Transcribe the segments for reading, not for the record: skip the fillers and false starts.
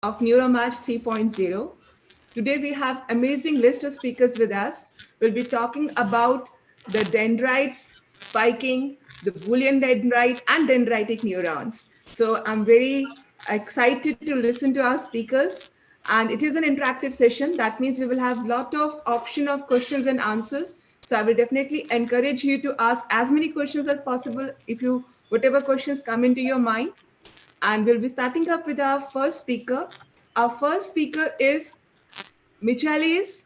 of NeuroMatch 3.0. Today we have amazing list of speakers with us. We'll be talking about the dendrites, spiking, the Boolean dendrite and dendritic neurons. So I'm very excited to listen to our speakers, and it is an interactive session. That means we will have a lot of option of questions and answers. So I will definitely encourage you to ask as many questions as possible if you whatever questions come into your mind. And we'll be starting up with our first speaker. Our first speaker is Michalis.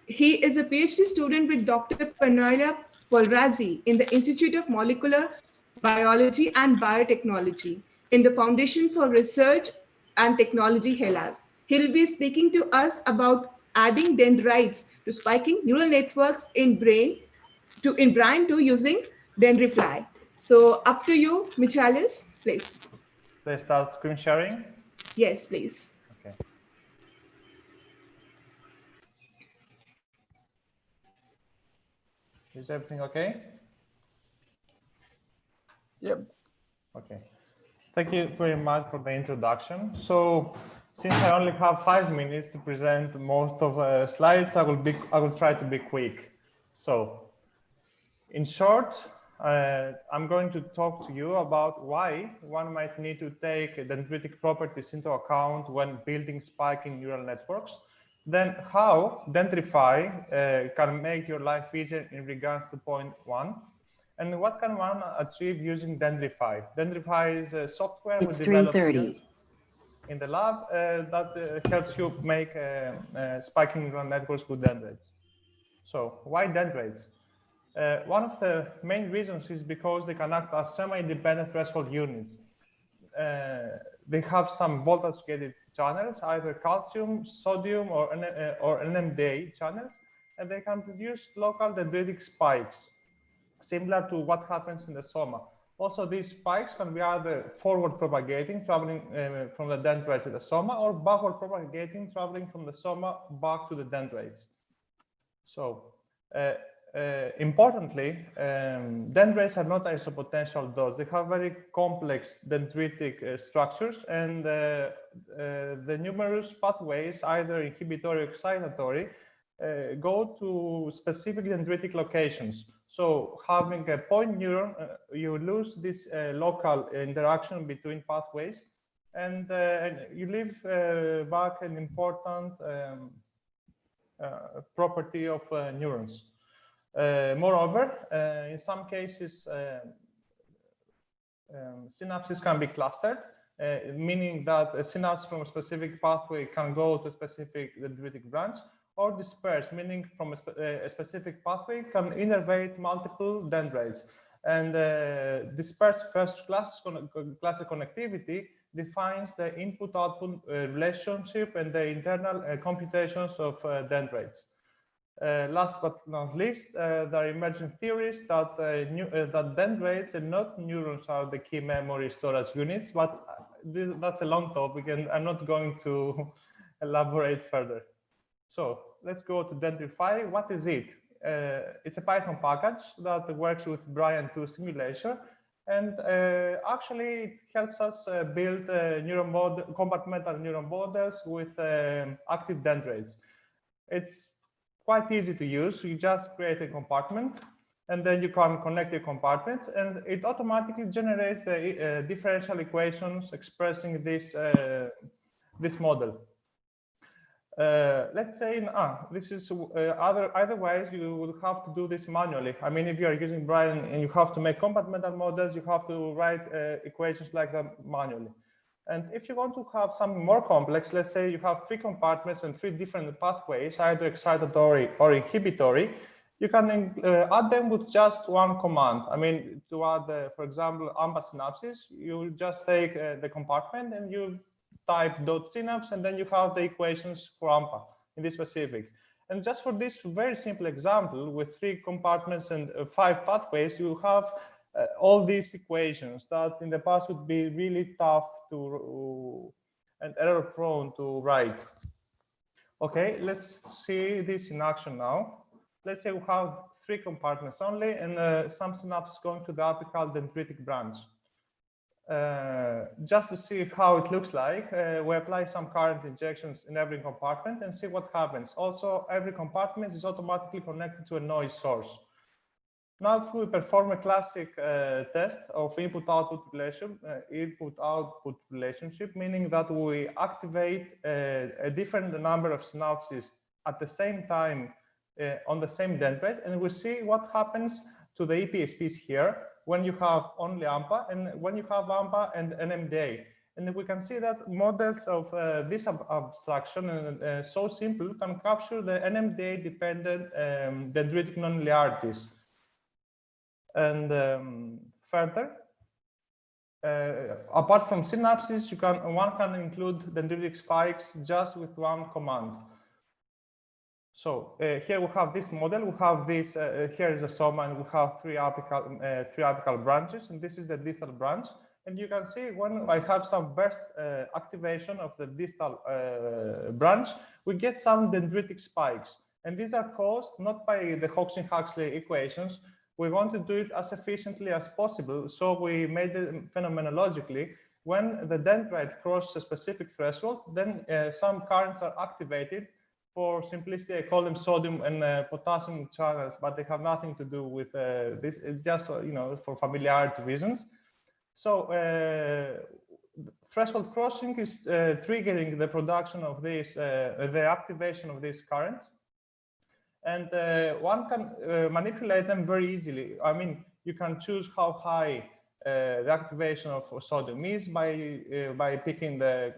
He is a PhD student with Dr. Panoila Polrazzi in the Institute of Molecular Biology and Biotechnology in the Foundation for Research and Technology, HELAS. He'll be speaking to us about adding dendrites to spiking neural networks in brain in brain 2 using Dendrify. So up to you, Michalis, please. Let's start screen sharing. Yes, please. Okay. Is everything okay? Yep. Okay. Thank you very much for the introduction. So, since I only have 5 minutes to present most of the slides, I will try to be quick. So, in short, I'm going to talk to you about why one might need to take dendritic properties into account when building spiking neural networks. Then how Dendrify can make your life easier in regards to point 1. And what can one achieve using Dendrify? Dendrify is a software we developed in the lab that helps you make spiking neural networks with dendrites. So why dendrites? One of the main reasons is because they can act as semi-independent threshold units. They have some voltage-gated channels, either calcium, sodium, or NMDA channels, and they can produce local dendritic spikes, similar to what happens in the soma. Also, these spikes can be either forward propagating, traveling from the dendrite to the soma, or backward propagating, traveling from the soma back to the dendrites. So, importantly, dendrites are not isopotential dots. They have very complex dendritic structures, and the numerous pathways, either inhibitory or excitatory, go to specific dendritic locations. So having a point neuron, you lose this local interaction between pathways, and you leave back an important property of neurons. Moreover, in some cases, synapses can be clustered, meaning that a synapse from a specific pathway can go to a specific dendritic branch, or disperse, meaning from a specific pathway can innervate multiple dendrites. And dispersed first class cluster connectivity defines the input-output relationship and the internal computations of dendrites. Last but not least, there are emerging theories that that dendrites and not neurons are the key memory storage units, but that's a long topic, and I'm not going to elaborate further. So let's go to Dendrify. What is it? It's a Python package that works with Brian 2 simulation, and actually it helps us build compartmental neuron models with active dendrites. It's quite easy to use. You just create a compartment, and then you can connect the compartments, and it automatically generates the differential equations expressing this model. Let's say this is otherwise you will have to do this manually. I mean, if you are using Brian and you have to make compartmental models, you have to write equations like that manually. And if you want to have something more complex, let's say you have 3 compartments and 3 different pathways, either excitatory or inhibitory, you can add them with just one command. I mean, to add, for example, AMPA synapses, you just take the compartment and you type dot synapse, and then you have the equations for AMPA in this specific. And just for this very simple example, with 3 compartments and 5 pathways, you have all these equations that in the past would be really tough to and error prone to write. Okay, let's see this in action now. Let's say we have 3 compartments only, and some synapses going to the apical dendritic branch. just to see how it looks like, we apply some current injections in every compartment and see what happens. Also, every compartment is automatically connected to a noise source. Now, if we perform a classic test of input-output relationship, meaning that we activate a different number of synapses at the same time on the same dendrite, and we see what happens to the EPSPs here when you have only AMPA and when you have AMPA and NMDA. And we can see that models of this abstraction, so simple, can capture the NMDA-dependent dendritic nonlinearities. And further, apart from synapses, one can include dendritic spikes just with one command. So here we have this model. We have this. Here is a soma, and we have three apical branches, and this is the distal branch. And you can see when I have some burst activation of the distal branch, we get some dendritic spikes, and these are caused not by the Hodgkin-Huxley equations. We want to do it as efficiently as possible, so we made it phenomenologically. When the dendrite crosses a specific threshold, then some currents are activated. For simplicity, I call them sodium and potassium channels, but they have nothing to do with this. It's just for familiarity reasons. So threshold crossing is triggering the production of this, the activation of these currents. And one can manipulate them very easily. I mean, you can choose how high the activation of sodium is by picking the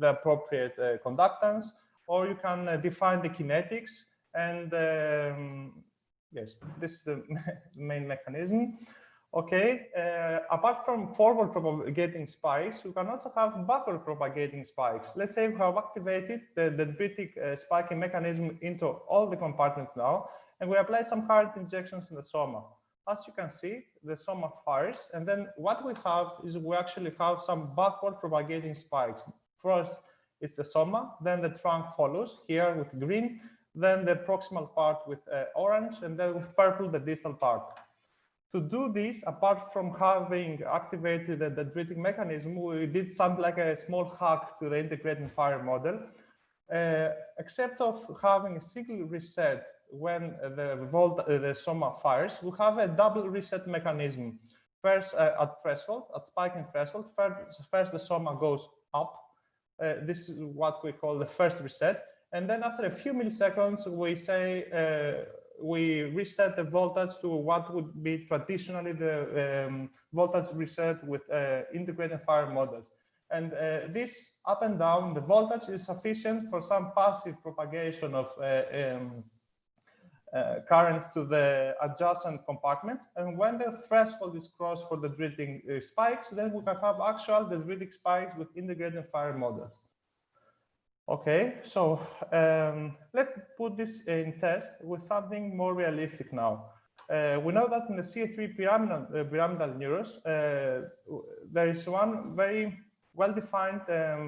appropriate conductance, or you can define the kinetics. And yes, this is the main mechanism. Okay, apart from forward propagating spikes, we can also have backward propagating spikes. Let's say we have activated the dendritic spiking mechanism into all the compartments now, and we apply some current injections in the soma. As you can see, the soma fires, and then what we have is we actually have some backward propagating spikes. First, it's the soma, then the trunk follows here with green, then the proximal part with orange, and then with purple, the distal part. To do this, apart from having activated the dendritic mechanism, we did something like a small hack to the integrating fire model. Except of having a single reset when the soma fires, we have a double reset mechanism. First, at threshold, at spiking threshold, first the soma goes up. This is what we call the first reset. And then after a few milliseconds, we say, we reset the voltage to what would be traditionally the voltage reset with integrated fire models. And this up and down, the voltage is sufficient for some passive propagation of currents to the adjacent compartments. And when the threshold is crossed for the dendritic spikes, then we can have actual dendritic spikes with integrated fire models. Okay, so let's put this in test with something more realistic now. We know that in the C3 pyramidal neurons, there is one very well-defined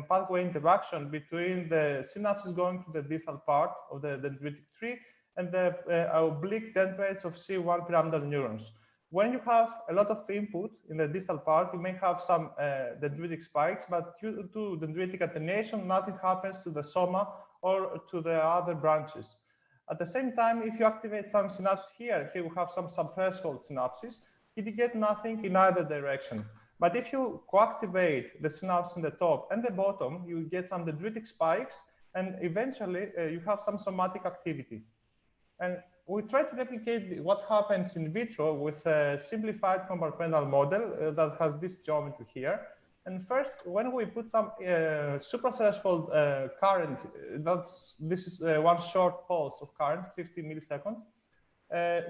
pathway interaction between the synapses going to the distal part of the dendritic tree and the oblique dendrites of C1 pyramidal neurons. When you have a lot of input in the distal part, you may have some dendritic spikes, but due to dendritic attenuation, nothing happens to the soma or to the other branches. At the same time, if you activate some synapses here we have some subthreshold synapses, you get nothing in either direction. But if you co-activate the synapse in the top and the bottom, you get some dendritic spikes, and eventually you have some somatic activity. And we try to replicate what happens in vitro with a simplified compartmental model that has this geometry here. And first, when we put some suprathreshold current, this is one short pulse of current, 50 milliseconds,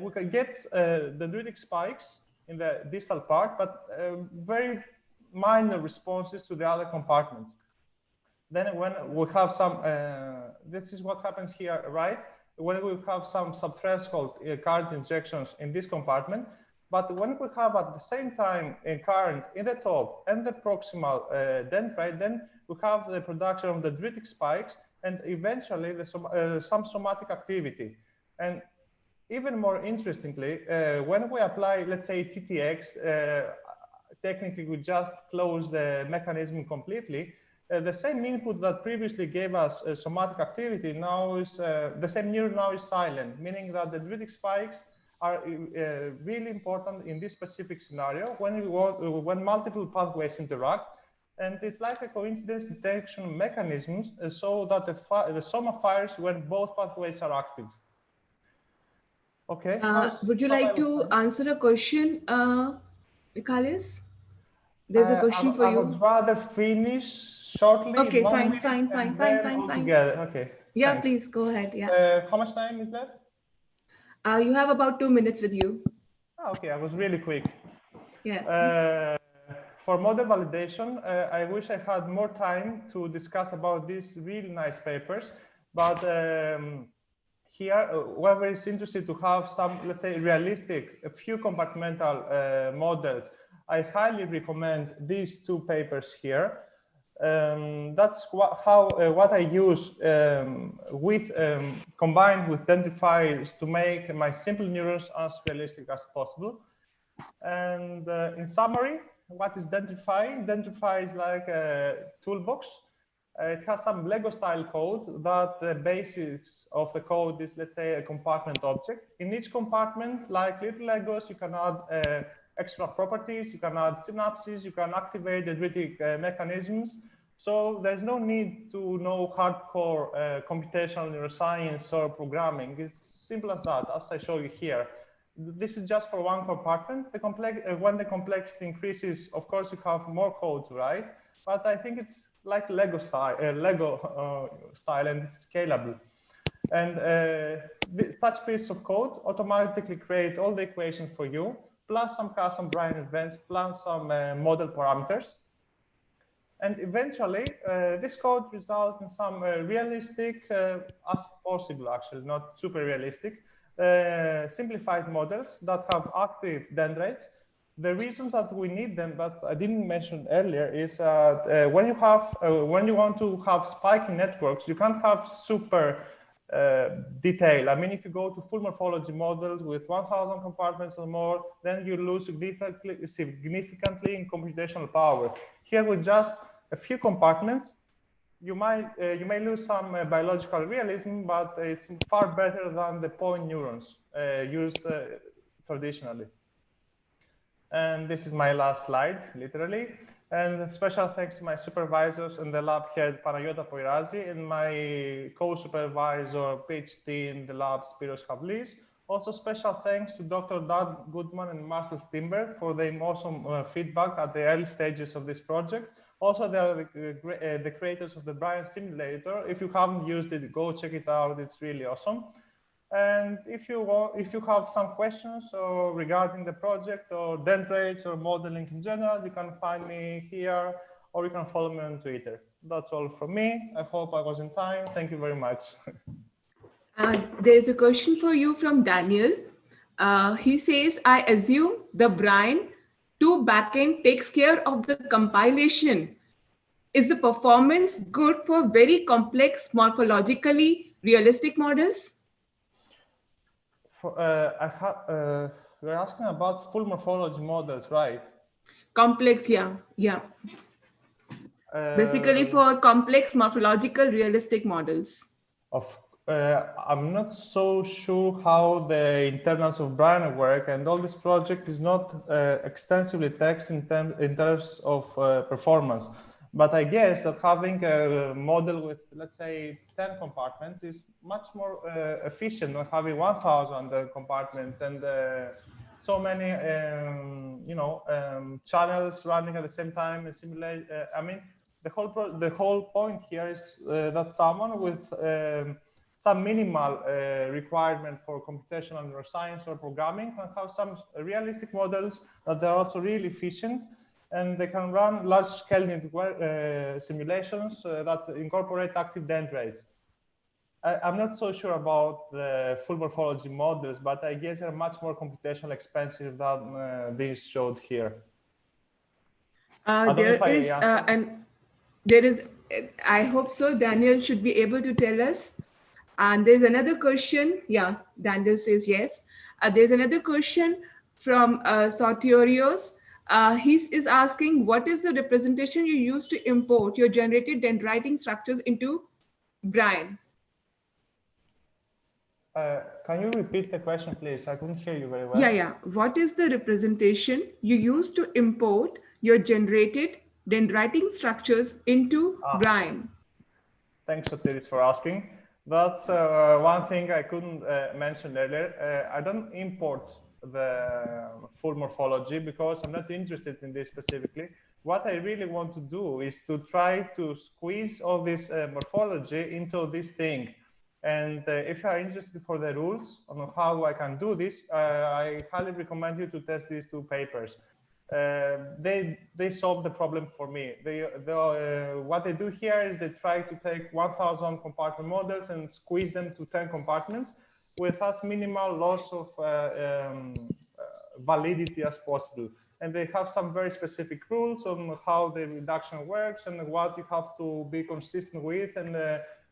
we can get dendritic spikes in the distal part, but very minor responses to the other compartments. Then when we have some, this is what happens here, right? When we have some subthreshold current injections in this compartment, but when we have at the same time a current in the top and the proximal dendrite, then we have the production of the dendritic spikes and eventually some somatic activity. And even more interestingly, when we apply, let's say, TTX, technically we just close the mechanism completely, the same input that previously gave us somatic activity now is, the same neuron now is silent, meaning that the dendritic spikes are really important in this specific scenario when multiple pathways interact. And it's like a coincidence detection mechanism so that the soma fires when both pathways are active. Okay. Would you like to answer a question, Michalis? There's a question for I you. would rather finish shortly in Okay, 1 fine, minute fine, and fine, fine, then fine, all fine. together. Okay. Yeah, Thanks. please go ahead. Yeah. How much time is left? You have about 2 minutes with you. Okay, I was really quick. Yeah. For model validation, I wish I had more time to discuss about these really nice papers, but here, whoever is interested to have some, let's say, realistic, a few compartmental models, I highly recommend these two papers here. That's what I use combined with Dentify to make my simple neurons as realistic as possible. And in summary, what is Dentify? Dentify is like a toolbox. It has some Lego style code that the basis of the code is, let's say, a compartment object. In each compartment, like little Legos, you can add extra properties, you can add synapses, you can activate dendritic mechanisms. So there's no need to know hardcore computational neuroscience or programming. It's simple as that, as I show you here. This is just for one compartment. When the complexity increases, of course, you have more code to write, but I think it's like Lego style, and it's scalable. And such piece of code automatically create all the equations for you, plus some custom Bryan events, plus some model parameters. And eventually, this code results in some realistic, as possible, actually, not super realistic, simplified models that have active dendrites. The reasons that we need them, that I didn't mention earlier, is that when you want to have spiking networks, you can't have super detail. I mean, if you go to full morphology models with 1,000 compartments or more, then you lose significantly in computational power. Here with just a few compartments, you may lose some biological realism, but it's far better than the point neurons used traditionally. And this is my last slide, literally. And special thanks to my supervisors and the lab head, Panagiotis Poirazi, and my co-supervisor, PhD in the lab, Spiros Havlis. Also special thanks to Dr. Doug Goodman and Marcel Stimber for their awesome feedback at the early stages of this project. Also, they are the creators of the Bryan simulator. If you haven't used it, go check it out. It's really awesome. And if you have some questions regarding the project or dendrites or modeling in general, you can find me here or you can follow me on Twitter. That's all from me. I hope I was in time. Thank you very much. There's a question for you from Daniel. He says, I assume the Bryan 2 backend takes care of the compilation. Is the performance good for very complex morphologically realistic models? You're asking about full morphology models, right? Complex, yeah. Basically for complex morphological realistic models. I'm not so sure how the internals of Bryan work, and all this project is not extensively tested in terms of performance. But I guess that having a model with, let's say, 10 compartments is much more efficient than having 1,000 compartments and so many, channels running at the same time and simulate. I mean, the whole point here is that someone with some minimal requirement for computational neuroscience or programming can have some realistic models that are also really efficient, and they can run large-scale simulations that incorporate active dendrites. I'm not so sure about the full morphology models, but I guess they're much more computationally expensive than these showed here. There is, I hope so, Daniel should be able to tell us. And there's another question. Yeah, Daniel says yes. There's another question from Sartorios. He is asking, what is the representation you use to import your generated dendritic structures into Brian? Can you repeat the question, please? I couldn't hear you very well. Yeah. What is the representation you use to import your generated dendritic structures into Brian? Thanks, Sotiris, for asking. That's one thing I couldn't mention earlier. I don't import the full morphology because I'm not interested in this specifically. What I really want to do is to try to squeeze all this morphology into this thing. And if you are interested for the rules on how I can do this, I highly recommend you to test these two papers. They solve the problem for me. What they do here is they try to take 1,000 compartment models and squeeze them to 10 compartments with as minimal loss of validity as possible. And they have some very specific rules on how the reduction works and what you have to be consistent with and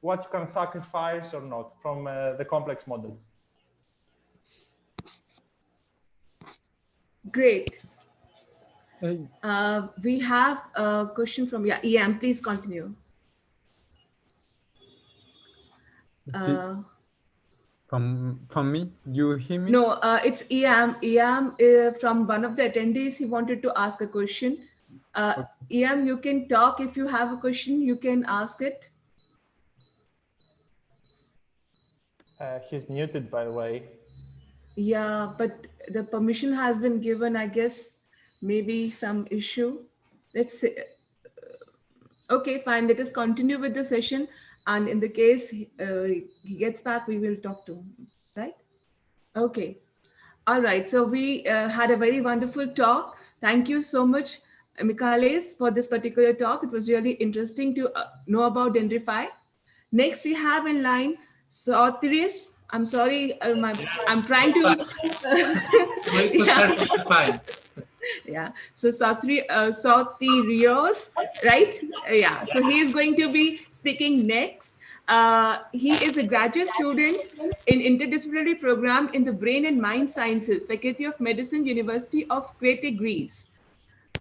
what you can sacrifice or not from the complex models. Great. We have a question from EM. Please continue. From me, you hear me? No, it's EM. EM from one of the attendees. He wanted to ask a question. EM, you can talk if you have a question. You can ask it. He's muted, by the way. Yeah, but the permission has been given. I guess maybe some issue. Let's see. Okay, fine. Let us continue with the session. And in the case he gets back, we will talk to him, right? Okay. All right. So we had a very wonderful talk. Thank you so much, Michales, for this particular talk. It was really interesting to know about Dendrify. Next, we have in line Sotiris. I'm sorry, I'm trying to. Yeah. Fine. Yeah. So Sotiros, right? Yeah. So he is going to be speaking next. He is a graduate student in interdisciplinary program in the Brain and Mind Sciences, Faculty of Medicine, University of Crete, Greece.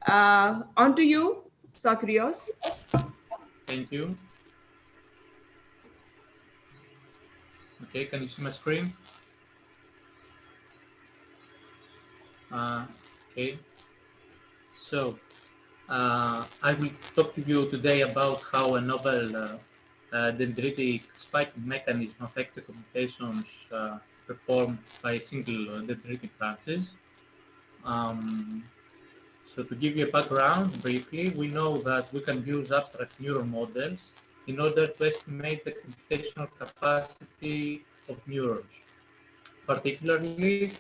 On to you, Sotrios. Thank you. Okay, can you see my screen? Okay. So, I will talk to you today about how a novel dendritic spiking mechanism affects the computations performed by single dendritic branches. So to give you a background briefly, we know that we can use abstract neural models in order to estimate the computational capacity of neurons. Particularly,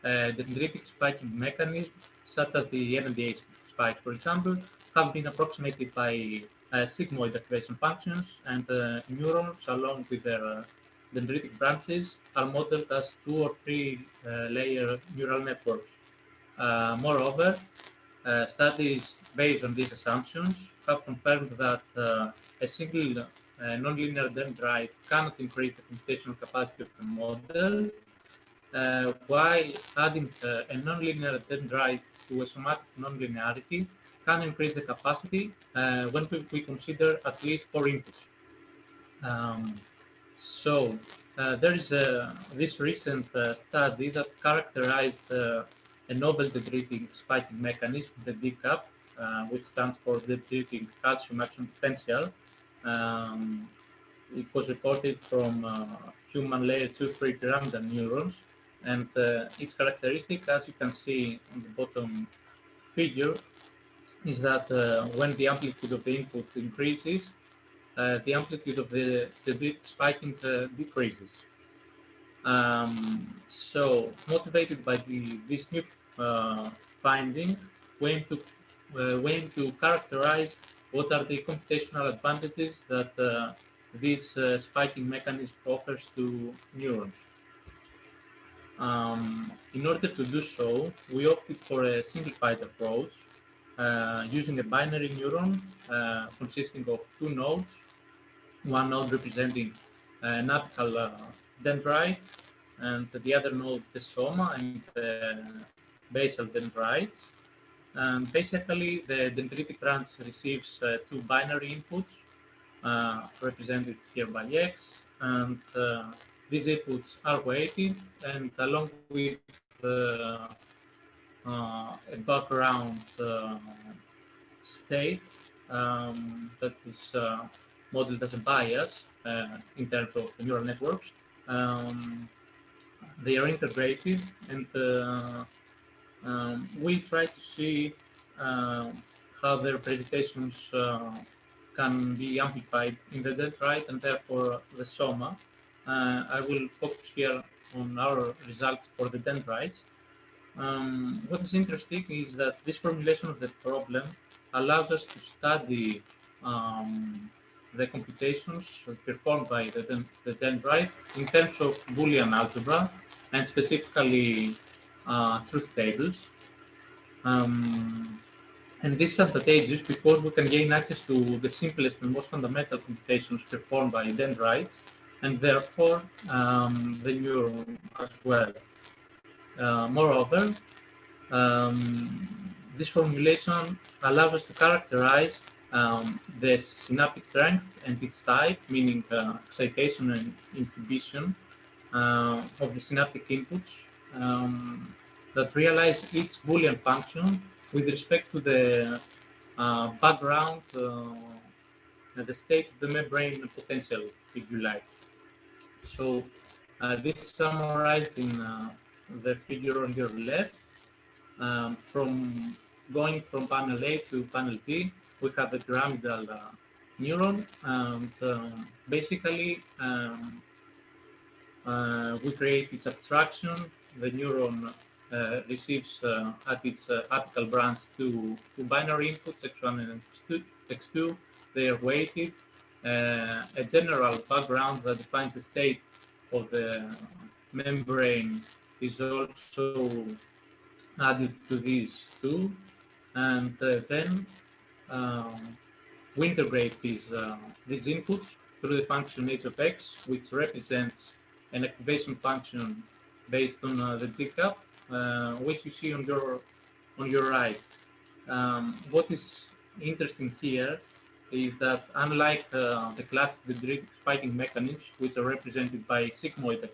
dendritic spiking mechanisms, such as the NMDA spike, for example, have been approximated by sigmoid activation functions, and neurons, along with their dendritic branches, are modeled as 2 or 3 layer neural networks. Moreover, studies based on these assumptions have confirmed that a single nonlinear dendrite cannot increase the computational capacity of the model, while adding a nonlinear dendrite to a somatic nonlinearity can increase the capacity when we consider at least 4 inputs. So there is this recent study that characterized a novel dendritic spiking mechanism, the DCAP, which stands for dendritic calcium action potential. It was reported from human layer 2-3 pyramidal neurons, and its characteristic, as you can see on the bottom figure, is that when the amplitude of the input increases, the amplitude of the spiking decreases. So, motivated by this new finding, we aim to characterize what are the computational advantages that this spiking mechanism offers to neurons. In order to do so, we opted for a simplified approach using a binary neuron consisting of 2 nodes, one node representing an apical dendrite, and the other node the soma and the basal dendrites. Basically, the dendritic branch receives two binary inputs, represented here by X, and these inputs are weighted, and along with a background state that is modeled as a bias in terms of neural networks. Um, they are integrated, and we try to see uh, how their presentations can be amplified in the dendrite and therefore the soma. I will focus here on our results for the dendrites. What is interesting is that this formulation of the problem allows us to study the computations performed by the dendrite in terms of Boolean algebra and specifically truth tables. Um, and this is advantageous because we can gain access to the simplest and most fundamental computations performed by dendrites and therefore the neuron as well. Moreover, this formulation allows us to characterize the synaptic strength and its type, meaning excitation and inhibition of the synaptic inputs that realize each Boolean function with respect to the background, the state of the membrane potential, if you like. So this is summarized in the figure on your left. From going from panel A to panel B, we have the pyramidal neuron, and basically we create its abstraction. The neuron receives at its apical branch two binary inputs, X1 and X2. They are weighted. A general background that defines the state of the membrane is also added to these two, and then um, we integrate these inputs through the function h of x, which represents an activation function based on the GCAP, which you see on your right. What is interesting here is that unlike the classic dendritic spiking mechanisms, which are represented by sigmoid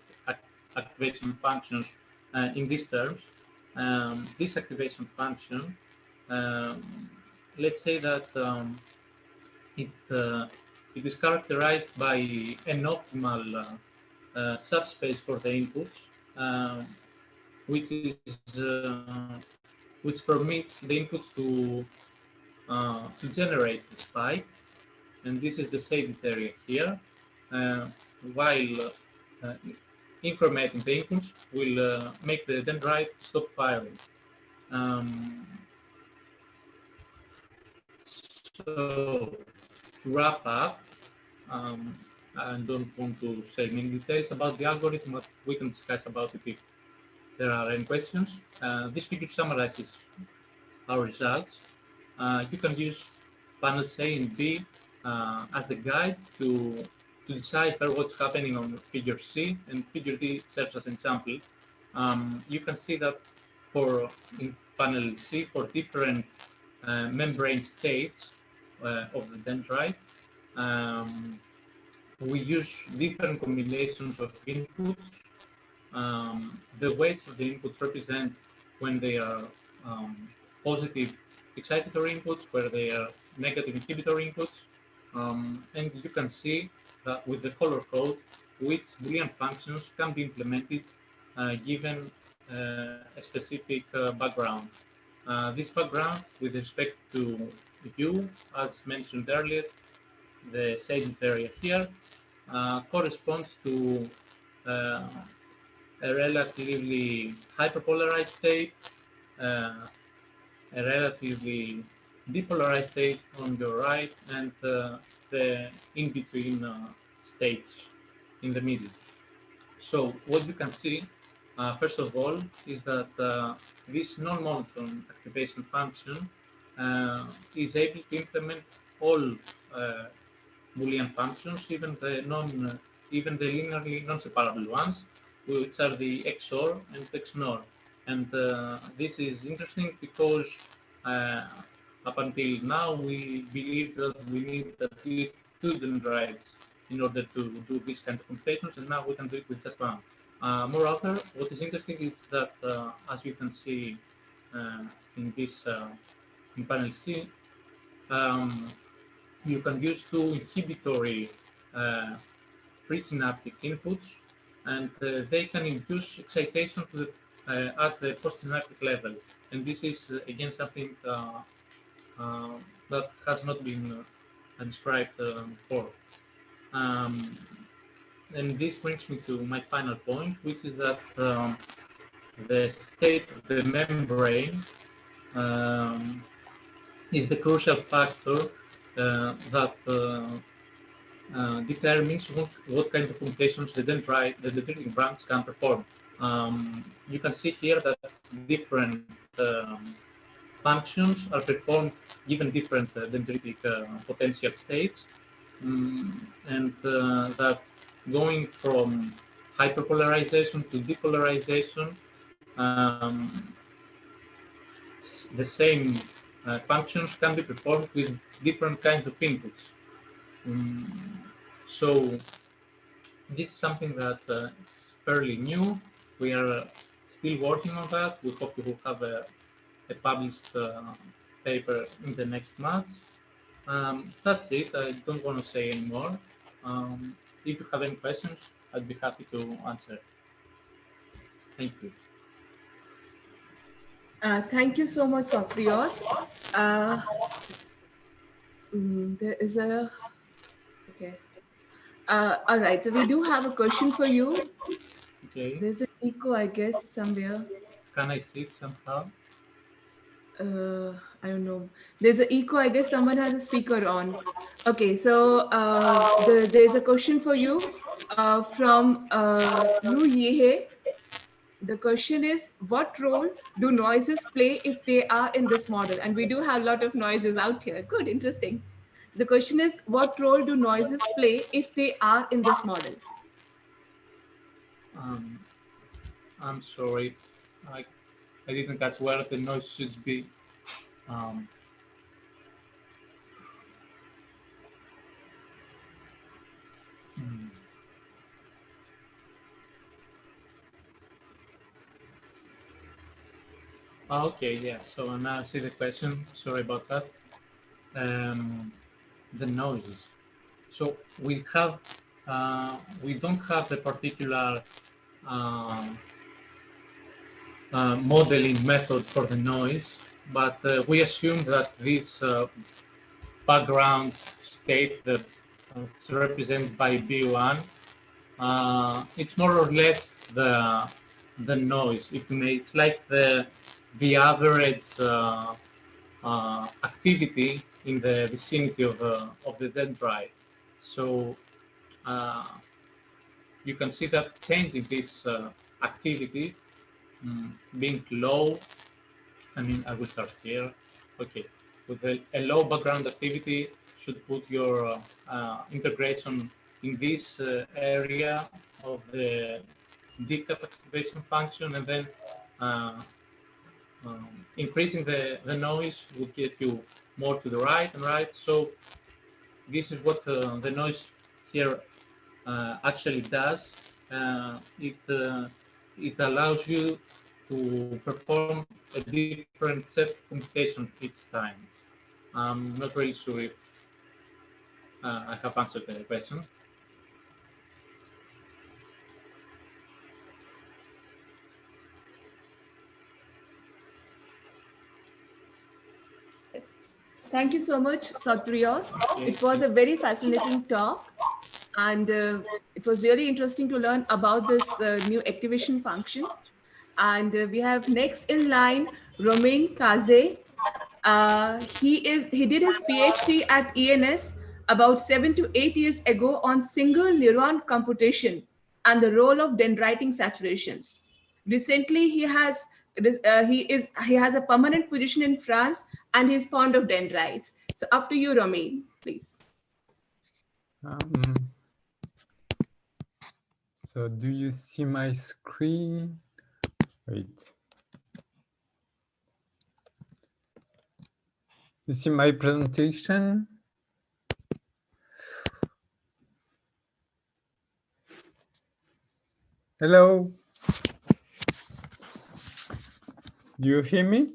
activation functions in these terms, this activation function, let's say that it, it is characterized by an optimal subspace for the inputs, which is which permits the inputs to generate the spike, and this is the shaded area here. While uh, incrementing the inputs will make the dendrite stop firing. Um, so to wrap up, I don't want to say many details about the algorithm, but we can discuss about it if there are any questions. This figure summarizes our results. You can use panels A and B as a guide to decipher what's happening on figure C, and figure D serves as an example. You can see that in panel C, for different membrane states of the dendrite, we use different combinations of inputs. The weights of the inputs represent when they are positive excitatory inputs, where they are negative inhibitory inputs. And you can see that with the color code, which Boolean functions can be implemented given a specific background. This background, with respect to U, as mentioned earlier, the shaded area here, corresponds to uh, a relatively hyperpolarized state, a relatively depolarized state on your right, and the in-between states in the middle. So what you can see, first of all, is that this non-monotone activation function is able to implement all Boolean functions, even the linearly non-separable ones, which are the XOR and XNOR. And this is interesting because Up until now, we believe that we need at least 2 dendrites in order to do this kind of computations, and now we can do it with just one. Moreover, what is interesting is that, as you can see uh, in this in panel C, um, you can use two inhibitory uh, presynaptic inputs, and they can induce excitation to at the postsynaptic level. And this is again something uh, that has not been described before. Um, and this brings me to my final point, which is that the state of the membrane um, is the crucial factor that determines what kind of computations the dendritic branch can perform. You can see here that different functions are performed given different dendritic potential states, and that going from hyperpolarization to depolarization, the same functions can be performed with different kinds of inputs. So this is something that is fairly new. We are still working on that. We hope we will have a published paper in the next month. That's it. I don't want to say anymore. If you have any questions, I'd be happy to answer. Thank you. Thank you so much, Sophrios. There is a, okay. All right, so we do have a question for you. Okay. There's an echo, I guess, somewhere. Can I see it somehow? I don't know. There's an echo, I guess someone has a speaker on. Okay, so there's a question for you from Lu Yehe. The question is, what role do noises play if they are in this model? And we do have a lot of noises out here. Good, interesting. The question is, what role do noises play if they are in this model? Um, I'm sorry. I, I didn't catch where the noise should be. Um, hmm. Okay, yeah. So now I see the question. Sorry about that. The noises. So we don't have the particular um, modeling method for the noise, but we assume that this background state that is represented by B1, it's more or less the noise. It's like the average activity in the vicinity of the dendrite. So uh, you can see that changing this activity being low. I mean, I will start here. Okay, with a low background activity, should put your integration in this area of the decap activation function, and then uh, increasing the noise would get you more to the right and right. So this is what the noise here actually does. It allows you to perform a different set of computation each time. I'm not really sure if I have answered the question. Yes. Thank you so much, Satrios. Okay. It was a very fascinating talk, and it was really interesting to learn about this new activation function. And we have next in line Romain Kaze. He did his PhD at ENS about 7 to 8 years ago on single neuron computation and the role of dendriting saturations. Recently, he has a permanent position in France and he's fond of dendrites. So up to you, Romain, please. So do you see my screen? Wait. You see my presentation? Hello? Do you hear me?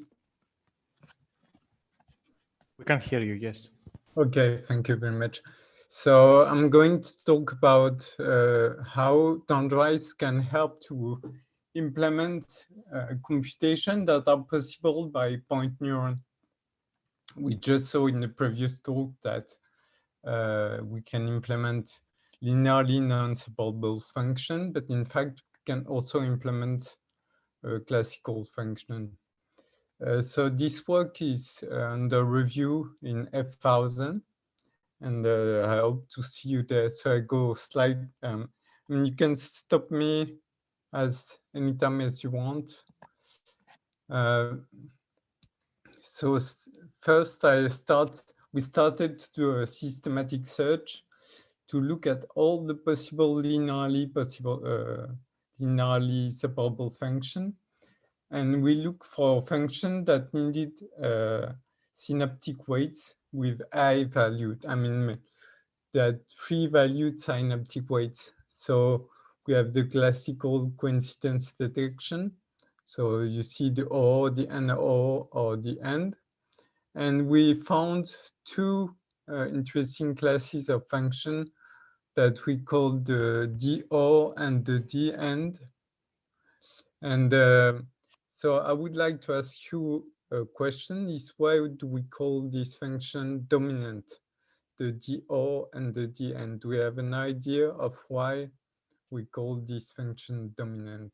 We can hear you, yes. Okay, thank you very much. So I'm going to talk about how dendrites can help to implement computation that are possible by point neuron. We just saw in the previous talk that we can implement linearly non-separable function, but in fact, we can also implement a classical function. So this work is under review in F1000, and I hope to see you there. So I go slide. I mean, you can stop me as anytime as you want. So first, we started to do a systematic search to look at all the possible linearly separable function. And we look for a function that needed synaptic weights with high value. I mean, that 3-valued synaptic weights. So we have the classical coincidence detection. So you see the O, the NO, or the AND. And we found two interesting classes of function that we call the DO and the DAND. And so I would like to ask you a question is why do we call this function dominant, the DO and the DN? Do we have an idea of why we call this function dominant?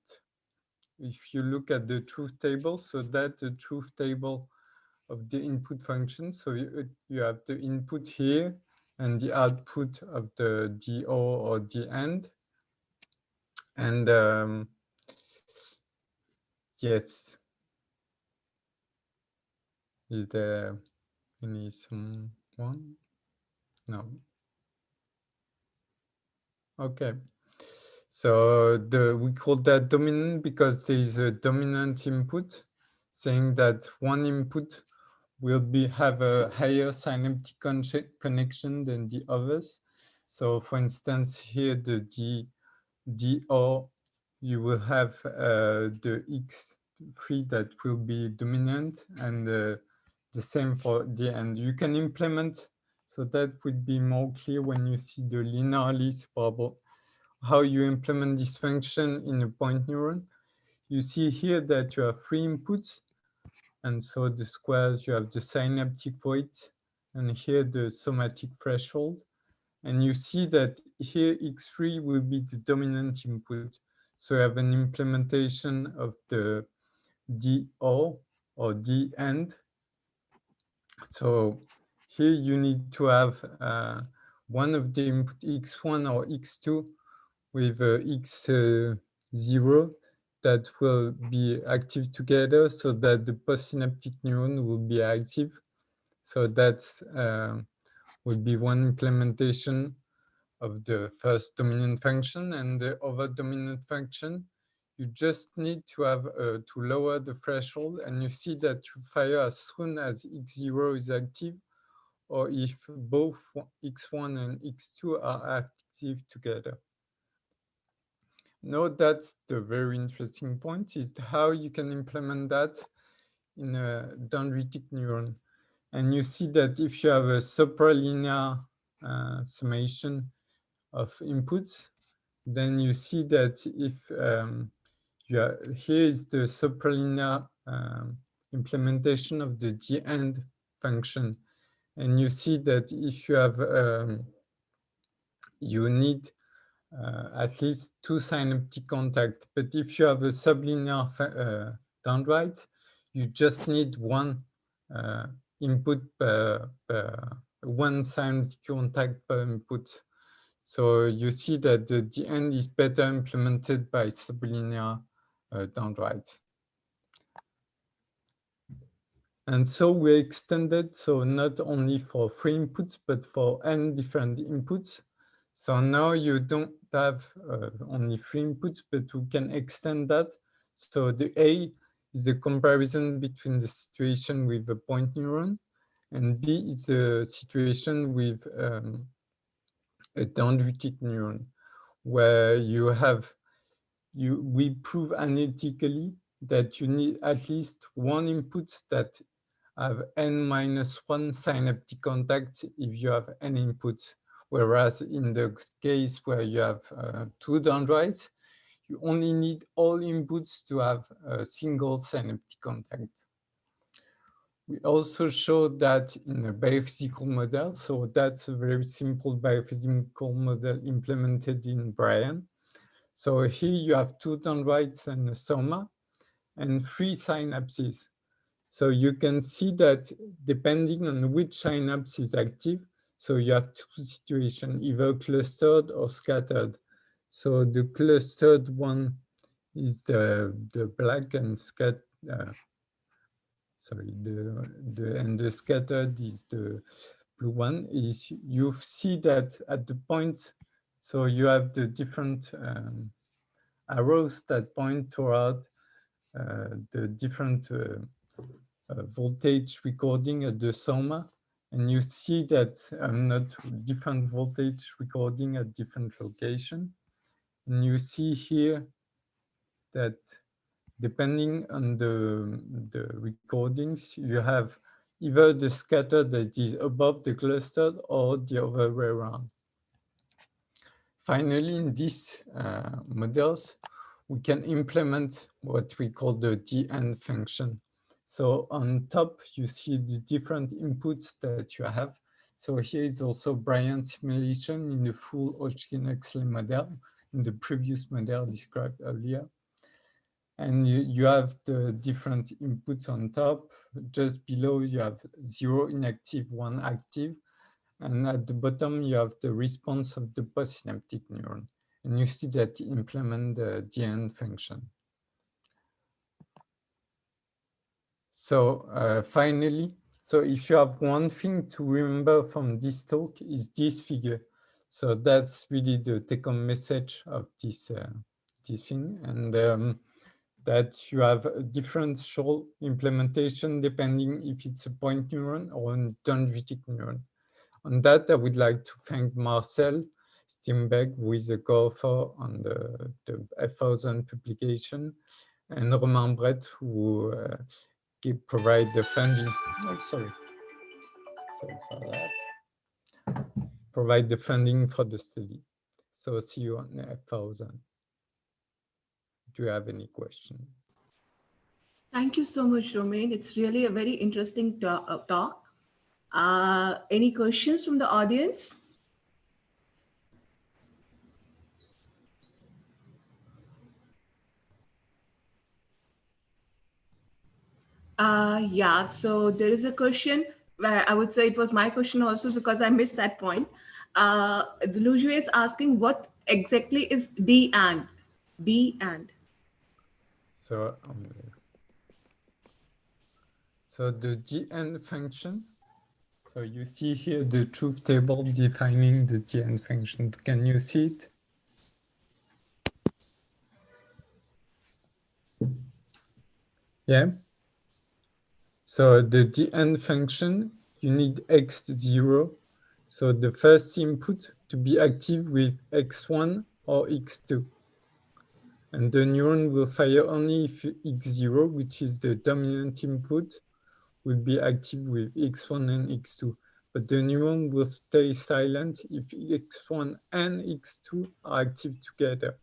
If you look at the truth table, so that's the truth table of the input function. So you have the input here and the output of the DO or DN. And yes, is there any someone? No. Okay. So we call that dominant because there is a dominant input saying that one input will have a higher synaptic connection than the others. So for instance, here the DO, you will have the X3 that will be dominant, and the same for the end. You can implement, so that would be more clear when you see the linearly separable, how you implement this function in a point neuron. You see here that you have 3 inputs, and so the squares, you have the synaptic weight, and here the somatic threshold. And you see that here X3 will be the dominant input. So you have an implementation of the DO or D end. So here you need to have one of the input X1 or X2 with X0 that will be active together so that the postsynaptic neuron will be active. So that's would be one implementation of the first dominant function. And the other dominant function, you just need to have to lower the threshold, and you see that you fire as soon as X0 is active, or if both X1 and X2 are active together. Now that's the very interesting point, is how you can implement that in a dendritic neuron. And you see that if you have a supralinear summation of inputs, then you see that if here is the supralinear implementation of the D-end function. And you see that if you have, you need at least 2 synaptic contacts. But if you have a sublinear dendrite, you just need 1 input one synaptic contact per input. So you see that the end is better implemented by sublinear dendrites. And so we extended, so not only for 3 inputs, but for n different inputs. So now you don't have only 3 inputs, but we can extend that. So the A is the comparison between the situation with a point neuron. And B is a situation with a dendritic neuron, where we prove analytically that you need at least one input that have n-1 synaptic contacts if you have n inputs. Whereas in the case where you have two dendrites, you only need all inputs to have a single synaptic contact. We also showed that in a biophysical model. So that's a very simple biophysical model implemented in Brian. So here you have two dendrites and a soma and three synapses. So you can see that depending on which synapse is active, so you have two situations, either clustered or scattered. So the clustered one is the black and the scattered is the blue one. Is you see that at the point, so you have the different arrows that point toward the different voltage recording at the soma, and you see that not different voltage recording at different location. And you see here that depending on the recordings, you have either the scatter that is above the clustered or the other way around. Finally, in these models, we can implement what we call the DN function. So on top, you see the different inputs that you have. So here is also Brian's simulation in the full Hodgkin-Huxley model, in the previous model described earlier. And you have the different inputs on top. Just below, you have 0 inactive, 1 active. And at the bottom, you have the response of the postsynaptic neuron. And you see that you implement the DN function. So finally, so if you have one thing to remember from this talk is this figure. So that's really the take-home message of this thing. And that you have a differential implementation depending if it's a point neuron or a dendritic neuron. On that, I would like to thank Marcel Steinbeck, who is a co-author on the F1000 publication, and Romain Brett, who provide the funding. Oh, sorry for that. Provide the funding for the study. So see you on F1000. Do you have any question? Thank you so much, Romain. It's really a very interesting talk. Any questions from the audience? Yeah, so there is a question where I would say it was my question also because I missed that point. Luju is asking what exactly is D and? D and? So the GN function. So you see here the truth table defining the GN function. Can you see it? Yeah. So the DN function, you need x0. So the first input to be active with x1 or x2. And the neuron will fire only if x0, which is the dominant input, will be active with x1 and x2. But the neuron will stay silent if x1 and x2 are active together.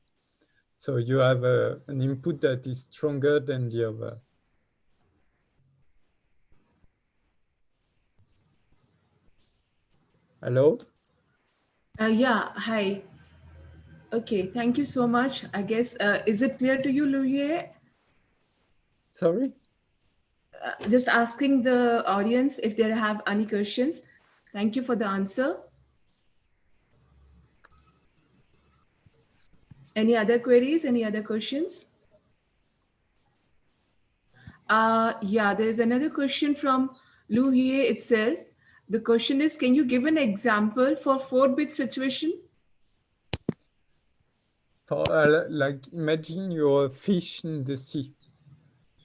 So you have an input that is stronger than the other. Hello? Yeah, hi. Okay, thank you so much. I guess, is it clear to you, Louis? Sorry? Just asking the audience if they have any questions. Thank you for the answer. Any other queries? Any other questions? Yeah, there's another question from Lou Hie itself. The question is, can you give an example for 4-bit situation? For, like imagine you're a fish in the sea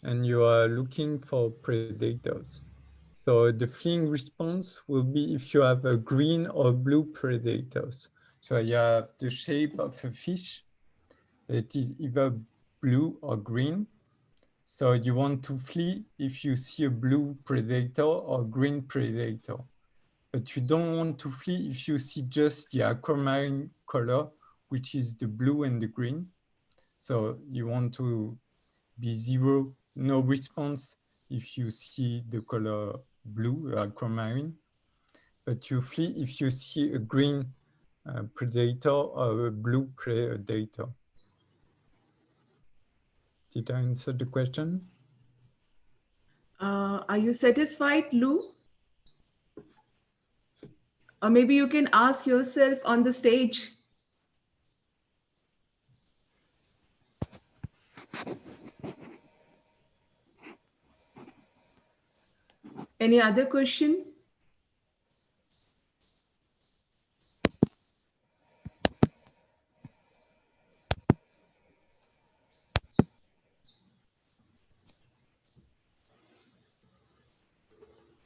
and you are looking for predators. So the fleeing response will be if you have a green or blue predators. So you have the shape of a fish that is either blue or green. So you want to flee if you see a blue predator or green predator. But you don't want to flee if you see just the aquamarine color, which is the blue and the green. So you want to be 0, no response if you see the color blue, aquamarine. But you flee if you see a green predator or a blue predator. Did I answer the question? Are you satisfied, Lou? Or maybe you can ask yourself on the stage. Any other question?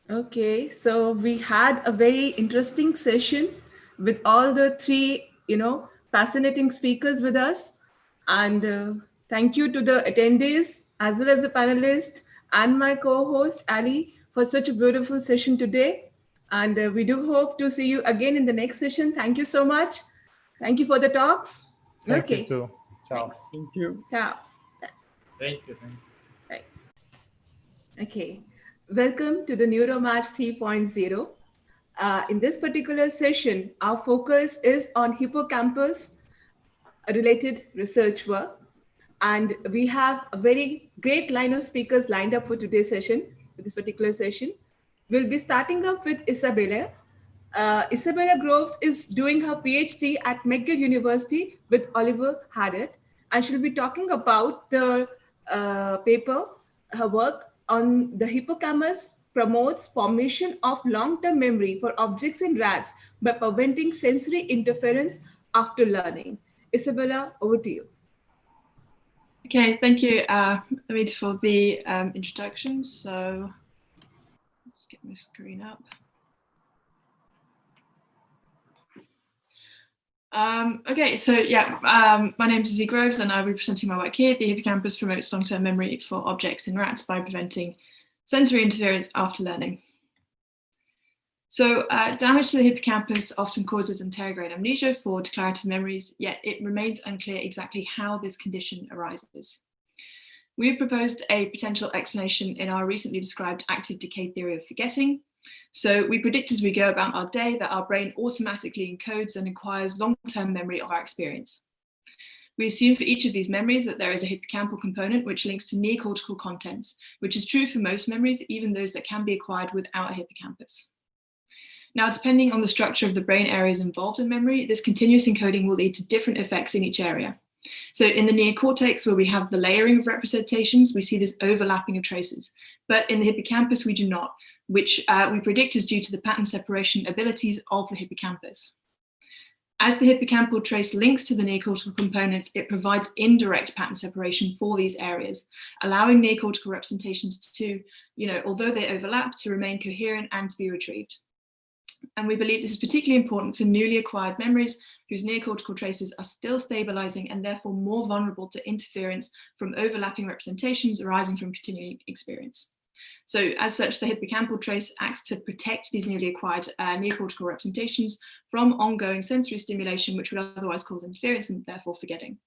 Okay, so we had a very interesting session with all the three, fascinating speakers with us. And thank you to the attendees as well as the panelists and my co-host Ali for such a beautiful session today. And we do hope to see you again in the next session. Thank you so much. Thank you for the talks. Thank you Okay. too. Ciao. Thanks. Thank you. Ciao. Thank you. Thanks. Okay. Welcome to the NeuroMatch 3.0. In this particular session, our focus is on hippocampus related research work. And we have a very great line of speakers lined up for today's session, for this particular session. We'll be starting up with Isabella. Isabella Groves is doing her PhD at McGill University with Oliver Haddett, and she'll be talking about the paper, her work on the hippocampus promotes formation of long-term memory for objects in rats by preventing sensory interference after learning. Isabella, over to you. Okay, thank you, Amit, for the introduction. So let's get my screen up. Okay, so yeah, my name is Izzy Groves and I'll be presenting my work here. The hippocampus promotes long-term memory for objects in rats by preventing sensory interference after learning. So damage to the hippocampus often causes anterograde amnesia for declarative memories, yet it remains unclear exactly how this condition arises. We've proposed a potential explanation in our recently described active decay theory of forgetting. So we predict as we go about our day that our brain automatically encodes and acquires long-term memory of our experience. We assume for each of these memories that there is a hippocampal component which links to neocortical contents, which is true for most memories, even those that can be acquired without a hippocampus. Now, depending on the structure of the brain areas involved in memory, this continuous encoding will lead to different effects in each area. So in the neocortex, where we have the layering of representations, we see this overlapping of traces. But in the hippocampus, we do not, which we predict is due to the pattern separation abilities of the hippocampus. As the hippocampal trace links to the neocortical components, it provides indirect pattern separation for these areas, allowing neocortical representations to, although they overlap, to remain coherent and to be retrieved. And we believe this is particularly important for newly acquired memories whose neocortical traces are still stabilizing and therefore more vulnerable to interference from overlapping representations arising from continuing experience. So as such, the hippocampal trace acts to protect these newly acquired neocortical representations from ongoing sensory stimulation, which would otherwise cause interference and therefore forgetting.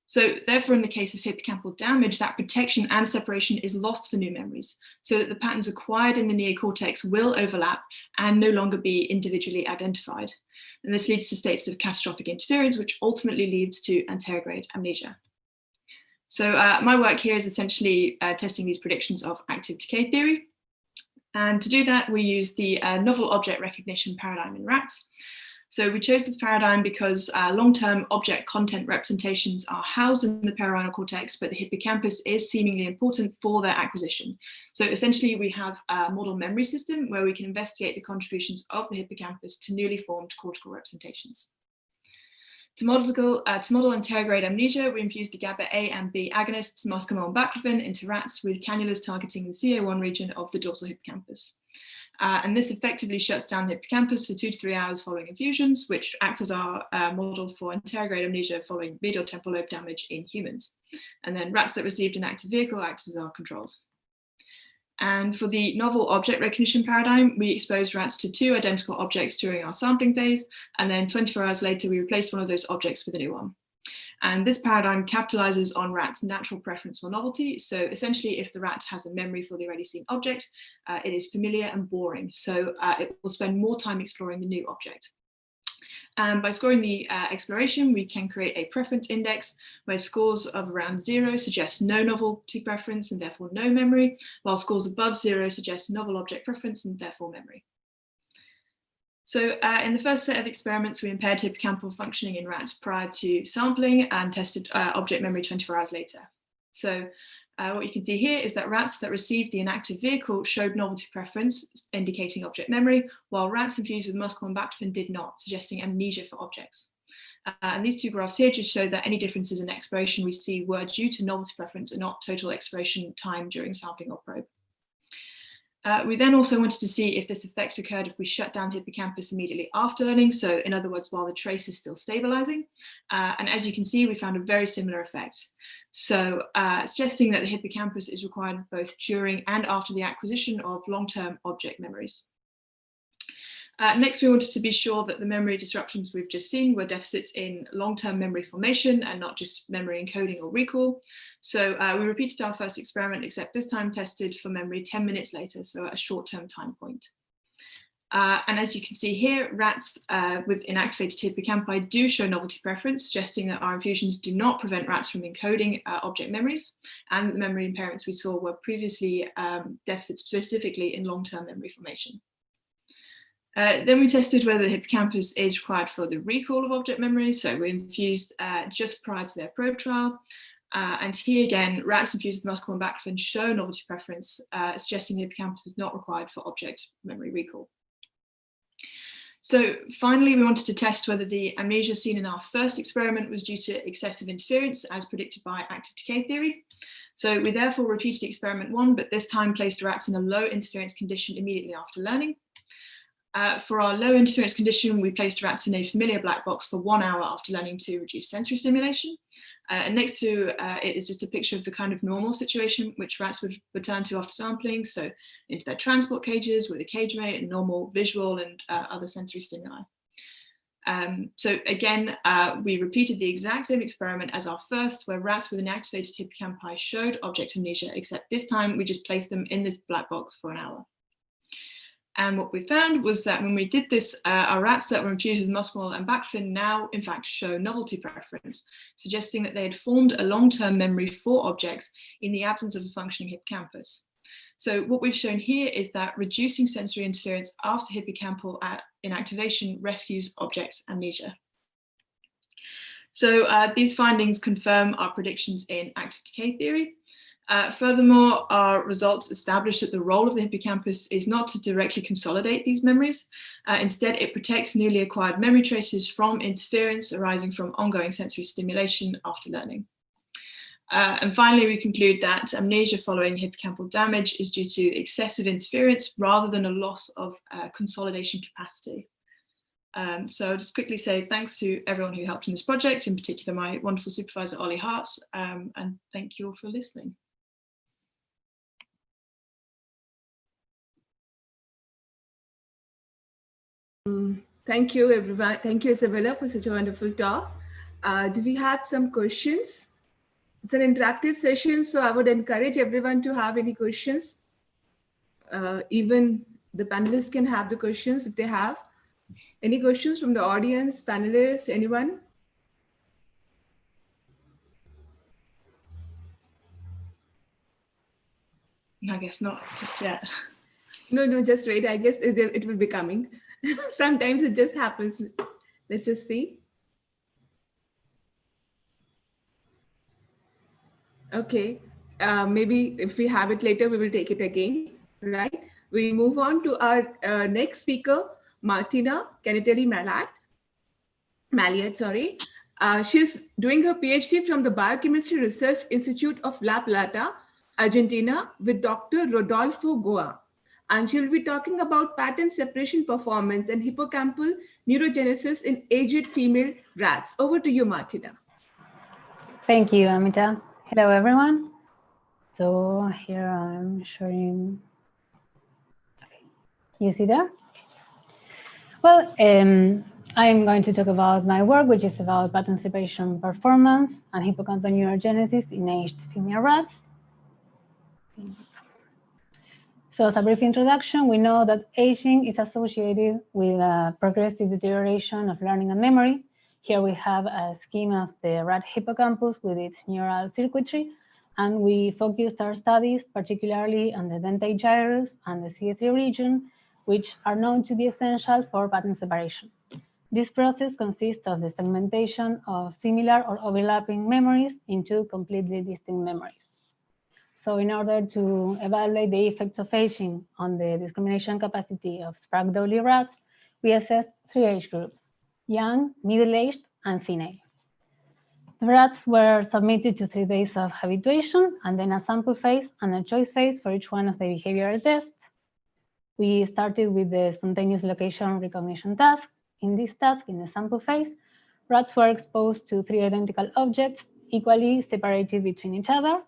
So therefore, in the case of hippocampal damage, that protection and separation is lost for new memories, so that the patterns acquired in the neocortex will overlap and no longer be individually identified. And this leads to states of catastrophic interference, which ultimately leads to anterograde amnesia. So my work here is essentially testing these predictions of active decay theory. And to do that, we use the novel object recognition paradigm in rats. So we chose this paradigm because long-term object content representations are housed in the perirhinal cortex, but the hippocampus is seemingly important for their acquisition. So essentially we have a model memory system where we can investigate the contributions of the hippocampus to newly formed cortical representations. To model anterograde amnesia, we infused the GABA A and B agonists muscimol and baclofen into rats with cannulas targeting the CA1 region of the dorsal hippocampus. And this effectively shuts down the hippocampus for 2 to 3 hours following infusions, which acts as our model for anterograde amnesia following medial temporal lobe damage in humans. And then rats that received an active vehicle acted as our controls. And for the novel object recognition paradigm, we exposed rats to 2 identical objects during our sampling phase, and then 24 hours later, we replaced one of those objects with a new one. And this paradigm capitalizes on rats' natural preference for novelty. So essentially, if the rat has a memory for the already seen object, it is familiar and boring. So it will spend more time exploring the new object. And by scoring the exploration, we can create a preference index where scores of around 0 suggest no novelty preference and therefore no memory, while scores above 0 suggest novel object preference and therefore memory. So in the first set of experiments, we impaired hippocampal functioning in rats prior to sampling and tested object memory 24 hours later. So what you can see here is that rats that received the inactive vehicle showed novelty preference, indicating object memory, while rats infused with muscimol and baclofen did not, suggesting amnesia for objects. And these 2 graphs here just show that any differences in exploration we see were due to novelty preference and not total exploration time during sampling or probe. We then also wanted to see if this effect occurred if we shut down hippocampus immediately after learning. So in other words, while the trace is still stabilizing. And as you can see, we found a very similar effect. So suggesting that the hippocampus is required both during and after the acquisition of long-term object memories. Next, we wanted to be sure that the memory disruptions we've just seen were deficits in long-term memory formation and not just memory encoding or recall. So we repeated our first experiment, except this time tested for memory 10 minutes later, so at a short-term time point. And as you can see here, rats with inactivated hippocampi do show novelty preference, suggesting that our infusions do not prevent rats from encoding object memories, and the memory impairments we saw were previously deficits specifically in long-term memory formation. Then we tested whether the hippocampus is required for the recall of object memories. So we infused just prior to their probe trial. And here again, rats infused with muscimol and baclofen show novelty preference, suggesting the hippocampus is not required for object memory recall. So finally, we wanted to test whether the amnesia seen in our first experiment was due to excessive interference as predicted by active decay theory. So we therefore repeated experiment 1, but this time placed rats in a low interference condition immediately after learning. For our low interference condition, we placed rats in a familiar black box for 1 hour after learning to reduce sensory stimulation. And next to it is just a picture of the kind of normal situation which rats would return to after sampling. So into their transport cages with a cage mate and normal visual and other sensory stimuli. So again, we repeated the exact same experiment as our first, where rats with inactivated hippocampi showed object amnesia, except this time we just placed them in this black box for an hour. And what we found was that when we did this, our rats that were infused with muscimol and baclofen now, in fact, show novelty preference, suggesting that they had formed a long-term memory for objects in the absence of a functioning hippocampus. So what we've shown here is that reducing sensory interference after hippocampal inactivation rescues object amnesia. So these findings confirm our predictions in active decay theory. Furthermore, our results establish that the role of the hippocampus is not to directly consolidate these memories. Instead, it protects newly acquired memory traces from interference arising from ongoing sensory stimulation after learning. And finally, we conclude that amnesia following hippocampal damage is due to excessive interference rather than a loss of consolidation capacity. So I'll just quickly say thanks to everyone who helped in this project, in particular my wonderful supervisor, Ollie Hart, and thank you all for listening. Thank you, everyone. Thank you, Isabella, for such a wonderful talk. Do we have some questions? It's an interactive session, so I would encourage everyone to have any questions. Even the panelists can have the questions if they have. Any questions from the audience, panelists, anyone? I guess not just yet. No, just wait. I guess it will be coming. Sometimes it just happens. Let's just see. Okay, maybe if we have it later, we will take it again, right? We move on to our next speaker, Martina Caneteri Malliot, sorry. She's doing her PhD from the Biochemistry Research Institute of La Plata, Argentina, with Dr. Rodolfo Goa. And she'll be talking about pattern separation performance and hippocampal neurogenesis in aged female rats. Over to you, Martina. Thank you, Amita. Hello, everyone. So here I'm showing. You see there? Well, I'm going to talk about my work, which is about pattern separation performance and hippocampal neurogenesis in aged female rats. So as a brief introduction, we know that aging is associated with a progressive deterioration of learning and memory. Here we have a scheme of the rat hippocampus with its neural circuitry, and we focused our studies particularly on the dentate gyrus and the CA3 region, which are known to be essential for pattern separation. This process consists of the segmentation of similar or overlapping memories into completely distinct memories. So in order to evaluate the effects of aging on the discrimination capacity of Sprague-Dawley rats, we assessed 3 age groups: young, middle-aged, and senile. The rats were submitted to 3 days of habituation and then a sample phase and a choice phase for each one of the behavioral tests. We started with the spontaneous location recognition task. In this task, in the sample phase, rats were exposed to 3 identical objects equally separated between each other.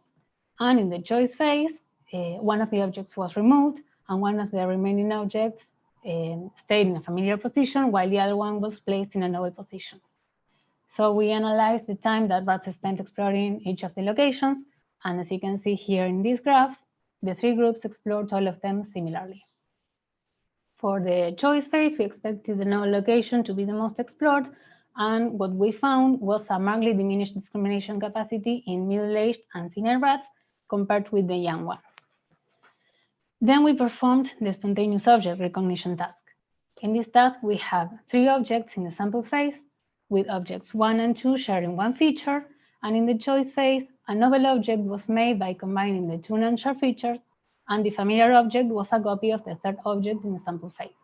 And in the choice phase, one of the objects was removed and one of the remaining objects stayed in a familiar position while the other one was placed in a novel position. So we analyzed the time that rats spent exploring each of the locations. And as you can see here in this graph, the 3 groups explored all of them similarly. For the choice phase, we expected the novel location to be the most explored. And what we found was a markedly diminished discrimination capacity in middle-aged and senile rats compared with the young ones. Then we performed the spontaneous object recognition task. In this task, we have 3 objects in the sample phase, with objects 1 and 2 sharing one feature, and in the choice phase, a novel object was made by combining the 2 non-shared features, and the familiar object was a copy of the 3rd object in the sample phase.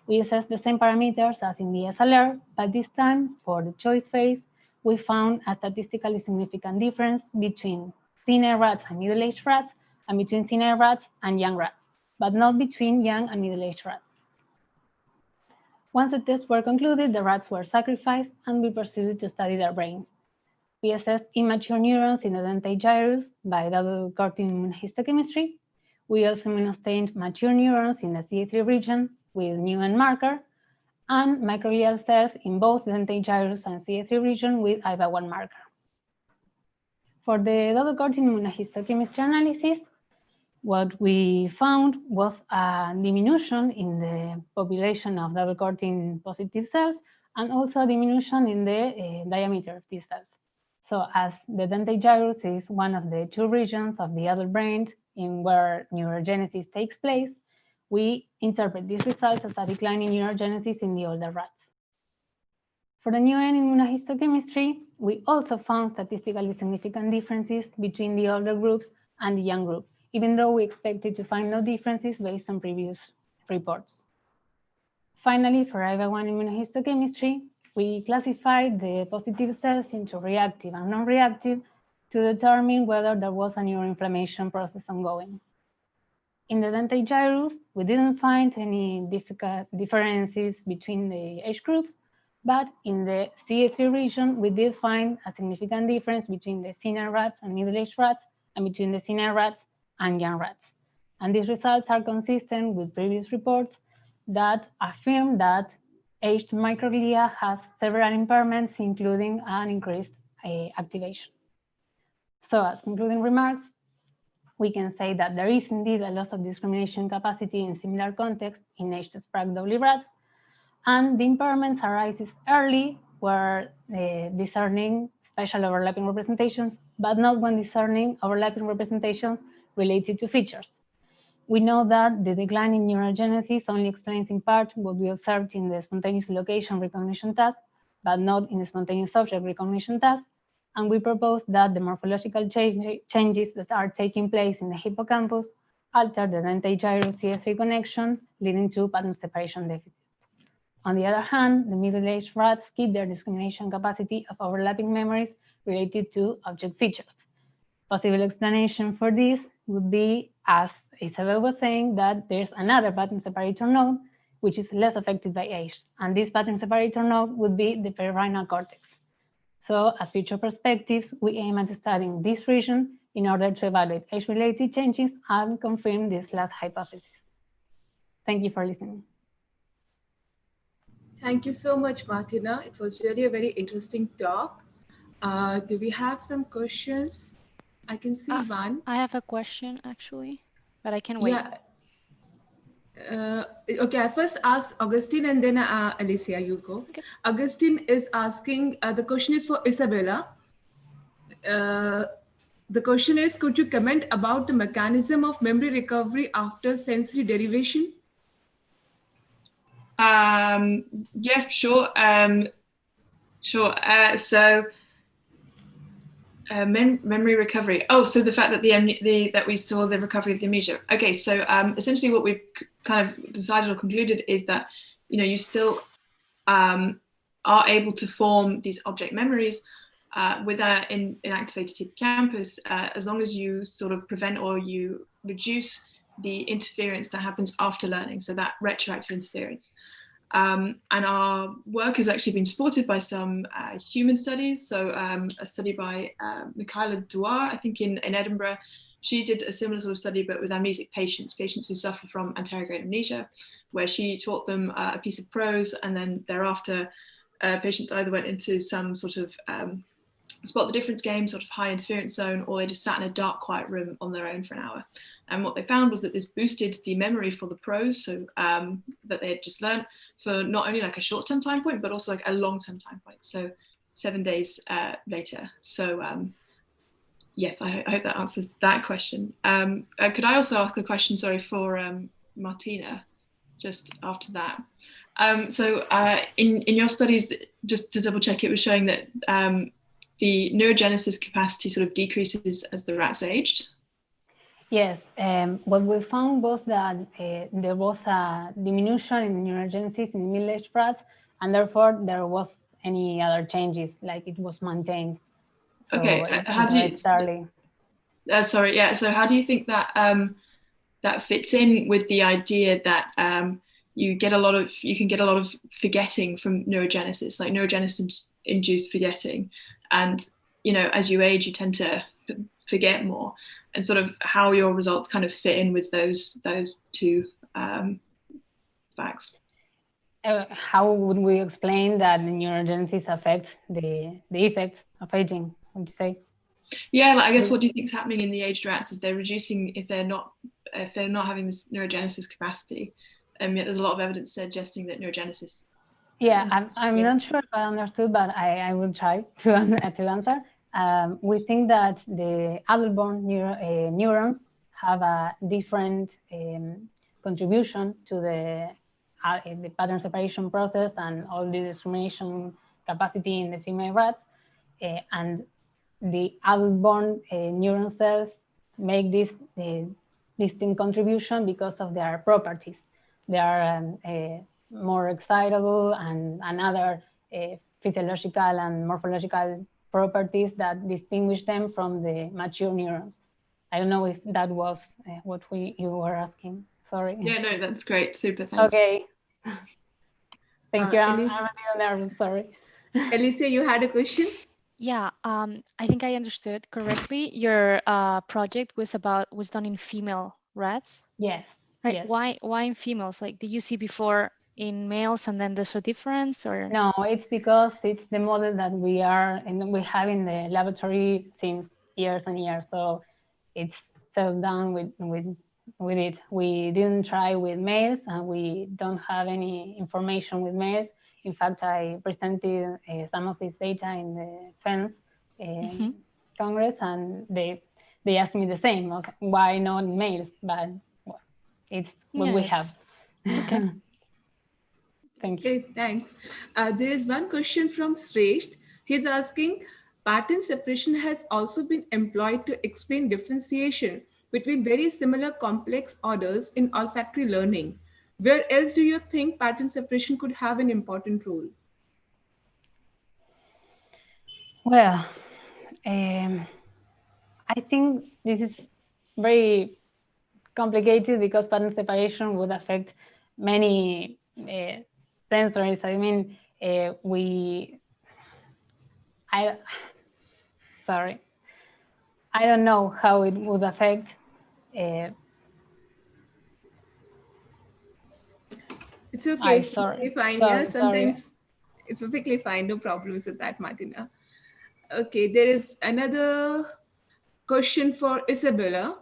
We assessed the same parameters as in the SLR, but this time, for the choice phase, we found a statistically significant difference between senile rats and middle-aged rats, and between senile rats and young rats, but not between young and middle-aged rats. Once the tests were concluded, the rats were sacrificed, and we proceeded to study their brains. We assessed immature neurons in the dentate gyrus by double cortin immunohistochemistry. We also immunostained mature neurons in the CA3 region with Newen marker, and microglial cells in both the dentate gyrus and CA3 region with IVA1 marker. For the double cortin immunohistochemistry analysis, what we found was a diminution in the population of double cortin positive cells and also a diminution in the diameter of these cells. So as the dentate gyrus is one of the 2 regions of the adult brain in where neurogenesis takes place, we interpret these results as a decline in neurogenesis in the older rats. For the Newen immunohistochemistry, we also found statistically significant differences between the older groups and the young group, even though we expected to find no differences based on previous reports. Finally, for IVA1 immunohistochemistry, we classified the positive cells into reactive and non-reactive to determine whether there was a neuroinflammation process ongoing. In the dentate gyrus, we didn't find any differences between the age groups, but in the CA3 region, we did find a significant difference between the senile rats and middle-aged rats, and between the senile rats and young rats. And these results are consistent with previous reports that affirm that aged microglia has several impairments, including an increased activation. So as concluding remarks, we can say that there is indeed a loss of discrimination capacity in similar contexts in aged Sprague-Dawley rats, and the impairments arises early where discerning spatial overlapping representations, but not when discerning overlapping representations related to features. We know that the decline in neurogenesis only explains in part what we observed in the spontaneous location recognition task, but not in the spontaneous object recognition task. And we propose that the morphological changes that are taking place in the hippocampus alter the dentate gyrus CA3 connection, leading to pattern separation deficit. On the other hand, the middle-aged rats keep their discrimination capacity of overlapping memories related to object features. Possible explanation for this would be, as Isabel was saying, that there's another pattern separator node which is less affected by age, and this pattern separator node would be the perirhinal cortex. So as future perspectives, we aim at studying this region in order to evaluate age-related changes and confirm this last hypothesis. Thank you for listening. Thank you so much, Martina. It was really a very interesting talk. Do we have some questions? I can see one. I have a question actually, but I can wait. Yeah. Okay, I first asked Augustine and then Alicia, you go. Okay. Augustine is asking, the question is for Isabella. The question is, could you comment about the mechanism of memory recovery after sensory derivation? Yeah, sure. Sure. Memory recovery. Oh, so the fact that that we saw the recovery of the amnesia. Okay, so essentially what we've kind of decided or concluded is that you still are able to form these object memories with an inactivated hippocampus as long as you sort of prevent or you reduce the interference that happens after learning, so that retroactive interference. And our work has actually been supported by some human studies. So a study by Michaela Duar, I think in Edinburgh. She did a similar sort of study, but with amnesic patients who suffer from anterograde amnesia, where she taught them a piece of prose, and then thereafter patients either went into some sort of spot the difference game, sort of high interference zone, or they just sat in a dark, quiet room on their own for an hour. And what they found was that this boosted the memory for the prose, so that they had just learned, for not only like a short-term time point, but also like a long-term time point. So 7 days later. So yes, I hope that answers that question. Could I also ask a question, sorry, for Martina, just after that? So in your studies, just to double check, it was showing that the neurogenesis capacity sort of decreases as the rats aged? Yes, what we found was that there was a diminution in neurogenesis in middle-aged rats, and therefore there was any other changes, like it was maintained. So okay, how do you? Sorry, yeah. So how do you think that that fits in with the idea that you can get a lot of forgetting from neurogenesis, like neurogenesis-induced forgetting, and as you age, you tend to forget more, and sort of how your results kind of fit in with those two facts. How would we explain that neurogenesis affects the effects of aging? Would you say? Yeah, like, I guess what do you think is happening in the aged rats if they're not having this neurogenesis capacity? Yet there's a lot of evidence suggesting that neurogenesis. Yeah, I'm not sure if I understood, but I will try to answer. We think that the adult-born neurons have a different contribution to the pattern separation process and all the discrimination capacity in the female rats, and the adult-born neuron cells make this distinct contribution because of their properties. They are more excitable and other physiological and morphological properties that distinguish them from the mature neurons. I don't know if that was what you were asking. Sorry. Yeah, no, that's great. Super, thanks. Okay. Thank you. I'm a little nervous, sorry. Alicia, you had a question? Yeah, I think I understood correctly. Your project was done in female rats. Yes. Right. Yes. Why in females? Like, did you see before in males and then there's a difference, or? No, it's because it's the model that we have in the laboratory since years and years. So it's settled down with it. We didn't try with males, and we don't have any information with males. In fact, I presented some of this data in the FENS Congress, and they asked me the same. Why not males? But well, it's what we have. Okay. Thank you. Okay, thanks. There is one question from Sresht. He's asking, pattern separation has also been employed to explain differentiation between very similar complex orders in olfactory learning. Where else do you think pattern separation could have an important role? Well, I think this is very complicated because pattern separation would affect many sensors. I mean, sorry, I don't know how it would affect. It's okay. It's Sorry, perfectly fine. sorry, Yeah, sometimes it's perfectly fine. No problems with that, Martina. Okay, there is another question for Isabella.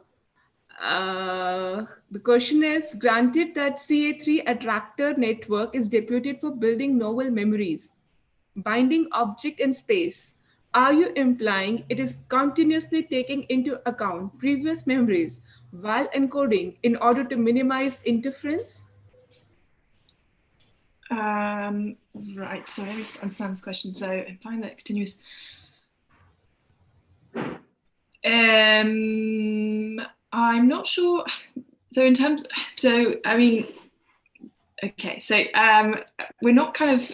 The question is, granted that CA3 attractor network is deputed for building novel memories, binding object in space, are you implying it is continuously taking into account previous memories while encoding in order to minimize interference? Right, so let me just understand this question. So implying that continuous. I'm not sure. So in terms, so I mean, okay, so we're not kind of.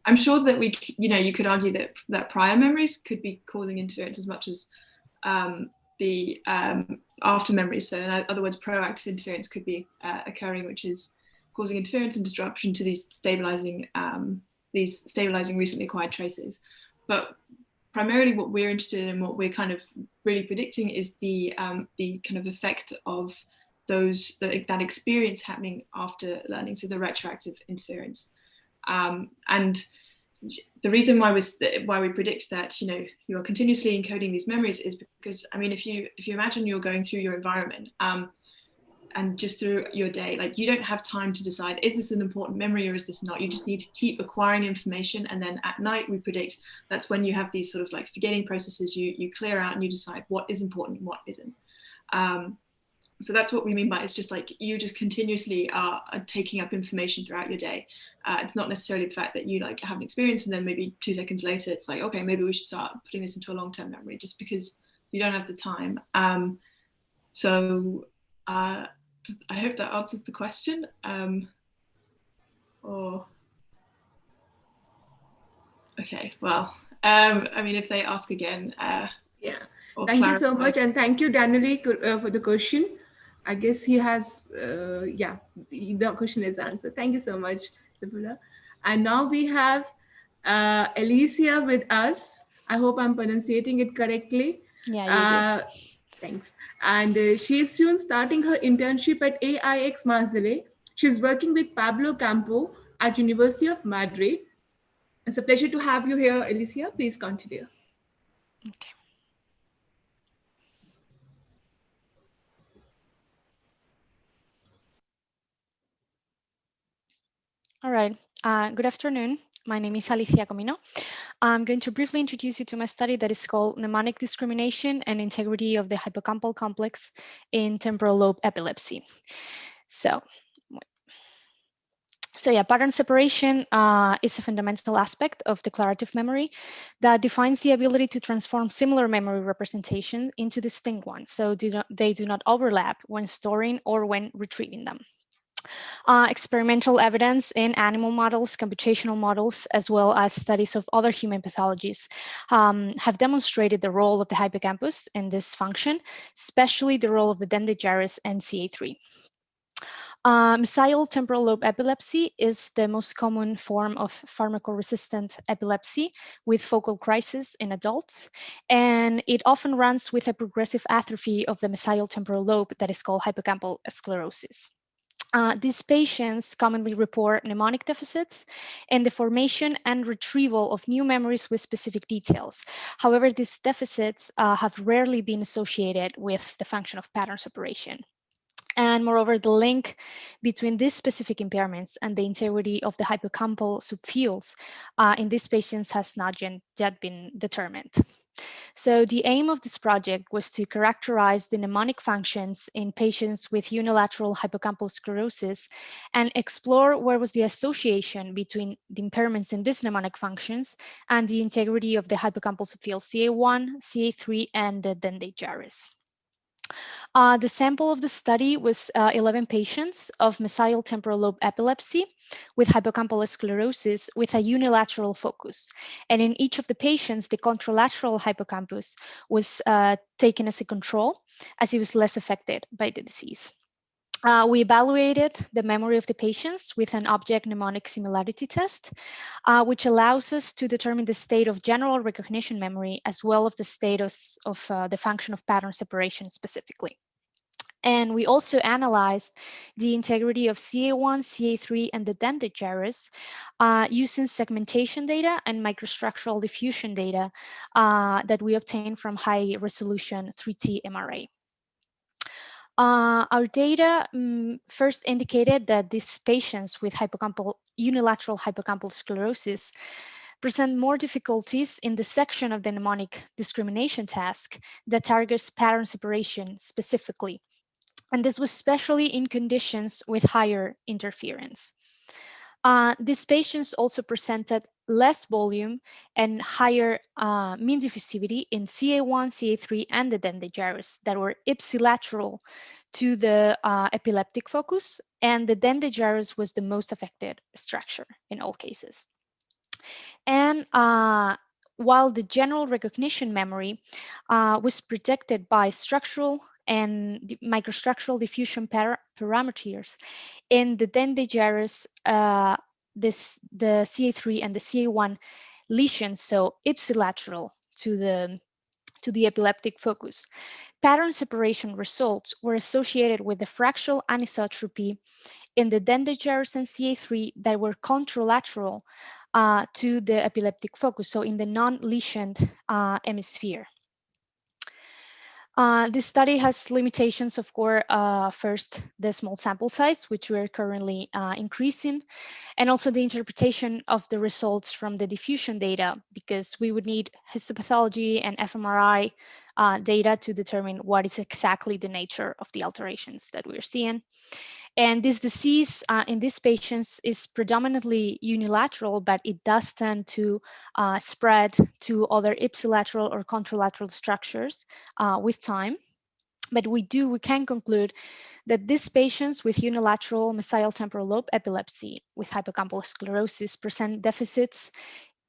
I'm sure that you could argue that prior memories could be causing interference as much as the after memories. So in other words, proactive interference could be occurring, which is causing interference and disruption to these stabilizing recently acquired traces. But primarily what we're interested in and what we're kind of really predicting is the kind of effect of that experience happening after learning, so the retroactive interference. And the reason why we predict that you are continuously encoding these memories is because, I mean, if you imagine you're going through your environment and just through your day, like, you don't have time to decide, is this an important memory or is this not? You just need to keep acquiring information, and then at night we predict that's when you have these sort of like forgetting processes. You clear out and you decide what is important and what isn't. So that's what we mean by it's just like you just continuously are taking up information throughout your day. It's not necessarily the fact that you like have an experience and then maybe 2 seconds later it's like, okay, maybe we should start putting this into a long-term memory, just because you don't have the time. So I hope that answers the question. Or okay, well, I mean, if they ask again, yeah. Thank you so much, and thank you, Danieli, for the question. I guess he has, yeah, the question is answered. Thank you so much, Sabula. And now we have Alicia with us. I hope I'm pronouncing it correctly. Yeah, you do. Thanks. And she's soon starting her internship at AIX Marzelle. She's working with Pablo Campo at University of Madrid. It's a pleasure to have you here, Alicia. Please continue. Okay. All right. Good afternoon. My name is Alicia Comino. I'm going to briefly introduce you to my study that is called Mnemonic Discrimination and Integrity of the Hippocampal Complex in Temporal Lobe Epilepsy. So yeah, pattern separation is a fundamental aspect of declarative memory that defines the ability to transform similar memory representation into distinct ones, so they do not overlap when storing or when retrieving them. Experimental evidence in animal models, computational models, as well as studies of other human pathologies have demonstrated the role of the hippocampus in this function, especially the role of the dentate gyrus and CA3. Mesial temporal lobe epilepsy is the most common form of pharmacoresistant epilepsy with focal crisis in adults, and it often runs with a progressive atrophy of the mesial temporal lobe that is called hippocampal sclerosis. These patients commonly report mnemonic deficits and the formation and retrieval of new memories with specific details. However, these deficits have rarely been associated with the function of pattern separation. And moreover, the link between these specific impairments and the integrity of the hippocampal subfields in these patients has not yet been determined. So the aim of this project was to characterize the mnemonic functions in patients with unilateral hippocampal sclerosis and explore where was the association between the impairments in these mnemonic functions and the integrity of the hippocampal subfield CA1, CA3, and the dentate gyrus. The sample of the study was 11 patients of mesial temporal lobe epilepsy with hippocampal sclerosis with a unilateral focus. And in each of the patients, the contralateral hippocampus was taken as a control, as it was less affected by the disease. We evaluated the memory of the patients with an object mnemonic similarity test, which allows us to determine the state of general recognition memory as well as the status of the function of pattern separation specifically. And we also analyzed the integrity of CA1, CA3, and the dentate gyrus using segmentation data and microstructural diffusion data that we obtained from high resolution 3T MRA. Our data first indicated that these patients with unilateral hippocampal sclerosis present more difficulties in the section of the mnemonic discrimination task that targets pattern separation specifically. And this was especially in conditions with higher interference. These patients also presented less volume and higher mean diffusivity in CA1, CA3, and the dentate gyrus that were ipsilateral to the epileptic focus, and the dentate gyrus was the most affected structure in all cases. And while the general recognition memory was predicted by structural and microstructural diffusion parameters, in the dentate gyrus, the CA3 and the CA1 lesions, so ipsilateral to the epileptic focus. Pattern separation results were associated with the fractional anisotropy in the dentate gyrus and CA3 that were contralateral to the epileptic focus, so in the non-lesioned hemisphere. This study has limitations, of course, first, the small sample size, which we're currently increasing, and also the interpretation of the results from the diffusion data, because we would need histopathology and fMRI data to determine what is exactly the nature of the alterations that we're seeing. And this disease in these patients is predominantly unilateral, but it does tend to spread to other ipsilateral or contralateral structures with time. But we can conclude that these patients with unilateral mesial temporal lobe epilepsy with hippocampal sclerosis present deficits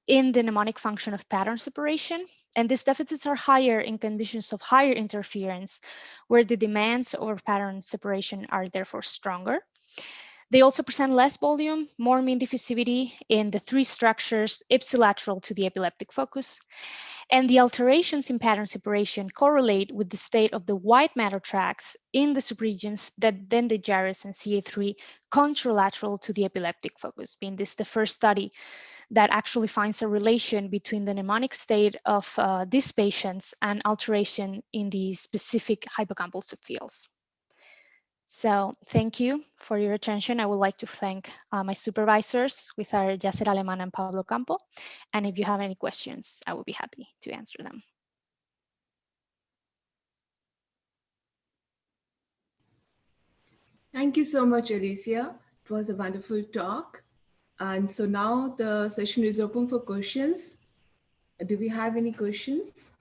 in the mnemonic function of pattern separation. And these deficits are higher in conditions of higher interference, where the demands over pattern separation are therefore stronger. They also present less volume, more mean diffusivity in the three structures ipsilateral to the epileptic focus. And the alterations in pattern separation correlate with the state of the white matter tracts in the subregions that dentate gyrus and CA3 contralateral to the epileptic focus, being this the first study that actually finds a relation between the mnemonic state of these patients and alteration in the specific hippocampal subfields. So thank you for your attention. I would like to thank my supervisors, which are Yasser Aleman and Pablo Campo. And if you have any questions, I will be happy to answer them. Thank you so much, Alicia. It was a wonderful talk. And so now the session is open for questions. Do we have any questions?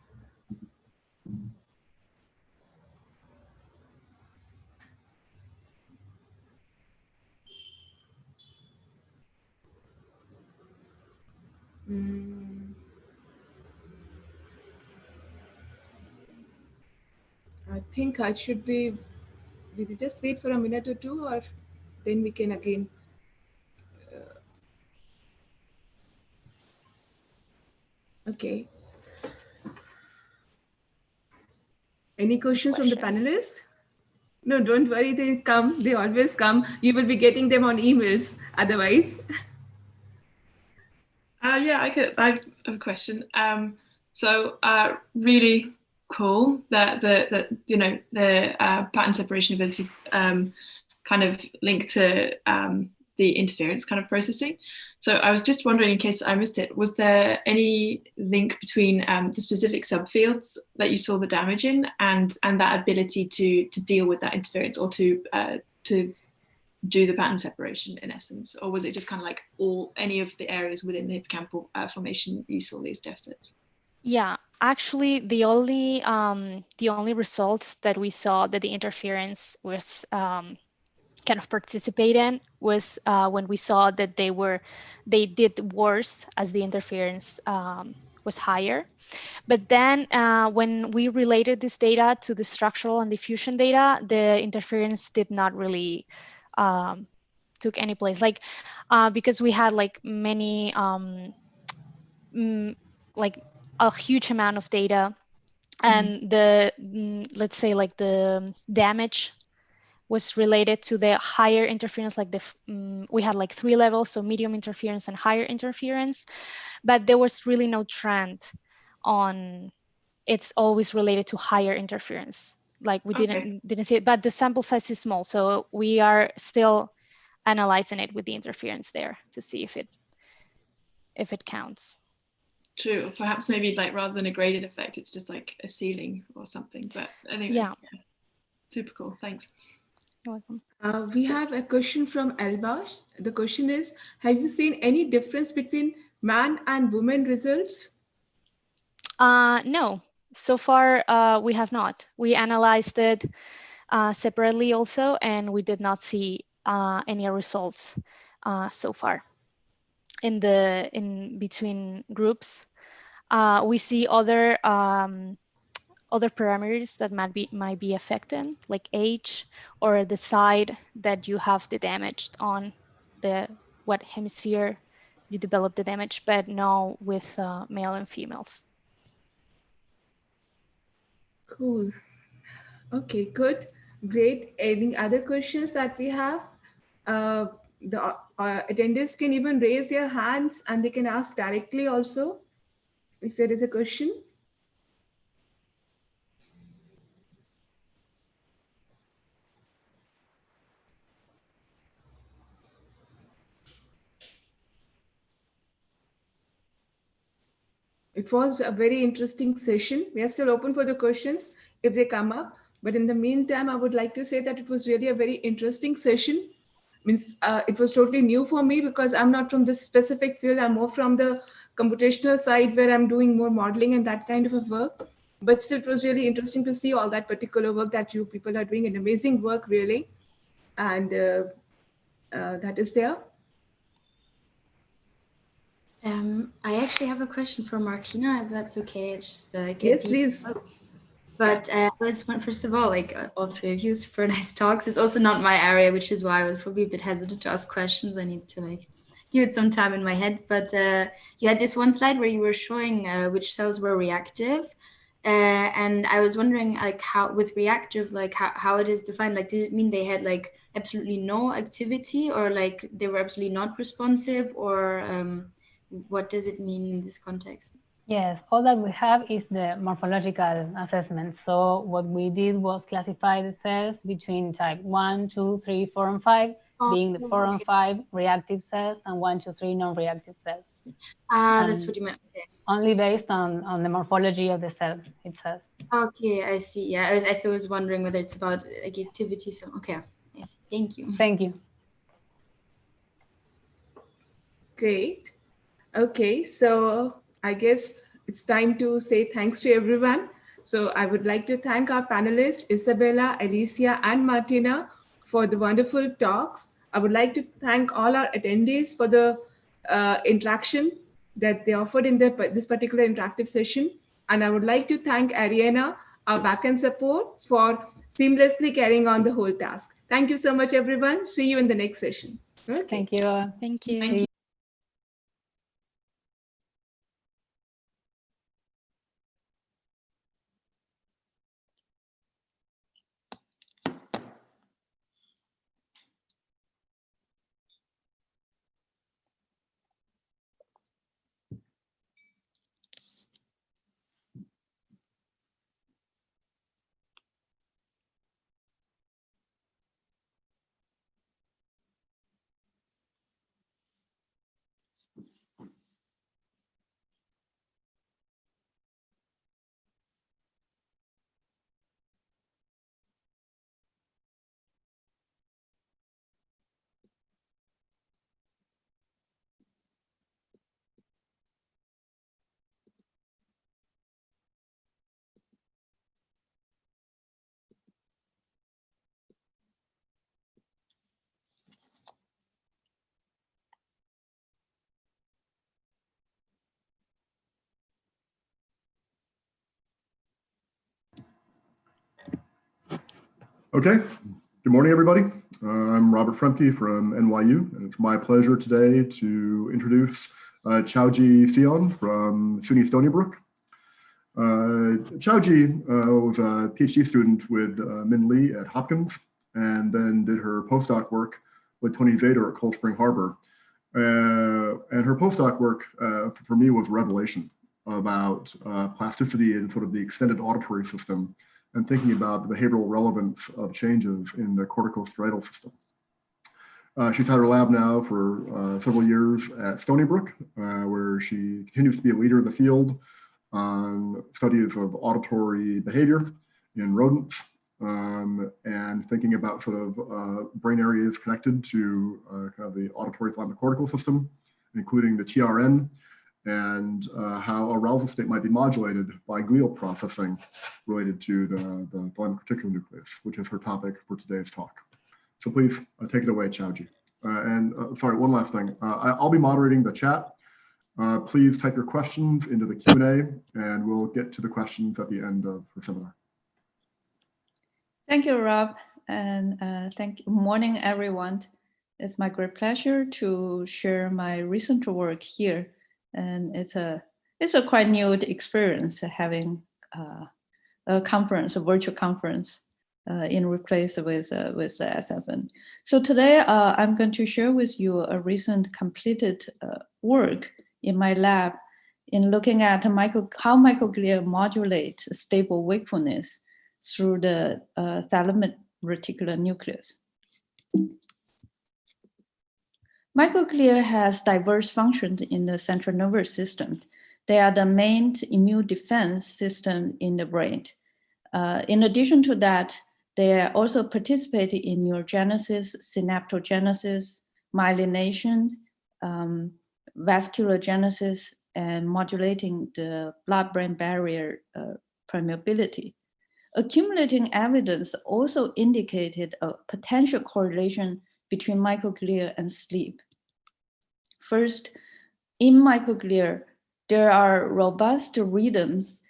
I think I should be, will you just wait for a minute or two, or then we can again. Okay. Any questions from the panelists? No, don't worry, they come, they always come. You will be getting them on emails otherwise. Yeah, I have a question. So really cool that the pattern separation abilities kind of linked to the interference kind of processing. So I was just wondering, in case I missed it, was there any link between the specific subfields that you saw the damage in and that ability to deal with that interference, or to do the pattern separation in essence? Or was it just kind of like any of the areas within the hippocampal formation you saw these deficits? Yeah, Actually, the only results that we saw that the interference was kind of participate in was when we saw that they did worse as the interference was higher. But then when we related this data to the structural and diffusion data, the interference did not really took any place. Like because we had like many like a huge amount of data, and the let's say like the damage was related to the higher interference, like we had like 3 levels, so medium interference and higher interference, but there was really no trend on it's always related to higher interference. Like we didn't see it, but the sample size is small, so we are still analyzing it with the interference there to see if it counts. True. Perhaps maybe like rather than a graded effect, it's just like a ceiling or something. But anyway, Yeah. Super cool. Thanks. You're welcome. We have a question from Elbash. The question is, have you seen any difference between man and woman results? No, so far we have not. We analyzed it separately also, and we did not see any results so far in between groups. We see other parameters that might be affected, like age or the side that you have the damage on, what hemisphere you develop the damage, but no with male and females. Cool. Okay, good. Great. Any other questions that we have? The attendees can even raise their hands and they can ask directly also if there is a question. It was a very interesting session. We are still open for the questions if they come up. But in the meantime, I would like to say that it was really a very interesting session. Means it was totally new for me because I'm not from this specific field. I'm more from the computational side where I'm doing more modeling and that kind of a work. But still, it was really interesting to see all that particular work that you people are doing. An amazing work, really. And that is there. I actually have a question for Martina, if that's okay. It's just Yes, please. But first of all, like all three of you, super nice talks. It's also not my area, which is why I was probably a bit hesitant to ask questions. I need to like give it some time in my head. But you had this one slide where you were showing which cells were reactive. And I was wondering like how with reactive, like how it is defined. Like, did it mean they had like absolutely no activity, or like they were absolutely not responsive, or what does it mean in this context? Yes, all that we have is the morphological assessment. So what we did was classify the cells between type 1, 2, 3, 4, and 5, being the 4 and 5 reactive cells and 1, 2, 3 non-reactive cells. That's what you meant. Okay. Only based on the morphology of the cell itself. Okay, I see. Yeah, I was wondering whether it's about like activity. So okay, yes, thank you. Thank you. Great. Okay, so I guess it's time to say thanks to everyone. So I would like to thank our panelists, Isabella, Alicia, and Martina, for the wonderful talks. I would like to thank all our attendees for the interaction that they offered in this particular interactive session. And I would like to thank Ariana, our backend support, for seamlessly carrying on the whole task. Thank you so much, everyone. See you in the next session. Okay. Thank you. Thank you. Okay, good morning, everybody. I'm Robert Fremke from NYU, and it's my pleasure today to introduce Chao-Ji Sion from SUNY Stony Brook. Chao-Ji was a PhD student with Min Lee at Hopkins, and then did her postdoc work with Tony Zader at Cold Spring Harbor. And her postdoc work for me was a revelation about plasticity and sort of the extended auditory system, and thinking about the behavioral relevance of changes in the corticostriatal system. She's had her lab now for several years at Stony Brook, where she continues to be a leader in the field on studies of auditory behavior in rodents, and thinking about sort of brain areas connected to kind of the auditory thalamocortical system, including the TRN, and how arousal state might be modulated by glial processing related to the thalamus-reticular nucleus, which is her topic for today's talk. So please take it away, Chao-Ji. Sorry, one last thing. I'll be moderating the chat. Please type your questions into the Q&A, and we'll get to the questions at the end of the seminar. Thank you, Rob, and good morning, everyone. It's my great pleasure to share my recent work here. And it's a quite new experience having a conference, a virtual conference, in replace with the SFN. So today I'm going to share with you a recent completed work in my lab in looking at how microglia modulate stable wakefulness through the thalamus-reticular nucleus. Microglia has diverse functions in the central nervous system. They are the main immune defense system in the brain. In addition to that, they also participate in neurogenesis, synaptogenesis, myelination, vasculogenesis, and modulating the blood-brain barrier permeability. Accumulating evidence also indicated a potential correlation between microglia and sleep. First, in microglia, there are robust rhythms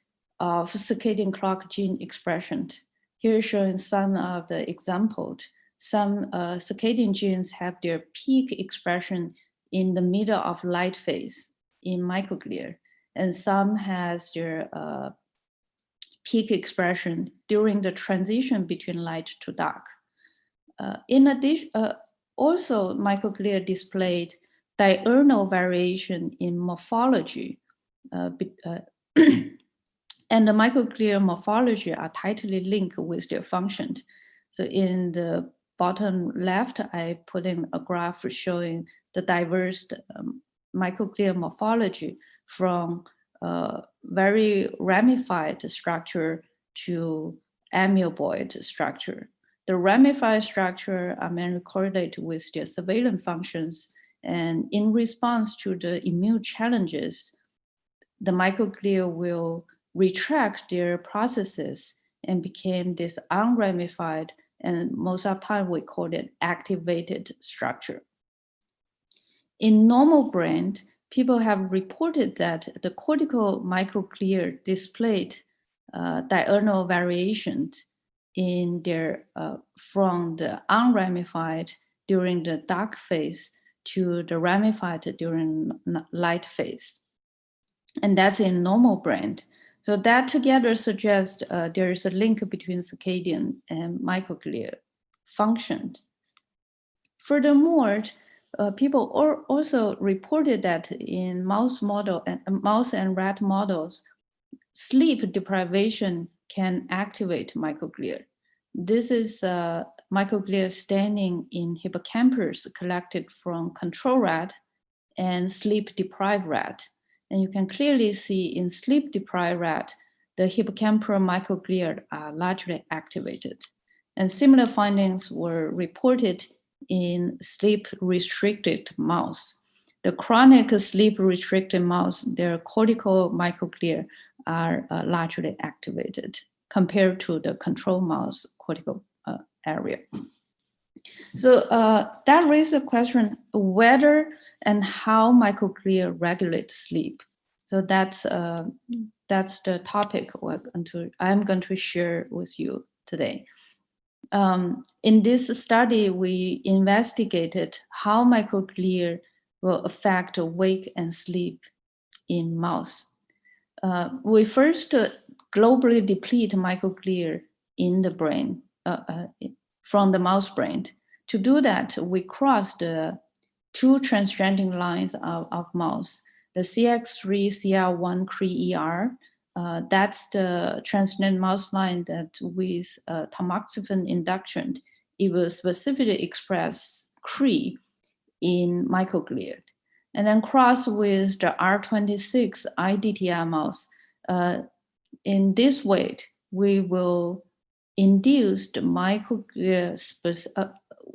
of circadian clock gene expression. Here showing some of the examples. Some circadian genes have their peak expression in the middle of light phase in microglia, and some has their peak expression during the transition between light to dark. In addition, also microglia displayed diurnal variation in morphology, and the microglia morphology are tightly linked with their function. So in the bottom left, I put in a graph showing the diverse microglia morphology from very ramified structure to amoeboid structure. The ramified structure are mainly correlated with their surveillance functions, and in response to the immune challenges, the microglia will retract their processes and became this unramified, and most of the time we call it activated structure. In normal brain, people have reported that the cortical microglia displayed diurnal variations in their from the unramified during the dark phase to the ramified during light phase. And that's in normal brain. So that together suggests there is a link between circadian and microglia function. Furthermore, people also reported that in mouse and rat models, sleep deprivation can activate microglia. This is microglia staining in hippocampus collected from control rat and sleep-deprived rat. And you can clearly see in sleep-deprived rat, the hippocampal microglia are largely activated. And similar findings were reported in sleep-restricted mouse. The chronic sleep-restricted mouse, their cortical microglia are largely activated compared to the control mouse cortical area. So that raises the question whether and how microglia regulate sleep. So that's the topic I'm going to share with you today. In this study, we investigated how microglia will affect wake and sleep in mouse. We first globally deplete microglia in the brain, from the mouse brain. To do that, we crossed two transgenic lines of mouse, the CX3 CR1 CRE-ER. That's the transgenic mouse line that with tamoxifen induction, it will specifically express CRE in microglia. And then cross with the R26 IDTR mouse. In this way, we will induce the microglia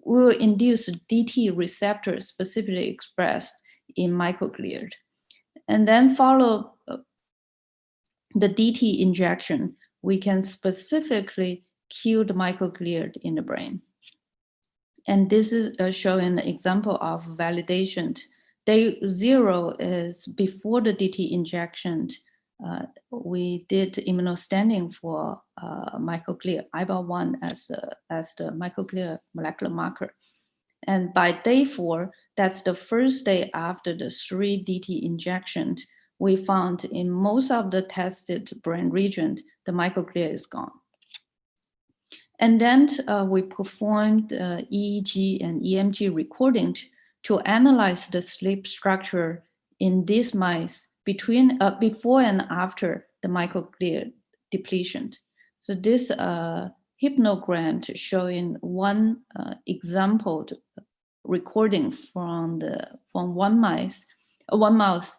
we will induce DT receptors specifically expressed in microglia. And then follow the DT injection, we can specifically kill the microglia in the brain. And this is showing an example of validation. Day 0 is before the DT injection. We did immunostaining for microglia, IBA1 as the microglia molecular marker. And by day 4, that's the first day after the 3 DT injections, we found in most of the tested brain regions, the microglia is gone. And then we performed EEG and EMG recording to analyze the sleep structure in these mice between before and after the microglia depletion. So this hypnogram showing one example recording from one mouse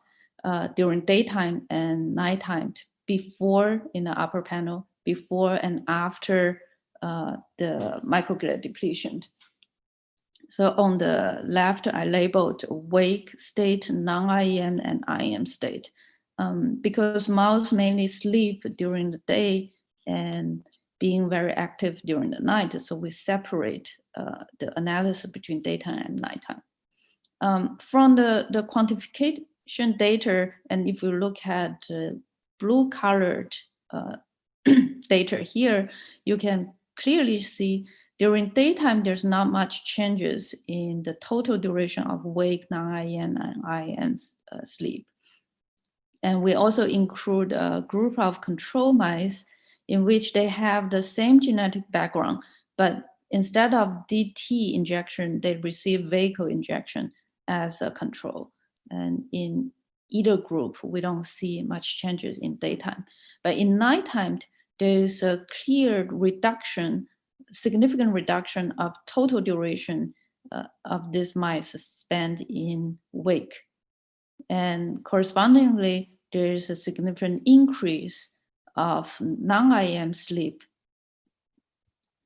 during daytime and nighttime, before in the upper panel, before and after the microglia depletion. So on the left, I labeled wake state, non-IEM, and IEM state. Because mouse mainly sleep during the day and being very active during the night, so we separate the analysis between daytime and nighttime. From the quantification data, and if you look at blue colored data here, you can clearly see during daytime, there's not much changes in the total duration of wake, non-IEM, and IEM sleep. And we also include a group of control mice in which they have the same genetic background, but instead of DT injection, they receive vehicle injection as a control. And in either group, we don't see much changes in daytime. But in nighttime, there is a clear reduction, significant reduction of total duration of this mice spent in wake. And correspondingly, there is a significant increase of non-IEM sleep,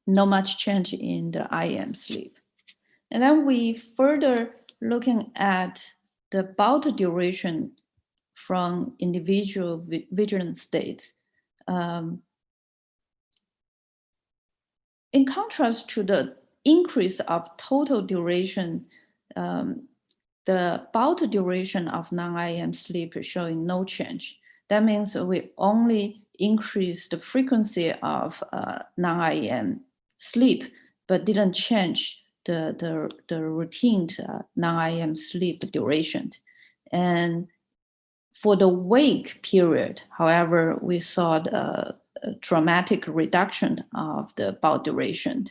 not much change in the IEM sleep. And then we further looking at the bout duration from individual vigilant states. In contrast to the increase of total duration, the bout duration of non-IEM sleep is showing no change. That means we only increase the frequency of non-IEM sleep, but didn't change the routine non-IEM sleep duration. And for the wake period, however, we saw the dramatic reduction of the bout duration.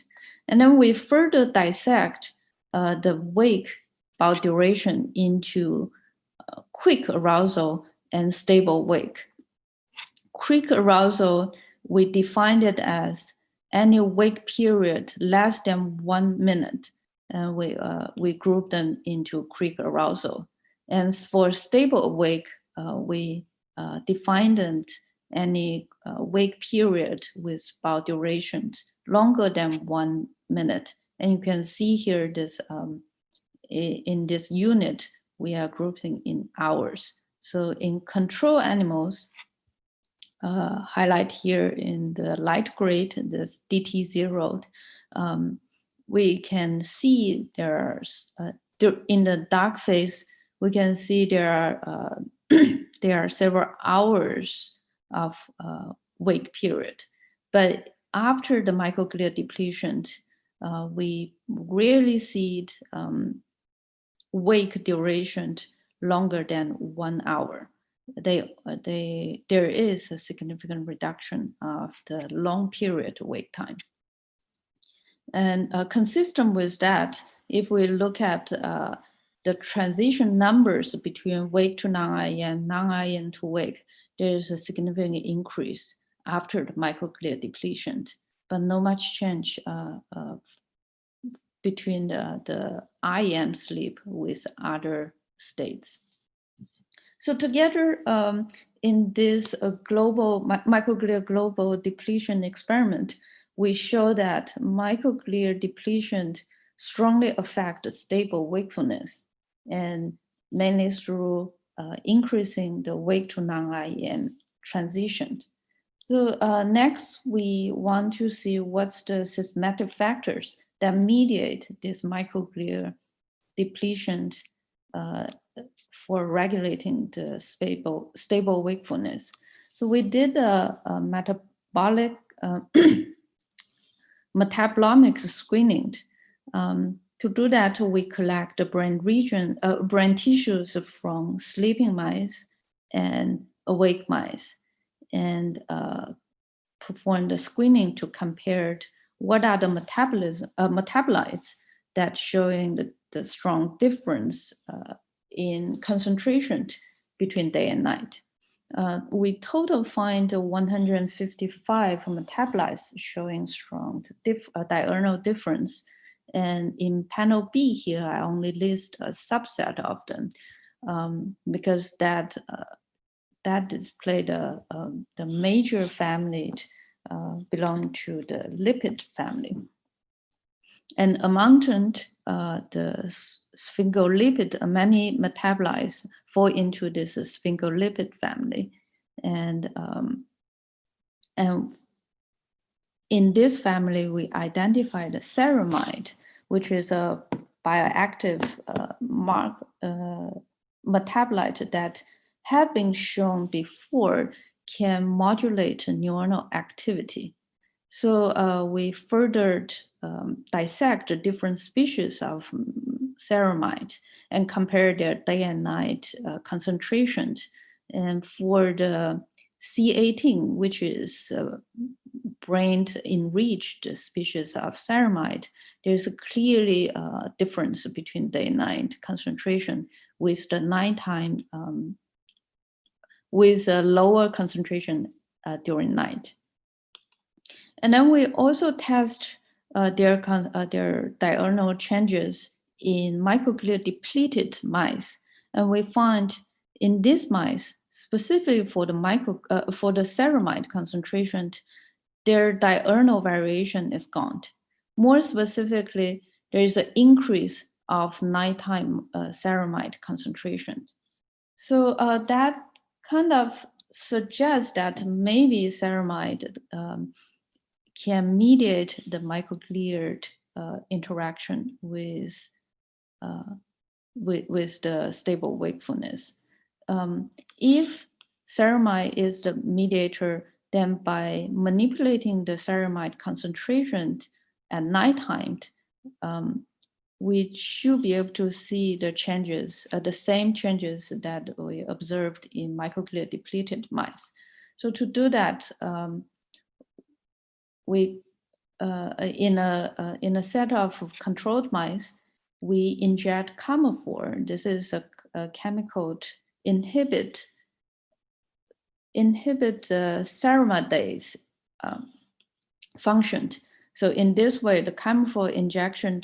And then we further dissect the wake bout duration into quick arousal and stable wake. Quick arousal, we defined it as any wake period less than 1 minute. And we group them into quick arousal. And for stable awake, we defined any wake period with bout duration longer than 1 minute. And you can see here this in this unit, we are grouping in hours. So in control animals, highlight here in the light gray, this DT0, we can see there's in the dark phase, we can see there are several hours of wake period. But after the microglia depletion, we rarely see wake duration longer than 1 hour. There is a significant reduction of the long period wake time. And consistent with that, if we look at the transition numbers between wake to non-IEM, non-IEM to wake, there is a significant increase after the microglia depletion, but no much change between the IEM sleep with other states. So together in this global microglia global depletion experiment, we show that microglia depletion strongly affect stable wakefulness, and mainly through increasing the wake to non-IEM transition. So next, we want to see what's the systematic factors that mediate this microglia depletion for regulating the stable wakefulness. So we did a metabolic metabolomics screening. To do that, we collect the brain tissues from sleeping mice and awake mice, and perform the screening to compare what are the metabolites that showing the strong difference in concentration between day and night. We total find 155 metabolites showing strong diurnal difference. And in panel B here, I only list a subset of them because that display the major family belong to the lipid family. And among the sphingolipid, many metabolites fall into this sphingolipid family. And in this family, we identified the ceramide, which is a bioactive metabolite that have been shown before can modulate neuronal activity. So we further dissect the different species of ceramide and compare their day and night concentrations. And for the C18, which is brain enriched species of ceramide, there's a clearly difference between day and night concentration, with the nighttime with a lower concentration during night. And then we also test their diurnal changes in microglia depleted mice, and we find in these mice, specifically for the ceramide concentration, their diurnal variation is gone. More specifically, there is an increase of nighttime ceramide concentration. So that kind of suggests that maybe ceramide can mediate the microglia interaction with the stable wakefulness. If ceramide is the mediator, then by manipulating the ceramide concentration at nighttime, we should be able to see the changes, the same changes that we observed in microglia depleted mice. So to do that, we in a set of controlled mice, we inject camophor. This is a chemical to inhibit ceramidase function. So in this way, the camophor injection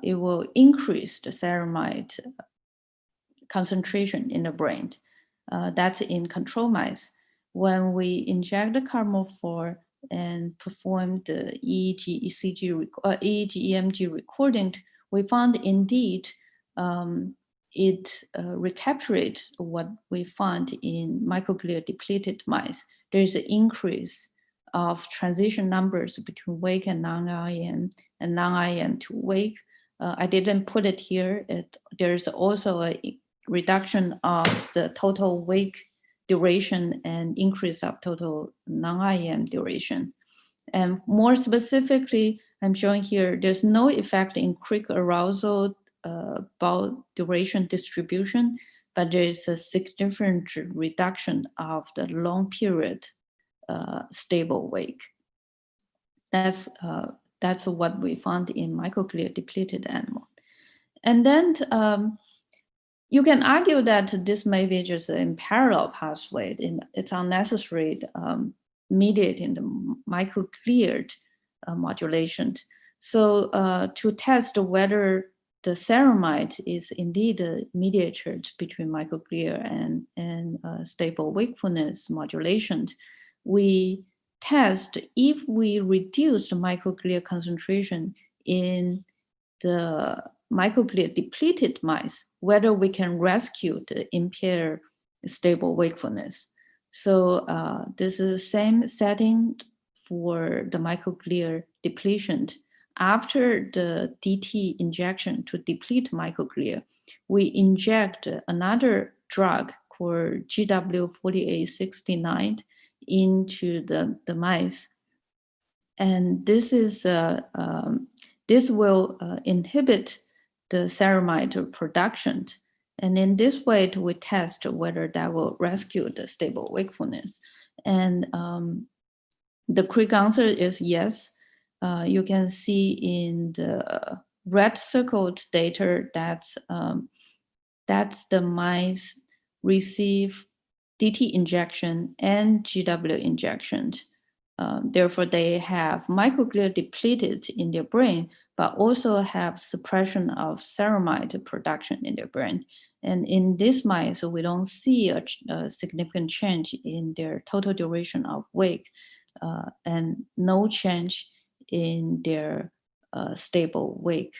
it will increase the ceramide concentration in the brain. That's in control mice. When we inject the camophor and perform the EEG, EMG recording, we found indeed it recapturates what we found in microglia depleted mice. There is an increase of transition numbers between wake and non-IEM, and non-IEM to wake. I didn't put it here. There's also a reduction of the total wake duration and increase of total non-IEM duration. And more specifically, I'm showing here, there's no effect in quick arousal bowel duration distribution, but there is a significant reduction of the long period stable wake. That's what we found in microglia depleted animal. And then you can argue that this may be just in parallel pathway. It's unnecessary mediating the microglia modulation. So to test whether the ceramide is indeed a mediator between microglia and stable wakefulness modulation, we test if we reduce the microglia concentration in the microglia depleted mice, whether we can rescue the impaired stable wakefulness. So this is the same setting for the microglia depletion. After the DT injection to deplete microglia, we inject another drug called GW4869 into the mice. And this is this will inhibit the ceramide production. And in this way, we test whether that will rescue the stable wakefulness. And the quick answer is yes. You can see in the red circled data that's the mice receive DT injection and GW injection. Therefore, they have microglia depleted in their brain, but also have suppression of ceramide production in their brain. And in these mice, we don't see a significant change in their total duration of wake and no change in their stable wake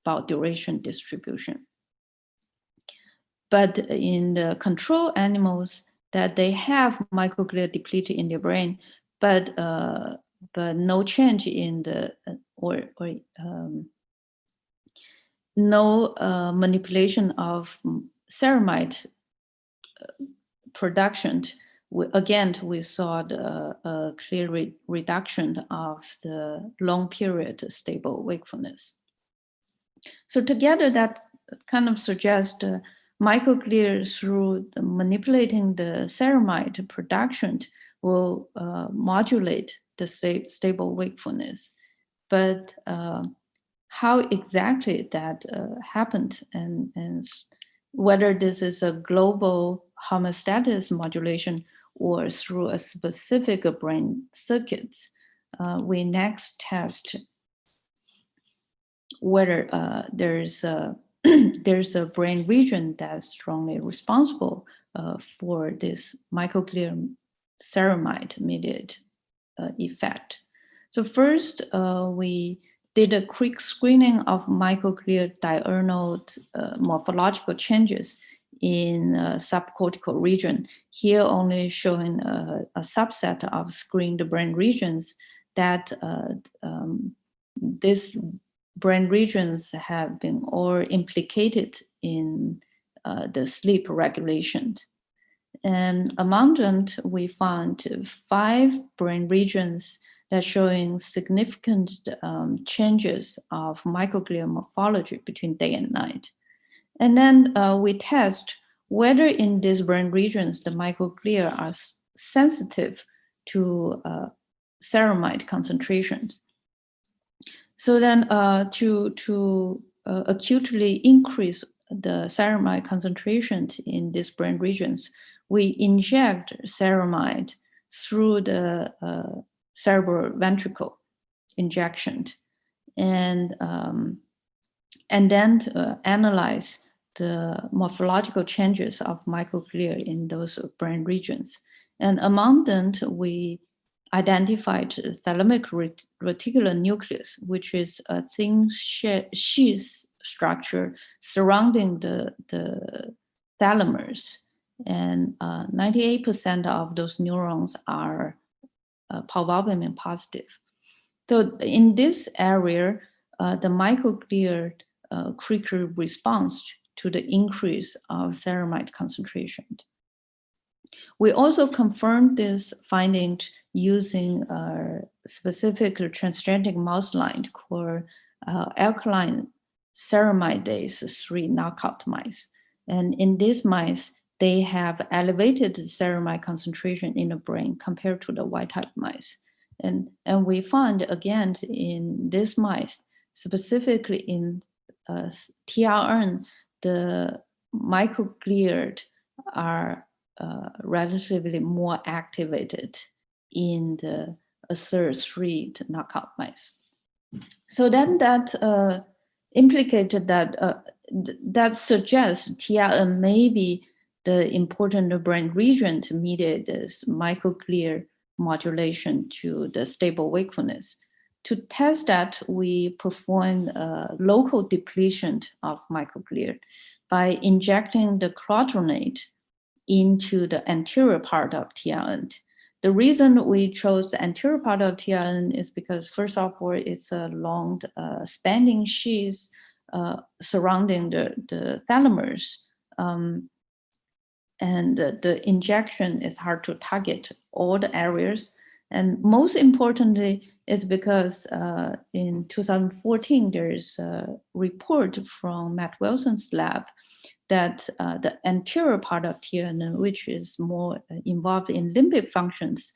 bowel duration distribution. But in the control animals, that they have microglia depleted in their brain, but no change in the no manipulation of ceramide production. We saw a clear reduction of the long period stable wakefulness. So together, that kind of suggests microglia through manipulating the ceramide production will modulate the stable wakefulness. But how exactly that happened and whether this is a global homeostasis modulation or through a specific brain circuits, we next test whether there's a brain region that's strongly responsible for this microglia ceramide mediated effect. So first, we did a quick screening of microglia diurnal morphological changes in subcortical region. Here only showing a subset of screened brain regions that these brain regions have been all implicated in the sleep regulation. And among them, we found 5 brain regions that showing significant changes of microglia morphology between day and night. And then we test whether in these brain regions, the microglia are sensitive to ceramide concentrations. So then to acutely increase the ceramide concentrations in these brain regions, we inject ceramide through the cerebral ventricle injection, and then analyze the morphological changes of microglia in those brain regions. And among them, we identified thalamic reticular nucleus, which is a thin sheath structure surrounding the thalamus. And 98% of those neurons are pulvoalbumin positive. So in this area, the microglia quickly responds to the increase of ceramide concentration. We also confirmed this finding using a specific transgenic mouse line called alkaline ceramidase 3 knockout mice. And in these mice, they have elevated ceramide concentration in the brain compared to the wild type mice. And we found again in these mice, specifically in TRN, the microglia are relatively more activated in the ASER3 knockout mice. So then that implicated that that suggests TRN may be the important brain region to mediate this microglia modulation to the stable wakefulness. To test that, we performed a local depletion of microglia by injecting the clotronate into the anterior part of TRN. The reason we chose the anterior part of TRN is because, first of all, it's a long spanning sheath surrounding the thalamus. And the injection is hard to target all the areas. And most importantly is because in 2014, there's a report from Matt Wilson's lab that the anterior part of TRN, which is more involved in limbic functions,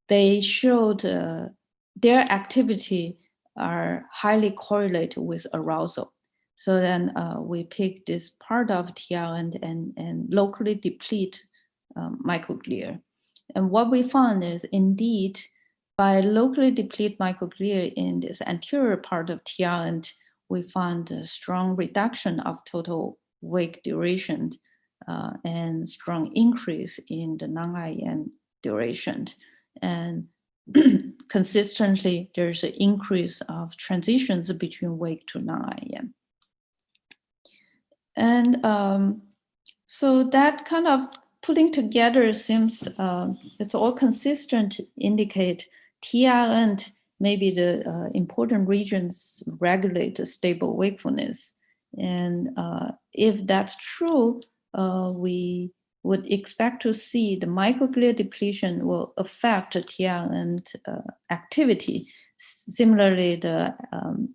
they showed their activity are highly correlated with arousal. So then we pick this part of TRN and locally deplete microglia. And what we found is indeed, by locally deplete microglia in this anterior part of TRN, we found a strong reduction of total wake duration and strong increase in the non-IEM duration. And consistently, there's an increase of transitions between wake to non-IEM. And so that kind of putting together seems it's all consistent, indicate TRN maybe the important regions regulate stable wakefulness. And if that's true, we would expect to see the microglia depletion will affect TRN activity. Similarly, the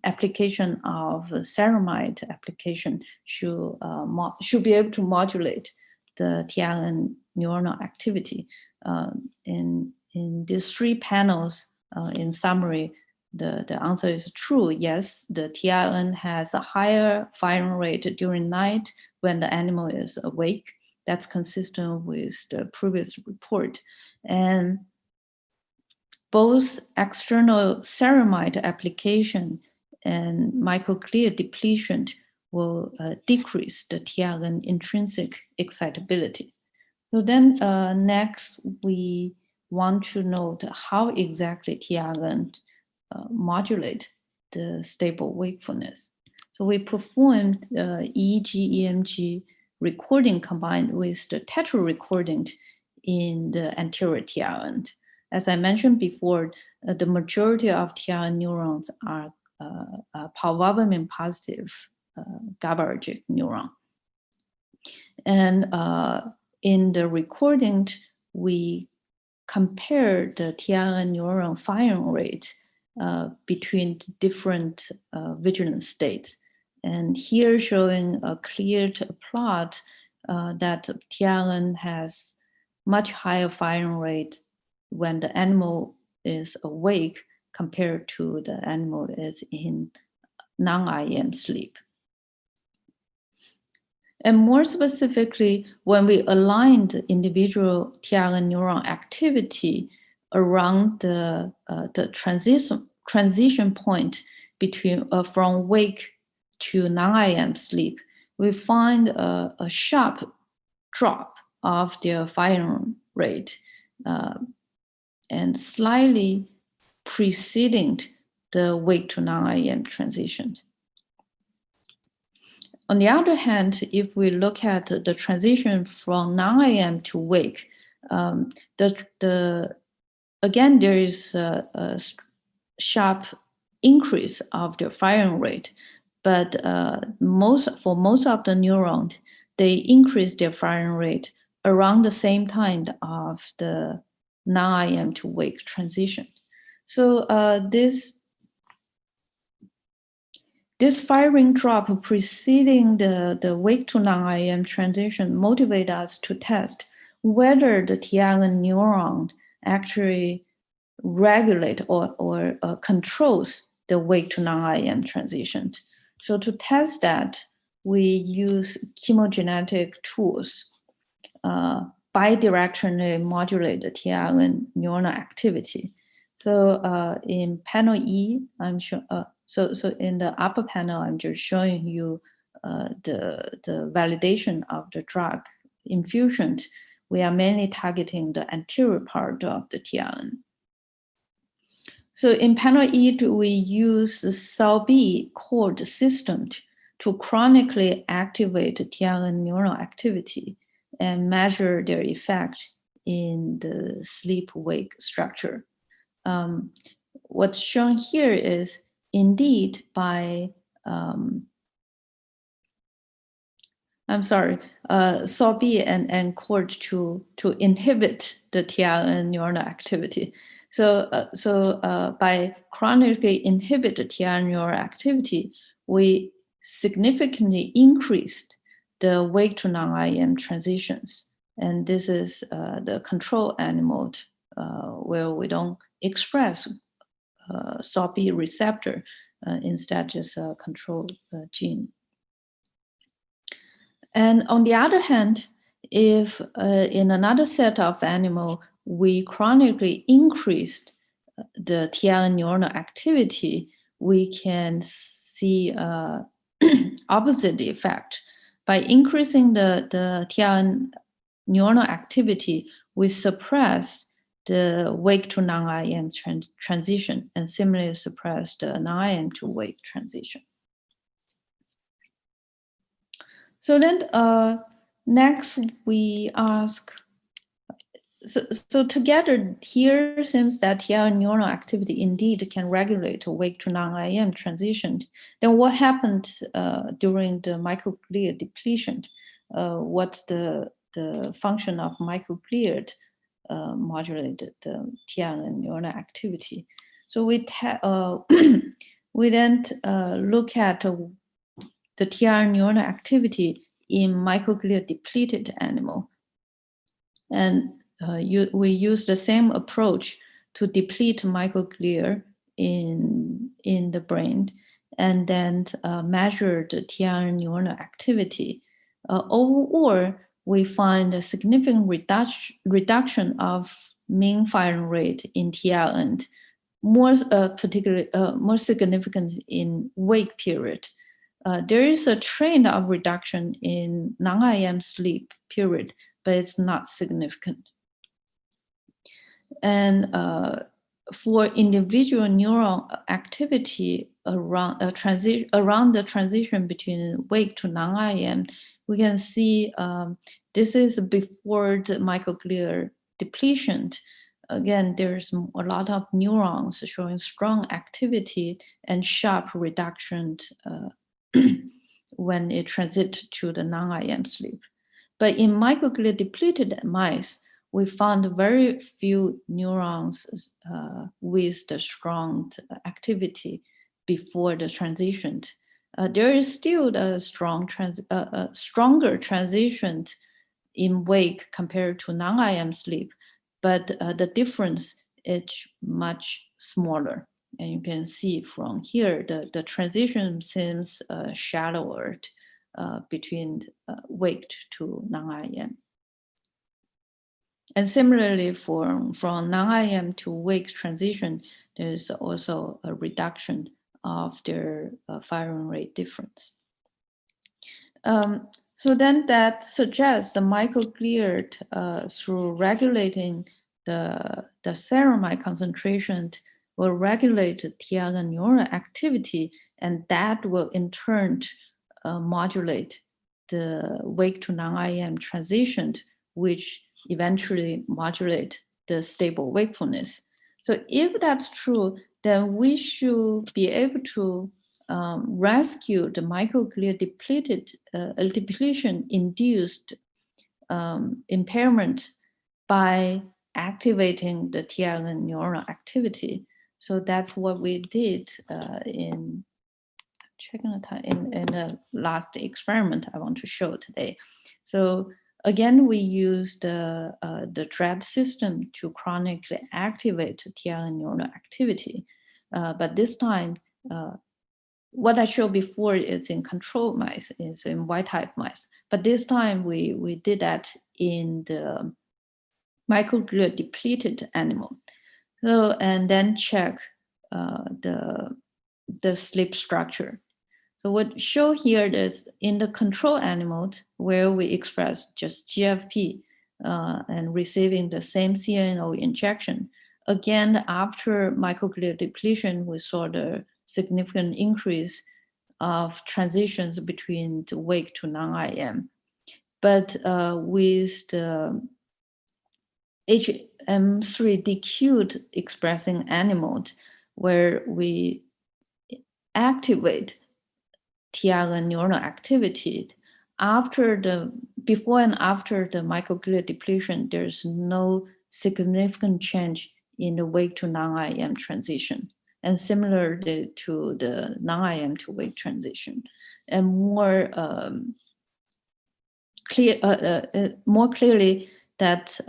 application of ceramide application should be able to modulate the TRN neuronal activity. In these three panels, in summary, the answer is true. Yes, the TRN has a higher firing rate during night when the animal is awake. That's consistent with the previous report. And both external ceramide application and microglia depletion will decrease the TRN intrinsic excitability. So then next, we want to note how exactly TRN modulate the stable wakefulness. So we performed EEG, EMG recording combined with the tetra recording in the anterior TRN. As I mentioned before, the majority of TRN neurons are parvalbumin positive GABAergic neuron. And in the recording, we compare the TRN neuron firing rate between different vigilance states. And here showing a clear plot that TRN has much higher firing rate when the animal is awake compared to the animal is in non-IEM sleep. And more specifically, when we aligned individual TRN neuron activity around the transition point between from wake to non-IEM sleep, we find a sharp drop of their firing rate and slightly preceding the wake to non-IEM transition. On the other hand, if we look at the transition from non-IEM to wake, again, there is a sharp increase of the firing rate, but for most of the neurons, they increase their firing rate around the same time of the non-IM to wake transition. So this firing drop preceding the wake to non-IM transition motivate us to test whether the Tiangen neuron actually regulate or controls the wake to non-IM transition. So to test that, we use chemogenetic tools bidirectionally modulate the Tiangen neuronal activity. So in panel E, I'm sure. So in the upper panel, I'm just showing you the validation of the drug infusion. We are mainly targeting the anterior part of the Tiangen. So in panel E, we use the SALB cord system to chronically activate Tiangen neural activity and measure their effect in the sleep-wake structure. What's shown here is indeed by, SALB and cord to inhibit the Tiangen neural activity. So by chronically inhibit the Tiangen neural activity, we significantly increased the wake to non-IM transitions. And this is the control animal where we don't express SALB receptor, instead just a control gene. And on the other hand, if in another set of animal, we chronically increased the Tiangen neuronal activity, we can see opposite effect. By increasing the Tiangen neuronal activity, we suppress the wake to non-IM transition and similarly suppress the non-IM to wake transition. So then next we ask, so together here seems that Tiangen neuronal activity indeed can regulate wake to non-IM transition. Then what happened during the microglia depletion? What's the function of microglia modulated the Tiangen neuronal activity? So we then look at the Tiangen neuronal activity in microglia depleted animal. And we use the same approach to deplete microglia in the brain and then measure the Tiangen neuronal activity. Or we find a significant reduction of mean firing rate in Tiangen, more significant in wake period. There is a trend of reduction in non-IM sleep period, but it's not significant. And for individual neural activity around the transition between wake to non-IM, we can see this is before the microglia depletion. Again, there's a lot of neurons showing strong activity and sharp reduction when it transits to the non-IM sleep. But in microglia depleted mice, we found very few neurons with the strong activity before the transition. There is still a stronger transition in wake compared to non-IM sleep, but the difference is much smaller. And you can see from here, the transition seems shallower between wake to non-IM. And similarly, from non-IM to wake transition, there's also a reduction of their firing rate difference. So then that suggests the microglia through regulating the ceramide concentration will regulate Tiangen neural activity, and that will in turn modulate the wake to non-IM transition, which eventually modulate the stable wakefulness. So if that's true, then we should be able to rescue the microglia depletion induced impairment by activating the TRN neuron activity. So that's what we did in checking the time in the last experiment I want to show today. So again, we used the TRAD system to chronically activate TRN neuron activity. But this time, what I showed before is in control mice, is in wild-type mice. But this time we did that in the microglia depleted animal. So, and then check the sleep structure. So what show here is in the control animals where we express just GFP and receiving the same CNO injection. Again, after microglia depletion, we saw the significant increase of transitions between the wake to non-IM. But with the HM3-DQ expressing animal, where we activate TRN neuronal activity, before and after the microglia depletion, there's no significant change in the wake to non-IM transition, and similar to the non-IM to wake transition, and more clearly that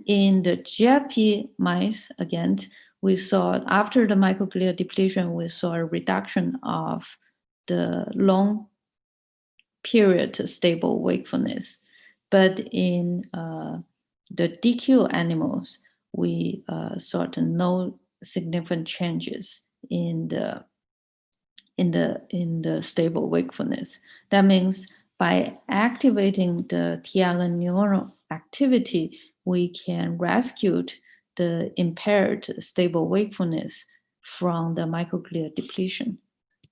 in the GFP mice, again, we saw after the microglia depletion, we saw a reduction of the long period stable wakefulness. But in the DQ animals, we saw no significant changes in the stable wakefulness. That means by activating the TRN neural activity, we can rescue the impaired stable wakefulness from the microglia depletion.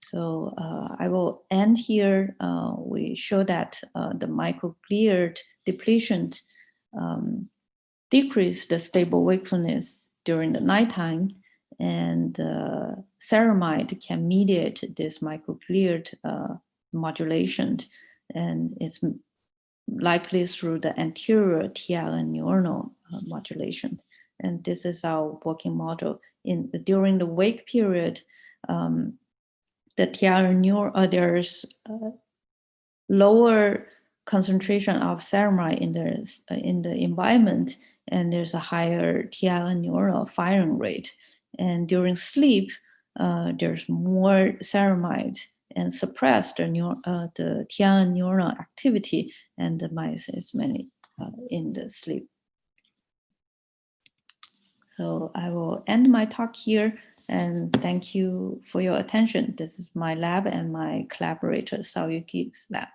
So I will end here. We show that the microglia depletion decrease the stable wakefulness during the nighttime, and ceramide can mediate this microglia modulation, and it's likely through the anterior TRN neuronal modulation. And this is our working model. During the wake period, the TRN neuron, there's lower concentration of ceramide in the environment, and there's a higher TRN neural firing rate. And during sleep, there's more ceramide and suppress the TRN neural activity, and the mice is mainly in the sleep. So I will end my talk here, and thank you for your attention. This is my lab and my collaborator, Saoyuki's lab,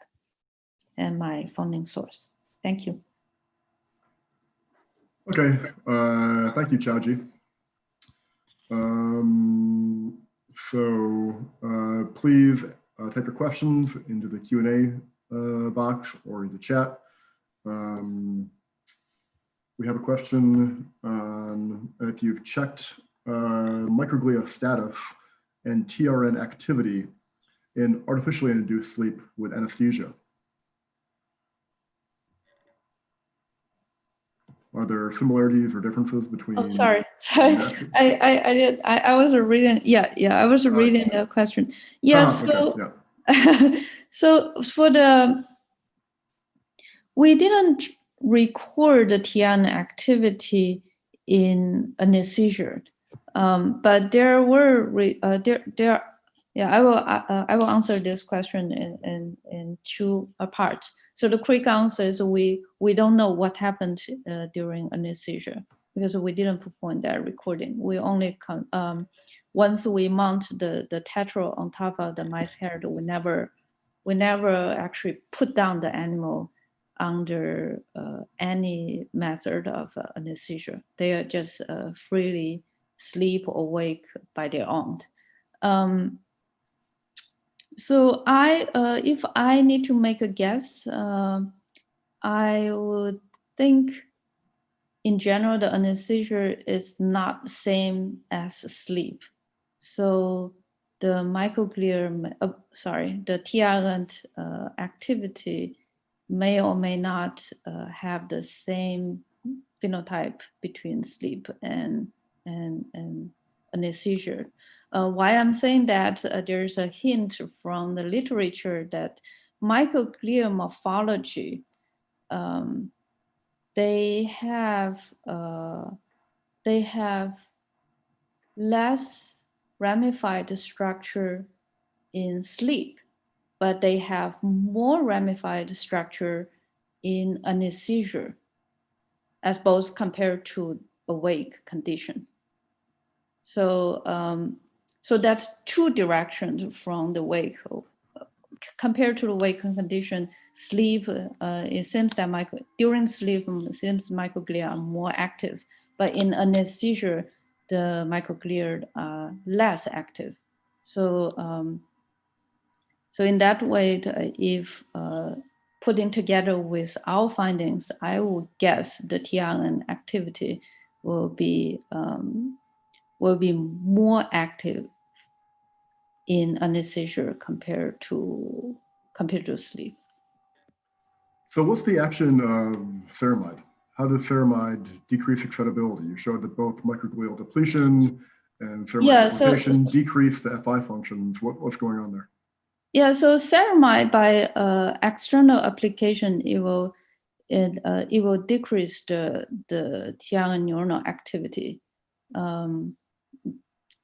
and my funding source. Thank you. Okay, thank you, Chaoji. Please type your questions into the Q&A box or in the chat. We have a question on if you've checked microglia status and TRN activity in artificially induced sleep with anesthesia. Are there similarities or differences between? Oh, sorry. I was reading. Yeah, I was reading the question. Yeah. So, yeah. So for we didn't record the TRN activity in anesthesia, but there were Yeah, I will answer this question in two parts. So the quick answer is we don't know what happened during anesthesia because we didn't perform that recording. We only once we mount the tetra on top of the mice head, we never actually put down the animal under any method of anesthesia. They are just freely sleep or wake by their own. So if I need to make a guess, I would think in general, the anesthesia is not the same as sleep. So the microglia, the TRN activity may or may not have the same phenotype between sleep and anesthesia. Why I'm saying that, there's a hint from the literature that microglia morphology, they have less ramified structure in sleep, but they have more ramified structure in anesthesia, as both compared to awake condition. So, so that's two directions from the wake. Compared to the wake condition, sleep, it seems that during sleep, it seems microglia are more active, but in anesthesia, the microglia are less active. So, so in that way, if putting together with our findings, I would guess the TRN activity will be more active in anesthesia compared to sleep. So what's the action of ceramide? How does ceramide decrease excitability? You showed that both microglial depletion and ceramide augmentation decrease the FI functions. What's going on there? Yeah, so ceramide by external application, it will decrease the TRN neuronal activity.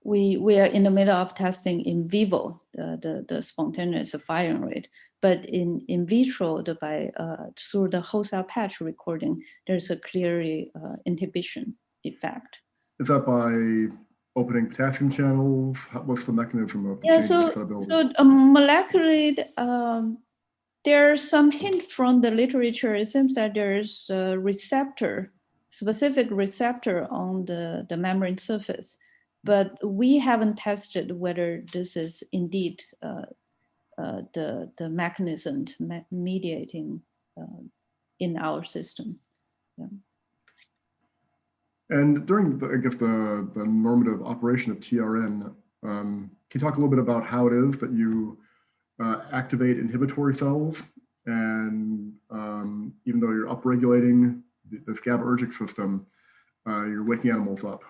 We are in the middle of testing in vivo the spontaneous firing rate, but in vitro, through the whole cell patch recording, there's a clearly inhibition effect. Is that by opening potassium channels? What's the mechanism of the change in excitability? So molecularly, there's some hint from the literature. It seems that there's a specific receptor on the membrane surface, but we haven't tested whether this is indeed the mechanism mediating in our system. Yeah. And during, the normative operation of TRN, can you talk a little bit about how it is that you activate inhibitory cells? And even though you're upregulating this GABAergic system, you're waking animals up.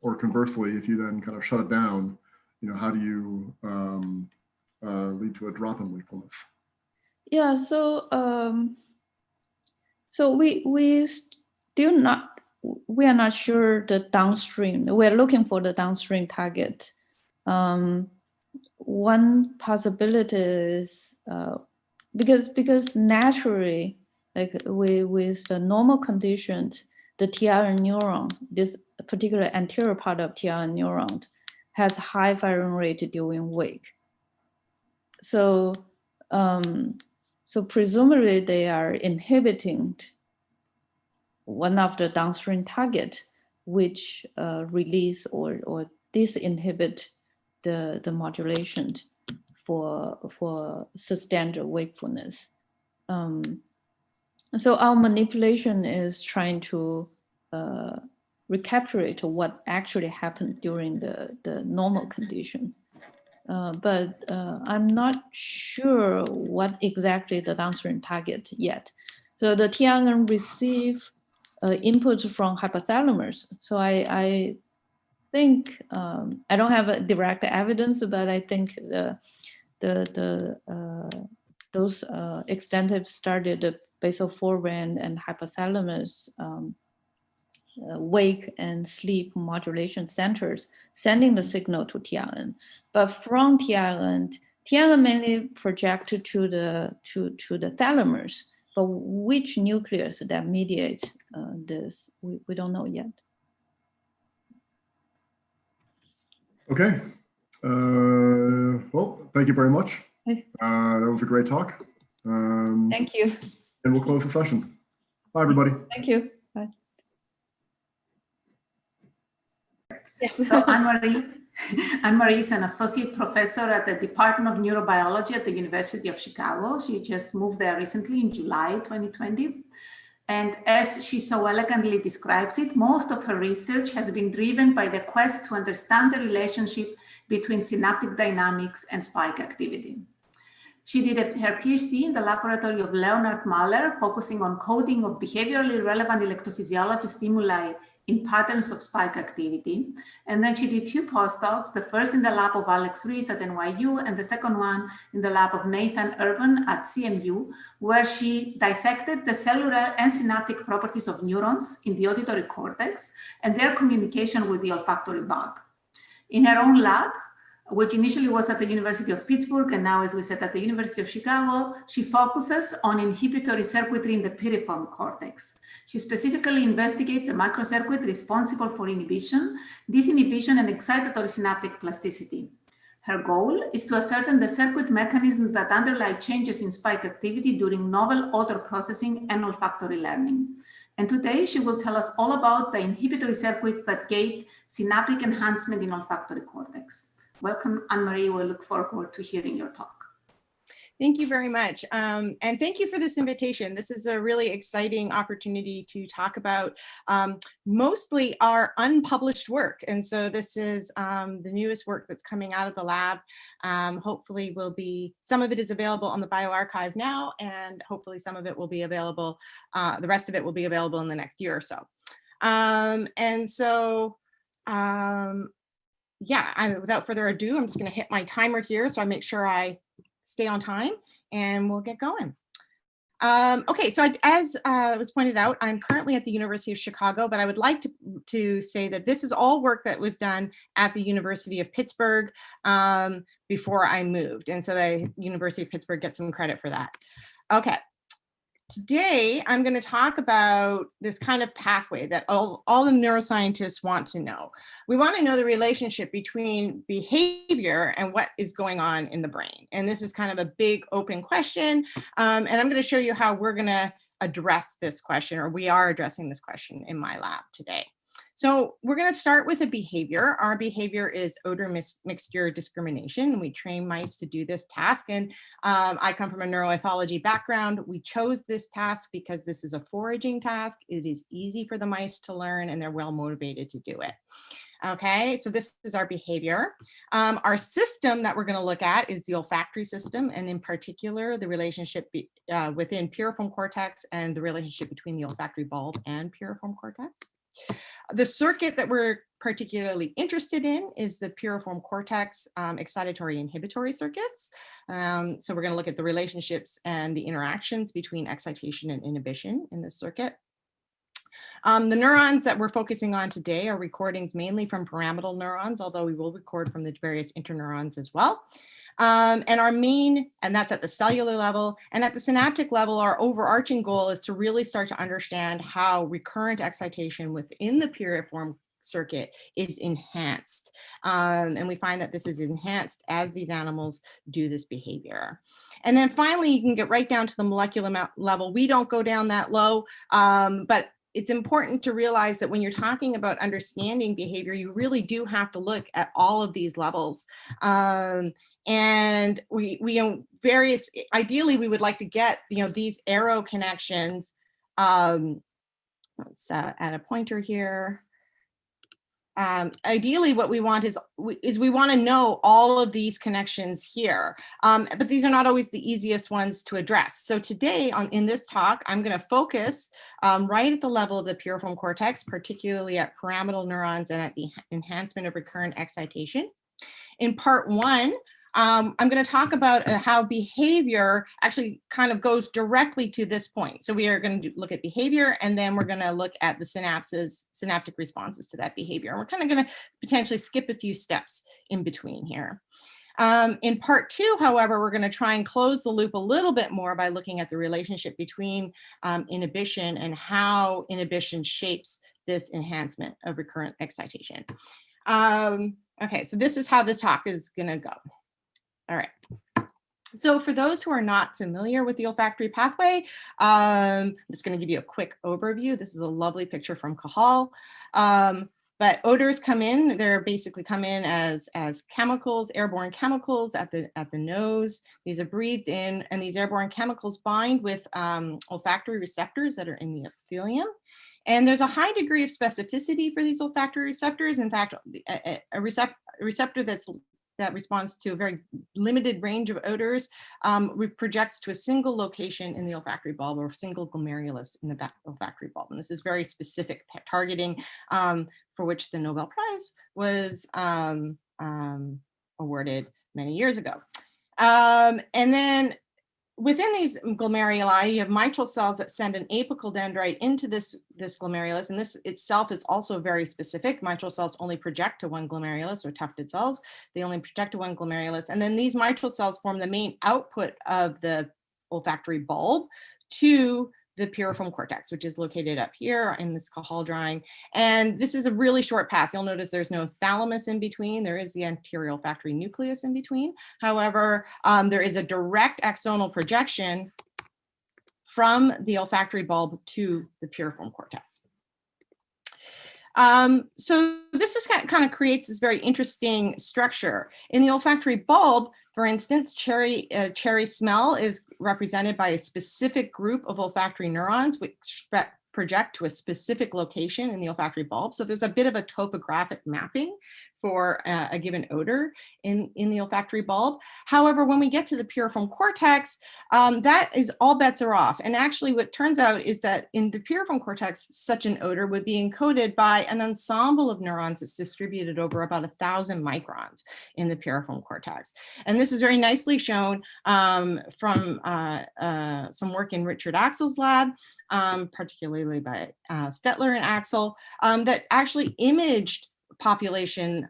Or conversely, if you then kind of shut it down, how do you lead to a drop in wakefulness? Yeah, so we are not sure the downstream. We're looking for the downstream target. One possibility is because naturally, like with the normal conditions, the TRN neuron, this particular anterior part of TRN neuron, has high firing rate during wake. So presumably they are inhibiting one of the downstream target, which release or disinhibit the modulation for sustained wakefulness. So our manipulation is trying to recapitulate what actually happened during the normal condition. But I'm not sure what exactly the downstream target yet. So the TRN receive input from hypothalamus. So I think, I don't have a direct evidence, but I think those extensive started the basal forebrain and hypothalamus wake and sleep modulation centers sending the signal to TRN. But from TRN mainly projected to the thalamus. But which nucleus that mediates this, we don't know yet. Okay. Well, thank you very much. That was a great talk. Thank you. And we'll close the session. Bye, everybody. Thank you. Bye. Yes. So Anne-Marie is an associate professor at the Department of Neurobiology at the University of Chicago. She just moved there recently in July 2020. And as she so elegantly describes it, most of her research has been driven by the quest to understand the relationship between synaptic dynamics and spike activity. She did her PhD in the laboratory of Leonard Mahler, focusing on coding of behaviorally relevant electrophysiology stimuli in patterns of spike activity. And then she did 2 postdocs, the first in the lab of Alex Ruiz at NYU, and the second one in the lab of Nathan Urban at CMU, where she dissected the cellular and synaptic properties of neurons in the auditory cortex and their communication with the olfactory bulb. In her own lab, which initially was at the University of Pittsburgh and now, as we said, at the University of Chicago, she focuses on inhibitory circuitry in the piriform cortex. She specifically investigates a microcircuit responsible for inhibition, disinhibition, and excitatory synaptic plasticity. Her goal is to ascertain the circuit mechanisms that underlie changes in spike activity during novel odor processing and olfactory learning. And today she will tell us all about the inhibitory circuits that gate synaptic enhancement in olfactory cortex. Welcome, Anne-Marie. We'll look forward to hearing your talk. Thank you very much. And thank you for this invitation. This is a really exciting opportunity to talk about mostly our unpublished work. And so this is the newest work that's coming out of the lab. Hopefully some of it is available on the bioRxiv now, and hopefully some of it will be available, the rest of it will be available in the next year or so. Yeah, without further ado, I'm just going to hit my timer here so I make sure I stay on time, and we'll get going. Okay, so as was pointed out, I'm currently at the University of Chicago, but I would like to say that this is all work that was done at the University of Pittsburgh before I moved, and so the University of Pittsburgh gets some credit for that. Okay. Today, I'm going to talk about this kind of pathway that all the neuroscientists want to know. We want to know the relationship between behavior and what is going on in the brain. And this is kind of a big open question. And I'm going to show you how we're going to address this question, or we are addressing this question in my lab today. So we're going to start with a behavior. Our behavior is odor mixture discrimination. We train mice to do this task. And I come from a neuroethology background. We chose this task because this is a foraging task. It is easy for the mice to learn, and they're well motivated to do it. Okay, so this is our behavior. Our system that we're going to look at is the olfactory system, and in particular, the relationship within piriform cortex and the relationship between the olfactory bulb and piriform cortex. The circuit that we're particularly interested in is the piriform cortex excitatory inhibitory circuits. So we're going to look at the relationships and the interactions between excitation and inhibition in this circuit. The neurons that we're focusing on today are recordings mainly from pyramidal neurons, although we will record from the various interneurons as well. And that's at the cellular level, and at the synaptic level, our overarching goal is to really start to understand how recurrent excitation within the piriform circuit is enhanced. And we find that this is enhanced as these animals do this behavior. And then finally, you can get right down to the molecular level. We don't go down that low, but it's important to realize that when you're talking about understanding behavior, you really do have to look at all of these levels. And ideally, we would like to get, these arrow connections. Let's add a pointer here. Ideally, what we want is we want to know all of these connections here, but these are not always the easiest ones to address. So today in this talk, I'm going to focus right at the level of the piriform cortex, particularly at pyramidal neurons and at the enhancement of recurrent excitation. In part one, I'm going to talk about how behavior actually kind of goes directly to this point. So we are going to look at behavior, and then we're going to look at the synaptic responses to that behavior. And we're kind of going to potentially skip a few steps in between here. In part two, however, we're going to try and close the loop a little bit more by looking at the relationship between inhibition and how inhibition shapes this enhancement of recurrent excitation. Okay, so this is how the talk is going to go. All right. So for those who are not familiar with the olfactory pathway, I'm just going to give you a quick overview. This is a lovely picture from Cajal. But odors come in, they're basically come in as chemicals, airborne chemicals at the nose. These are breathed in, and these airborne chemicals bind with olfactory receptors that are in the epithelium. And there's a high degree of specificity for these olfactory receptors. In fact, a receptor that's that responds to a very limited range of odors projects to a single location in the olfactory bulb or a single glomerulus in the olfactory bulb. And this is very specific targeting for which the Nobel Prize was awarded many years ago. And then within these glomeruli, you have mitral cells that send an apical dendrite into this glomerulus, and this itself is also very specific. Mitral cells only project to one glomerulus, or tufted cells. They only project to one glomerulus, and then these mitral cells form the main output of the olfactory bulb to the piriform cortex, which is located up here in this Cajal drawing. And this is a really short path. You'll notice there's no thalamus in between. There is the anterior olfactory nucleus in between. However, there is a direct axonal projection from the olfactory bulb to the piriform cortex. So this is kind of creates this very interesting structure. In the olfactory bulb, for instance, cherry smell is represented by a specific group of olfactory neurons which project to a specific location in the olfactory bulb. So there's a bit of a topographic mapping for a given odor in the olfactory bulb. However, when we get to the piriform cortex, that is all bets are off. And actually what turns out is that in the piriform cortex, such an odor would be encoded by an ensemble of neurons that's distributed over about 1,000 microns in the piriform cortex. And this is very nicely shown from some work in Richard Axel's lab, particularly by Stetler and Axel, that actually imaged population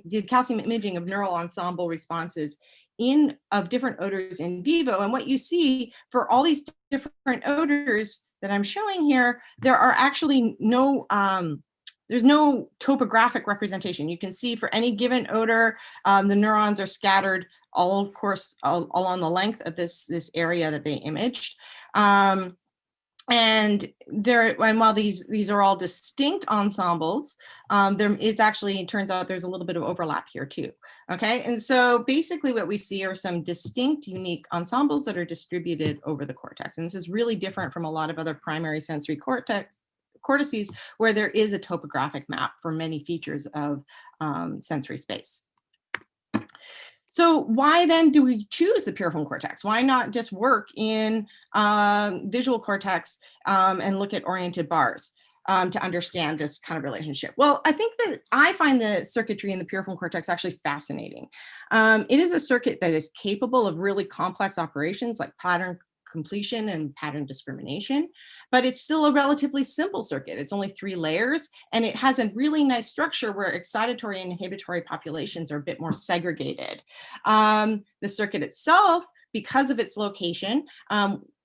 did calcium imaging of neural ensemble responses of different odors in vivo. And what you see for all these different odors that I'm showing here, there are actually no there's no topographic representation. You can see for any given odor, the neurons are scattered all, of course, along the length of this area that they imaged. And while these are all distinct ensembles, there is actually, it turns out there's a little bit of overlap here too. Okay, and so basically what we see are some distinct, unique ensembles that are distributed over the cortex. And this is really different from a lot of other primary sensory cortices where there is a topographic map for many features of sensory space. So why then do we choose the piriform cortex? Why not just work in visual cortex and look at oriented bars to understand this kind of relationship? Well, I think that I find the circuitry in the piriform cortex actually fascinating. It is a circuit that is capable of really complex operations like pattern completion and pattern discrimination, but it's still a relatively simple circuit. It's only 3 layers, and it has a really nice structure where excitatory and inhibitory populations are a bit more segregated. The circuit itself, because of its location,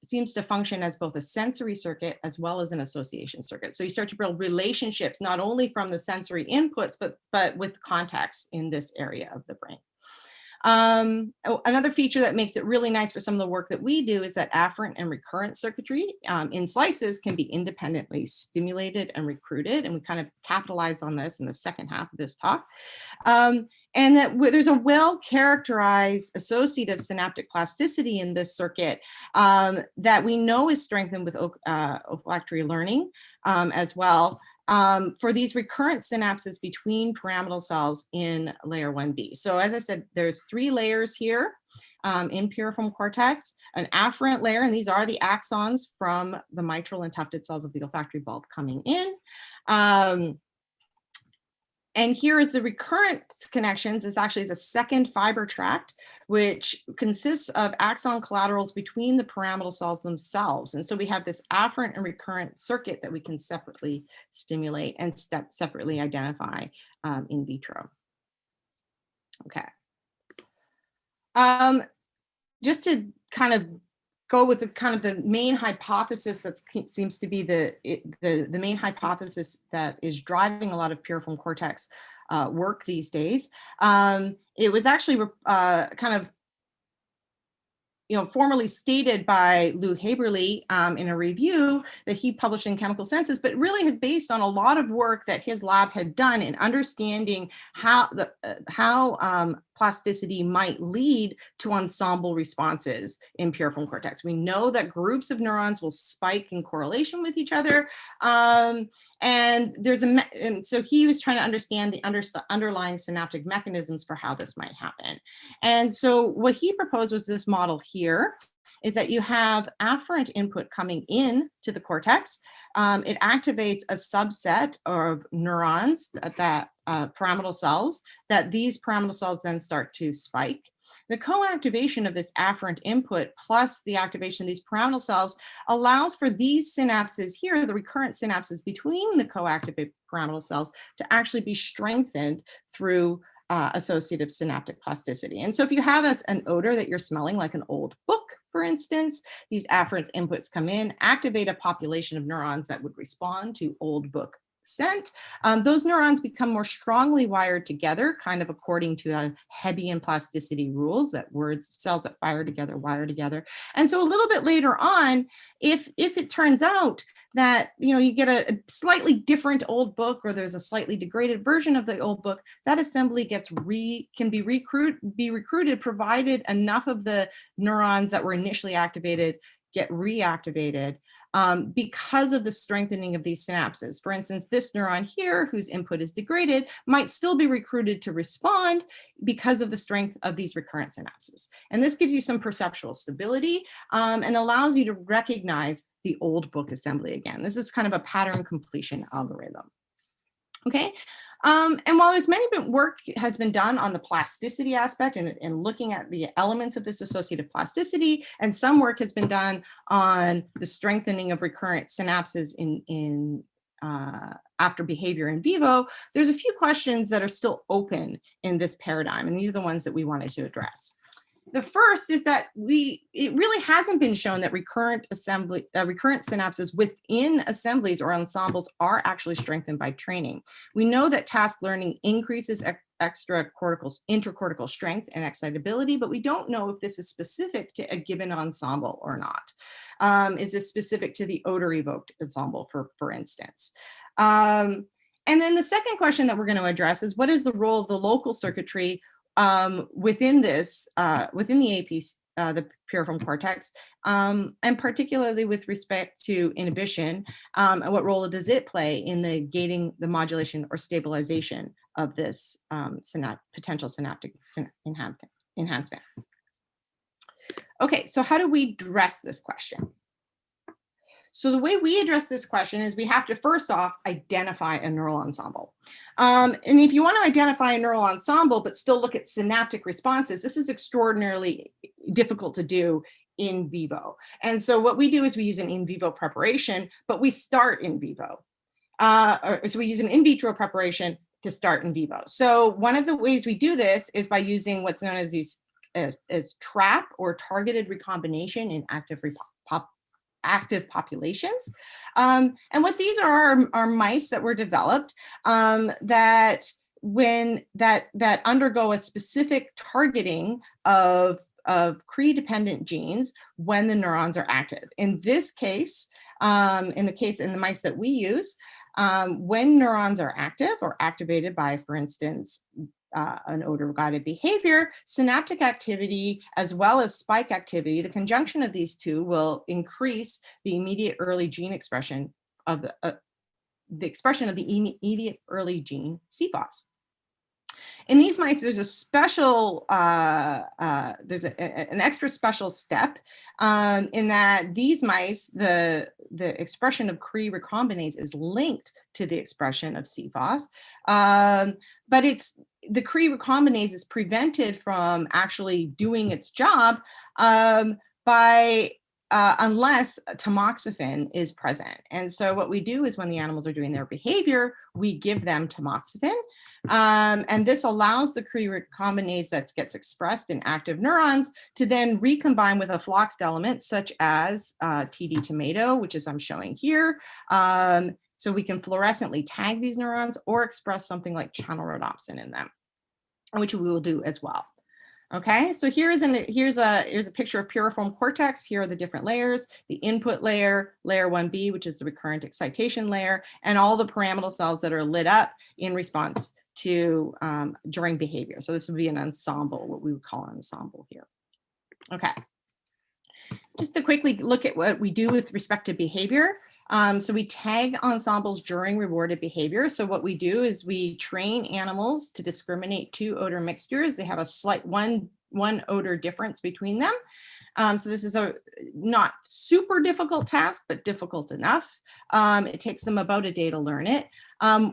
seems to function as both a sensory circuit as well as an association circuit. So you start to build relationships, not only from the sensory inputs, but with context in this area of the brain. Another feature that makes it really nice for some of the work that we do is that afferent and recurrent circuitry in slices can be independently stimulated and recruited, and we kind of capitalize on this in the second half of this talk. And that there's a well-characterized associative synaptic plasticity in this circuit that we know is strengthened with olfactory learning as well. For these recurrent synapses between pyramidal cells in layer 1B. So as I said, there's 3 layers here in piriform cortex, an afferent layer, and these are the axons from the mitral and tufted cells of the olfactory bulb coming in. And here is the recurrent connections. This actually is a second fiber tract, which consists of axon collaterals between the pyramidal cells themselves. And so we have this afferent and recurrent circuit that we can separately stimulate and separately identify in vitro. Okay. Just to kind of go with the main hypothesis that seems to be the main hypothesis that is driving a lot of piriform cortex work these days. It was actually formally stated by Lou Haberle in a review that he published in Chemical Senses, but really is based on a lot of work that his lab had done in understanding how plasticity might lead to ensemble responses in piriform cortex. We know that groups of neurons will spike in correlation with each other. And so he was trying to understand the underlying synaptic mechanisms for how this might happen. And so what he proposed was this model here, is that you have afferent input coming in to the cortex. It activates a subset of neurons that pyramidal cells, that these pyramidal cells then start to spike. The co-activation of this afferent input plus the activation of these pyramidal cells allows for these synapses here, the recurrent synapses between the co-activated pyramidal cells, to actually be strengthened through associative synaptic plasticity. And so if you have an odor that you're smelling, like an old book, for instance, these afferent inputs come in, activate a population of neurons that would respond to old book scent. Those neurons become more strongly wired together, kind of according to Hebbian plasticity rules, that cells that fire together wire together. And so a little bit later on, if it turns out that you get a slightly different old book, or there's a slightly degraded version of the old book, that assembly can be recruited, provided enough of the neurons that were initially activated get reactivated because of the strengthening of these synapses. For instance, this neuron here, whose input is degraded, might still be recruited to respond because of the strength of these recurrent synapses. And this gives you some perceptual stability and allows you to recognize the old book assembly again. This is kind of a pattern completion algorithm. Okay, and while there's many work has been done on the plasticity aspect and looking at the elements of this associative plasticity, and some work has been done on the strengthening of recurrent synapses after behavior in vivo, there's a few questions that are still open in this paradigm, and these are the ones that we wanted to address. The first is that it really hasn't been shown that recurrent synapses within assemblies or ensembles are strengthened by training. We know that task learning increases intracortical strength and excitability, but we don't know if this is specific to a given ensemble or not. Is this specific to the odor evoked ensemble, for instance? And then the second question that we're going to address is, what is the role of the local circuitry within the AP, the piriform cortex, and particularly with respect to inhibition, and what role does it play in the gating, the modulation or stabilization of this potential synaptic enhancement? Okay, so how do we address this question? So the way we address this question is we have to first off identify a neural ensemble. And if you want to identify a neural ensemble but still look at synaptic responses, this is extraordinarily difficult to do in vivo. And so what we do is we use an in vivo preparation, but we start in vivo. So we use an in vitro preparation to start in vivo. So one of the ways we do this is by using what's known as trap or targeted recombination in active populations. And what these are mice that were developed that undergo a specific targeting of Cre-dependent genes when the neurons are active. In this case, in the mice that we use, when neurons are active or activated by, for instance, an odor-guided behavior, synaptic activity as well as spike activity, the conjunction of these two will increase the immediate early gene expression of the immediate early gene CFOS. In these mice, there's a special, there's an extra special step in that these mice, the expression of Cre recombinase is linked to the expression of CFOS, but the Cre recombinase is prevented from actually doing its job by unless tamoxifen is present. And so what we do is when the animals are doing their behavior, we give them tamoxifen. And this allows the Cre recombinase that gets expressed in active neurons to then recombine with a floxed element such as TD tomato, which is I'm showing here. So we can fluorescently tag these neurons or express something like channel rhodopsin in them, which we will do as well. Okay, so here's a picture of piriform cortex. Here are the different layers: the input layer, layer 1B, which is the recurrent excitation layer, and all the pyramidal cells that are lit up in response to during behavior. So this would be an ensemble, what we would call an ensemble here. Okay. Just to quickly look at what we do with respect to behavior. So we tag ensembles during rewarded behavior. So what we do is we train animals to discriminate two odor mixtures. They have a slight one odor difference between them. So this is a not super difficult task, but difficult enough. It takes them about a day to learn it.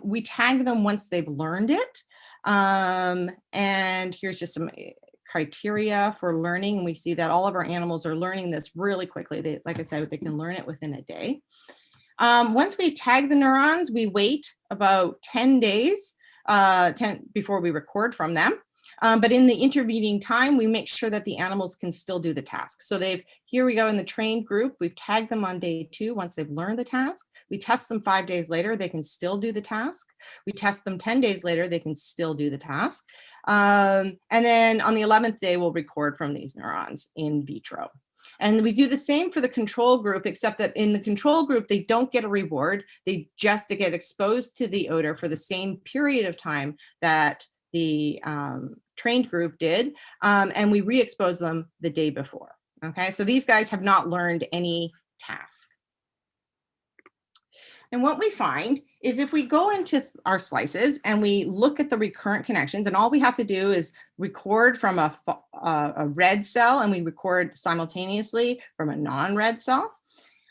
We tag them once they've learned it. And here's just some criteria for learning. We see that all of our animals are learning this really quickly. They, like I said, they can learn it within a day. Once we tag the neurons, we wait about 10 days before we record from them. But in the intervening time, we make sure that the animals can still do the task. So here we go in the trained group, we've tagged them on day 2 once they've learned the task. We test them 5 days later, they can still do the task. We test them 10 days later, they can still do the task. And then on the 11th day, we'll record from these neurons in vitro. And we do the same for the control group, except that in the control group, they don't get a reward. They just get exposed to the odor for the same period of time that the trained group did, and we re-expose them the day before. Okay, so these guys have not learned any task. And what we find is if we go into our slices and we look at the recurrent connections, and all we have to do is record from a red cell, and we record simultaneously from a non-red cell.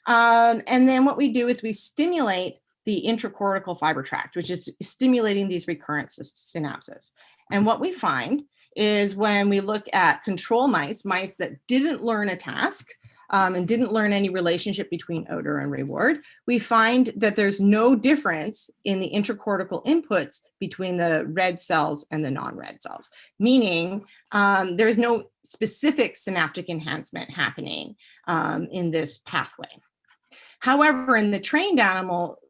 And then what we do is we stimulate the intracortical fiber tract, which is stimulating these recurrent synapses. And what we find is when we look at control mice that didn't learn a task and didn't learn any relationship between odor and reward, we find that there's no difference in the intracortical inputs between the red cells and the non-red cells, meaning there's no specific synaptic enhancement happening in this pathway. However, in the trained animal,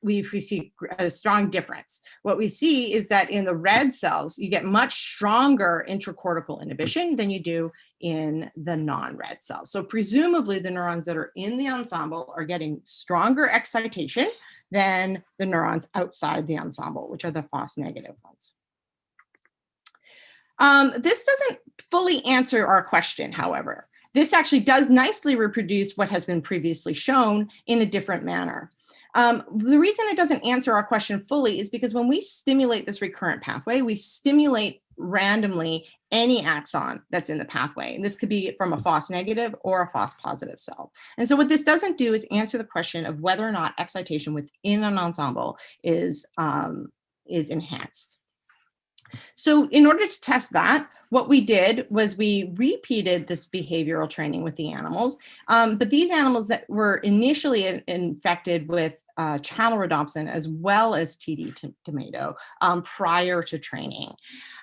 we see a strong difference. What we see is that in the red cells, you get much stronger intracortical inhibition than you do in the non-red cells. So presumably the neurons that are in the ensemble are getting stronger excitation than the neurons outside the ensemble, which are the FOS negative ones. This doesn't fully answer our question, however. This actually does nicely reproduce what has been previously shown in a different manner. The reason it doesn't answer our question fully is because when we stimulate this recurrent pathway, we stimulate randomly any axon that's in the pathway. And this could be from a FOS negative or a FOS positive cell. And so what this doesn't do is answer the question of whether or not excitation within an ensemble is enhanced. So in order to test that, what we did was we repeated this behavioral training with the animals, but these animals that were initially infected with channel rhodopsin as well as TD tomato prior to training.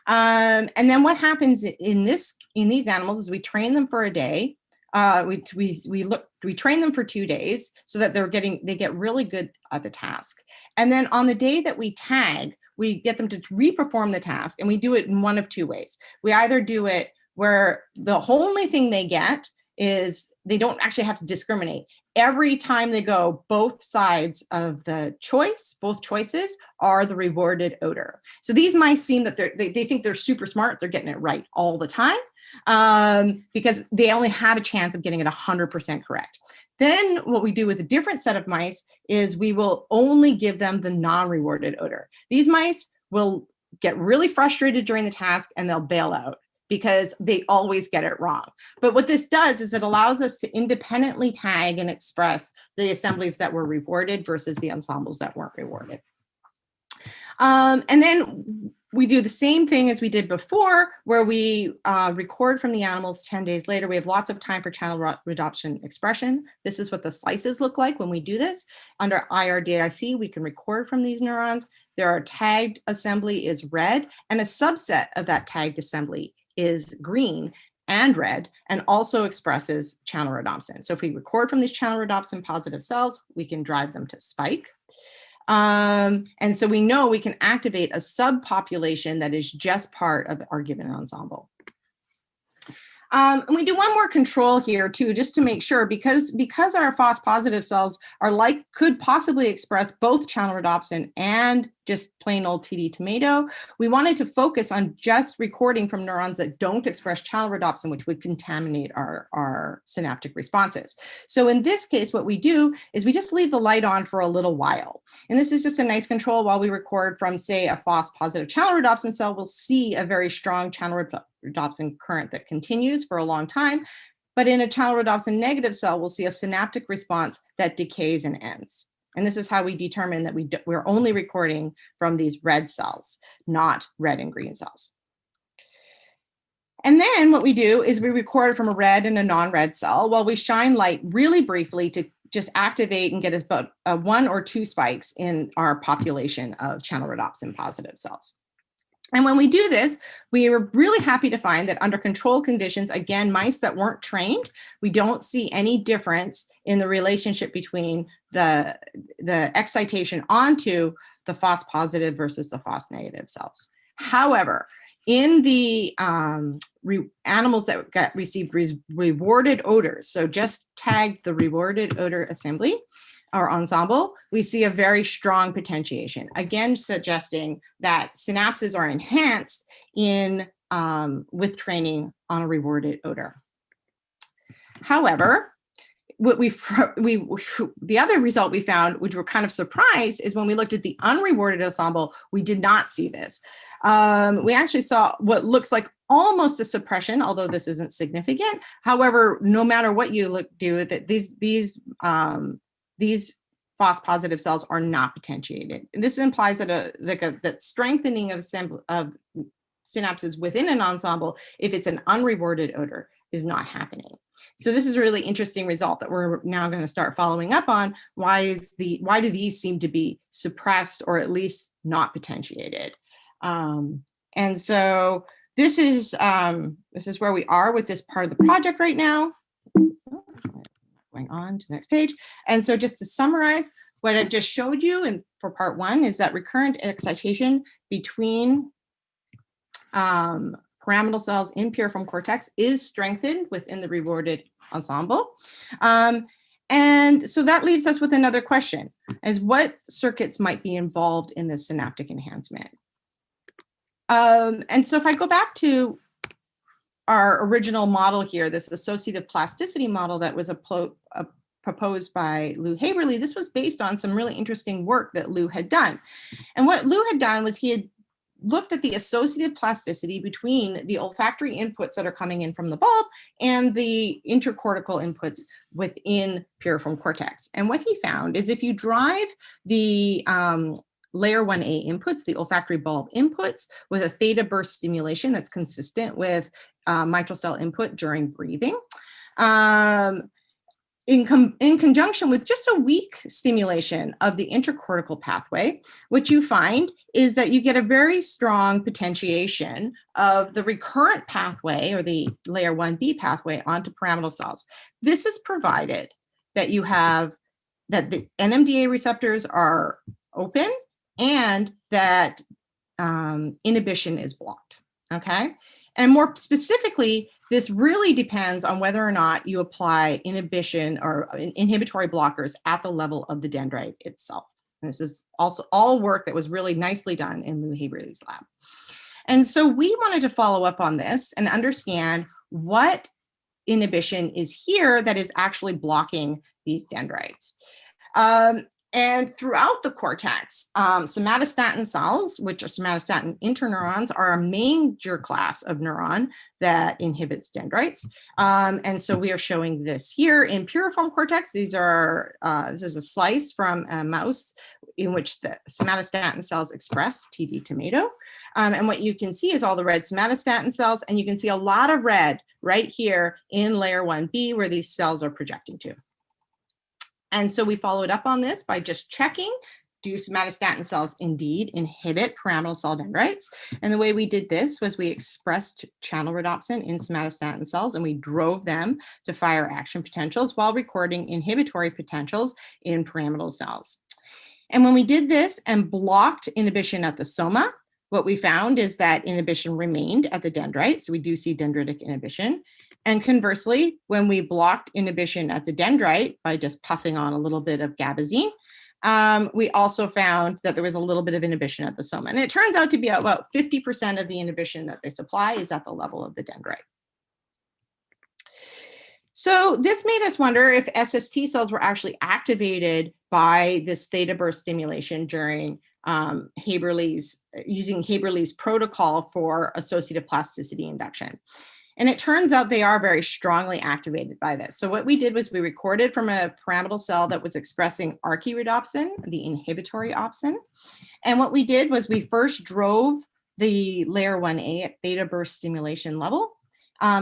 And then what happens in these animals is we train them for a day. We train them for 2 days so that they get really good at the task. And then on the day that we tag, we get them to re-perform the task, and we do it in one of 2 ways. We either do it where the only thing they get is they don't actually have to discriminate. Every time they go, both sides of the choice, both choices are the rewarded odor. So these mice seem that they think they're super smart. They're getting it right all the time because they only have a chance of getting it 100% correct. Then what we do with a different set of mice is we will only give them the non-rewarded odor. These mice will get really frustrated during the task and they'll bail out because they always get it wrong. But what this does is it allows us to independently tag and express the assemblies that were rewarded versus the ensembles that weren't rewarded. And then we do the same thing as we did before, where we record from the animals 10 days later. We have lots of time for channel rhodopsin expression. This is what the slices look like when we do this. Under IRDIC, we can record from these neurons. Their tagged assembly is red, and a subset of that tagged assembly is green and red, and also expresses channel rhodopsin. So if we record from these channel rhodopsin positive cells, we can drive them to spike. And so we know we can activate a subpopulation that is just part of our given ensemble. And we do one more control here too, just to make sure, because our FOS positive cells are could possibly express both channel rhodopsin and just plain old TD tomato. We wanted to focus on just recording from neurons that don't express channel rhodopsin, which would contaminate our synaptic responses. So in this case, what we do is we just leave the light on for a little while. And this is just a nice control while we record from, say, a FOS positive channel rhodopsin cell. We'll see a very strong channel rhodopsin current that continues for a long time. But in a channel rhodopsin negative cell, we'll see a synaptic response that decays and ends. And this is how we determine that we're only recording from these red cells, not red and green cells. And then what we do is we record from a red and a non-red cell while we shine light really briefly to just activate and get us about 1 or 2 spikes in our population of channel rhodopsin positive cells. And when we do this, we were really happy to find that under control conditions, again, mice that weren't trained, we don't see any difference in the relationship between the excitation onto the FOS positive versus the FOS negative cells. However, in the animals that received rewarded odors, so just tagged the rewarded odor assembly or ensemble, we see a very strong potentiation, again suggesting that synapses are enhanced in with training on a rewarded odor. However, what the other result we found, which we're kind of surprised, is when we looked at the unrewarded ensemble, we did not see this. We actually saw what looks like almost a suppression, although this isn't significant. However, no matter what you do, that these FOS positive cells are not potentiated. This implies that that strengthening of synapses within an ensemble, if it's an unrewarded odor, is not happening. So this is a really interesting result that we're now going to start following up on. Why do these seem to be suppressed or at least not potentiated? And so this is where we are with this part of the project right now. Going on to the next page. And so just to summarize, what I just showed you for part 1 is that recurrent excitation between pyramidal cells in piriform cortex is strengthened within the rewarded ensemble. And so that leaves us with another question, is what circuits might be involved in this synaptic enhancement? And so if I go back to our original model here, this associative plasticity model that was proposed by Lou Haberle, this was based on some really interesting work that Lou had done. And what Lou had done was he had looked at the associative plasticity between the olfactory inputs that are coming in from the bulb and the intercortical inputs within piriform cortex. And what he found is if you drive the layer 1A inputs, the olfactory bulb inputs, with a theta burst stimulation that's consistent with mitral cell input during breathing, in conjunction with just a weak stimulation of the intercortical pathway, what you find is that you get a very strong potentiation of the recurrent pathway or the layer 1B pathway onto pyramidal cells. This is provided that you have that the NMDA receptors are open and that inhibition is blocked, okay? And more specifically, this really depends on whether or not you apply inhibition or inhibitory blockers at the level of the dendrite itself. And this is also all work that was really nicely done in Lou Haberle's lab. And so we wanted to follow up on this and understand what inhibition is here that is actually blocking these dendrites. And throughout the cortex, somatostatin cells, which are somatostatin interneurons, are a major class of neuron that inhibits dendrites. And so we are showing this here in piriform cortex. This is a slice from a mouse in which the somatostatin cells express TD tomato. And what you can see is all the red somatostatin cells, and you can see a lot of red right here in layer 1B where these cells are projecting to. And so we followed up on this by just checking, do somatostatin cells indeed inhibit pyramidal cell dendrites? And the way we did this was we expressed channel rhodopsin in somatostatin cells and we drove them to fire action potentials while recording inhibitory potentials in pyramidal cells. And when we did this and blocked inhibition at the soma, what we found is that inhibition remained at the dendrite. So we do see dendritic inhibition. And conversely, when we blocked inhibition at the dendrite by just puffing on a little bit of gabazine, we also found that there was a little bit of inhibition at the soma. And it turns out to be about 50% of the inhibition that they supply is at the level of the dendrite. So this made us wonder if SST cells were actually activated by this theta burst stimulation during using Haberle's protocol for associative plasticity induction. And it turns out they are very strongly activated by this. So what we did was we recorded from a pyramidal cell that was expressing archirhodopsin, the inhibitory opsin. And what we did was we first drove the layer 1A at theta burst stimulation level.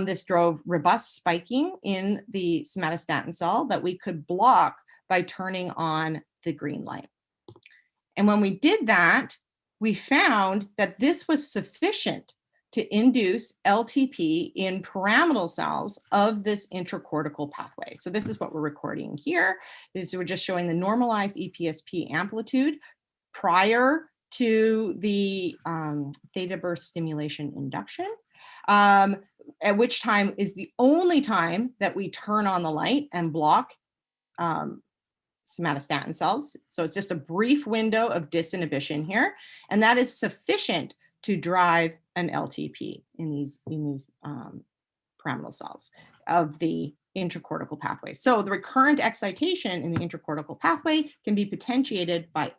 This drove robust spiking in the somatostatin cell that we could block by turning on the green light. And when we did that, we found that this was sufficient to induce LTP in pyramidal cells of this intracortical pathway. So this is what we're recording here. We're just showing the normalized EPSP amplitude prior to the theta burst stimulation induction, at which time is the only time that we turn on the light and block somatostatin cells. So it's just a brief window of disinhibition here, and that is sufficient to drive an LTP in these pyramidal cells of the intracortical pathway. So the recurrent excitation in the intracortical pathway can be potentiated by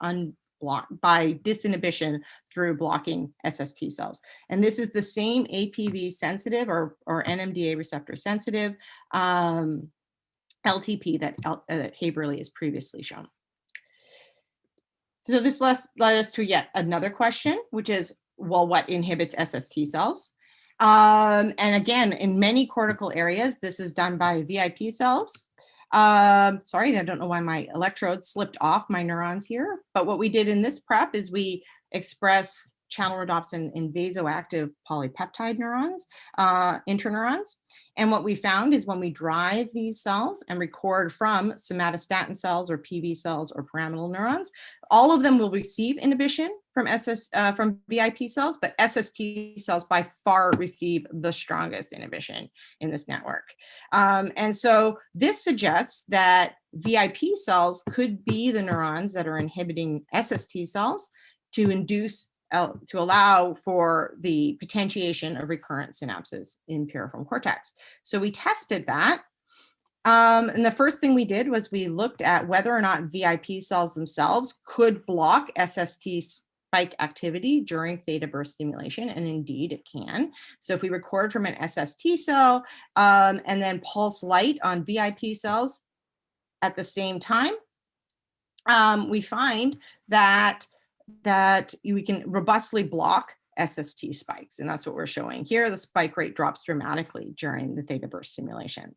disinhibition through blocking SST cells. And this is the same APV sensitive or NMDA receptor sensitive LTP that Haberle has previously shown. So this led us to yet another question, which is, well, what inhibits SST cells? And again, in many cortical areas, this is done by VIP cells. Sorry, I don't know why my electrodes slipped off my neurons here, but what we did in this prep is we expressed channel rhodopsin in vasoactive polypeptide neurons, interneurons. And what we found is when we drive these cells and record from somatostatin cells or PV cells or pyramidal neurons, all of them will receive inhibition from VIP cells, but SST cells by far receive the strongest inhibition in this network. And so this suggests that VIP cells could be the neurons that are inhibiting SST cells to allow for the potentiation of recurrent synapses in piriform cortex. So we tested that. And the first thing we did was we looked at whether or not VIP cells themselves could block SST spike activity during theta burst stimulation, and indeed it can. So if we record from an SST cell and then pulse light on VIP cells at the same time, we find that we can robustly block SST spikes. And that's what we're showing here. The spike rate drops dramatically during the theta burst stimulation.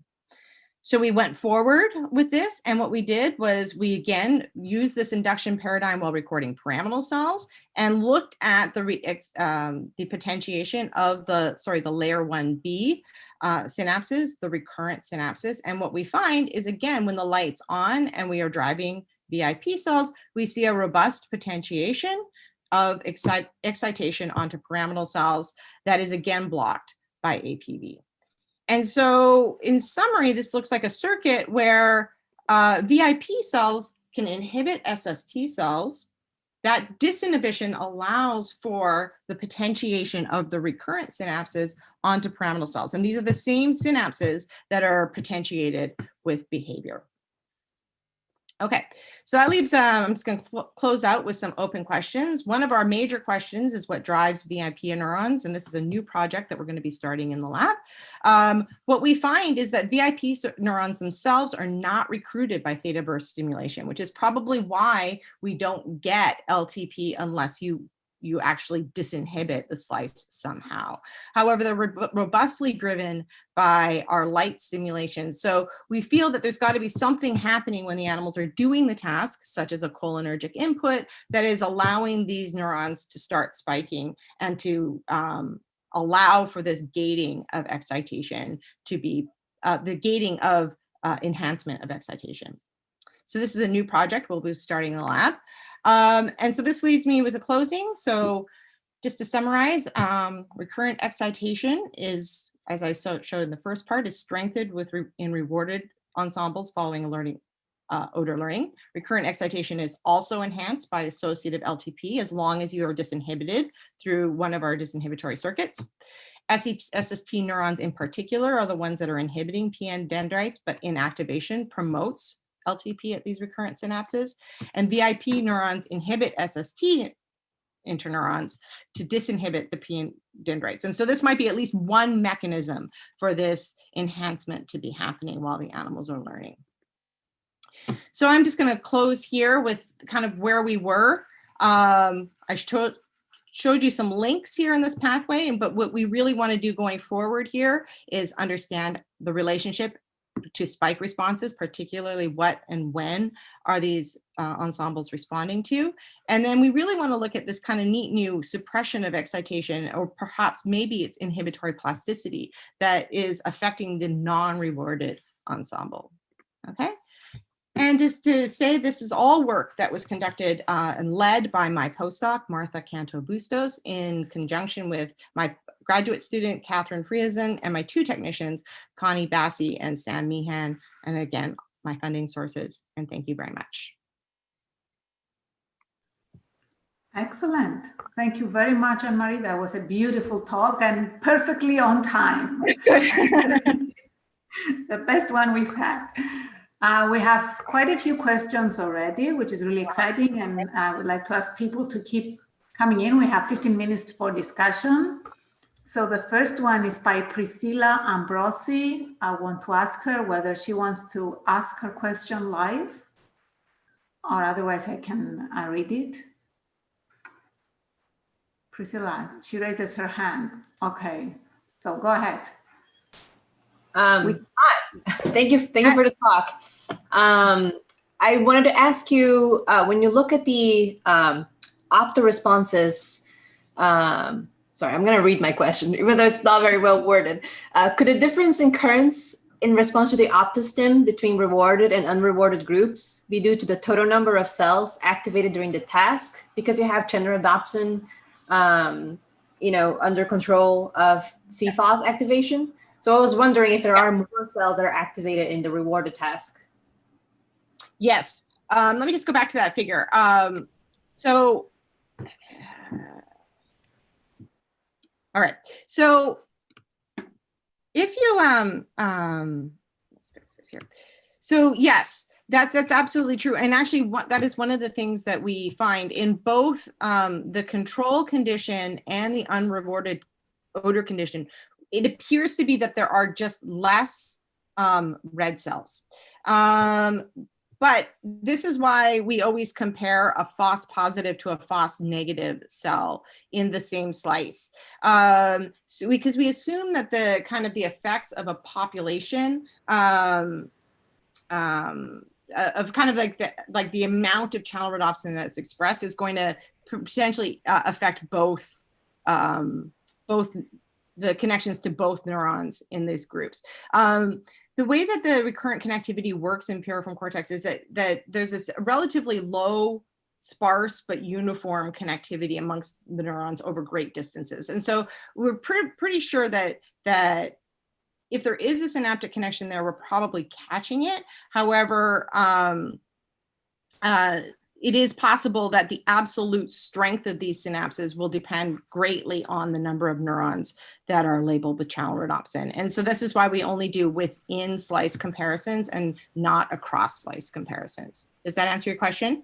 So we went forward with this, and what we did was we again used this induction paradigm while recording pyramidal cells and looked at the potentiation of the layer 1B synapses, the recurrent synapses. And what we find is, again, when the light's on and we are driving VIP cells, we see a robust potentiation of excitation onto pyramidal cells that is again blocked by APV. And so in summary, this looks like a circuit where VIP cells can inhibit SST cells. That disinhibition allows for the potentiation of the recurrent synapses onto pyramidal cells. And these are the same synapses that are potentiated with behavior. Okay, so that leaves, I'm just going to close out with some open questions. One of our major questions is what drives VIP neurons, and this is a new project that we're going to be starting in the lab. What we find is that VIP neurons themselves are not recruited by theta burst stimulation, which is probably why we don't get LTP unless you actually disinhibit the slice somehow. However, they're robustly driven by our light stimulation. So we feel that there's got to be something happening when the animals are doing the task, such as a cholinergic input, that is allowing these neurons to start spiking and to allow for this gating of excitation to be the gating of enhancement of excitation. So this is a new project we'll be starting in the lab. And so this leaves me with a closing. So just to summarize, recurrent excitation is as I showed in the first part, is strengthened in rewarded ensembles following learning, odor learning. Recurrent excitation is also enhanced by associative LTP as long as you are disinhibited through one of our disinhibitory circuits. SST neurons in particular are the ones that are inhibiting PN dendrites, but inactivation promotes LTP at these recurrent synapses. And VIP neurons inhibit SST interneurons to disinhibit the PN dendrites. And so this might be at least one mechanism for this enhancement to be happening while the animals are learning. So I'm just going to close here with kind of where we were. I showed you some links here in this pathway, but what we really want to do going forward here is understand the relationship to spike responses, particularly what and when are these ensembles responding to. And then we really want to look at this kind of neat new suppression of excitation, or perhaps maybe it's inhibitory plasticity that is affecting the non-rewarded ensemble. Okay. And just to say, this is all work that was conducted and led by my postdoc, Martha Canto-Bustos, in conjunction with my graduate student, Catherine Friesen, and my two technicians, Connie Bassi and Sam Meehan. And again, my funding sources. And thank you very much. Excellent. Thank you very much, Anne-Marie. That was a beautiful talk and perfectly on time. The best one we've had. We have quite a few questions already, which is really exciting, and I would like to ask people to keep coming in. We have 15 minutes for discussion. So the first one is by Priscilla Ambrosi. I want to ask her whether she wants to ask her question live, or otherwise I can read it. Priscilla, she raises her hand. Okay, so go ahead. Hi. Thank you for the talk. I wanted to ask you, when you look at the opto responses, sorry, I'm going to read my question, even though it's not very well worded. Could a difference in currents in response to the optostim between rewarded and unrewarded groups be due to the total number of cells activated during the task? Because you have chondrodopsin, under control of CFOS activation. So I was wondering if there are more cells that are activated in the rewarded task. Yes. Let me just go back to that figure. So, all right. So if you, let's fix this here. So yes, that's absolutely true. And actually that is one of the things that we find in both the control condition and the unrewarded odor condition. It appears to be that there are just less red cells. But this is why we always compare a FOS positive to a FOS negative cell in the same slice. Because we assume that the kind of the effects of a population of kind of like the amount of channel rhodopsin that's expressed is going to potentially affect both the connections to both neurons in these groups. The way that the recurrent connectivity works in piriform cortex is that there's a relatively low, sparse, but uniform connectivity amongst the neurons over great distances. And so we're pretty sure that if there is a synaptic connection there, we're probably catching it. However, it is possible that the absolute strength of these synapses will depend greatly on the number of neurons that are labeled with channel rhodopsin. And so this is why we only do within slice comparisons and not across slice comparisons. Does that answer your question?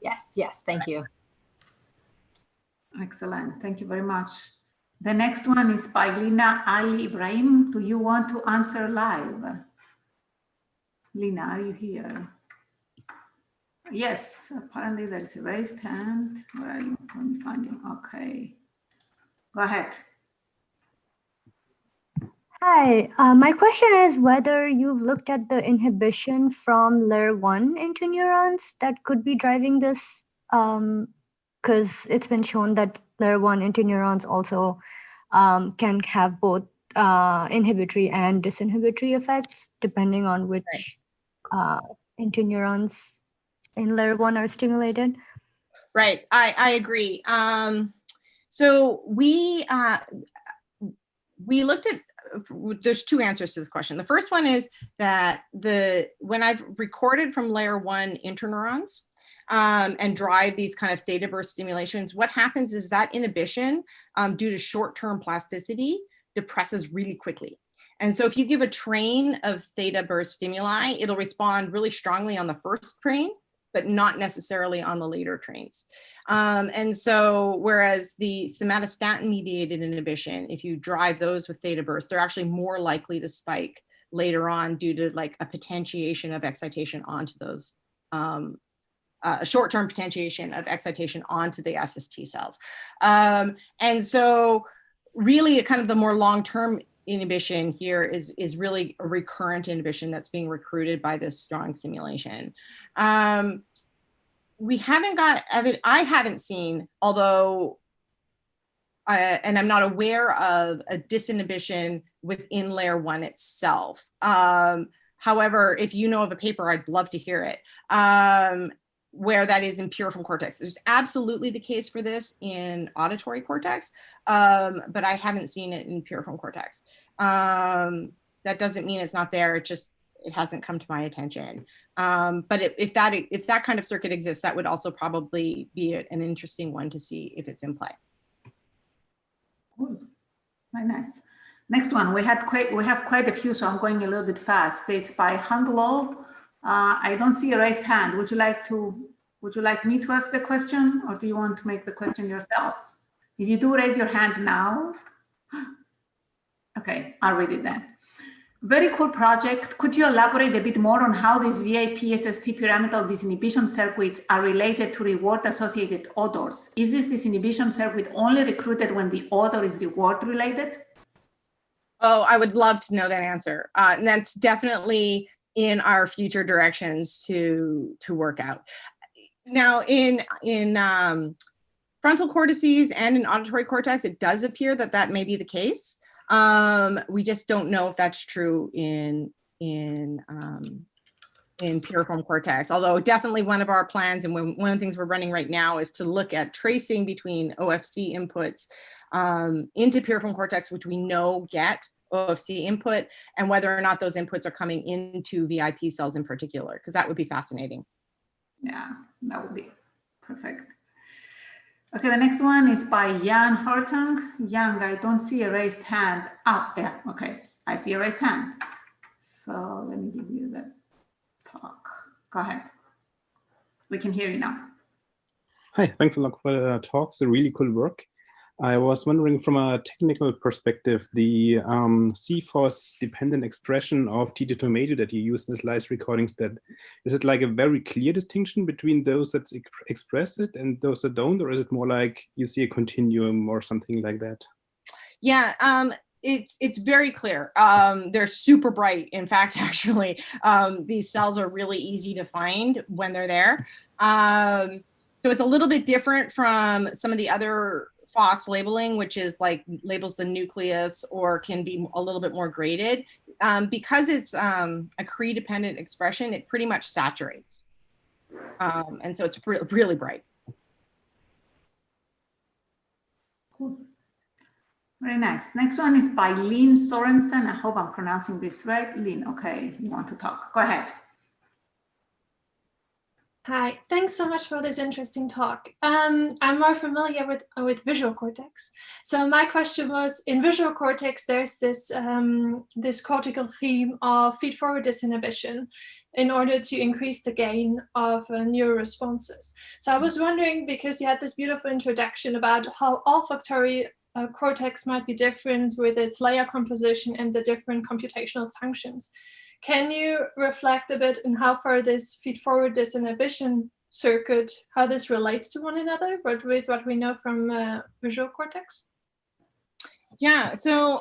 Yes, thank you. Excellent, thank you very much. The next one is by Lina Ali Ibrahim. Do you want to answer live? Lina, are you here? Yes, apparently there is a raised hand. Where are you? Let me find you. Okay, go ahead. Hi, my question is whether you've looked at the inhibition from LAIR1 into neurons that could be driving this, because it's been shown that LAIR1 into neurons also can have both inhibitory and disinhibitory effects depending on which interneurons in LAIR1 are stimulated. Right, I agree. So we looked at there's two answers to this question. The first one is that when I've recorded from layer 1 interneurons and drive these kind of theta burst stimulations, what happens is that inhibition due to short-term plasticity depresses really quickly. And so if you give a train of theta burst stimuli, it'll respond really strongly on the first train, but not necessarily on the later trains. And so whereas the somatostatin mediated inhibition, if you drive those with theta burst, they're actually more likely to spike later on due to like a potentiation of excitation onto those, a short-term potentiation of excitation onto the SST cells. And so really kind of the more long-term inhibition here is really a recurrent inhibition that's being recruited by this strong stimulation. We haven't got, I haven't seen, although, and I'm not aware of a disinhibition within layer 1 itself. However, if you know of a paper, I'd love to hear it, where that is in piriform cortex. There's absolutely the case for this in auditory cortex, but I haven't seen it in piriform cortex. That doesn't mean it's not there, it hasn't come to my attention. But if that kind of circuit exists, that would also probably be an interesting one to see if it's in play. Cool. Very nice. Next one, we have quite a few, so I'm going a little bit fast. It's by Handlo. I don't see a raised hand. Would you like me to ask the question, or do you want to make the question yourself? If you do, raise your hand now. Okay, I'll read it then. Very cool project. Could you elaborate a bit more on how these VIP SST pyramidal disinhibition circuits are related to reward-associated odors? Is this disinhibition circuit only recruited when the odor is reward-related? Oh, I would love to know that answer. And that's definitely in our future directions to work out. Now, in frontal cortices and in auditory cortex, it does appear that may be the case. We just don't know if that's true in piriform cortex, although definitely one of our plans and one of the things we're running right now is to look at tracing between OFC inputs into piriform cortex, which we know get OFC input, and whether or not those inputs are coming into VIP cells in particular, because that would be fascinating. Yeah, that would be perfect. Okay, the next one is by Jan Hartung. Jan, I don't see a raised hand. Oh, yeah, okay. I see a raised hand. So let me give you the talk. Go ahead. We can hear you now. Hi, thanks a lot for the talk. It's a really cool work. I was wondering from a technical perspective, the CFOS dependent expression of T2 that you use in the slice recordings, is it like a very clear distinction between those that express it and those that don't, or is it more like you see a continuum or something like that? Yeah, it's very clear. They're super bright. In fact, actually, these cells are really easy to find when they're there. So it's a little bit different from some of the other FOS labeling, which is like labels the nucleus or can be a little bit more graded. Because it's a Cree-dependent expression, it pretty much saturates. And so it's really bright. Cool. Very nice. Next one is by Lynn Sorensen. I hope I'm pronouncing this right. Lynn, okay, you want to talk. Go ahead. Hi, thanks so much for this interesting talk. I'm more familiar with visual cortex. So my question was, in visual cortex, there's this, this cortical theme of feed-forward disinhibition in order to increase the gain of neural responses. So I was wondering, because you had this beautiful introduction about how olfactory cortex might be different with its layer composition and the different computational functions. Can you reflect a bit on how far this feed-forward disinhibition circuit, how this relates to one another, but with what we know from visual cortex? Yeah, so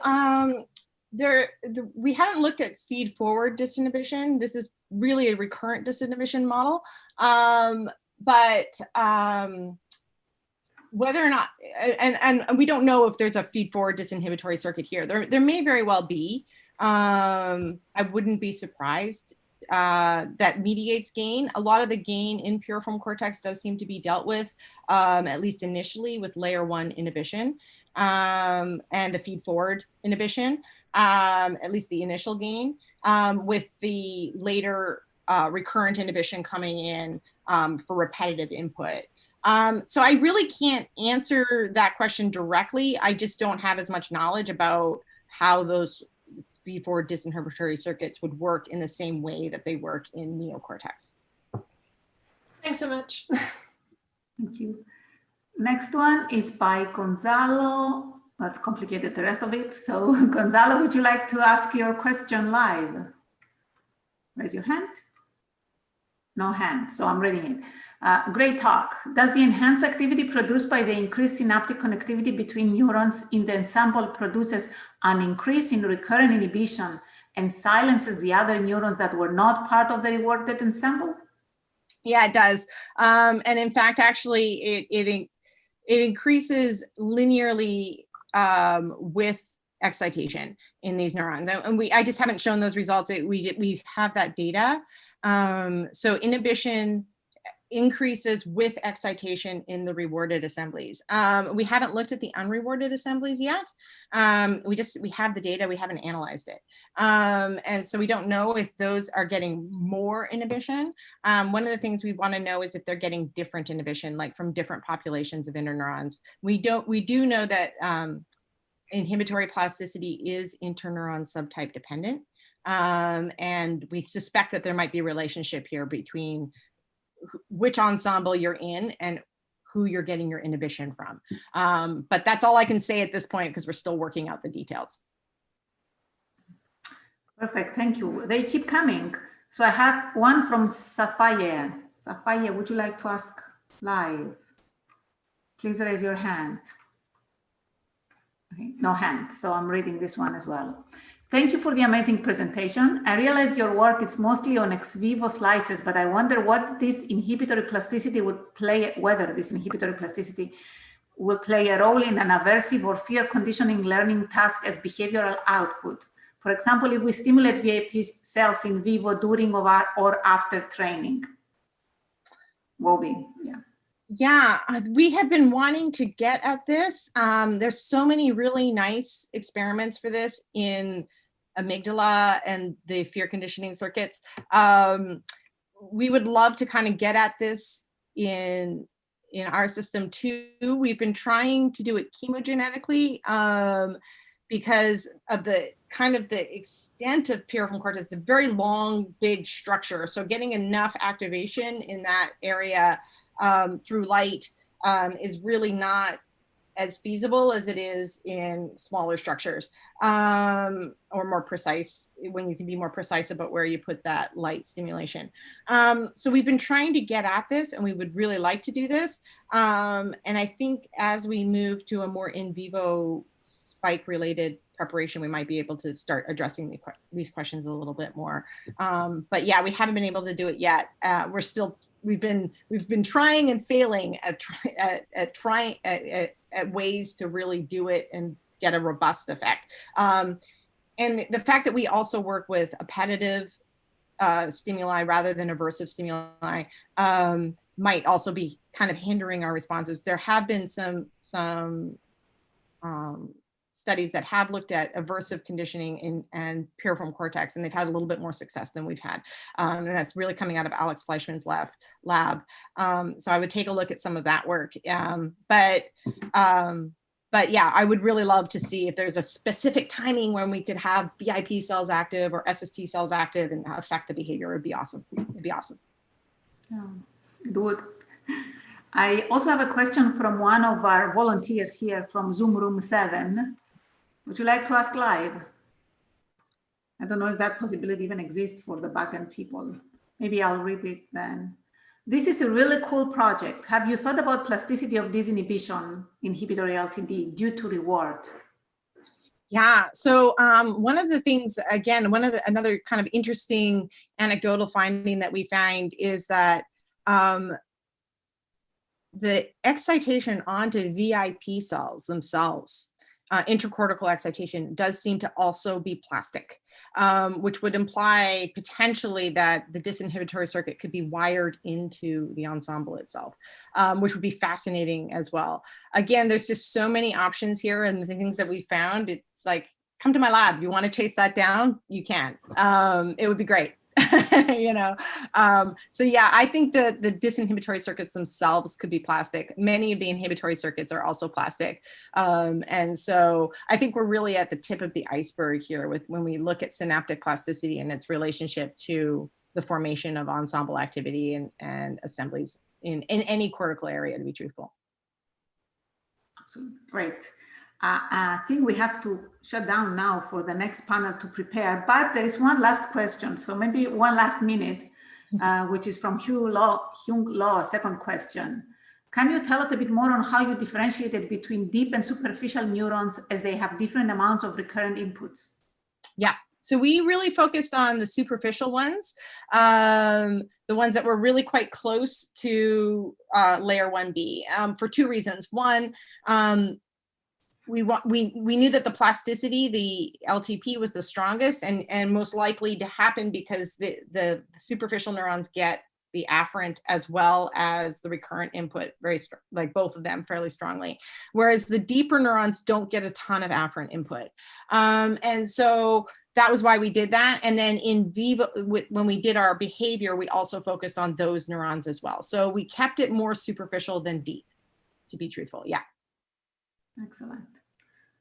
we haven't looked at feed-forward disinhibition. This is really a recurrent disinhibition model, but whether or not, and we don't know if there's a feed-forward disinhibitory circuit here. There may very well be. I wouldn't be surprised that mediates gain. A lot of the gain in piriform cortex does seem to be dealt with, at least initially, with layer 1 inhibition. and the feed forward inhibition, at least the initial gain, with the later recurrent inhibition coming in for repetitive input. So I really can't answer that question directly. I just don't have as much knowledge about how those feed-forward disinhibitory circuits would work in the same way that they work in neocortex. Thanks so much. Thank you. Next one is by Gonzalo. That's complicated, the rest of it. So Gonzalo, would you like to ask your question live? Raise your hand. No hand, so I'm reading it. Great talk. Does the enhanced activity produced by the increased synaptic connectivity between neurons in the ensemble produces an increase in recurrent inhibition and silences the other neurons that were not part of the rewarded ensemble? Yeah, it does. And in fact, actually, it increases linearly with excitation in these neurons. And I just haven't shown those results. We have that data. So inhibition increases with excitation in the rewarded assemblies. We haven't looked at the unrewarded assemblies yet. We have the data, we haven't analyzed it. And so we don't know if those are getting more inhibition. One of the things we want to know is if they're getting different inhibition, like from different populations of interneurons. We do know that inhibitory plasticity is interneuron subtype dependent. And we suspect that there might be a relationship here between which ensemble you're in and who you're getting your inhibition from. But that's all I can say at this point because we're still working out the details. Perfect, thank you. They keep coming. So I have one from Safaye. Safaye, would you like to ask live? Please raise your hand. Okay, no hand, so I'm reading this one as well. Thank you for the amazing presentation. I realize your work is mostly on ex vivo slices, but I wonder what this inhibitory plasticity would play, whether this inhibitory plasticity will play a role in an aversive or fear conditioning learning task as behavioral output. For example, if we stimulate VIP cells in vivo during or after training. Wobby, yeah. Yeah, we have been wanting to get at this. There's so many really nice experiments for this in amygdala and the fear conditioning circuits. We would love to kind of get at this in our system too. We've been trying to do it chemogenetically because of the extent of piriform cortex. It's a very long, big structure. So getting enough activation in that area through light is really not as feasible as it is in smaller structures, or more precise, when you can be more precise about where you put that light stimulation. So we've been trying to get at this, and we would really like to do this. And I think as we move to a more in vivo spike related preparation, we might be able to start addressing these questions a little bit more. But yeah, we haven't been able to do it yet. We've been trying and failing at ways to really do it and get a robust effect. And the fact that we also work with appetitive stimuli rather than aversive stimuli might also be kind of hindering our responses. There have been some studies that have looked at aversive conditioning and piriform cortex, and they've had a little bit more success than we've had. And that's really coming out of Alex Fleischman's lab. So I would take a look at some of that work. But yeah, I would really love to see if there's a specific timing when we could have VIP cells active or SST cells active and affect the behavior. It'd be awesome. It'd be awesome. Good. I also have a question from one of our volunteers here from Zoom room 7. Would you like to ask live? I don't know if that possibility even exists for the backend people. Maybe I'll read it then. This is a really cool project. Have you thought about plasticity of disinhibition inhibitory LTD due to reward? Yeah, so one of the things, again, another kind of interesting anecdotal finding that we find is that the excitation onto VIP cells themselves intracortical excitation does seem to also be plastic, which would imply potentially that the disinhibitory circuit could be wired into the ensemble itself, which would be fascinating as well. Again, there's just so many options here, and the things that we found, it's like, come to my lab. You want to chase that down? You can. It would be great. You know, so yeah, I think the disinhibitory circuits themselves could be plastic. Many of the inhibitory circuits are also plastic, and so I think we're really at the tip of the iceberg here with when we look at synaptic plasticity and its relationship to the formation of ensemble activity and assemblies in any cortical area, to be truthful. Absolutely. Great. I think we have to shut down now for the next panel to prepare, but there is one last question. So maybe one last minute, which is from Hyung Law, second question. Can you tell us a bit more on how you differentiated between deep and superficial neurons as they have different amounts of recurrent inputs? Yeah. So we really focused on the superficial ones, the ones that were really quite close to layer 1B for two reasons. One, we knew that the plasticity, the LTP, was the strongest and most likely to happen because the superficial neurons get the afferent as well as the recurrent input, like both of them fairly strongly, whereas the deeper neurons don't get a ton of afferent input. And so that was why we did that. And then in vivo, when we did our behavior, we also focused on those neurons as well. So we kept it more superficial than deep, to be truthful. Yeah. Excellent.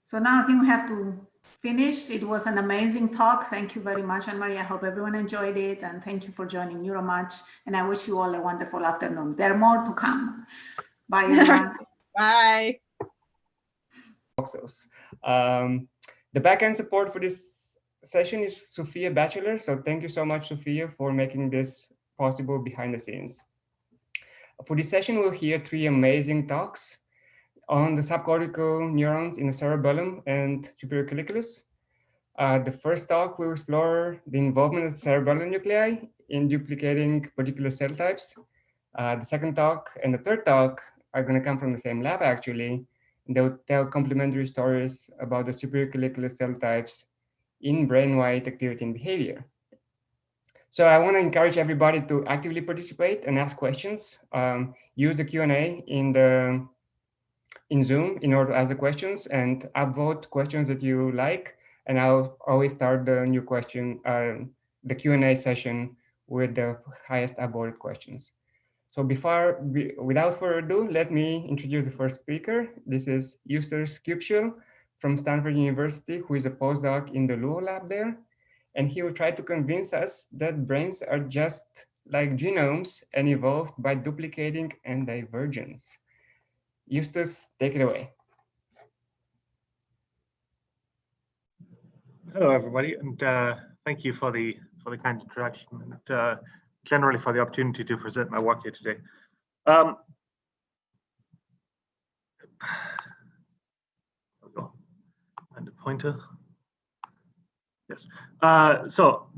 So now I think we have to finish. It was an amazing talk. Thank you very much, Anne-Marie. I hope everyone enjoyed it. And thank you for joining NeuroMatch. And I wish you all a wonderful afternoon. There are more to come. Bye, everyone. Bye. The backend support for this session is Sophia Batchelor. So thank you so much, Sophia, for making this possible behind the scenes. For this session, we'll hear 3 amazing talks on the subcortical neurons in the cerebellum and superior colliculus. The first talk will explore the involvement of the cerebellum nuclei in duplicating particular cell types. The second talk and the third talk are going to come from the same lab, actually. And they'll tell complementary stories about the superior colliculus cell types in brain-wide activity and behavior. So I want to encourage everybody to actively participate and ask questions. Use the Q&A in Zoom in order to ask the questions and upvote questions that you like. And I'll always start the new question, the Q&A session with the highest upvoted questions. So without further ado, let me introduce the first speaker. This is Justus Kupschel from Stanford University, who is a postdoc in the Luo lab there. And he will try to convince us that brains are just like genomes and evolved by duplicating and divergence. Justus, take it away. Hello, everybody, and thank you for the kind introduction and generally for the opportunity to present my work here today. And a pointer. Yes. So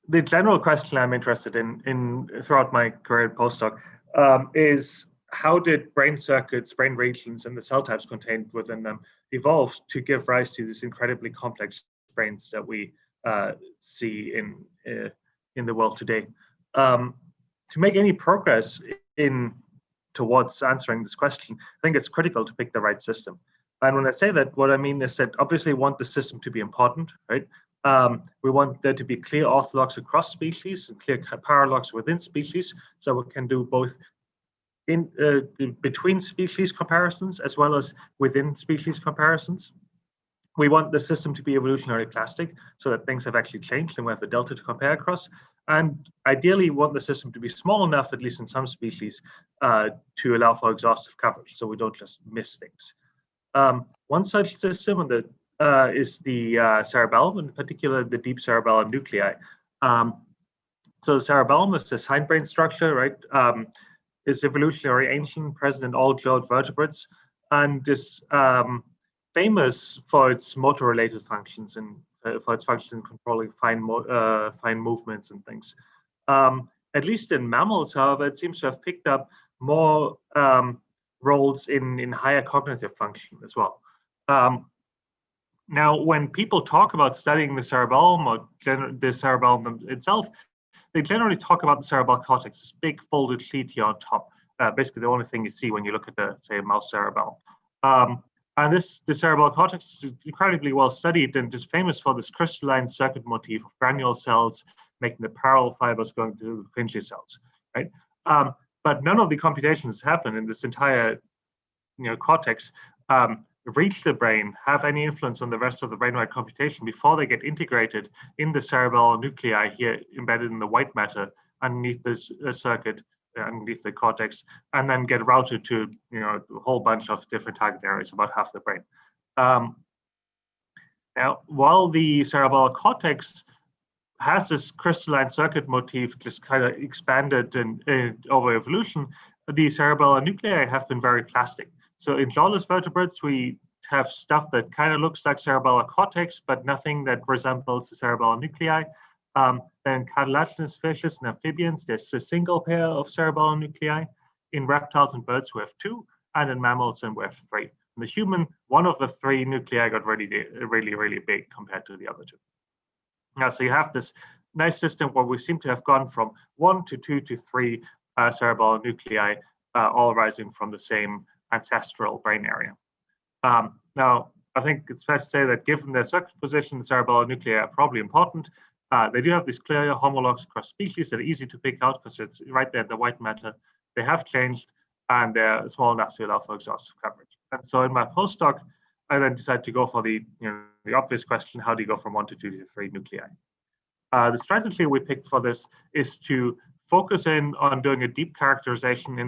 the general question I'm interested in throughout my career at postdoc is, how did brain circuits, brain regions, and the cell types contained within them evolve to give rise to these incredibly complex brains that we see in the world today? To make any progress towards answering this question, I think it's critical to pick the right system. And when I say that, what I mean is that obviously we want the system to be important, right? We want there to be clear orthologs across species and clear paralogs within species, so we can do both between species comparisons as well as within species comparisons. We want the system to be evolutionary plastic so that things have actually changed and we have the delta to compare across. And ideally, we want the system to be small enough, at least in some species, to allow for exhaustive coverage so we don't just miss things. One such system is the cerebellum, in particular the deep cerebellum nuclei. So the cerebellum is this hindbrain structure, right? Is evolutionary ancient, present in all jaws vertebrates, and is famous for its motor-related functions and for its function in controlling fine movements and things. At least in mammals, however, it seems to have picked up more roles in higher cognitive function as well. Now, when people talk about studying the cerebellum or the cerebellum itself, they generally talk about the cerebral cortex, this big folded sheet here on top. Basically, the only thing you see when you look at the, say, a mouse cerebellum. And the cerebral cortex is incredibly well studied and is famous for this crystalline circuit motif of granule cells making the parallel fibers going to the Purkinje cells, right? But none of the computations happen in this entire, cortex reach the brain, have any influence on the rest of the brain-wide computation before they get integrated in the cerebral nuclei here embedded in the white matter underneath this circuit, underneath the cortex, and then get routed to a whole bunch of different target areas, about half the brain. Now, while the cerebral cortex has this crystalline circuit motif just kind of expanded over evolution, the cerebral nuclei have been very plastic. So in jawless vertebrates, we have stuff that kind of looks like cerebral cortex, but nothing that resembles the cerebral nuclei. Then cartilaginous fishes and amphibians, there's a single pair of cerebral nuclei. In reptiles and birds, we have 2, and in mammals, we have 3. In the human, one of the 3 nuclei got really, really big compared to the other 2. Now, so you have this nice system where we seem to have gone from 1 to 2 to 3 cerebral nuclei, all rising from the same ancestral brain area. Now, I think it's fair to say that given their circuit position, the cerebral nuclei are probably important. They do have these clear homologs across species that are easy to pick out because it's right there in the white matter. They have changed, and they're small enough to allow for exhaustive coverage. And so in my postdoc, I then decided to go for the obvious question: how do you go from 1 to 2 to 3 nuclei? The strategy we picked for this is to focus in on doing a deep characterization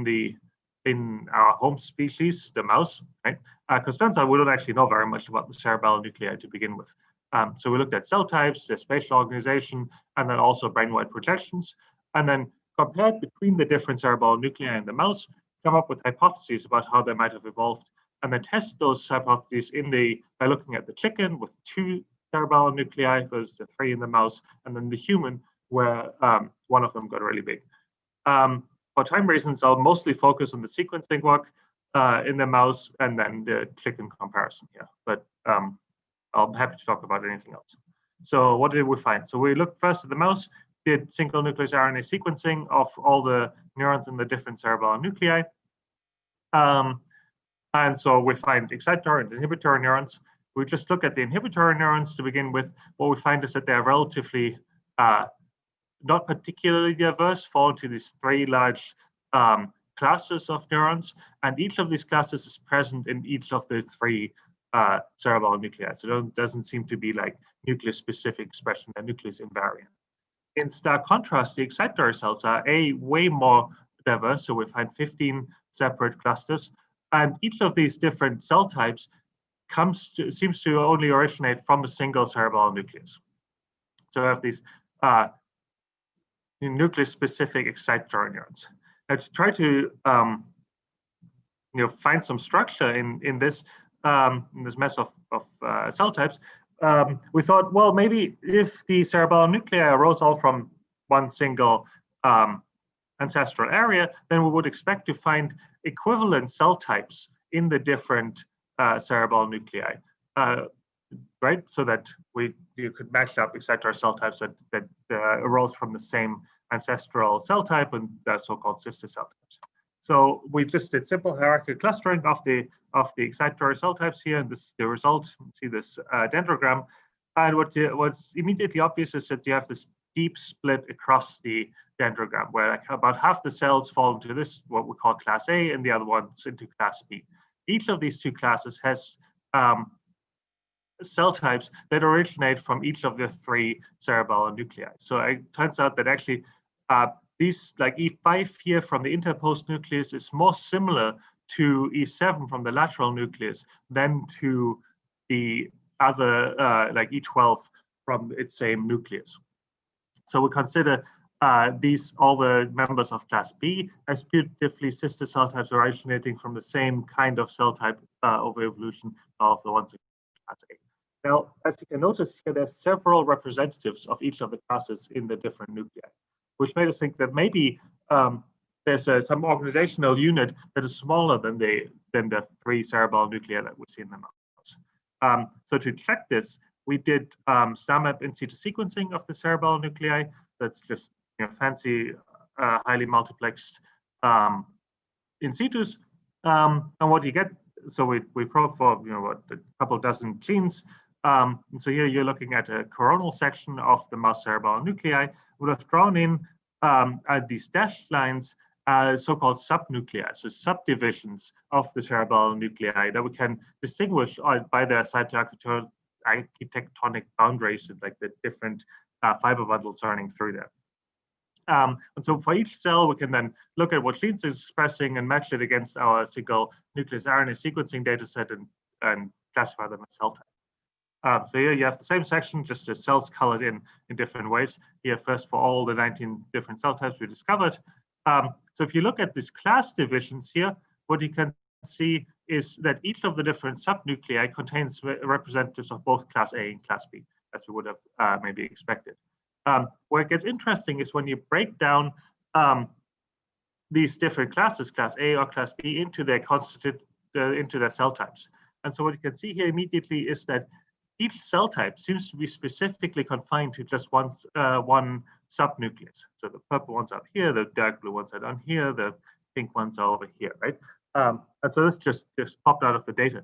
in our home species, the mouse, right? Because turns out we don't actually know very much about the cerebral nuclei to begin with. So we looked at cell types, their spatial organization, and then also brain-wide projections, and then compared between the different cerebral nuclei in the mouse, come up with hypotheses about how they might have evolved, and then test those hypotheses by looking at the chicken with 2 cerebral nuclei versus the 3 in the mouse, and then the human where one of them got really big. For time reasons, I'll mostly focus on the sequencing work in the mouse and then the chicken comparison here. But I'm happy to talk about anything else. So what did we find? So we looked first at the mouse, did single nucleus RNA sequencing of all the neurons in the different cerebral nuclei. And so we find exciter and inhibitory neurons. We just look at the inhibitory neurons to begin with. What we find is that they're relatively not particularly diverse, fall into these 3 large classes of neurons, and each of these classes is present in each of the 3 cerebral nuclei. So it doesn't seem to be like nucleus-specific expression, they're nucleus invariant. In stark contrast, the excitatory cells are way more diverse, so we find 15 separate clusters, and each of these different cell types seems to only originate from a single cerebral nucleus. So we have these nucleus-specific excitatory neurons. Now, to try to find some structure in this mess of cell types, we thought, well, maybe if the cerebral nuclei arose all from one single ancestral area, then we would expect to find equivalent cell types in the different cerebral nuclei, right? So that you could match up excitatory cell types that arose from the same ancestral cell type and the so-called sister cell types. So we just did simple hierarchical clustering of the excitatory cell types here, and this is the result. You see this dendrogram, and what's immediately obvious is that you have this deep split across the dendrogram, where like about half the cells fall into this what we call class A, and the other ones into class B. Each of these 2 classes has cell types that originate from each of the 3 cerebral nuclei. So it turns out that actually these, like E5 here from the interpost nucleus, is more similar to E7 from the lateral nucleus than to the other, like E12 from its same nucleus. So we consider all the members of class B as beautifully sister cell types originating from the same kind of cell type over evolution of the ones in class A. Now, as you can notice here, there's several representatives of each of the classes in the different nuclei, which made us think that maybe there's some organizational unit that is smaller than the 3 cerebral nuclei that we see in the mouse. So to check this, we did StarMap in situ sequencing of the cerebral nuclei. That's just fancy, highly multiplexed in situs. And what you get, so we probe for what, a couple dozen genes. And so here you're looking at a coronal section of the mouse cerebral nuclei. We have drawn in these dashed lines, so-called subnuclei, so subdivisions of the cerebral nuclei that we can distinguish by their cytoarchitectonic boundaries, like the different fiber bundles running through them. And so for each cell, we can then look at what genes is expressing and match it against our single nucleus RNA sequencing data set and classify them as cell type. So here you have the same section, just the cells colored in different ways. Here first for all the 19 different cell types we discovered. So if you look at these class divisions here, what you can see is that each of the different subnuclei contains representatives of both class A and class B, as we would have maybe expected. Where it gets interesting is when you break down these different classes, class A or class B, into their into their cell types. And so what you can see here immediately is that each cell type seems to be specifically confined to just one subnucleus. So the purple ones up here, the dark blue ones are down here, the pink ones are over here, right? And so this just popped out of the data,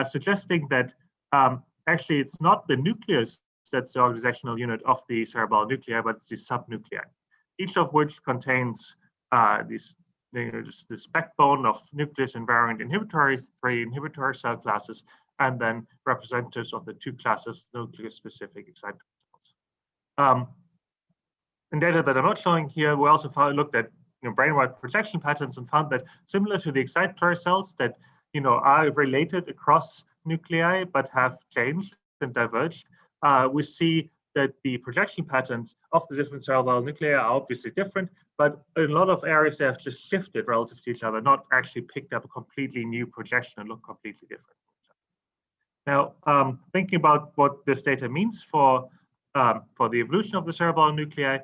suggesting that actually it's not the nucleus that's the organizational unit of the cerebral nuclei, but it's the subnuclei, each of which contains this backbone of nucleus invariant inhibitory, 3 inhibitory cell classes, and then representatives of the 2 classes nucleus-specific excitatory cells. In data that I'm not showing here, we also looked at brain-wide projection patterns and found that similar to the excitatory cells that are related across nuclei but have changed and diverged, we see that the projection patterns of the different cerebral nuclei are obviously different, but in a lot of areas they have just shifted relative to each other, not actually picked up a completely new projection and look completely different. Now, thinking about what this data means for the evolution of the cerebral nuclei,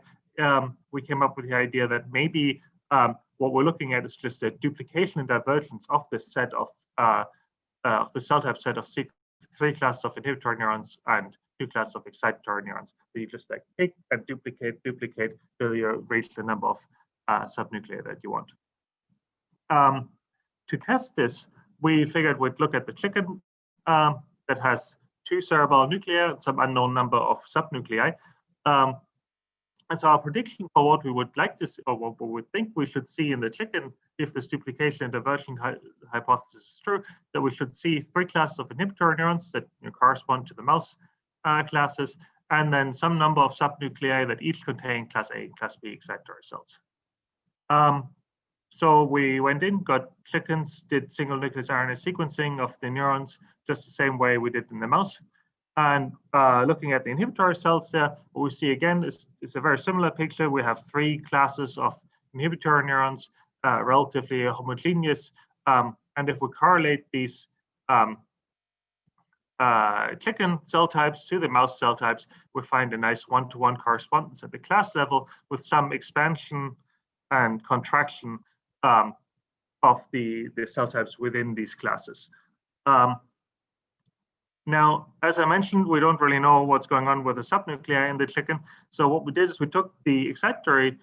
we came up with the idea that maybe what we're looking at is just a duplication and divergence of this set of the cell type set of 3 classes of inhibitory neurons and 2 classes of excitatory neurons. So you just like pick and duplicate till you reach the number of subnuclei that you want. To test this, we figured we'd look at the chicken that has 2 cerebral nuclei and some unknown number of subnuclei. And so our prediction for what we would like to see, or what we would think we should see in the chicken, if this duplication and diversion hypothesis is true, that we should see 3 classes of inhibitory neurons that correspond to the mouse classes, and then some number of subnuclei that each contain class A and class B excitatory cells. So we went in, got chickens, did single nucleus RNA sequencing of the neurons, just the same way we did in the mouse. And looking at the inhibitory cells there, what we see again is a very similar picture. We have 3 classes of inhibitory neurons, relatively homogeneous. And if we correlate these chicken cell types to the mouse cell types, we find a nice one-to-one correspondence at the class level with some expansion and contraction of the cell types within these classes. Now, as I mentioned, we don't really know what's going on with the subnuclei in the chicken. So what we did is we took the excitatory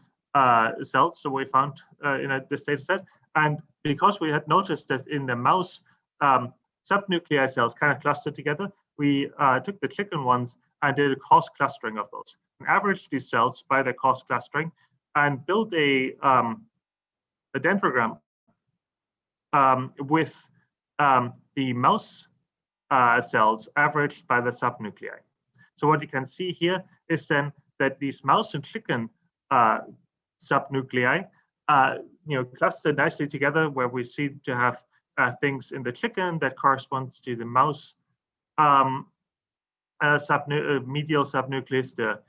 cells that we found in this data set, and because we had noticed that in the mouse, subnuclei cells kind of clustered together, we took the chicken ones and did a coarse clustering of those, and averaged these cells by their coarse clustering, and built a dendrogram with the mouse cells averaged by the subnuclei. So what you can see here is then that these mouse and chicken subnuclei cluster nicely together, where we seem to have things in the chicken that corresponds to the mouse medial subnucleus, the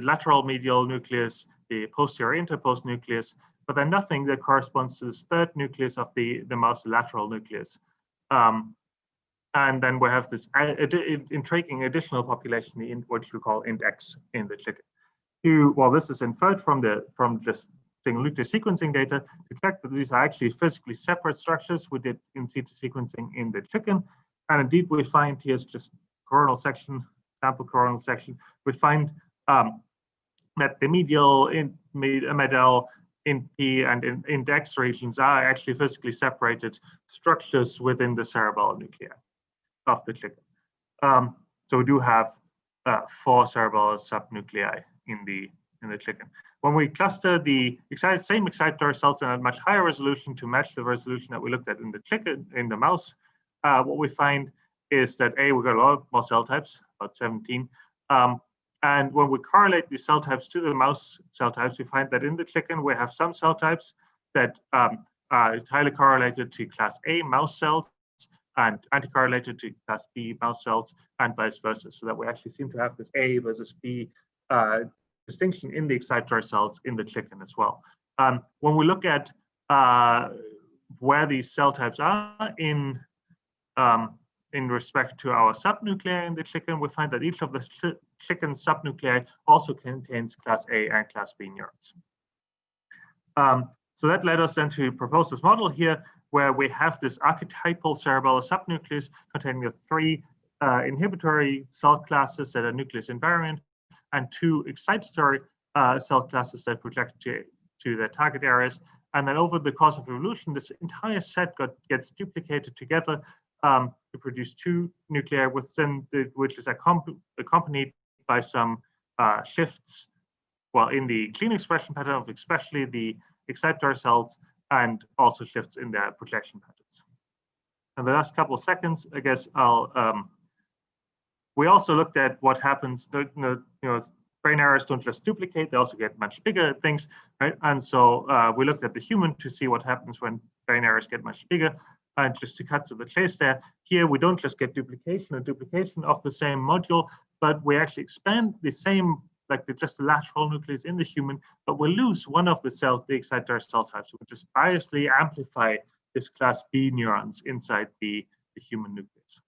lateral medial nucleus, the posterior interpost nucleus, but then nothing that corresponds to this 3rd nucleus of the mouse lateral nucleus. And then we have this intriguing additional population, which we call INT-X in the chicken. Well, this is inferred from just single nucleus sequencing data to check that these are actually physically separate structures we did in situ sequencing in the chicken. And indeed, we find here's just coronal section, sample coronal section. We find that the medial, medial, in-P and in index regions are actually physically separated structures within the cerebellar nuclei of the chicken. So we do have 4 cerebellar subnuclei in the chicken. When we cluster the same excitatory cells in a much higher resolution to match the resolution that we looked at in the chicken, in the mouse, what we find is that we got a lot more cell types, about 17. And when we correlate these cell types to the mouse cell types, we find that in the chicken, we have some cell types that are highly correlated to class A mouse cells and anti-correlated to class B mouse cells and vice versa. So that we actually seem to have this A versus B distinction in the excitatory cells in the chicken as well. When we look at where these cell types are in respect to our subnuclei in the chicken, we find that each of the chicken subnuclei also contains class A and class B neurons. So that led us then to propose this model here, where we have this archetypal cerebellar subnucleus containing the 3 inhibitory cell classes that are nucleus invariant and 2 excitatory cell classes that project to their target areas. And then over the course of evolution, this entire set gets duplicated together to produce 2 nuclei, which is accompanied by some shifts, well, in the gene expression pattern of especially the excitatory cells, and also shifts in their projection patterns. In the last couple of seconds, I guess we also looked at what happens. Brain areas don't just duplicate; they also get much bigger things, right? And so we looked at the human to see what happens when brain areas get much bigger. And just to cut to the chase there, here we don't just get duplication of the same module, but we actually expand the same, like just the lateral nucleus in the human, but we lose one of the cells, the excitatory cell types, which is biasly amplify this class B neurons inside the human nucleus.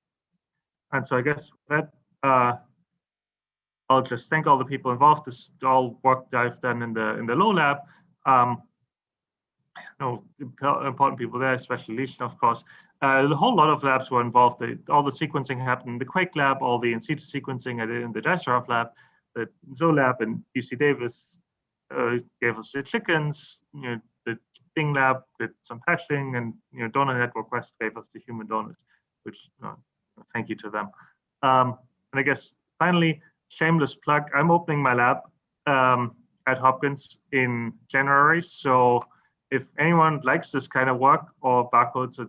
And so I guess that I'll just thank all the people involved. This is all work that I've done in the low lab. Important people there, especially Leishman, of course. A whole lot of labs were involved. All the sequencing happened in the Quake lab, all the in situ sequencing I did in the Dicerov lab, the Zo lab, and UC Davis gave us the chickens. The Thing lab did some patching, and Donor Network West gave us the human donors, which thank you to them. And I guess finally, shameless plug. I'm opening my lab at Hopkins in January, so if anyone likes this kind of work or barcodes or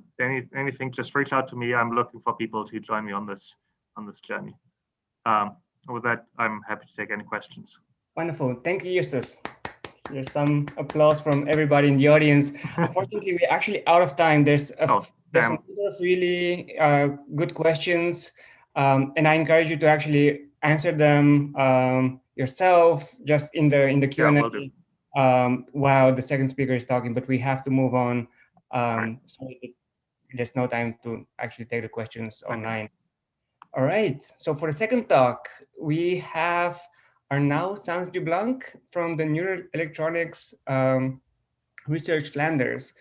anything, just reach out to me. I'm looking for people to join me on this journey. With that, I'm happy to take any questions. Wonderful. Thank you, Justus. There's some applause from everybody in the audience. Unfortunately, we're actually out of time. There's a number of really good questions, and I encourage you to actually answer them yourself, just in the Q&A. While the second speaker is talking, but we have to move on. So there's no time to actually take the questions online. All right, so for the second talk, we have Arnaud Sans-Dublanc from the Neuroelectronics Research Flanders.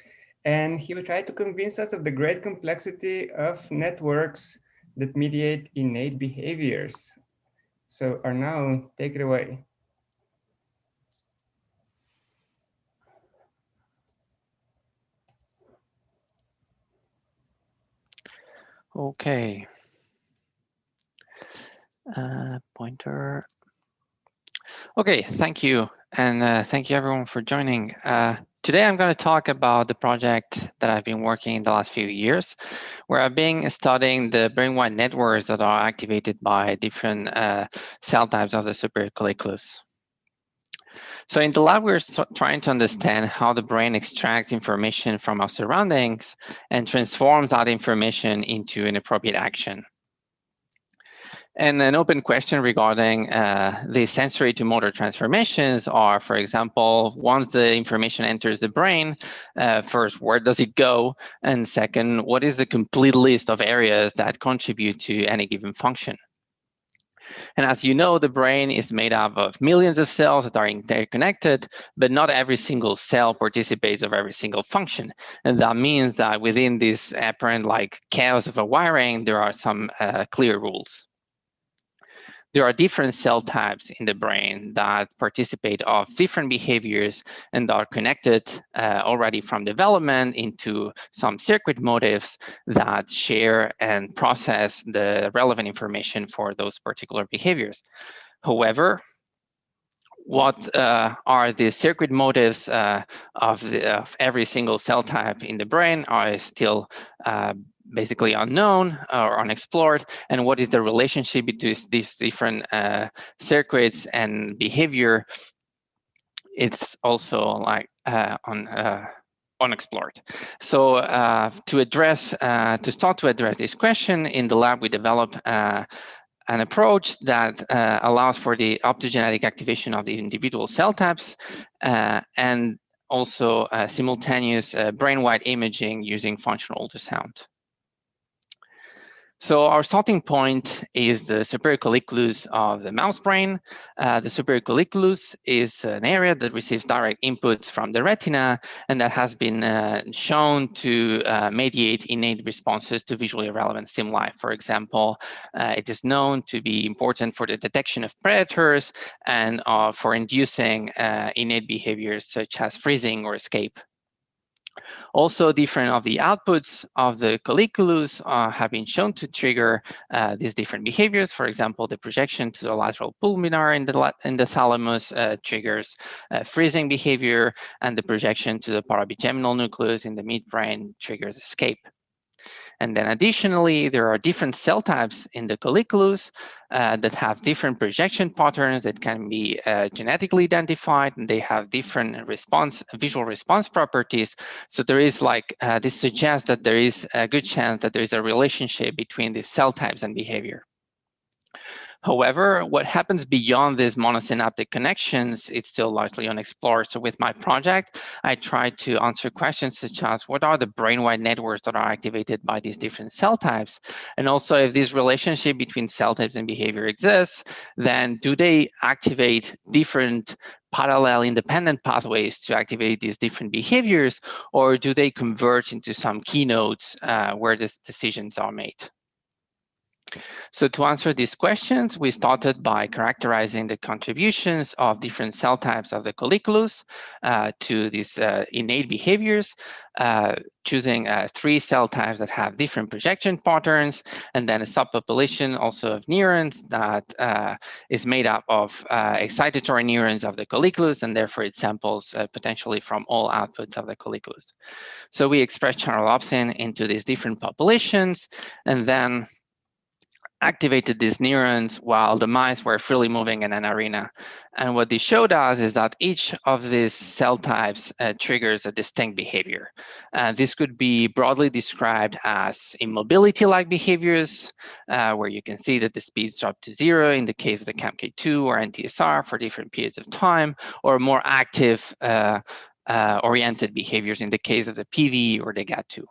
And he will try to convince us of the great complexity of networks that mediate innate behaviors. So Arnaud, take it away. Okay. Pointer. Okay, thank you. And thank you everyone for joining. Today I'm going to talk about the project that I've been working in the last few years, where I've been studying the brain-wide networks that are activated by different cell types of the superior colliculus. So in the lab, we're trying to understand how the brain extracts information from our surroundings and transforms that information into an appropriate action. And an open question regarding the sensory to motor transformations are, for example, once the information enters the brain, first, where does it go? And second, what is the complete list of areas that contribute to any given function? And as you know, the brain is made up of millions of cells that are interconnected, but not every single cell participates of every single function. And that means that within this apparent like chaos of a wiring, there are some clear rules. There are different cell types in the brain that participate of different behaviors and are connected already from development into some circuit motifs that share and process the relevant information for those particular behaviors. However, what are the circuit motifs of every single cell type in the brain are still basically unknown or unexplored, and what is the relationship between these different circuits and behavior, it's also like unexplored. So to start to address this question, in the lab we develop an approach that allows for the optogenetic activation of the individual cell types and also simultaneous brain-wide imaging using functional ultrasound. So our starting point is the superior colliculus of the mouse brain. The superior colliculus is an area that receives direct inputs from the retina and that has been shown to mediate innate responses to visually relevant stimuli. For example, it is known to be important for the detection of predators and for inducing innate behaviors such as freezing or escape. Also, different of the outputs of the colliculus have been shown to trigger these different behaviors. For example, the projection to the lateral pulvinar in the thalamus triggers freezing behavior, and the projection to the parabigeminal nucleus in the midbrain triggers escape. And then additionally, there are different cell types in the colliculus that have different projection patterns that can be genetically identified, and they have different visual response properties. So there is this suggests that there is a good chance that there is a relationship between these cell types and behavior. However, what happens beyond these monosynaptic connections, it's still largely unexplored. So with my project, I tried to answer questions such as what are the brain-wide networks that are activated by these different cell types? And also if this relationship between cell types and behavior exists, then do they activate different parallel independent pathways to activate these different behaviors, or do they converge into some keynotes where the decisions are made? So to answer these questions, we started by characterizing the contributions of different cell types of the colliculus to these innate behaviors, choosing 3 cell types that have different projection patterns, and then a subpopulation also of neurons that is made up of excitatory neurons of the colliculus, and therefore it samples potentially from all outputs of the colliculus. So we expressed channelopsin into these different populations, and then activated these neurons while the mice were freely moving in an arena. And what this showed us is that each of these cell types triggers a distinct behavior. This could be broadly described as immobility-like behaviors, where you can see that the speeds drop to 0 in the case of the CAMK2 or NTSR for different periods of time, or more active oriented behaviors in the case of the PV or the GAT2.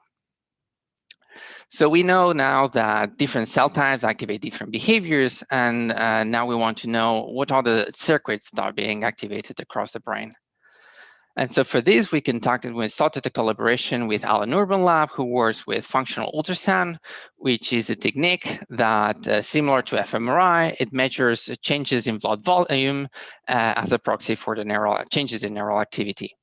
So we know now that different cell types activate different behaviors, and now we want to know what are the circuits that are being activated across the brain. And so for this, we started a collaboration with Alan Urban Lab, who works with functional ultrasound, which is a technique that, similar to fMRI, it measures changes in blood volume as a proxy for the changes in neural activity.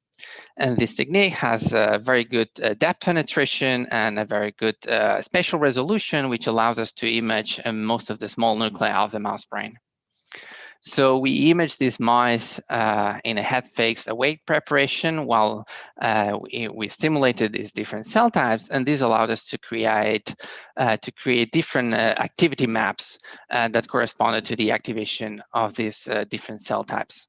And this technique has a very good depth penetration and a very good spatial resolution, which allows us to image most of the small nuclei of the mouse brain. So we imaged these mice in a head-fixed awake preparation while we stimulated these different cell types, and this allowed us to create different activity maps that corresponded to the activation of these different cell types.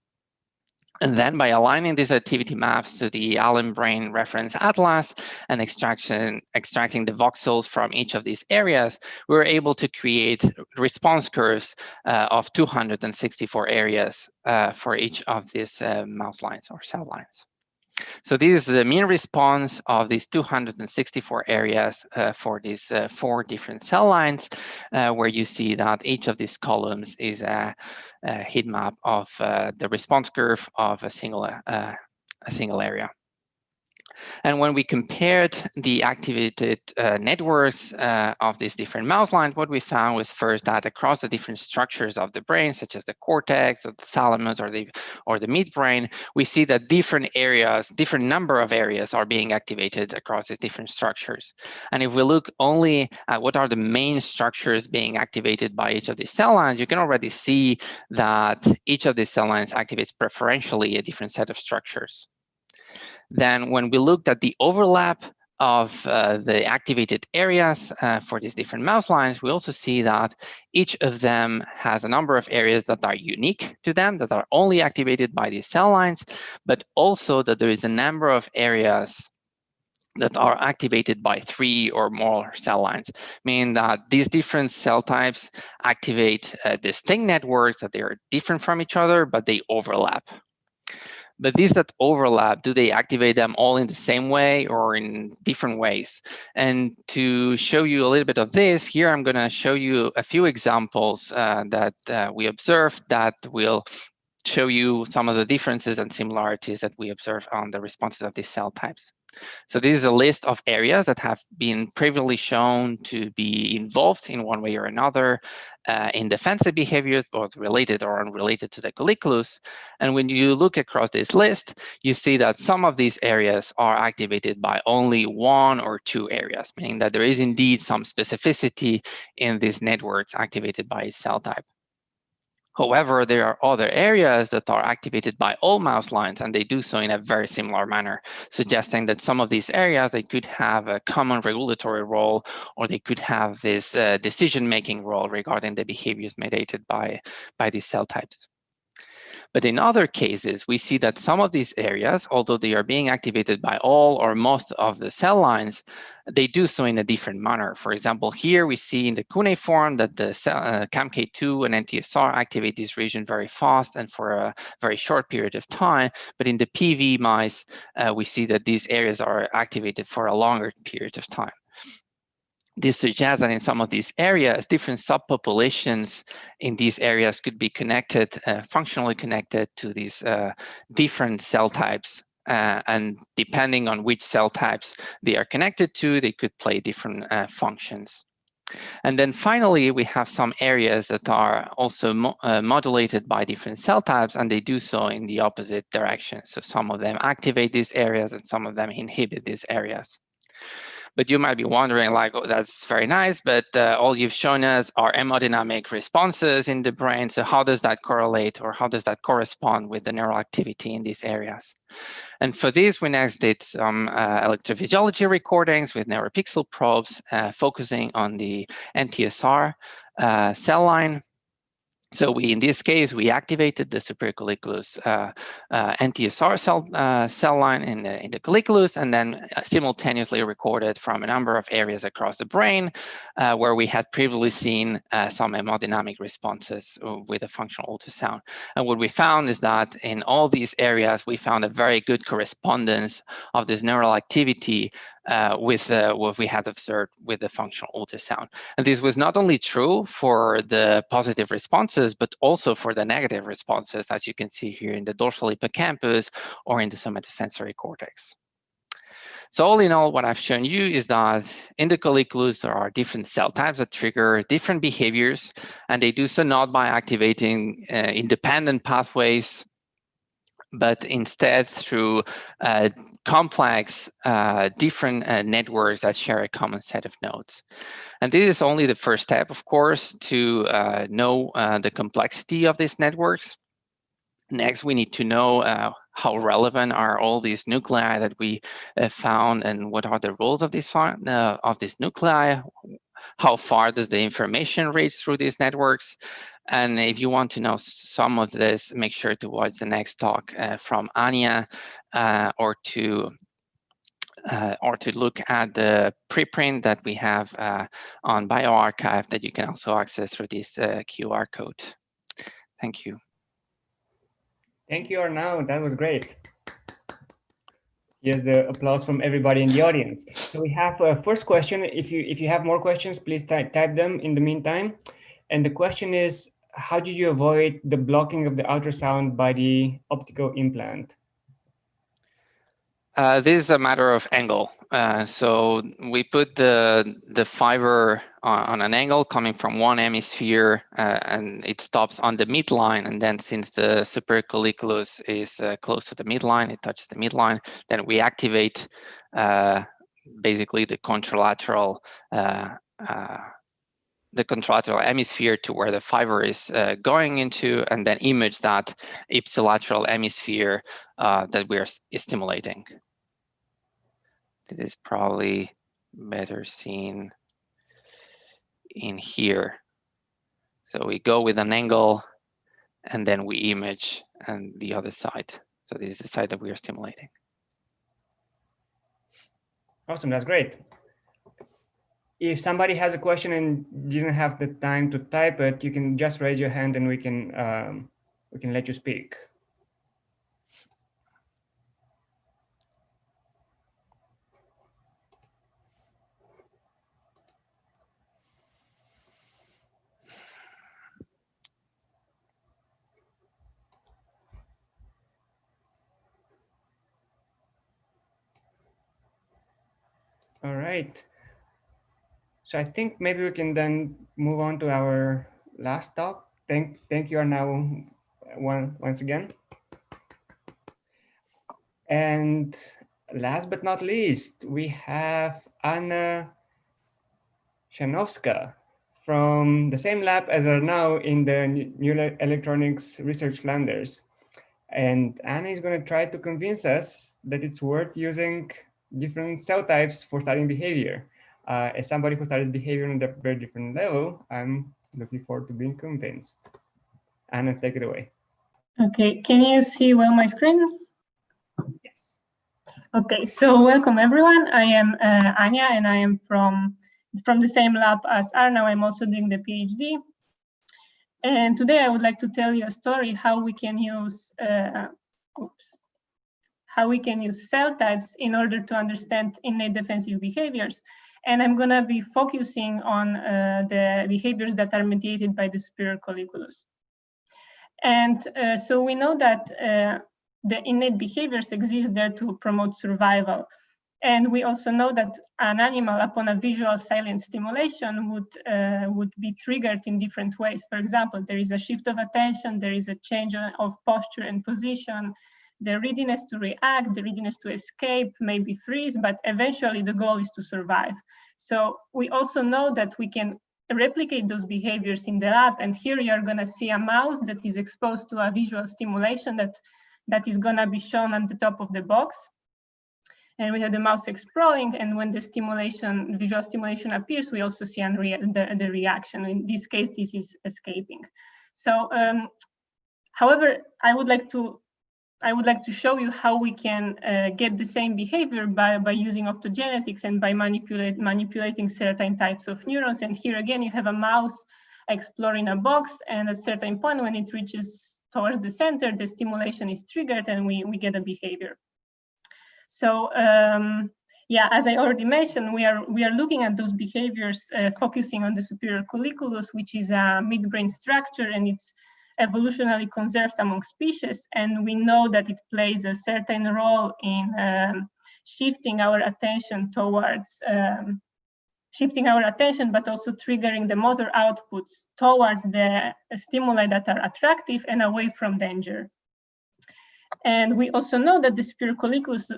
And then by aligning these activity maps to the Allen Brain Reference Atlas and extracting the voxels from each of these areas, we were able to create response curves of 264 areas for each of these mouse lines or cell lines. So this is the mean response of these 264 areas for these 4 different cell lines, where you see that each of these columns is a heat map of the response curve of a single area. And when we compared the activated networks of these different mouse lines, what we found was first that across the different structures of the brain, such as the cortex or the thalamus or the midbrain, we see that different areas, different number of areas are being activated across the different structures. And if we look only at what are the main structures being activated by each of these cell lines, you can already see that each of these cell lines activates preferentially a different set of structures. Then when we looked at the overlap of the activated areas for these different mouse lines, we also see that each of them has a number of areas that are unique to them, that are only activated by these cell lines, but also that there is a number of areas that are activated by 3 or more cell lines, meaning that these different cell types activate distinct networks, that they are different from each other, but they overlap. But these that overlap, do they activate them all in the same way or in different ways? And to show you a little bit of this, here I'm going to show you a few examples that we observed that will show you some of the differences and similarities that we observe on the responses of these cell types. So this is a list of areas that have been previously shown to be involved in one way or another in defensive behaviors, both related or unrelated to the colliculus. And when you look across this list, you see that some of these areas are activated by only 1 or 2 areas, meaning that there is indeed some specificity in these networks activated by each cell type. However, there are other areas that are activated by all mouse lines, and they do so in a very similar manner, suggesting that some of these areas, they could have a common regulatory role, or they could have this decision-making role regarding the behaviors mediated by these cell types. But in other cases, we see that some of these areas, although they are being activated by all or most of the cell lines, they do so in a different manner. For example, here we see in the cuneiform that the CAMK2 and NTSR activate this region very fast and for a very short period of time. But in the PV mice, we see that these areas are activated for a longer period of time. This suggests that in some of these areas, different subpopulations in these areas could be connected, functionally connected to these different cell types. And depending on which cell types they are connected to, they could play different functions. And then finally, we have some areas that are also modulated by different cell types, and they do so in the opposite direction. So some of them activate these areas and some of them inhibit these areas. But you might be wondering, like, oh, that's very nice, but all you've shown us are hemodynamic responses in the brain. So how does that correlate, or how does that correspond with the neural activity in these areas? And for this, we next did some electrophysiology recordings with neuropixel probes, focusing on the NTSR cell line. So in this case, we activated the supracolliculus NTSR cell line in the colliculus, and then simultaneously recorded from a number of areas across the brain where we had previously seen some hemodynamic responses with a functional ultrasound. And what we found is that in all these areas, we found a very good correspondence of this neural activity with what we had observed with the functional ultrasound. And this was not only true for the positive responses, but also for the negative responses, as you can see here in the dorsal hippocampus or in the somatosensory cortex. So all in all, what I've shown you is that in the colliculus, there are different cell types that trigger different behaviors, and they do so not by activating independent pathways, but instead through complex, different networks that share a common set of nodes. And this is only the first step, of course, to know the complexity of these networks. Next, we need to know how relevant are all these nuclei that we found, and what are the roles of these nuclei. How far does the information reach through these networks? And if you want to know some of this, make sure to watch the next talk from Anya, or to look at the preprint that we have on bioRxiv that you can also access through this QR code. Thank you. Thank you, Arnaud. That was great. Here's the applause from everybody in the audience. So we have a first question. If you have more questions, please type them in the meantime. And the question is, how did you avoid the blocking of the ultrasound by the optical implant? This is a matter of angle. So we put the fiber on an angle coming from one hemisphere, and it stops on the midline. And then since the superior colliculus is close to the midline, it touches the midline, then we activate basically the contralateral hemisphere to where the fiber is going into, and then image that ipsilateral hemisphere that we're stimulating. This is probably better seen in here. So we go with an angle, and then we image and the other side. So this is the side that we are stimulating. Awesome, that's great. If somebody has a question and didn't have the time to type it, you can just raise your hand and we can let you speak. All right. So I think maybe we can then move on to our last talk. Thank you now once again. And last but not least, we have Anna Shanowska from the same lab as Arnaud in the New Electronics Research Flanders. And Anna is going to try to convince us that it's worth using different cell types for studying behavior. As somebody who studies behavior on a very different level, I'm looking forward to being convinced. Anna, take it away. Okay, can you see well my screen? Yes. Okay, so welcome everyone. I am Anya, and I am from the same lab as Arnaud. I'm also doing the PhD. And today I would like to tell you a story how we can use cell types in order to understand innate defensive behaviors. And I'm going to be focusing on the behaviors that are mediated by the superior colliculus. And so we know that the innate behaviors exist there to promote survival. And we also know that an animal, upon a visual silent stimulation, would be triggered in different ways. For example, there is a shift of attention, there is a change of posture and position, the readiness to react, the readiness to escape, maybe freeze, but eventually the goal is to survive. So we also know that we can replicate those behaviors in the lab. And here you're going to see a mouse that is exposed to a visual stimulation that is going to be shown on the top of the box. And we have the mouse exploring, and when the visual stimulation appears, we also see the reaction. In this case, this is escaping. So, however, I would like to show you how we can get the same behavior by using optogenetics and by manipulating certain types of neurons. And here again, you have a mouse exploring a box, and at a certain point, when it reaches towards the center, the stimulation is triggered, and we get a behavior. So yeah, as I already mentioned, we are looking at those behaviors focusing on the superior colliculus, which is a midbrain structure, and it's evolutionarily conserved among species. And we know that it plays a certain role in shifting our attention towards but also triggering the motor outputs towards the stimuli that are attractive and away from danger. And we also know that the superior colliculus,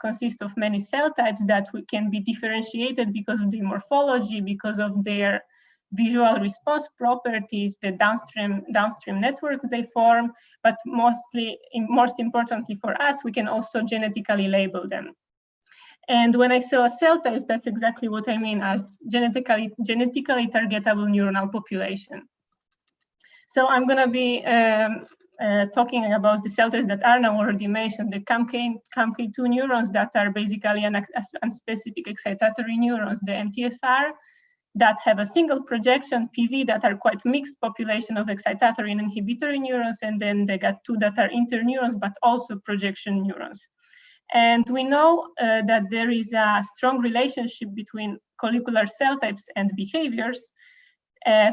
consists of many cell types that can be differentiated because of their morphology, because of their visual response properties, the downstream networks they form, but most importantly for us, we can also genetically label them. And when I say a cell type, that's exactly what I mean as genetically targetable neuronal population. So I'm going to be talking about the cell types that Arnaud already mentioned, the CAMK2 neurons that are basically unspecific excitatory neurons, the NTSR, that have a single projection, PV, that are quite mixed population of excitatory and inhibitory neurons, and then they got 2 that are interneurons, but also projection neurons. And we know that there is a strong relationship between collicular cell types and behaviors.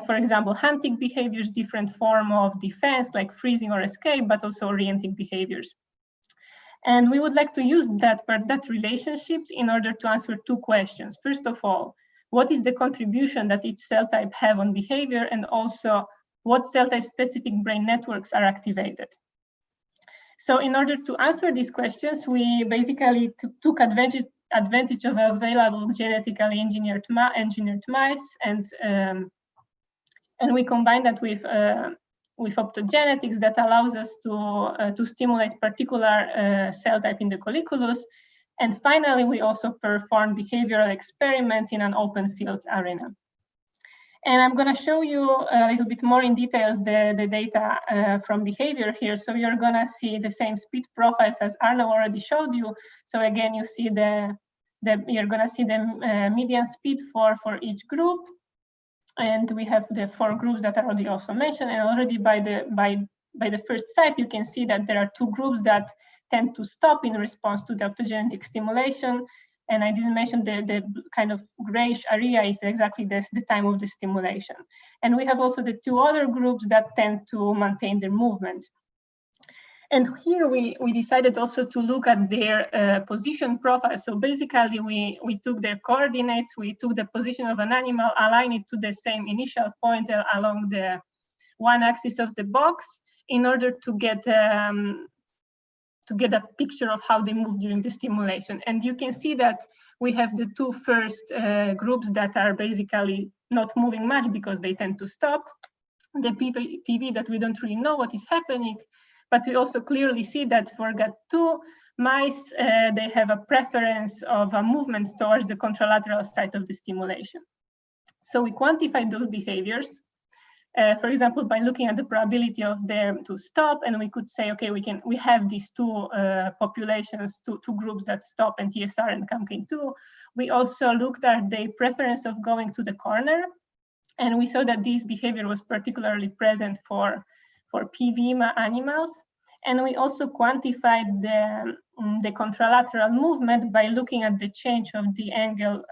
For example, hunting behaviors, different form of defense like freezing or escape, but also orienting behaviors. And we would like to use that relationships in order to answer 2 questions. First of all, what is the contribution that each cell type have on behavior, and also what cell type specific brain networks are activated? So in order to answer these questions, we basically took advantage of available genetically engineered mice, and we combined that with optogenetics that allows us to stimulate particular cell type in the colliculus. And finally, we also performed behavioral experiments in an open field arena. And I'm going to show you a little bit more in details the data from behavior here. So you're going to see the same speed profiles as Arno already showed you. So again, you see you're going to see the median speed for each group. And we have the 4 groups that are already also mentioned. And already by the first sight, you can see that there are 2 groups that tend to stop in response to the optogenetic stimulation. And I didn't mention the kind of grayish area is exactly the time of the stimulation. And we have also the 2 other groups that tend to maintain their movement. And here we decided also to look at their position profile. So basically we took their coordinates, we took the position of an animal, aligned it to the same initial point along the one axis of the box in order to get a picture of how they move during the stimulation. And you can see that we have the 2 first groups that are basically not moving much because they tend to stop. The PV that we don't really know what is happening, but we also clearly see that for GAT2 mice, they have a preference of a movement towards the contralateral site of the stimulation. So we quantified those behaviors. For example, by looking at the probability of them to stop, and we could say, okay, we have these 2 populations, two groups that stop, NTSR and CAMK2. We also looked at the preference of going to the corner, and we saw that this behavior was particularly present for PV animals. And we also quantified the contralateral movement by looking at the change of the angle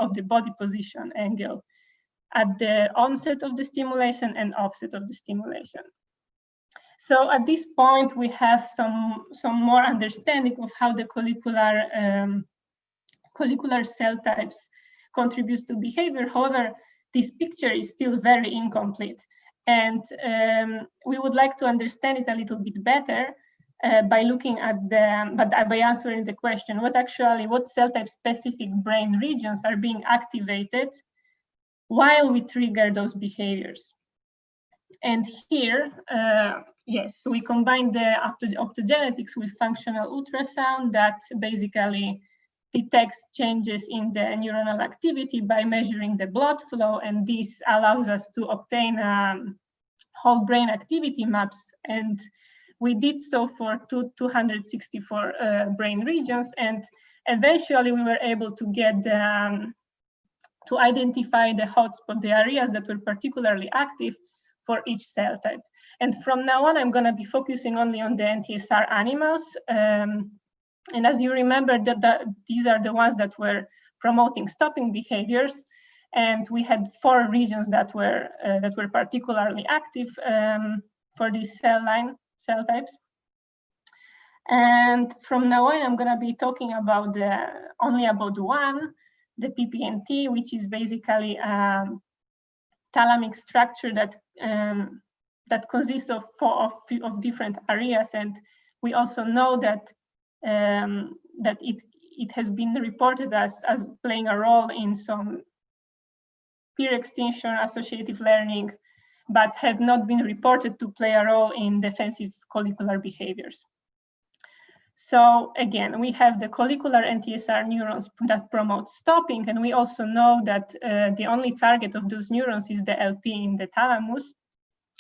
of the body position angle at the onset of the stimulation and offset of the stimulation. So at this point, we have some more understanding of how the collicular cell types contributes to behavior. However, this picture is still very incomplete. And we would like to understand it a little bit better by looking at by answering the question, what cell type specific brain regions are being activated while we trigger those behaviors. And here, yes, so we combine the optogenetics with functional ultrasound that basically detects changes in the neuronal activity by measuring the blood flow, and this allows us to obtain whole brain activity maps. And we did so for 264 brain regions, and eventually we were able to get to identify the hotspot, the areas that were particularly active for each cell type. And from now on, I'm going to be focusing only on the NTSR animals. And as you remember, these are the ones that were promoting stopping behaviors. And we had 4 regions that were particularly active for these cell types. And from now on, I'm going to be talking about only about one, the PPNT, which is basically a thalamic structure that consists of different areas. And we also know that it has been reported as playing a role in some peer extinction, associative learning, but have not been reported to play a role in defensive collicular behaviors. So again, we have the collicular NTSR neurons that promote stopping, and we also know that the only target of those neurons is the LP in the thalamus.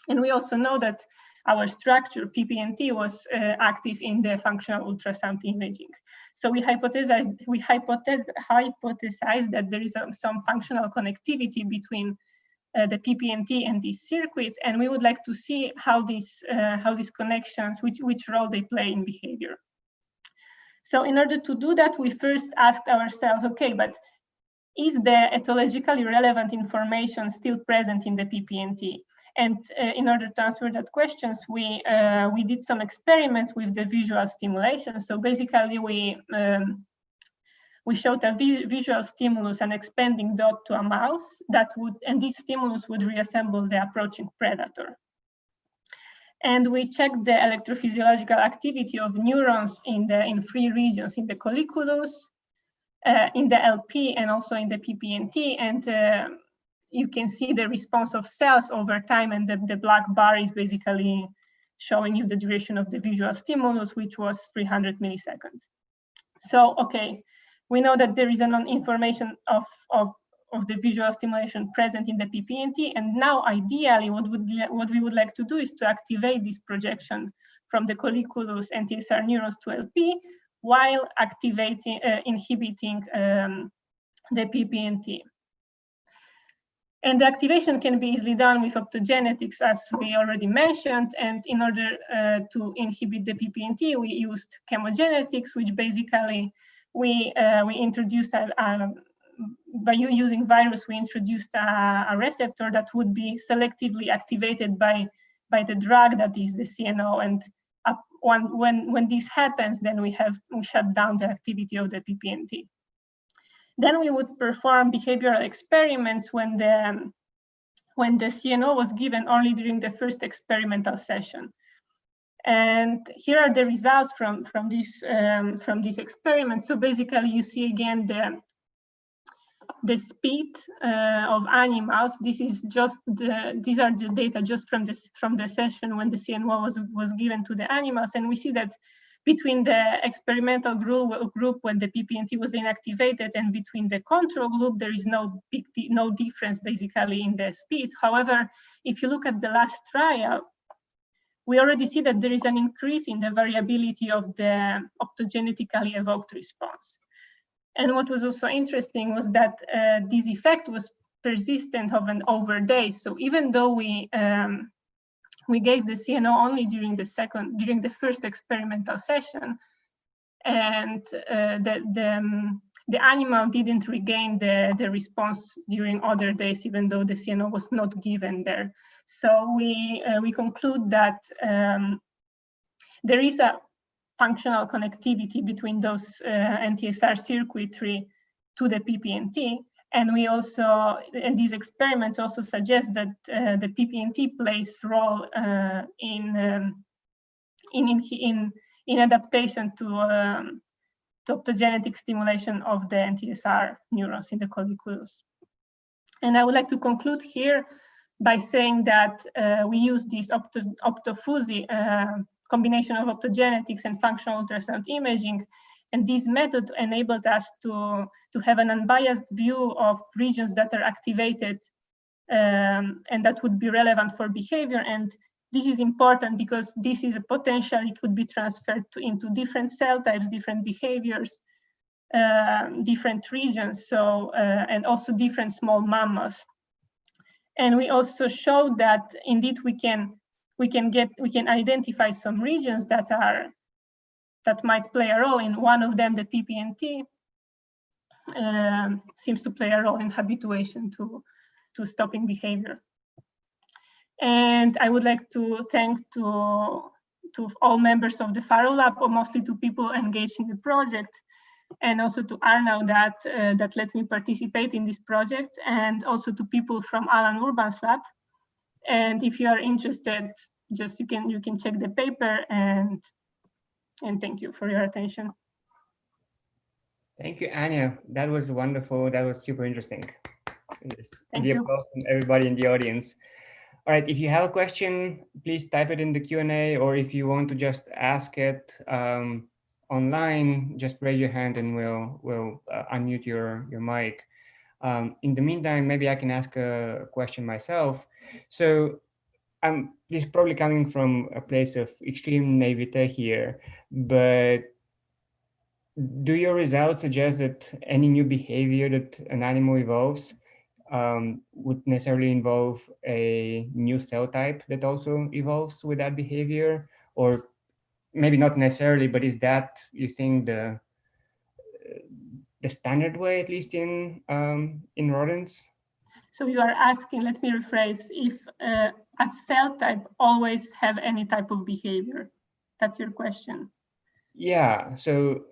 And we also know that our structure, PPNT, was active in the functional ultrasound imaging. So we hypothesized that there is some functional connectivity between the PPNT and this circuit, and we would like to see how these connections, which role they play in behavior. So in order to do that, we first asked ourselves, okay, but is the ethologically relevant information still present in the PPNT? And in order to answer that questions, we did some experiments with the visual stimulation. So basically, we showed a visual stimulus, an expanding dot to a mouse and this stimulus would reassemble the approaching predator. And we checked the electrophysiological activity of neurons in 3 regions, in the colliculus, in the LP, and also in the PPNT. And you can see the response of cells over time, and the black bar is basically showing you the duration of the visual stimulus, which was 300 milliseconds. So, okay, we know that there is an information of the visual stimulation present in the PPNT, and now ideally what we would like to do is to activate this projection from the colliculus and TSR neurons to LP while inhibiting the PPNT. And the activation can be easily done with optogenetics, as we already mentioned. And in order to inhibit the PPNT, we used chemogenetics, which basically we introduced by using virus, we introduced a receptor that would be selectively activated by the drug that is the CNO. And when this happens, then we shut down the activity of the PPNT. Then we would perform behavioral experiments when the CNO was given only during the first experimental session. And here are the results from this experiment. So basically, you see again the speed of animals. These are the data just from the session when the CNO was given to the animals, and we see that between the experimental group when the PPNT was inactivated and between the control group, there is no difference basically in the speed. However, if you look at the last trial, we already see that there is an increase in the variability of the optogenetically evoked response. And what was also interesting was that this effect was persistent over days. So even though we gave the CNO only during the first experimental session, and the animal didn't regain the response during other days, even though the CNO was not given there. So we conclude that there is a functional connectivity between those NTSR circuitry to the PPNT. And we also, and these experiments also suggest that the PPNT plays role in adaptation to optogenetic stimulation of the NTSR neurons in the colliculus. And I would like to conclude here by saying that we use this optofuzzy combination of optogenetics and functional ultrasound imaging. And this method enabled us to have an unbiased view of regions that are activated and that would be relevant for behavior. And this is important because this is a potentially could be transferred into different cell types, different behaviors, different regions, so and also different small mammals. And we also showed that indeed we can identify some regions that might play a role. In one of them, the PPNT seems to play a role in habituation to stopping behavior. And I would like to thank to all members of the Faro Lab, or mostly to people engaged in the project, and also to Arnaud that let me participate in this project, and also to people from Alan Urban's lab. And if you are interested, just you can check the paper, and thank you for your attention. Thank you, Anya. That was wonderful. That was super interesting. Thank you. Applause from everybody in the audience. All right, if you have a question, please type it in the Q&A, or if you want to just ask it online, just raise your hand and we'll unmute your mic. In the meantime, maybe I can ask a question myself. So this is probably coming from a place of extreme naivete here, but do your results suggest that any new behavior that an animal evolves would necessarily involve a new cell type that also evolves with that behavior? Or maybe not necessarily, but is that, you think, the standard way, at least in rodents? So you are asking, let me rephrase, if a cell type always have any type of behavior? That's your question. Yeah, so.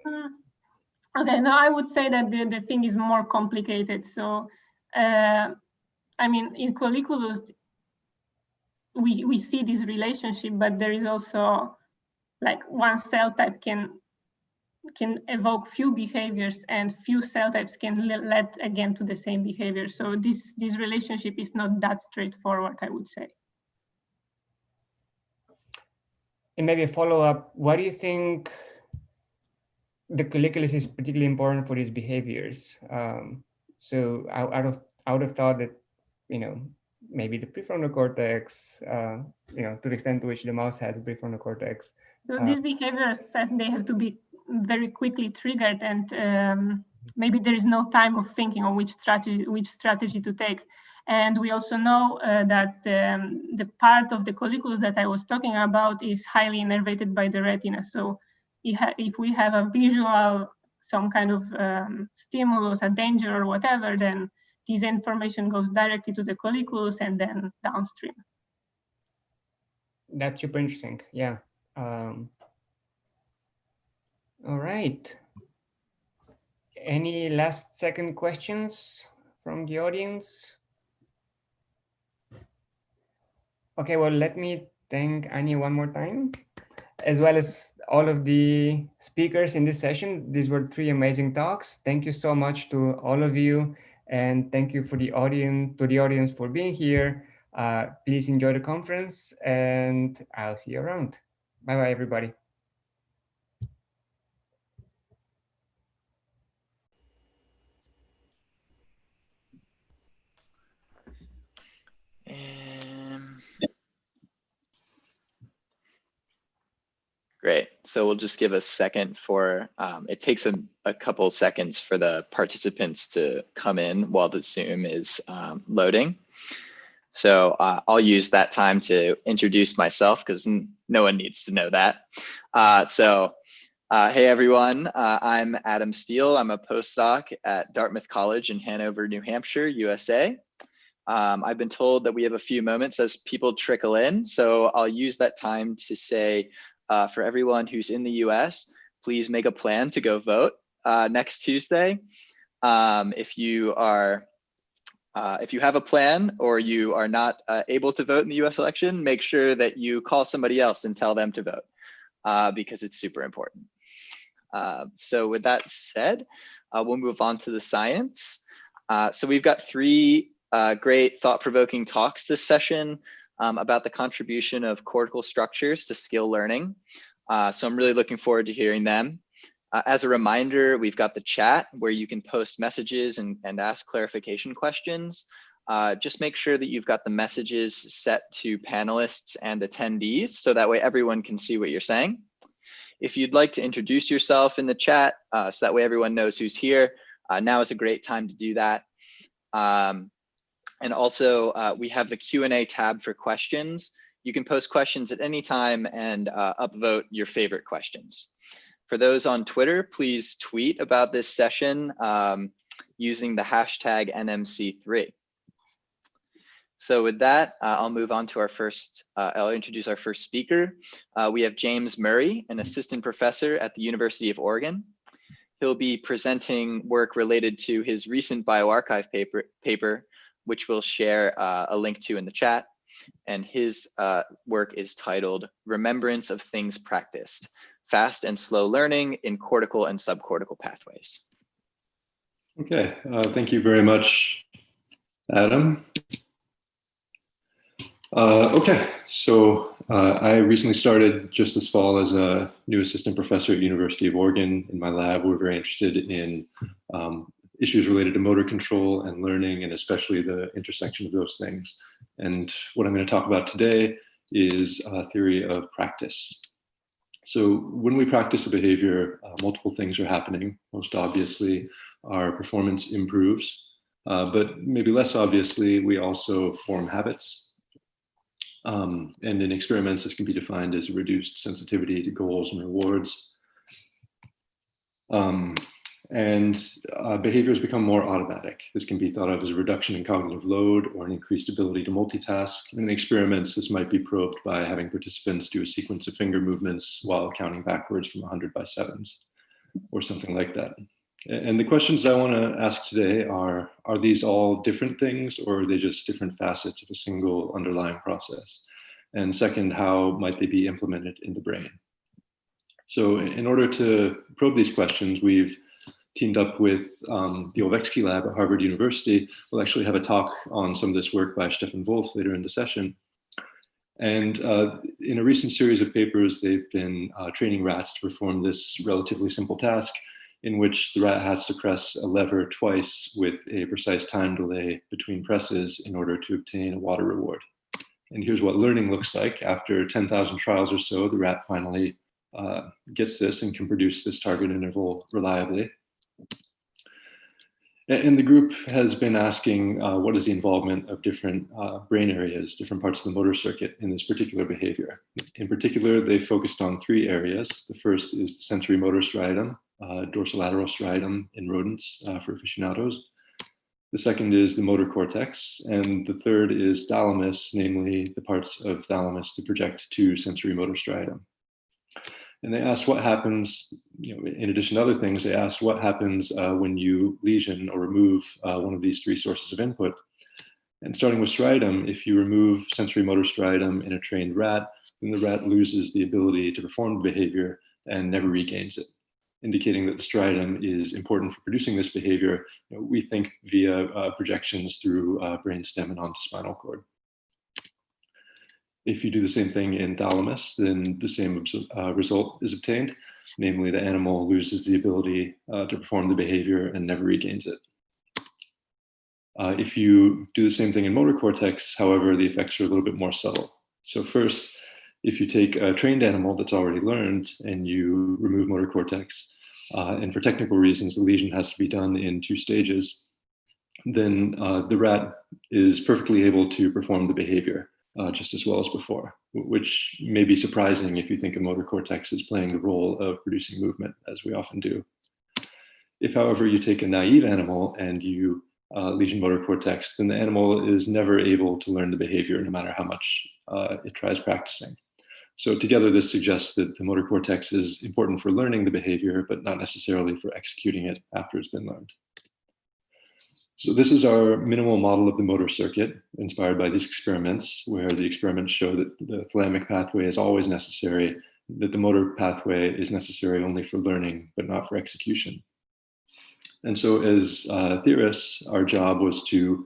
Okay, now I would say that the thing is more complicated. So, I mean, in colliculus, we see this relationship, but there is also like one cell type can evoke few behaviors and few cell types can lead again to the same behavior. So this relationship is not that straightforward, I would say. And maybe a follow-up, why do you think the colliculus is particularly important for these behaviors? So out of thought that, maybe the prefrontal cortex, to the extent to which the mouse has a prefrontal cortex. So these behaviors, they have to be very quickly triggered, and maybe there is no time of thinking on which strategy to take. And we also know that the part of the colliculus that I was talking about is highly innervated by the retina. So if we have a visual, some kind of stimulus, a danger or whatever, then this information goes directly to the colliculus and then downstream. That's super interesting. Yeah. All right. Any last second questions from the audience? Okay, well, let me thank Annie one more time, as well as all of the speakers in this session. These were 3 amazing talks. Thank you so much to all of you, and thank you for the audience for being here. Please enjoy the conference, and I'll see you around. Bye-bye, everybody. Great. So we'll just give a second for, it takes a couple seconds for the participants to come in while the Zoom is loading. So I'll use that time to introduce myself because no one needs to know that. Hey everyone, I'm Adam Steele. I'm a postdoc at Dartmouth College in Hanover, New Hampshire, USA. I've been told that we have a few moments as people trickle in, so I'll use that time to say, for everyone who's in the US, please make a plan to go vote next Tuesday. If you have a plan or you are not able to vote in the US election, make sure that you call somebody else and tell them to vote because it's super important. So with that said, we'll move on to the science. So we've got 3 great thought-provoking talks this session about the contribution of cortical structures to skill learning. So I'm really looking forward to hearing them. As a reminder, we've got the chat where you can post messages and ask clarification questions. Just make sure that you've got the messages set to panelists and attendees so that way everyone can see what you're saying. If you'd like to introduce yourself in the chat so that way everyone knows who's here, now is a great time to do that. And also, we have the Q&A tab for questions. You can post questions at any time and upvote your favorite questions. For those on Twitter, please tweet about this session using the hashtag NMC3. So with that, I'll move on to our first, I'll introduce our first speaker. We have James Murray, an assistant professor at the University of Oregon. He'll be presenting work related to his recent bioRxiv paper, which we'll share a link to in the chat. And his work is titled Remembrance of Things Practiced, Fast and Slow Learning in Cortical and Subcortical Pathways. Okay, thank you very much, Adam. Okay, so I recently started just this fall as a new assistant professor at University of Oregon. In my lab, we're very interested in issues related to motor control and learning, and especially the intersection of those things. And what I'm going to talk about today is a theory of practice. So when we practice a behavior, multiple things are happening. Most obviously, our performance improves, but maybe less obviously, we also form habits. And in experiments, this can be defined as a reduced sensitivity to goals and rewards. Behaviors become more automatic. This can be thought of as a reduction in cognitive load or an increased ability to multitask. In experiments, this might be probed by having participants do a sequence of finger movements while counting backwards from 100 by sevens or something like that. And the questions I want to ask today are these all different things, or are they just different facets of a single underlying process? And second, how might they be implemented in the brain? So in order to probe these questions, we've teamed up with the Olvexky lab at Harvard University. We'll actually have a talk on some of this work by Stefan Wolf later in the session. And in a recent series of papers, they've been training rats to perform this relatively simple task in which the rat has to press a lever twice with a precise time delay between presses in order to obtain a water reward. And here's what learning looks like. After 10,000 trials or so, the rat finally gets this and can produce this target interval reliably. And the group has been asking what is the involvement of different brain areas, different parts of the motor circuit in this particular behavior. In particular, they focused on three areas. The first is the sensory motor striatum, dorsolateral striatum in rodents for aficionados. The second is the motor cortex, and the third is thalamus, namely the parts of thalamus that project to sensory motor striatum. And they asked what happens, in addition to other things, they asked what happens when you lesion or remove one of these three sources of input. And starting with striatum, if you remove sensory motor striatum in a trained rat, then the rat loses the ability to perform the behavior and never regains it, indicating that the striatum is important for producing this behavior, we think via projections through brainstem and onto spinal cord. If you do the same thing in thalamus, then the same result is obtained, namely the animal loses the ability to perform the behavior and never regains it. If you do the same thing in motor cortex, however, the effects are a little bit more subtle. So first, if you take a trained animal that's already learned and you remove motor cortex, and for technical reasons, the lesion has to be done in 2 stages, then the rat is perfectly able to perform the behavior just as well as before, which may be surprising if you think of motor cortex as playing the role of producing movement, as we often do. If, however, you take a naive animal and you lesion motor cortex, then the animal is never able to learn the behavior no matter how much it tries practicing. So together, this suggests that the motor cortex is important for learning the behavior, but not necessarily for executing it after it's been learned. So this is our minimal model of the motor circuit inspired by these experiments, where the experiments show that the thalamic pathway is always necessary, that the motor pathway is necessary only for learning, but not for execution. And so as theorists, our job was to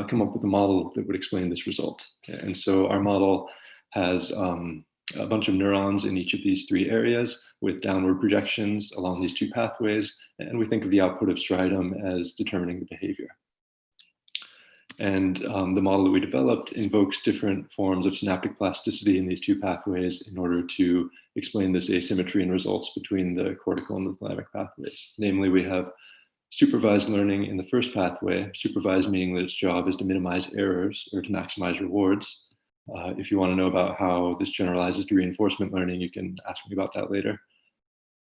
come up with a model that would explain this result. And so our model has a bunch of neurons in each of these 3 areas with downward projections along these 2 pathways. And we think of the output of striatum as determining the behavior. And the model that we developed invokes different forms of synaptic plasticity in these 2 pathways in order to explain this asymmetry in results between the cortical and the thalamic pathways. Namely, we have supervised learning in the first pathway, supervised meaning that its job is to minimize errors or to maximize rewards. If you want to know about how this generalizes to reinforcement learning, you can ask me about that later.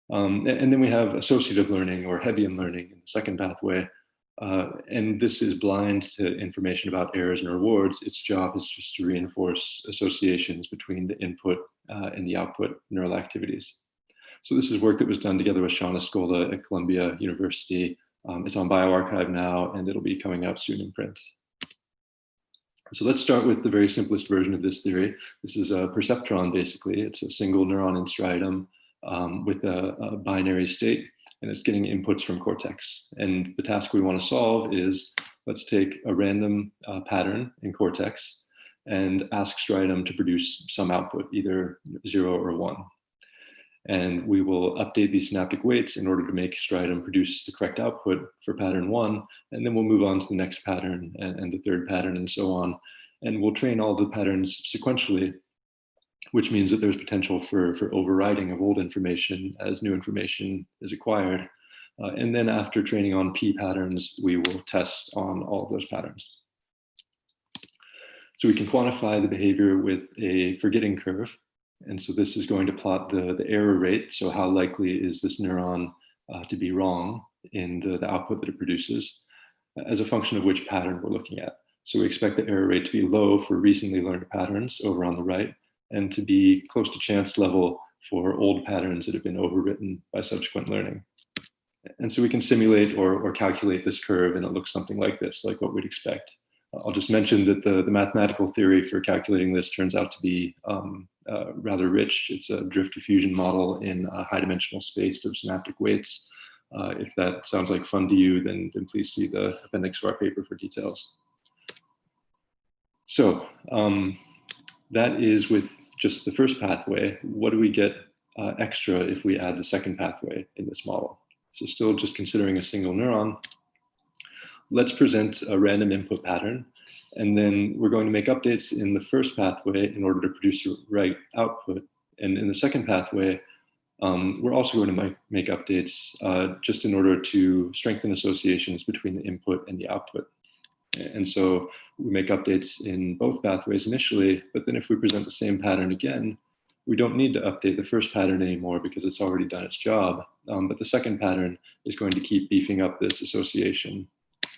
And then we have associative learning or Hebbian learning in the second pathway. And this is blind to information about errors and rewards. Its job is just to reinforce associations between the input and the output neural activities. So this is work that was done together with Shauna Scola at Columbia University. It's on bioRxiv now, and it'll be coming out soon in print. So let's start with the very simplest version of this theory. This is a perceptron, basically. It's a single neuron in striatum with a binary state, and it's getting inputs from cortex. And the task we want to solve is, let's take a random pattern in cortex and ask striatum to produce some output, either 0 or 1. And we will update these synaptic weights in order to make striatum produce the correct output for pattern 1. And then we'll move on to the next pattern and the third pattern and so on. And we'll train all the patterns sequentially which means that there's potential for overriding of old information as new information is acquired. And then after training on P patterns, we will test on all of those patterns. So we can quantify the behavior with a forgetting curve. And so this is going to plot the error rate. So how likely is this neuron to be wrong in the output that it produces as a function of which pattern we're looking at. So we expect the error rate to be low for recently learned patterns over on the right, and to be close to chance level for old patterns that have been overwritten by subsequent learning. And so we can simulate or calculate this curve, and it looks something like this, like what we'd expect. I'll just mention that the mathematical theory for calculating this turns out to be rather rich. It's a drift diffusion model in a high dimensional space of synaptic weights. If that sounds like fun to you, then please see the appendix of our paper for details. So that is with just the first pathway. What do we get extra if we add the second pathway in this model? So still just considering a single neuron, let's present a random input pattern, and then we're going to make updates in the first pathway in order to produce the right output. And in the second pathway, we're also going to make updates just in order to strengthen associations between the input and the output. And so we make updates in both pathways initially, but then if we present the same pattern again, we don't need to update the first pattern anymore because it's already done its job. But the second pattern is going to keep beefing up this association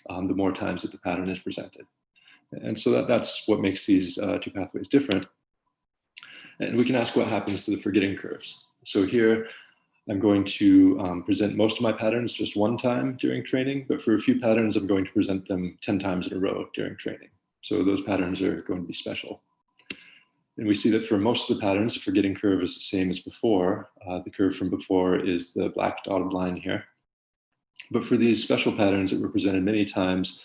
the more times that the pattern is presented. And so that's what makes these two pathways different. And we can ask what happens to the forgetting curves. So here, I'm going to present most of my patterns just one time during training, but for a few patterns, I'm going to present them 10 times in a row during training. So those patterns are going to be special. And we see that for most of the patterns, the forgetting curve is the same as before. The curve from before is the black dotted line here. But for these special patterns that were presented many times,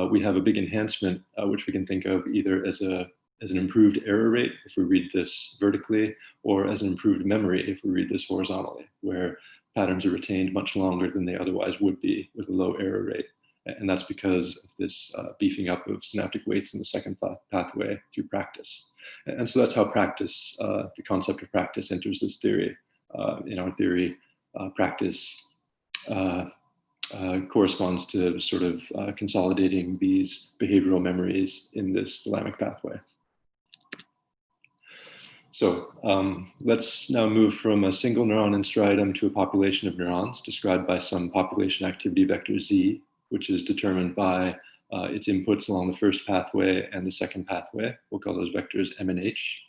we have a big enhancement, which we can think of either as an improved error rate if we read this vertically, or as an improved memory if we read this horizontally, where patterns are retained much longer than they otherwise would be with a low error rate. And that's because of this beefing up of synaptic weights in the second pathway through practice. And so that's how practice, the concept of practice enters this theory. In our theory, practice corresponds to sort of consolidating these behavioral memories in this thalamic pathway. So let's now move from a single neuron in striatum to a population of neurons described by some population activity vector Z, which is determined by its inputs along the first pathway and the second pathway. We'll call those vectors M and H.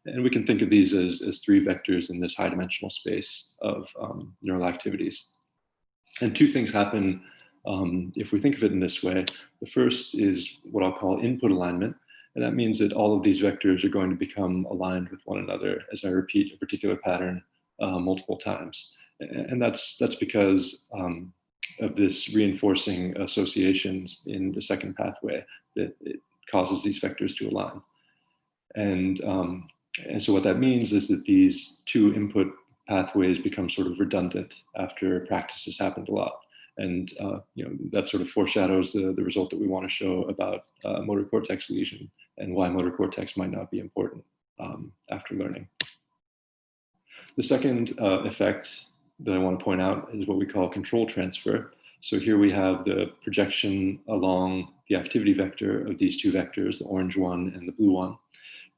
And we can think of these as three vectors in this high dimensional space of neural activities. And two things happen if we think of it in this way. The first is what I'll call input alignment. And that means that all of these vectors are going to become aligned with one another as I repeat a particular pattern multiple times. And that's because of this reinforcing associations in the second pathway that it causes these vectors to align. And so what that means is that these two input pathways become sort of redundant after practice has happened a lot. And that sort of foreshadows the result that we want to show about motor cortex lesion and why motor cortex might not be important after learning. The second effect that I want to point out is what we call control transfer. So here we have the projection along the activity vector of these two vectors, the orange one and the blue one.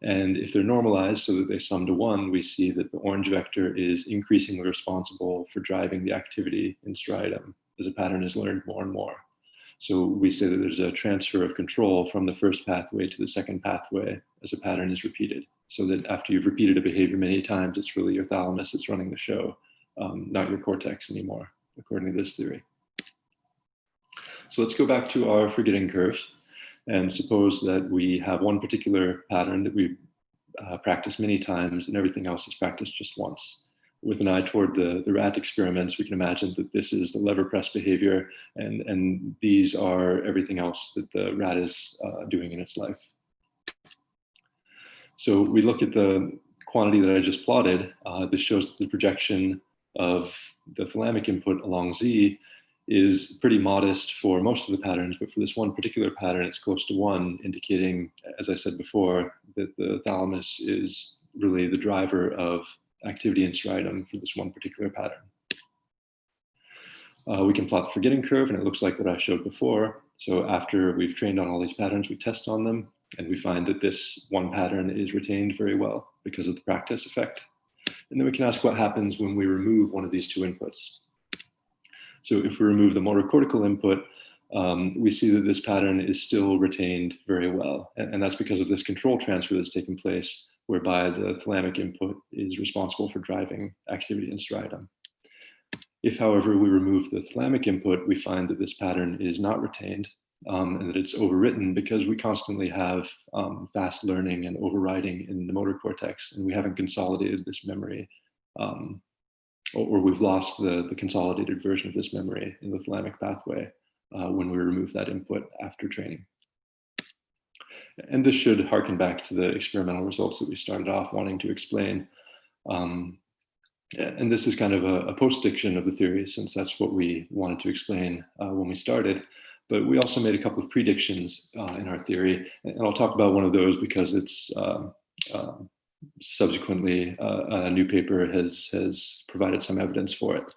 And if they're normalized so that they sum to 1, we see that the orange vector is increasingly responsible for driving the activity in striatum as a pattern is learned more and more. So we say that there's a transfer of control from the first pathway to the second pathway as a pattern is repeated. So that after you've repeated a behavior many times, it's really your thalamus that's running the show, not your cortex anymore, according to this theory. So let's go back to our forgetting curves. And suppose that we have one particular pattern that we practice many times and everything else is practiced just once. With an eye toward the rat experiments, we can imagine that this is the lever press behavior and these are everything else that the rat is doing in its life. So we look at the quantity that I just plotted. This shows that the projection of the thalamic input along Z is pretty modest for most of the patterns, but for this one particular pattern, it's close to 1, indicating, as I said before, that the thalamus is really the driver of activity in striatum for this one particular pattern. We can plot the forgetting curve, and it looks like what I showed before. So after we've trained on all these patterns, we test on them, and we find that this one pattern is retained very well because of the practice effect. And then we can ask what happens when we remove one of these two inputs. So if we remove the motor cortical input, we see that this pattern is still retained very well. And that's because of this control transfer that's taken place, whereby the thalamic input is responsible for driving activity in striatum. If, however, we remove the thalamic input, we find that this pattern is not retained and that it's overwritten because we constantly have fast learning and overriding in the motor cortex, and we haven't consolidated this memory, or we've lost the consolidated version of this memory in the thalamic pathway when we remove that input after training. And this should harken back to the experimental results that we started off wanting to explain. And this is kind of a post-diction of the theory, since that's what we wanted to explain when we started. But we also made a couple of predictions in our theory, and I'll talk about one of those because it's subsequently a new paper has provided some evidence for it.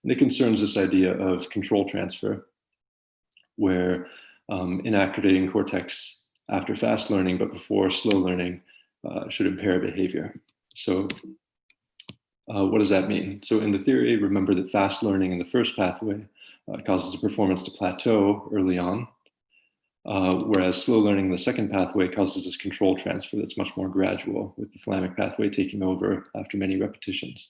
And it concerns this idea of control transfer, where inactivating cortex after fast learning but before slow learning should impair behavior. So what does that mean? So in the theory, remember that fast learning in the first pathway causes the performance to plateau early on, whereas slow learning in the second pathway causes this control transfer that's much more gradual, with the thalamic pathway taking over after many repetitions.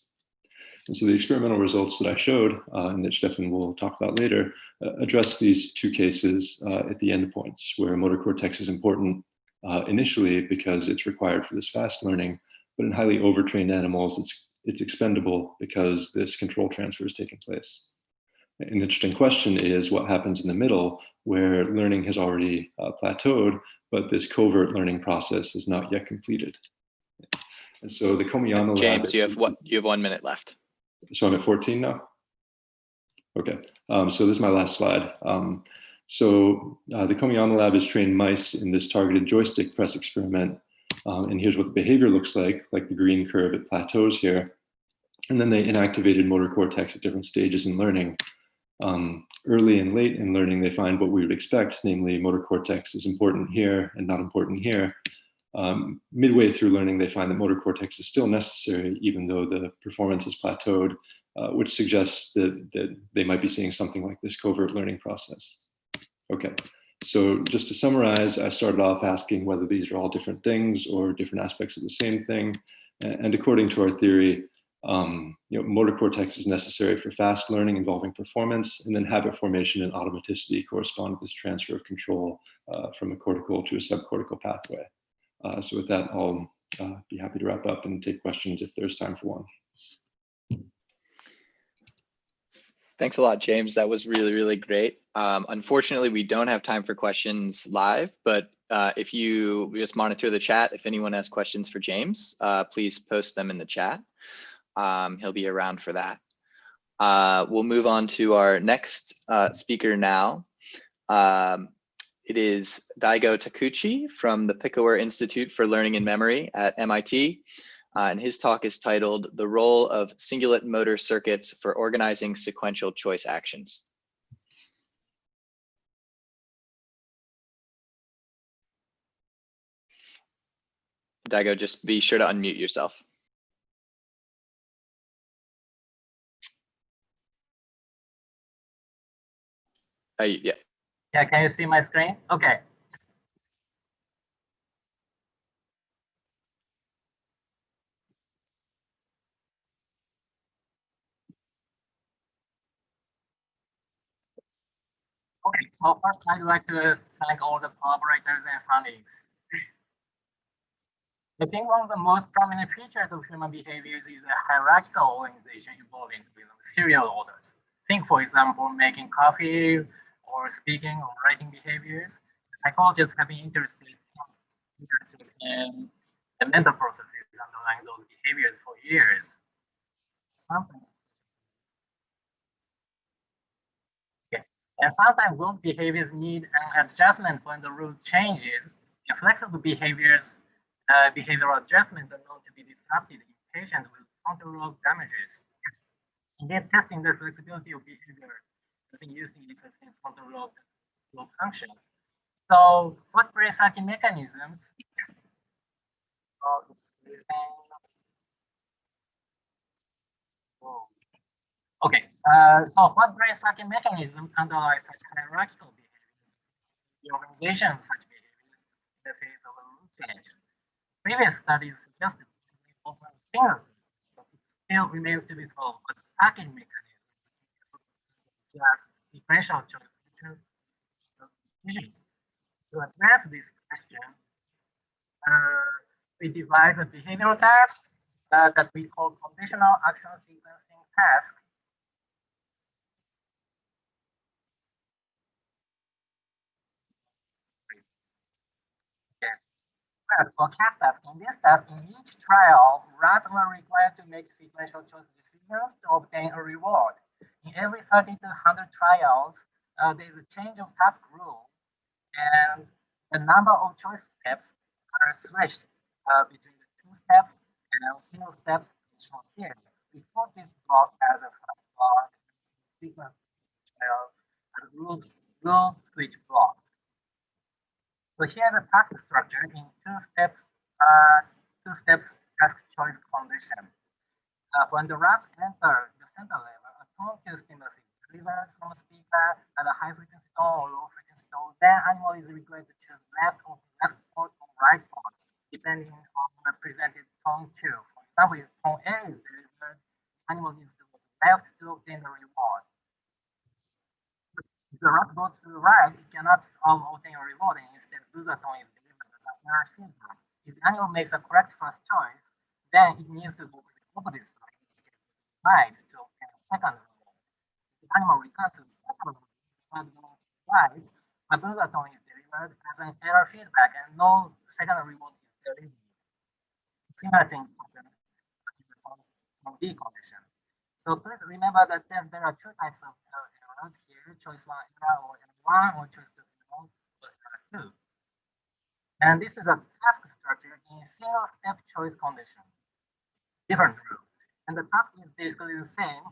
And so the experimental results that I showed, and that Stefan will talk about later, address these two cases at the endpoints, where motor cortex is important initially because it's required for this fast learning, but in highly overtrained animals, it's expendable because this control transfer is taking place. An interesting question is what happens in the middle, where learning has already plateaued, but this covert learning process is not yet completed. And so the Komiyama lab— James, you have 1 minute left. So I'm at 14 now? Okay, so this is my last slide. The Komiyama lab has trained mice in this targeted joystick press experiment. And here's what the behavior looks like the green curve, it plateaus here. And then they inactivated motor cortex at different stages in learning. Early and late in learning, they find what we would expect, namely motor cortex is important here and not important here. Midway through learning, they find that motor cortex is still necessary, even though the performance is plateaued, which suggests that they might be seeing something like this covert learning process. Okay, so just to summarize, I started off asking whether these are all different things or different aspects of the same thing. And according to our theory, motor cortex is necessary for fast learning involving performance, and then habit formation and automaticity correspond with this transfer of control from a cortical to a subcortical pathway. So with that, I'll be happy to wrap up and take questions if there's time for one. Thanks a lot, James. That was really, really great. Unfortunately, we don't have time for questions live, but if you just monitor the chat, if anyone has questions for James, please post them in the chat. He'll be around for that. We'll move on to our next speaker now. It is Daigo Takuchi from the Picower Institute for Learning and Memory at MIT. And his talk is titled "The Role of Cingulate Motor Circuits for Organizing Sequential Choice Actions." Daigo, just be sure to unmute yourself. Yeah. Yeah, can you see my screen? Okay. Okay, so first I'd like to thank all the collaborators and fundings. I think one of the most prominent features of human behaviors is a hierarchical organization involving serial orders. Think, for example, making coffee or speaking or writing behaviors. Psychologists have been interested in the mental processes underlying those behaviors for years. And sometimes those behaviors need an adjustment when the route changes. And flexible behaviors Behavioral adjustments are known to be disrupted in patients with frontal lobe damages. Indeed, testing the flexibility of behavior has been used in assessing frontal lobe functions. So, what brain-sucking mechanisms? Okay, so what brain-sucking mechanisms underlie such hierarchical behaviors? The organization of such behaviors in the face of a root change. Previous studies suggested this often single, but it still remains to be solved. But sucking mechanisms, just sequential choice decisions. To address this question, we devised a behavioral task that we call conditional action sequencing task. For CAS task, in this task, in each trial, rats were required to make sequential choice decisions to obtain a reward. In every 30 to 100 trials, there is a change of task rule, and the number of choice steps are switched between the two steps and single steps shown here. We put this block as a first block, sequence trials, and rule switch block. So here's a task structure in two steps task choice condition. When the rats enter the center level, a tone cue stimulus is delivered from a speaker at a high frequency tone or low frequency tone. Then animal is required to choose left port or right port, depending on the presented tone cue. For example, if tone A is delivered, animal needs to go to left to obtain the reward. If the rat goes to the right, it cannot obtain a reward, and instead loser tone is delivered as an error feedback. If the animal makes a correct first choice, then it needs to go to the opposite side, right, to obtain a second reward. If the animal returns to the second reward, right, a loser tone is delivered as an error feedback, and no second reward is delivered. Similar things happen in the tone B condition. So please remember that there are two types of errors here, choice one error or error 1 or choice 2 error or error 2. And this is a task structure in a single step choice condition. Different rule. And the task is basically the same,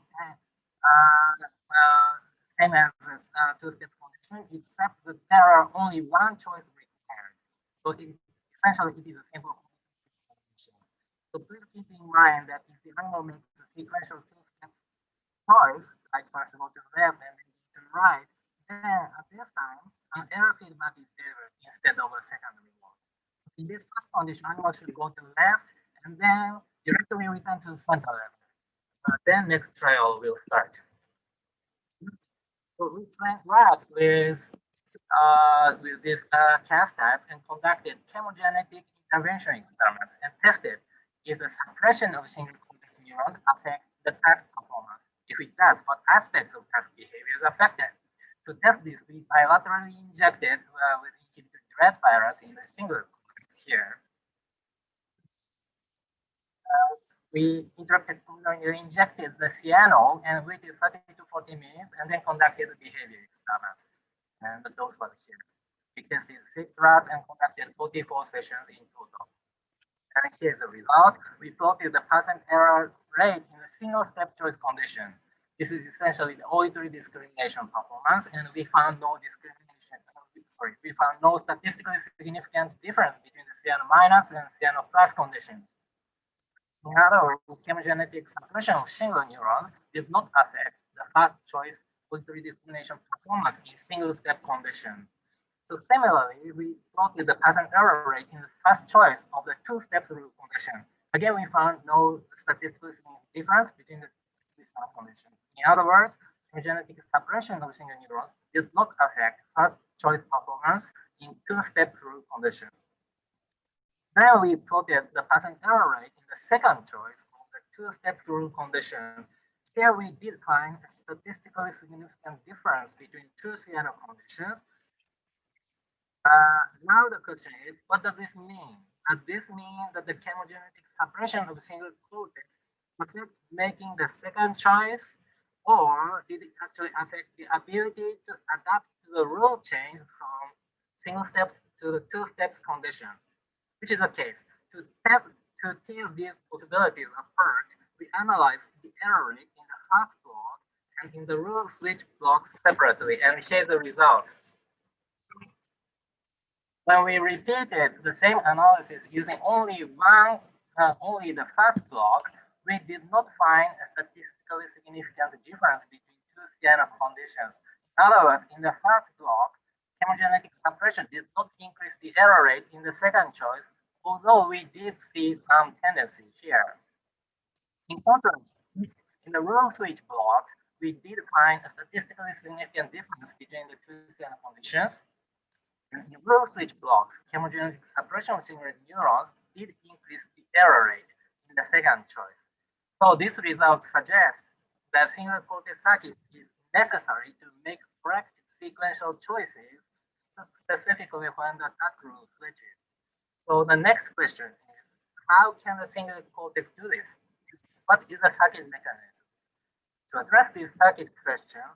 same as this two-step condition, except that there are only one choice required. So essentially it is a simple condition. So please keep in mind that if the animal makes a sequential two-step choice, like first go to the left and then to the right, then at this time, an error feedback is delivered instead of a second reward. In this first condition, animal should go to the left and then directly return to the center level. Then next trial will start. So we trained rats with this CAS type and conducted chemogenetic intervention experiments and tested if the suppression of single cortex neurons affects the task performance. If it does, what aspects of task behavior is affected? To test this, we bilaterally injected with inhibitor dread virus in the single cortex here. We injected the cyano and waited 30 to 40 minutes and then conducted the behavior experiments. And the dose was here. We tested 6 rats and conducted 44 sessions in total. And here's the result. We plotted the percent error rate in a single step choice condition. This is essentially the auditory discrimination performance, and we found no discrimination. We found no statistically significant difference between the cyano minus and cyano plus conditions. In other words, chemogenetic suppression of single neurons did not affect the first choice auditory discrimination performance in single step condition. So similarly, we plotted the percent error rate in the first choice of the two steps rule condition. Again, we found no statistically significant difference between the two conditions. In other words, chemogenetic suppression of single neurons did not affect first choice performance in two steps rule condition. Then we plotted the percent error rate in the second choice of the two steps rule condition. Here we did find a statistically significant difference between two cyano conditions. Now the question is, what does this mean? Does this mean that the chemogenetic suppression of single cortex affect making the second choice, or did it actually affect the ability to adapt to the rule change from single steps to the two steps condition? Which is the case. To test these possibilities apart, we analyzed the error rate in the fast block and in the rule switch blocks separately, and here the result. When we repeated the same analysis using only the fast block, we did not find a statistically significant difference between two CNF conditions. In other words, in the fast block, chemogenetic suppression did not increase the error rate in the second choice, although we did see some tendency here. In contrast, in the rule switch block, we did find a statistically significant difference between the two CNF conditions. In rule switch blocks, chemogenetic suppression of single neurons did increase the error rate in the second choice. So this result suggests that single cortex circuit is necessary to make correct sequential choices, specifically when the task rule switches. So the next question is, how can the single cortex do this? What is the circuit mechanism? To address this circuit question,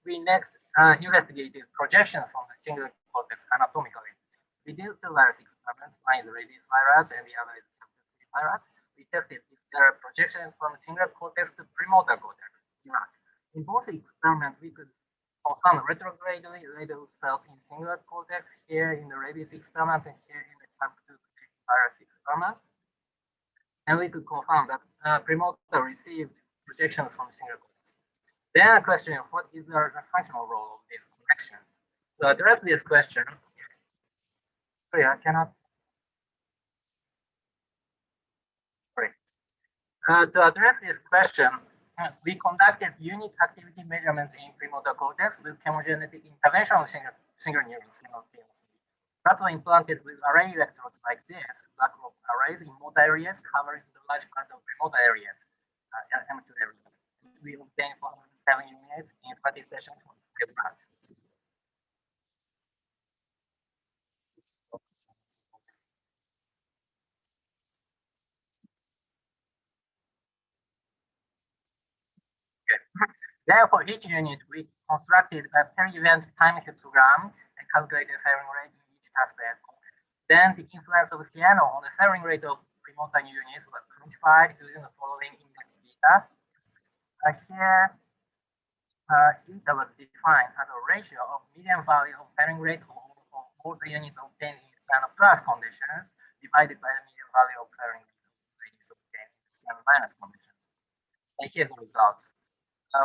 we next investigated projections from the single cortex anatomically. We did two virus experiments, one is rabies virus and the other is virus. We tested if there are projections from single cortex to premotor cortex in rats. In both experiments, we could confirm retrogradely labeled cells in single cortex, here in the rabies experiments and here in the CAP2 virus experiments. And we could confirm that premotor received projections from single cortex. Then a question of what is the functional role of these connections? To address this question, sorry, I cannot. Sorry. To address this question, we conducted unit activity measurements in premotor cortex with chemogenetic intervention of single neurons. Rats were implanted with array electrodes like this, black rock arrays in motor areas covering the large part of premotor areas, M2 areas. We obtained 407 units in 30 sessions for rats. Then for each unit, we constructed a per-event time histogram and calculated firing rate in each task bed. Then the influence of cyano on the firing rate of premotor units was quantified using the following index data. Here, eta was defined as a ratio of median value of firing rate of all the units obtained in cyano plus conditions divided by the median value of firing rate of the units obtained in cyano minus conditions. And here's the results.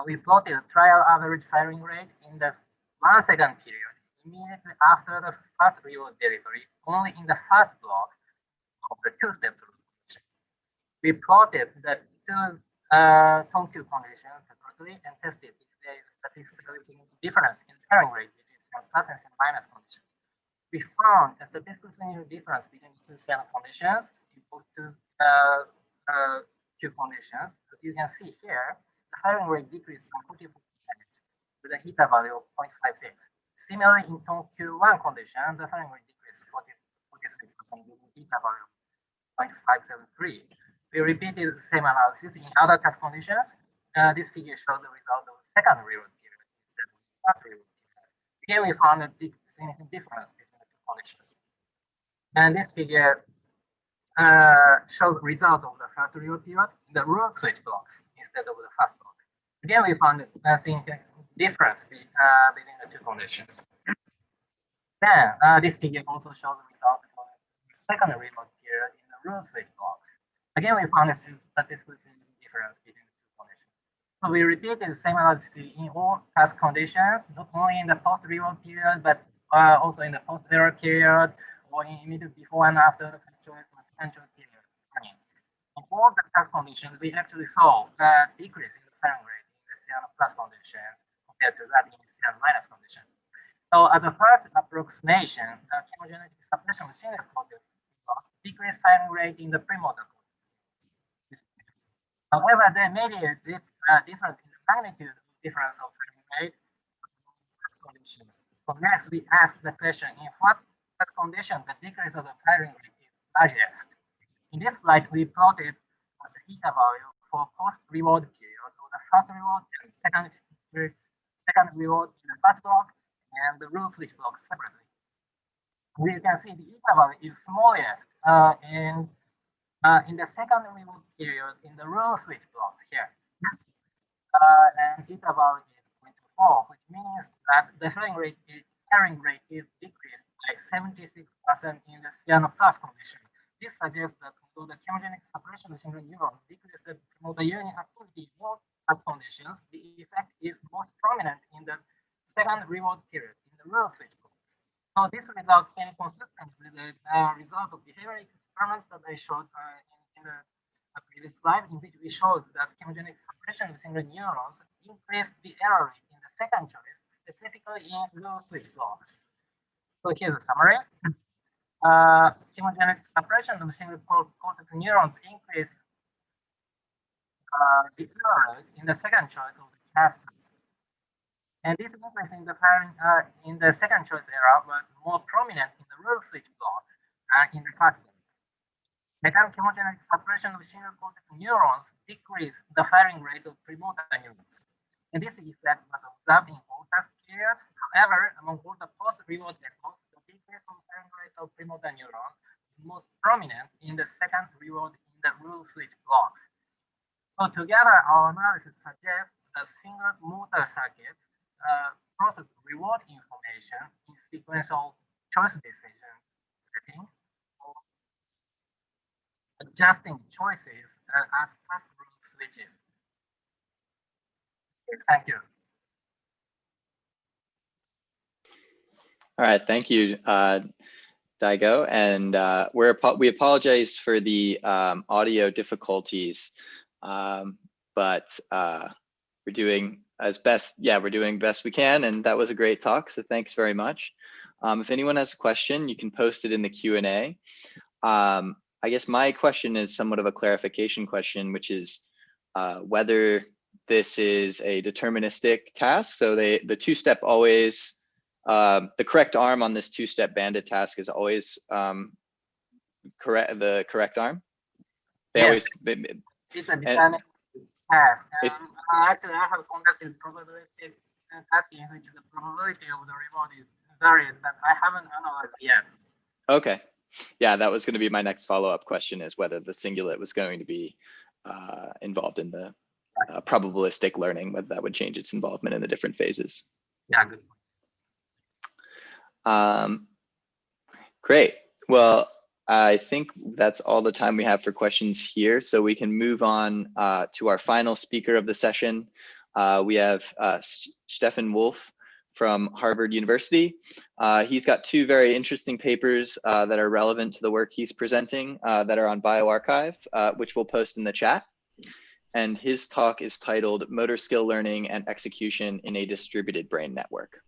We plotted a trial average firing rate in the 1 second period immediately after the first reward delivery, only in the first block of the two steps rule. We plotted the two Tokyo conditions separately and tested if there is a statistically significant difference in firing rate between CN plus and CN minus conditions. We found a statistically significant difference between the two CN conditions in both two conditions. As you can see here, the firing rate decreased from 44% with an eta value of 0.56. Similarly, in Tokyo 1 condition, the firing rate decreased 43% with an eta value of 0.573. We repeated the same analysis in other task conditions. This figure shows the result of the second reward period instead of the first reward period. Here we found a significant difference between the two conditions. And this figure shows the result of the first reward period in the rule switch blocks instead of the first block. Again, we found a significant difference between the two conditions. Then this figure also shows the result for the second reward period in the rule switch blocks. Again, we found a statistically significant difference between the two conditions. So we repeated the same analysis in all task conditions, not only in the post-reward period, but also in the post-error period, or in immediately before and after the first choice or second choice period. In all the task conditions, we actually saw a decrease in the firing rate in the CN plus conditions compared to that in the CN minus condition. So as a first approximation, chemogenetic suppression of single cortex decreased firing rate in the premotor cortex. However, there may be a difference in the magnitude of difference of firing rate in conditions. So next, we ask the question: in what condition the decrease of the firing rate is largest? In this slide, we plotted the eta value for post-reward period, or the first reward and second reward in the first block, and the rule switch block separately. We can see the interval is smallest in the second reward period in the rule switch blocks here. And interval is 0.4, which means that the carrying rate is decreased by 76% in the cyano plus condition. This suggests that although the chemogenic separation of single neurons decreases the promoter union activity in all plus conditions, the effect is most prominent in the second reward period in the rule switch blocks. So this result seems consistent with the result of behavioral experiments that I showed in the previous slide, in which we showed that chemogenic suppression of single neurons increased the error rate in the second choice, specifically in low switch blocks. So here's a summary. Chemogenic suppression of single cortex neurons increase the error rate in the second choice of the class. And this increase in the second choice error was more prominent in the rule switch blocks in the first one. Second, chemogenic suppression of single cortex neurons decreased the firing rate of premotor neurons. And this effect was observed in all task periods. However, among all the post-reward echoes, the decrease of firing rate of premotor neurons is most prominent in the second reward in the rule switch blocks. So together, our analysis suggests that single motor circuits process reward information in sequential choice decision settings, adjusting choices as task rule switches. Thank you. All right, thank you, Daigo. And we apologize for the audio difficulties, but we're doing we're doing best we can, and that was a great talk, so thanks very much. If anyone has a question, you can post it in the Q&A. I guess my question is somewhat of a clarification question, which is whether this is a deterministic task. So the two-step always, the correct arm on this two-step bandit task is always the correct arm. They always. It's a deterministic task. Actually, I have conducted probabilistic tasking in which the probability of the reward is varied, but I haven't analyzed yet. Okay. Yeah, that was going to be my next follow-up question, is whether the cingulate was going to be involved in the probabilistic learning, whether that would change its involvement in the different phases. Yeah, good. Great. Well, I think that's all the time we have for questions here, so we can move on to our final speaker of the session. We have Stefan Wolf from Harvard University. He's got two very interesting papers that are relevant to the work he's presenting that are on bioRxiv, which we'll post in the chat. And his talk is titled Motor Skill Learning and Execution in a Distributed Brain Network.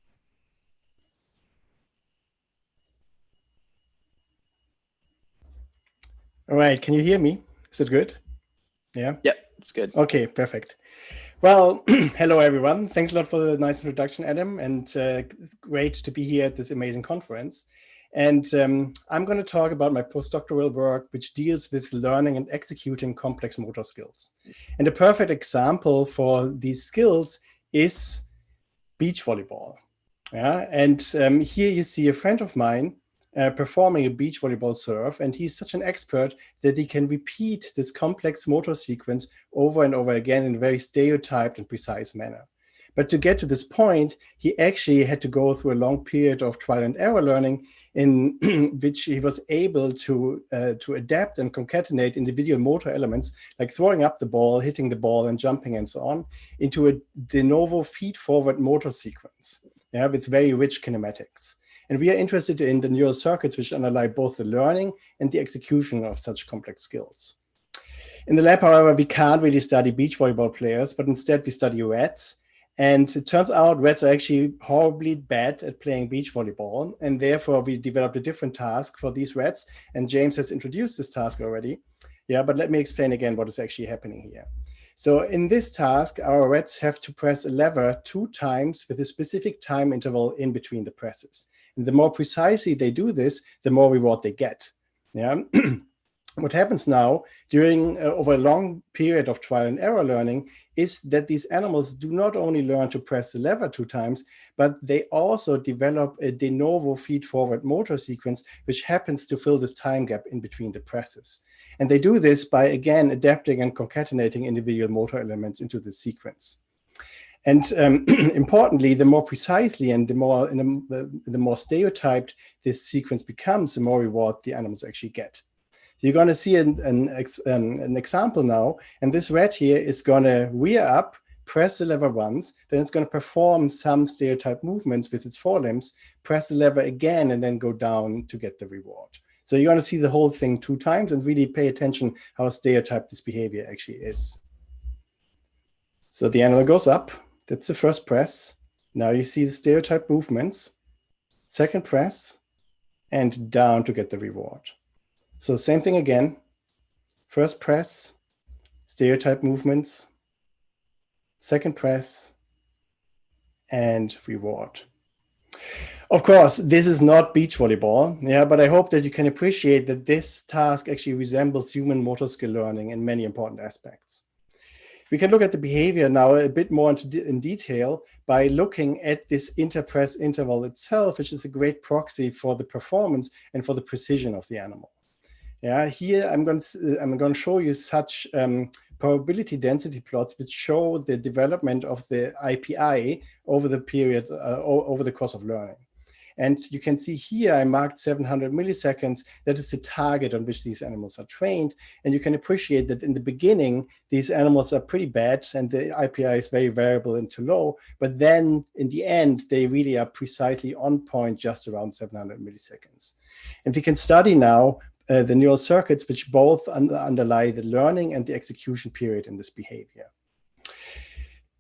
All right, can you hear me? Is it good? Yeah? Yep, it's good. Okay, perfect. Well, hello everyone. Thanks a lot for the nice introduction, Adam, and it's great to be here at this amazing conference. And I'm going to talk about my postdoctoral work, which deals with learning and executing complex motor skills. And a perfect example for these skills is beach volleyball. Yeah, and here you see a friend of mine performing a beach volleyball serve, and he's such an expert that he can repeat this complex motor sequence over and over again in a very stereotyped and precise manner. But to get to this point, he actually had to go through a long period of trial and error learning in which he was able to adapt and concatenate individual motor elements, like throwing up the ball, hitting the ball, and jumping and so on, into a de novo feed-forward motor sequence, yeah, with very rich kinematics. And we are interested in the neural circuits which underlie both the learning and the execution of such complex skills. In the lab, however, we can't really study beach volleyball players, but instead we study rats. And it turns out rats are actually horribly bad at playing beach volleyball. And therefore, we developed a different task for these rats. And James has introduced this task already. Yeah, but let me explain again what is actually happening here. So in this task, our rats have to press a lever 2 times with a specific time interval in between the presses. And the more precisely they do this, the more reward they get. Yeah. what happens now during over a long period of trial and error learning is that these animals do not only learn to press the lever 2 times, but they also develop a de novo feed-forward motor sequence, which happens to fill this time gap in between the presses. And they do this by, again, adapting and concatenating individual motor elements into the sequence. And importantly, the more precisely and the more stereotyped this sequence becomes, the more reward the animals actually get. You're going to see an example now, and this rat here is going to rear up, press the lever once, then it's going to perform some stereotyped movements with its forelimbs, press the lever again, and then go down to get the reward. So you're going to see the whole thing 2 times and really pay attention how stereotyped this behavior actually is. So the animal goes up, that's the first press. Now you see the stereotyped movements, second press, and down to get the reward. So same thing again, first press, stereotype movements, second press, and reward. Of course, this is not beach volleyball, but I hope that you can appreciate that this task actually resembles human motor skill learning in many important aspects. We can look at the behavior now a bit more in detail by looking at this interpress interval itself, which is a great proxy for the performance and for the precision of the animal. Here I'm going to show you such probability density plots which show the development of the IPI over the period, over the course of learning. And you can see here I marked 700 milliseconds. That is the target on which these animals are trained. And you can appreciate that in the beginning, these animals are pretty bad and the IPI is very variable and too low. But then in the end, they really are precisely on point, just around 700 milliseconds. And we can study now the neural circuits which both underlie the learning and the execution period in this behavior.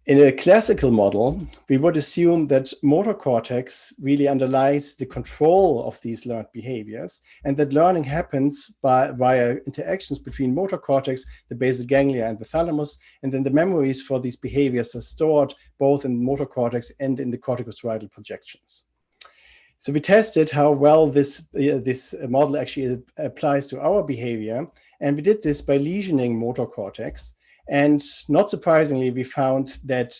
In a classical model, we would assume that motor cortex really underlies the control of these learned behaviors, and that learning happens via interactions between motor cortex, the basal ganglia, and the thalamus, and then the memories for these behaviors are stored both in motor cortex and in the corticostriatal projections. So we tested how well this model actually applies to our behavior, and we did this by lesioning motor cortex. And not surprisingly, we found that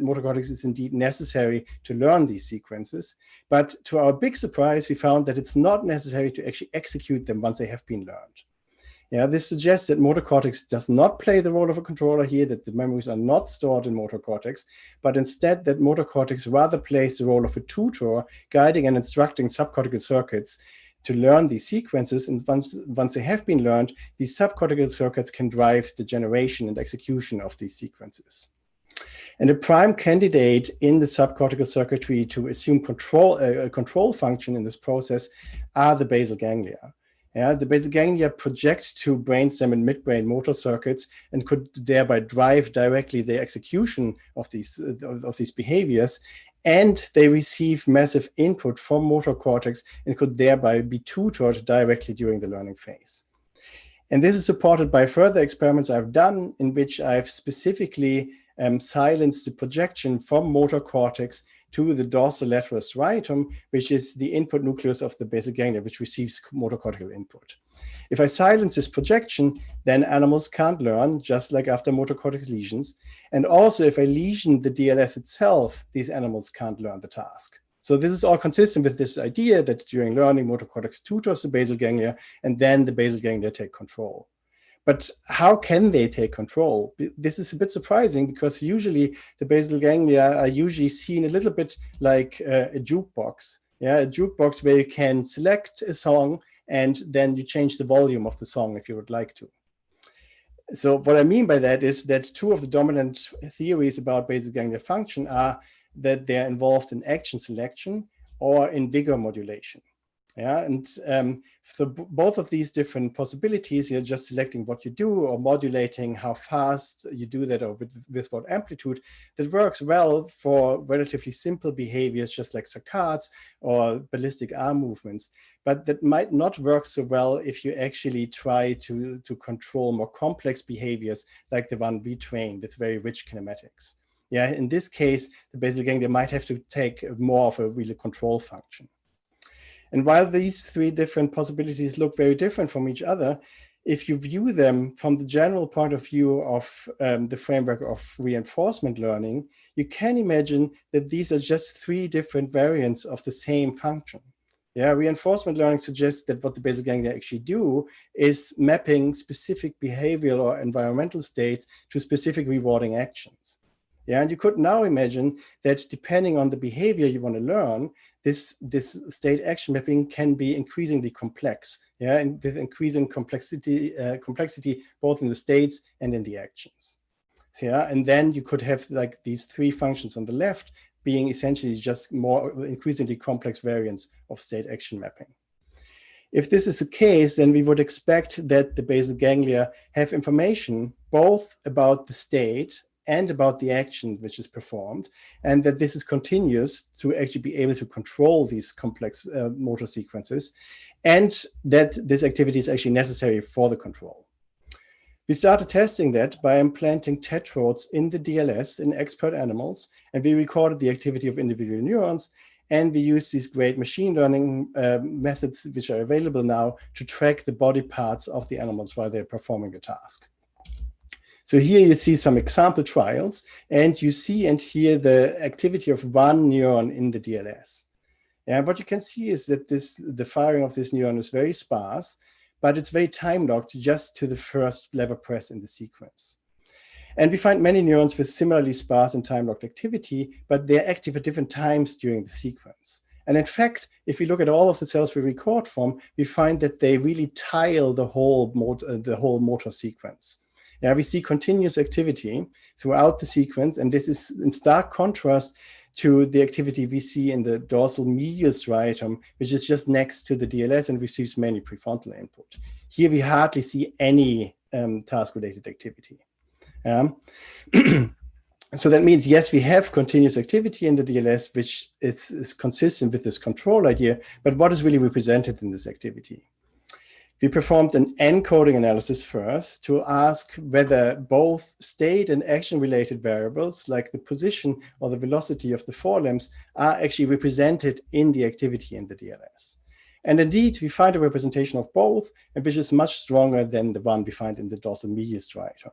motor cortex is indeed necessary to learn these sequences. But to our big surprise, we found that it's not necessary to actually execute them once they have been learned. This suggests that motor cortex does not play the role of a controller here, that the memories are not stored in motor cortex, but instead that motor cortex rather plays the role of a tutor, guiding and instructing subcortical circuits to learn these sequences, and once they have been learned, these subcortical circuits can drive the generation and execution of these sequences. And a prime candidate in the subcortical circuitry to assume a control function in this process are the basal ganglia. The basal ganglia project to brainstem and midbrain motor circuits and could thereby drive directly the execution of these behaviors. And they receive massive input from motor cortex and could thereby be tutored directly during the learning phase. And this is supported by further experiments I've done in which I've specifically silenced the projection from motor cortex to the dorsolateral striatum, which is the input nucleus of the basal ganglia, which receives motor cortical input. If I silence this projection, then animals can't learn, just like after motor cortex lesions. And also, if I lesion the DLS itself, these animals can't learn the task. So this is all consistent with this idea that during learning, motor cortex tutors the basal ganglia, and then the basal ganglia take control. But how can they take control? This is a bit surprising because usually the basal ganglia are usually seen a little bit like a jukebox. A jukebox where you can select a song and then you change the volume of the song if you would like to. So what I mean by that is that 2 of the dominant theories about basal ganglia function are that they're involved in action selection or in vigor modulation. And for both of these different possibilities, you're just selecting what you do or modulating how fast you do that or with what amplitude. That works well for relatively simple behaviors, just like saccades or ballistic arm movements. But that might not work so well if you actually try to control more complex behaviors like the one we train with very rich kinematics. In this case, the basal ganglia might have to take more of a really control function. And while these 3 different possibilities look very different from each other, if you view them from the general point of view of the framework of reinforcement learning, you can imagine that these are just 3 different variants of the same function. Yeah, reinforcement learning suggests that what the basal ganglia actually do is mapping specific behavioral or environmental states to specific rewarding actions. Yeah, and you could now imagine that depending on the behavior you want to learn, this state action mapping can be increasingly complex. Yeah, and with increasing complexity both in the states and in the actions. So, yeah, and then you could have like these 3 functions on the left being essentially just more increasingly complex variants of state action mapping. If this is the case, then we would expect that the basal ganglia have information both about the state and about the action which is performed, and that this is continuous to actually be able to control these complex motor sequences, and that this activity is actually necessary for the control. We started testing that by implanting tetrodes in the DLS in expert animals, and we recorded the activity of individual neurons, and we used these great machine learning methods which are available now to track the body parts of the animals while they're performing the task. So here you see some example trials, and you see and hear the activity of 1 neuron in the DLS. And what you can see is that the firing of this neuron is very sparse, but it's very time-locked just to the first lever press in the sequence. And we find many neurons with similarly sparse and time-locked activity, but they're active at different times during the sequence. And in fact, if we look at all of the cells we record from, we find that they really tile the whole motor sequence. Yeah, we see continuous activity throughout the sequence, and this is in stark contrast to the activity we see in the dorsal medial striatum, which is just next to the DLS and receives many prefrontal input. Here we hardly see any task-related activity. So that means, yes, we have continuous activity in the DLS, which is consistent with this control idea, but what is really represented in this activity? We performed an encoding analysis first to ask whether both state and action-related variables, like the position or the velocity of the forelimbs, are actually represented in the activity in the DLS. And indeed, we find a representation of both, and which is much stronger than the one we find in the dorsal medial striatum.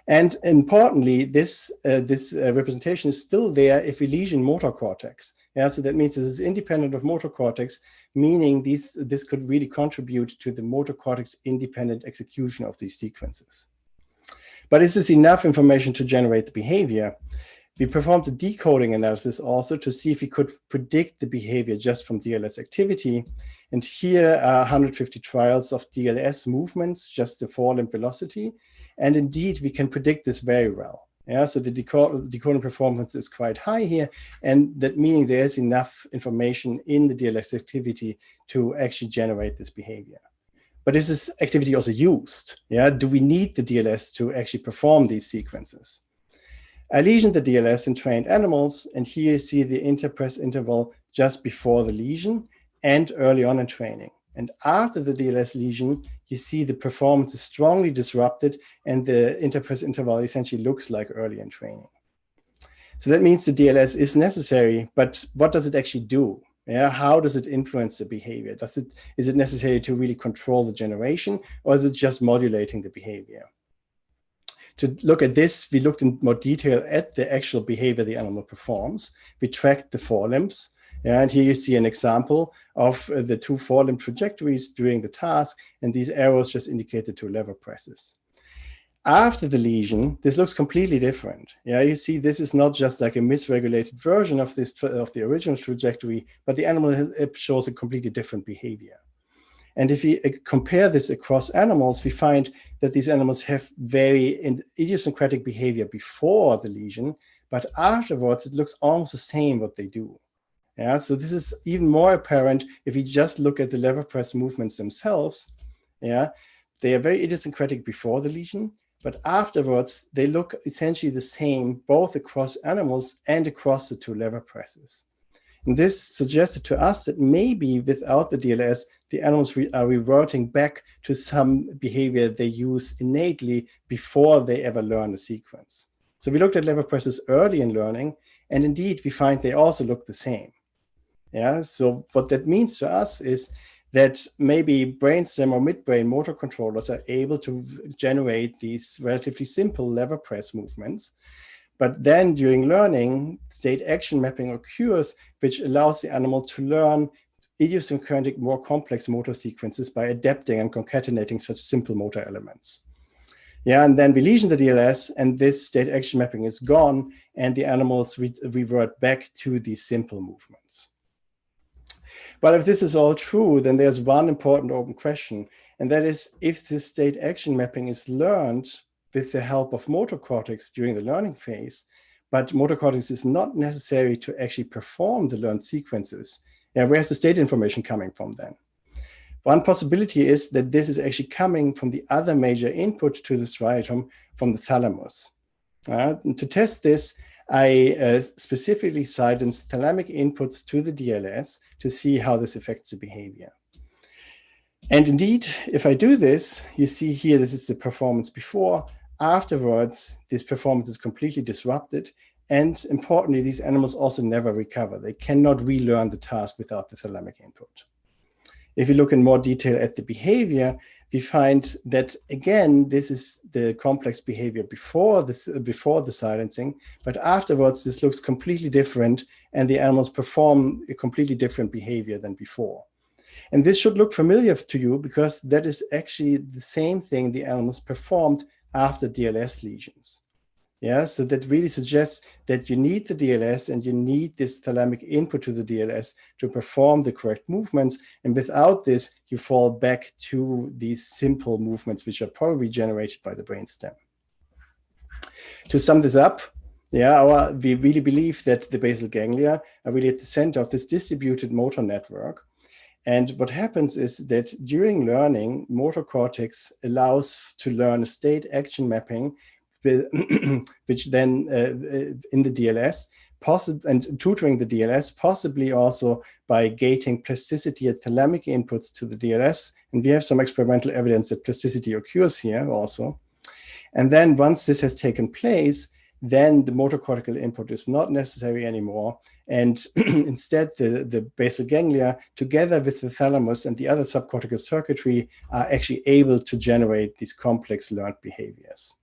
And importantly, this representation is still there if we lesion motor cortex. Yeah, so that means this is independent of motor cortex, meaning this could really contribute to the motor cortex independent execution of these sequences. But is this enough information to generate the behavior? We performed a decoding analysis also to see if we could predict the behavior just from DLS activity. And here are 150 trials of DLS movements, just the forelimb velocity. And indeed, we can predict this very well. Yeah, so the decoding performance is quite high here, and that meaning there's enough information in the DLS activity to actually generate this behavior. But is this activity also used? Yeah, do we need the DLS to actually perform these sequences? I lesioned the DLS in trained animals, and here you see the interpress interval just before the lesion and early on in training. And after the DLS lesion, you see the performance is strongly disrupted, and the interpress interval essentially looks like early in training. So that means the DLS is necessary, but what does it actually do? Yeah, how does it influence the behavior? Is it necessary to really control the generation, or is it just modulating the behavior? To look at this, we looked in more detail at the actual behavior the animal performs. We tracked the forelimbs. Yeah, and here you see an example of the 2 forelimb trajectories during the task, and these arrows just indicate the 2 lever presses. After the lesion, this looks completely different. Yeah, you see this is not just like a misregulated version of the original trajectory, but the animal shows a completely different behavior. And if we compare this across animals, we find that these animals have very idiosyncratic behavior before the lesion, but afterwards it looks almost the same what they do. Yeah, so this is even more apparent if we just look at the lever press movements themselves. Yeah, they are very idiosyncratic before the lesion, but afterwards they look essentially the same both across animals and across the 2 lever presses. And this suggested to us that maybe without the DLS, the animals are reverting back to some behavior they use innately before they ever learn a sequence. So we looked at lever presses early in learning, and indeed we find they also look the same. Yeah, so what that means to us is that maybe brainstem or midbrain motor controllers are able to generate these relatively simple lever press movements. But then during learning, state action mapping occurs, which allows the animal to learn idiosyncratic, more complex motor sequences by adapting and concatenating such simple motor elements. Yeah, and then we lesion the DLS, and this state action mapping is gone, and the animals revert back to these simple movements. But if this is all true, then there's one important open question, and that is if the state action mapping is learned with the help of motor cortex during the learning phase, but motor cortex is not necessary to actually perform the learned sequences, where's the state information coming from then? One possibility is that this is actually coming from the other major input to the striatum, from the thalamus. To test this, I specifically silenced thalamic inputs to the DLS to see how this affects the behavior. And indeed, if I do this, you see here, this is the performance before. Afterwards, this performance is completely disrupted. And importantly, these animals also never recover. They cannot relearn the task without the thalamic input. If you look in more detail at the behavior, we find that, again, this is the complex behavior before the silencing, but afterwards, this looks completely different, and the animals perform a completely different behavior than before. And this should look familiar to you, because that is actually the same thing the animals performed after DLS lesions. Yeah, so that really suggests that you need the DLS and you need this thalamic input to the DLS to perform the correct movements. And without this, you fall back to these simple movements, which are probably generated by the brainstem. To sum this up, we really believe that the basal ganglia are really at the center of this distributed motor network. And what happens is that during learning, motor cortex allows to learn a state action mapping, which then in the DLS, and tutoring the DLS, possibly also by gating plasticity at thalamic inputs to the DLS. And we have some experimental evidence that plasticity occurs here also. And then once this has taken place, then the motor cortical input is not necessary anymore. And instead, the basal ganglia, together with the thalamus and the other subcortical circuitry, are actually able to generate these complex learned behaviors.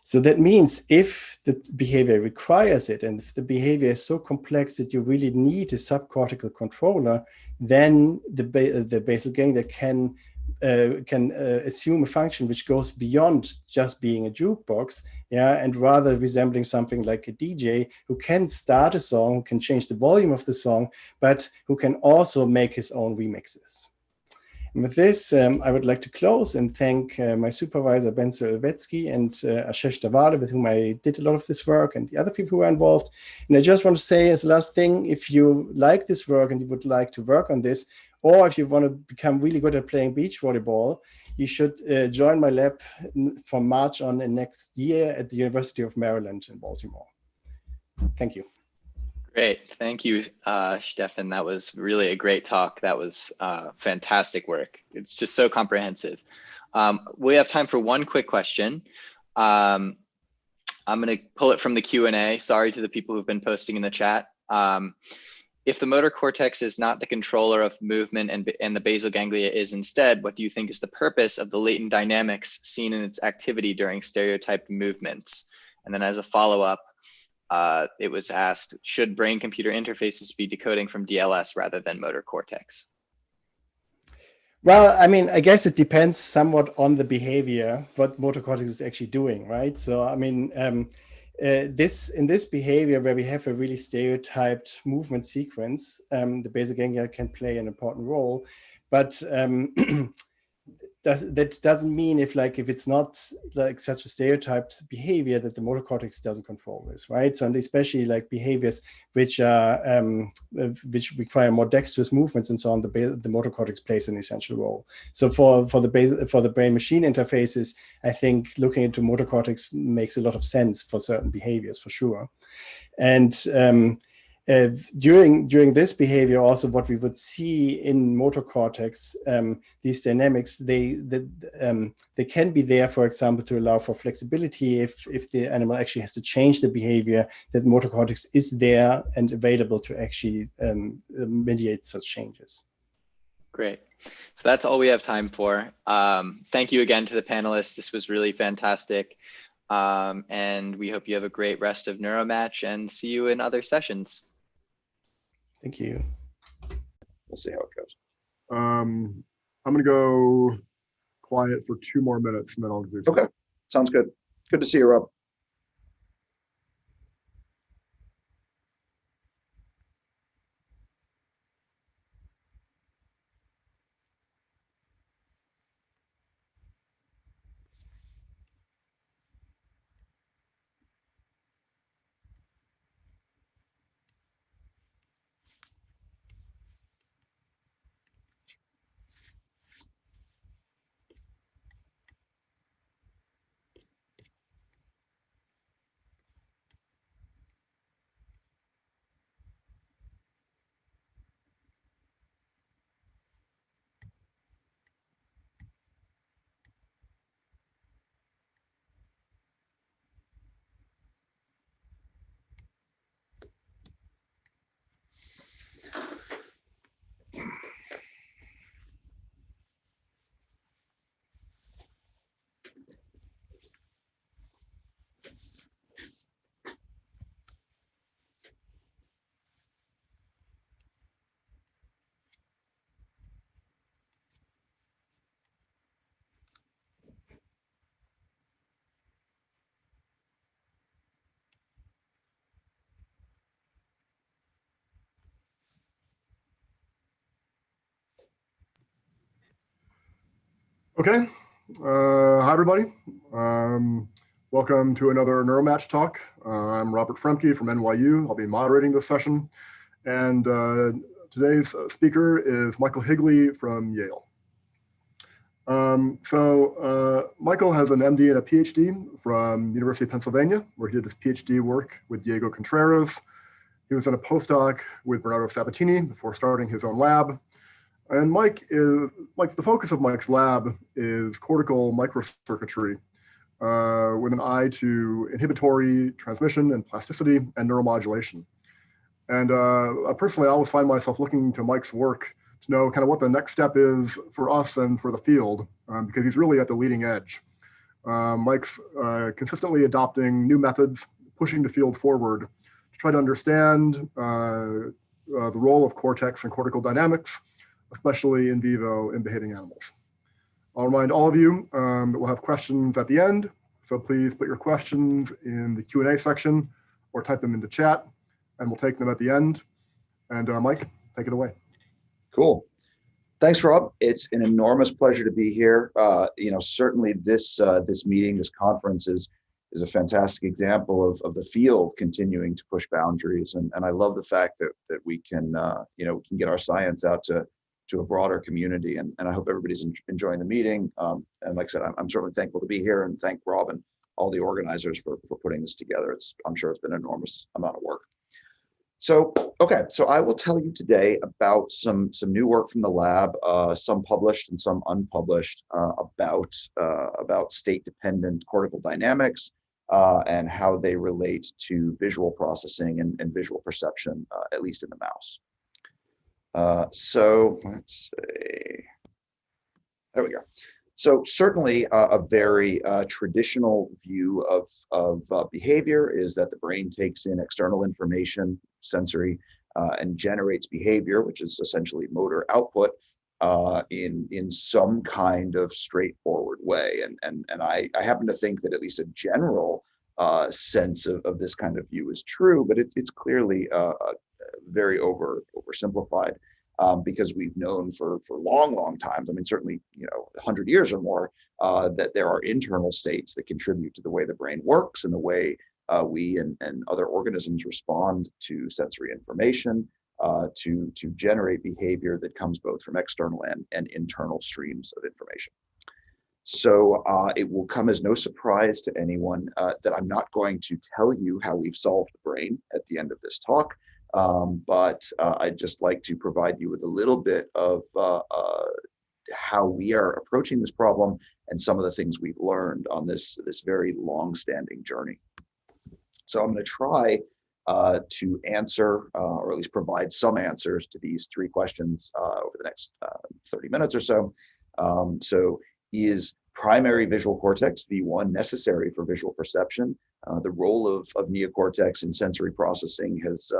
So that means if the behavior requires it, and if the behavior is so complex that you really need a subcortical controller, then the basal ganglia can assume a function which goes beyond just being a jukebox, and rather resembling something like a DJ who can start a song, who can change the volume of the song, but who can also make his own remixes. And with this, I would like to close and thank my supervisor, Ben Silvetsky, and Ashesh Davale, with whom I did a lot of this work, and the other people who were involved. And I just want to say as the last thing, if you like this work and you would like to work on this, or if you want to become really good at playing beach volleyball, you should join my lab from March on next year at the University of Maryland in Baltimore. Thank you. Great, thank you, Stefan. That was really a great talk. That was fantastic work. It's just so comprehensive. We have time for one quick question. I'm gonna pull it from the Q&A. Sorry to the people who've been posting in the chat. If the motor cortex is not the controller of movement and the basal ganglia is instead, what do you think is the purpose of the latent dynamics seen in its activity during stereotyped movements? And then as a follow-up, it was asked, should brain-computer interfaces be decoding from DLS rather than motor cortex? Well, I mean, I guess it depends somewhat on the behavior, what motor cortex is actually doing, right? So, I mean, in this behavior where we have a really stereotyped movement sequence, the basal ganglia can play an important role, but that doesn't mean if it's not like such a stereotyped behavior that the motor cortex doesn't control this, right? So, and especially like behaviors which are which require more dexterous movements and so on, the motor cortex plays an essential role. So for the brain machine interfaces, I think looking into motor cortex makes a lot of sense for certain behaviors for sure. And during this behavior, also what we would see in motor cortex, these dynamics, they can be there, for example, to allow for flexibility if the animal actually has to change the behavior, that motor cortex is there and available to actually mediate such changes. Great. So that's all we have time for. Thank you again to the panelists. This was really fantastic. And we hope you have a great rest of NeuroMatch and see you in other sessions. Thank you. We'll see how it goes. I'm going to go quiet for 2 more minutes and then I'll do Okay, sounds good. Good to see you, Rob. Okay. Hi, everybody. Welcome to another NeuroMatch talk. I'm Robert Fremke from NYU. I'll be moderating this session. And today's speaker is Michael Higley from Yale. Michael has an MD and a PhD from University of Pennsylvania, where he did his PhD work with Diego Contreras. He was in a postdoc with Bernardo Sabatini before starting his own lab. And the focus of Mike's lab is cortical microcircuitry with an eye to inhibitory transmission and plasticity and neuromodulation. And personally, I always find myself looking to Mike's work to know kind of what the next step is for us and for the field, because he's really at the leading edge. Mike's consistently adopting new methods, pushing the field forward to try to understand the role of cortex and cortical dynamics, especially in vivo in behaving animals. I'll remind all of you that we'll have questions at the end, so please put your questions in the Q&A section or type them into chat, and we'll take them at the end. And Mike, take it away. Cool. Thanks, Rob. It's an enormous pleasure to be here. Certainly this meeting, this conference is a fantastic example of the field continuing to push boundaries, and I love the fact that we can we can get our science out to a broader community, and I hope everybody's enjoying the meeting. And like I said, I'm certainly thankful to be here, and thank Rob and all the organizers for putting this together. I'm sure it's been an enormous amount of work. So I will tell you today about some new work from the lab, some published and some unpublished, about state-dependent cortical dynamics and how they relate to visual processing and visual perception, at least in the mouse. So let's see. There we go. So certainly a very traditional view of behavior is that the brain takes in external information, sensory, and generates behavior, which is essentially motor output in some kind of straightforward way. And I happen to think that at least a general sense of this kind of view is true, but it's clearly very oversimplified. Because we've known for long times, I mean, certainly, 100 years or more, that there are internal states that contribute to the way the brain works and the way we and other organisms respond to sensory information, to generate behavior that comes both from external and internal streams of information. So it will come as no surprise to anyone that I'm not going to tell you how we've solved the brain at the end of this talk. But I'd just like to provide you with a little bit of how we are approaching this problem and some of the things we've learned on this very long-standing journey. So I'm going to try to answer, or at least provide some answers to these three questions over the next 30 minutes or so. So is primary visual cortex, V1, necessary for visual perception? The role of neocortex in sensory processing has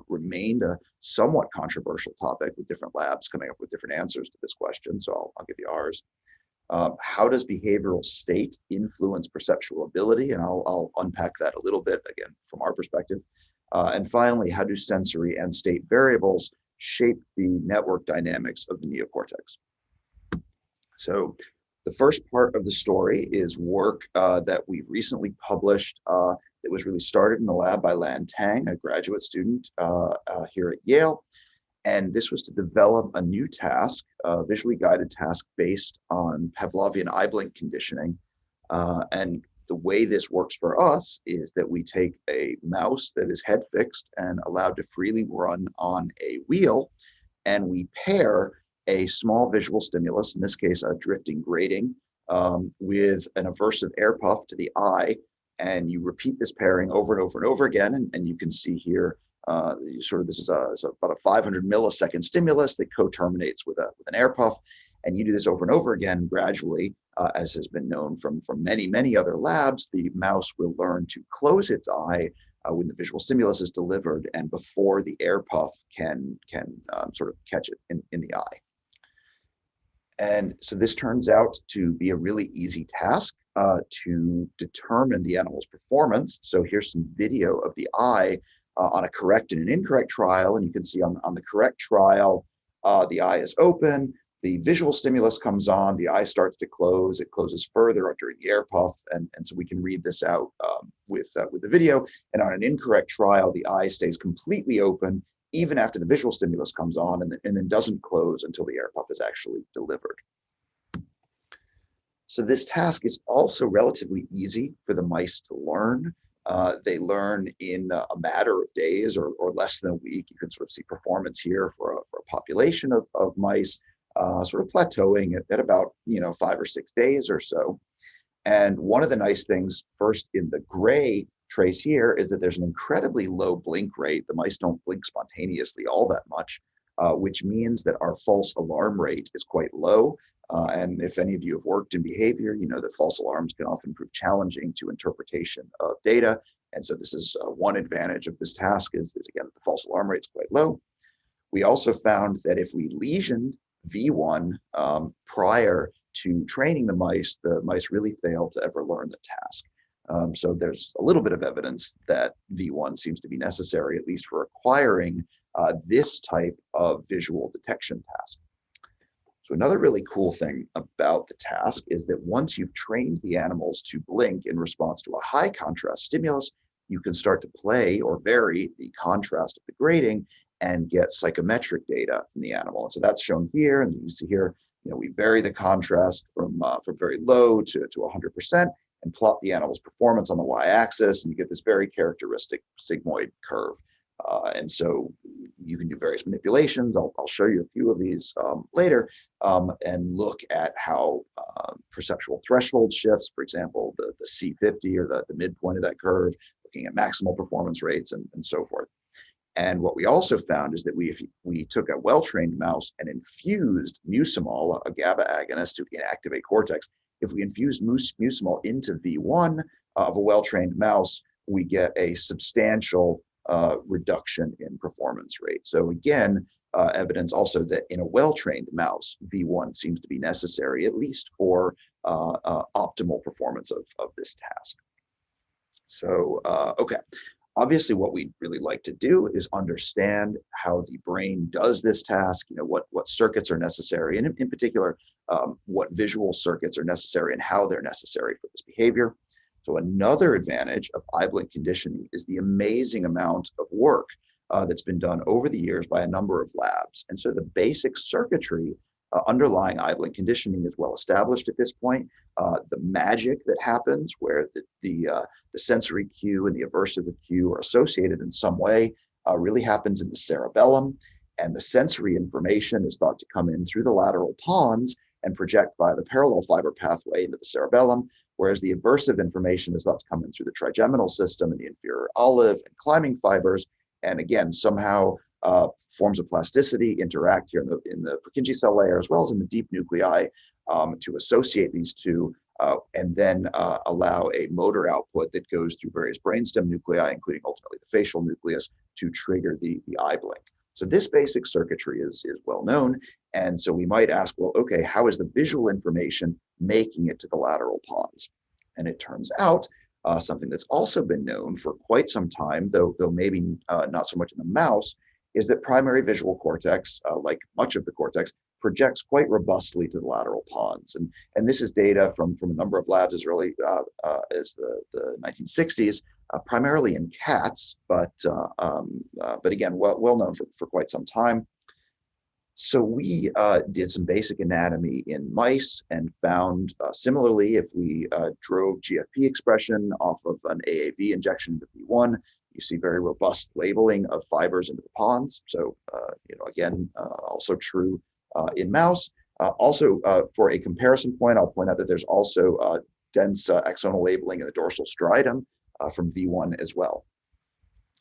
remained a somewhat controversial topic, with different labs coming up with different answers to this question. So I'll give you ours. How does behavioral state influence perceptual ability? And I'll unpack that a little bit, again, from our perspective. And finally, how do sensory and state variables shape the network dynamics of the neocortex? So the first part of the story is work that we've recently published that was really started in the lab by Lan Tang, a graduate student here at Yale. And this was to develop a new task, a visually guided task based on Pavlovian eye blink conditioning. And the way this works for us is that we take a mouse that is head fixed and allowed to freely run on a wheel, and we pair a small visual stimulus, in this case, a drifting grating, with an aversive air puff to the eye. And you repeat this pairing over and over and over again. And you can see here, this is about a 500 millisecond stimulus that co-terminates with an air puff. And you do this over and over again gradually, as has been known from many, many other labs. The mouse will learn to close its eye when the visual stimulus is delivered and before the air puff can sort of catch it in the eye. And so this turns out to be a really easy task to determine the animal's performance. So here's some video of the eye on a correct and an incorrect trial. And you can see on the correct trial, the eye is open, the visual stimulus comes on, the eye starts to close, it closes further during the air puff. And so we can read this out with the video. And on an incorrect trial, the eye stays completely open even after the visual stimulus comes on, and then doesn't close until the air puff is actually delivered. So this task is also relatively easy for the mice to learn. They learn in a matter of days or less than a week. You can sort of see performance here for a population of mice, sort of plateauing at about 5 or 6 days or so. And one of the nice things, first in the gray trace here, is that there's an incredibly low blink rate. The mice don't blink spontaneously all that much, which means that our false alarm rate is quite low. And if any of you have worked in behavior, you know that false alarms can often prove challenging to interpretation of data. And so this is one advantage of this task is again, the false alarm rate is quite low. We also found that if we lesioned V1 prior to training the mice really failed to ever learn the task. So there's a little bit of evidence that V1 seems to be necessary, at least for acquiring this type of visual detection task. So another really cool thing about the task is that once you've trained the animals to blink in response to a high contrast stimulus, you can start to play or vary the contrast of the grating and get psychometric data from the animal. And so that's shown here, and you see here, we vary the contrast from very low to 100%. And plot the animal's performance on the y-axis, and you get this very characteristic sigmoid curve. And so you can do various manipulations. I'll show you a few of these later, and look at how perceptual threshold shifts, for example, the C50 or the midpoint of that curve, looking at maximal performance rates and so forth. And what we also found is that if we took a well-trained mouse and infused mucimol, a GABA agonist, to inactivate cortex, if we infuse mucimol into V1 of a well-trained mouse, we get a substantial reduction in performance rate. So again, evidence also that in a well-trained mouse, V1 seems to be necessary, at least for optimal performance of this task. So, okay. Obviously, what we'd really like to do is understand how the brain does this task, what circuits are necessary, and in particular, what visual circuits are necessary and how they're necessary for this behavior. So another advantage of eye blink conditioning is the amazing amount of work that's been done over the years by a number of labs. And so the basic circuitry underlying eye blink conditioning is well established at this point. The magic that happens where the sensory cue and the aversive cue are associated in some way really happens in the cerebellum, and the sensory information is thought to come in through the lateral pons and project by the parallel fiber pathway into the cerebellum, whereas the aversive information is thought to come in through the trigeminal system and the inferior olive and climbing fibers. And again, somehow forms of plasticity interact here in the Purkinje cell layer, as well as in the deep nuclei, to associate these two, and then allow a motor output that goes through various brainstem nuclei, including ultimately the facial nucleus, to trigger the eye blink. So this basic circuitry is well known. And so we might ask, well, okay, how is the visual information making it to the lateral pons? And it turns out something that's also been known for quite some time, though maybe not so much in the mouse, is that primary visual cortex, like much of the cortex, projects quite robustly to the lateral pons. And this is data from a number of labs as early as the 1960s, primarily in cats, but again, well known for quite some time. So we did some basic anatomy in mice and found similarly, if we drove GFP expression off of an AAV injection into V1, you see very robust labeling of fibers into the pons. So, again, also true in mouse. Also, for a comparison point, I'll point out that there's also dense axonal labeling in the dorsal striatum from V1 as well.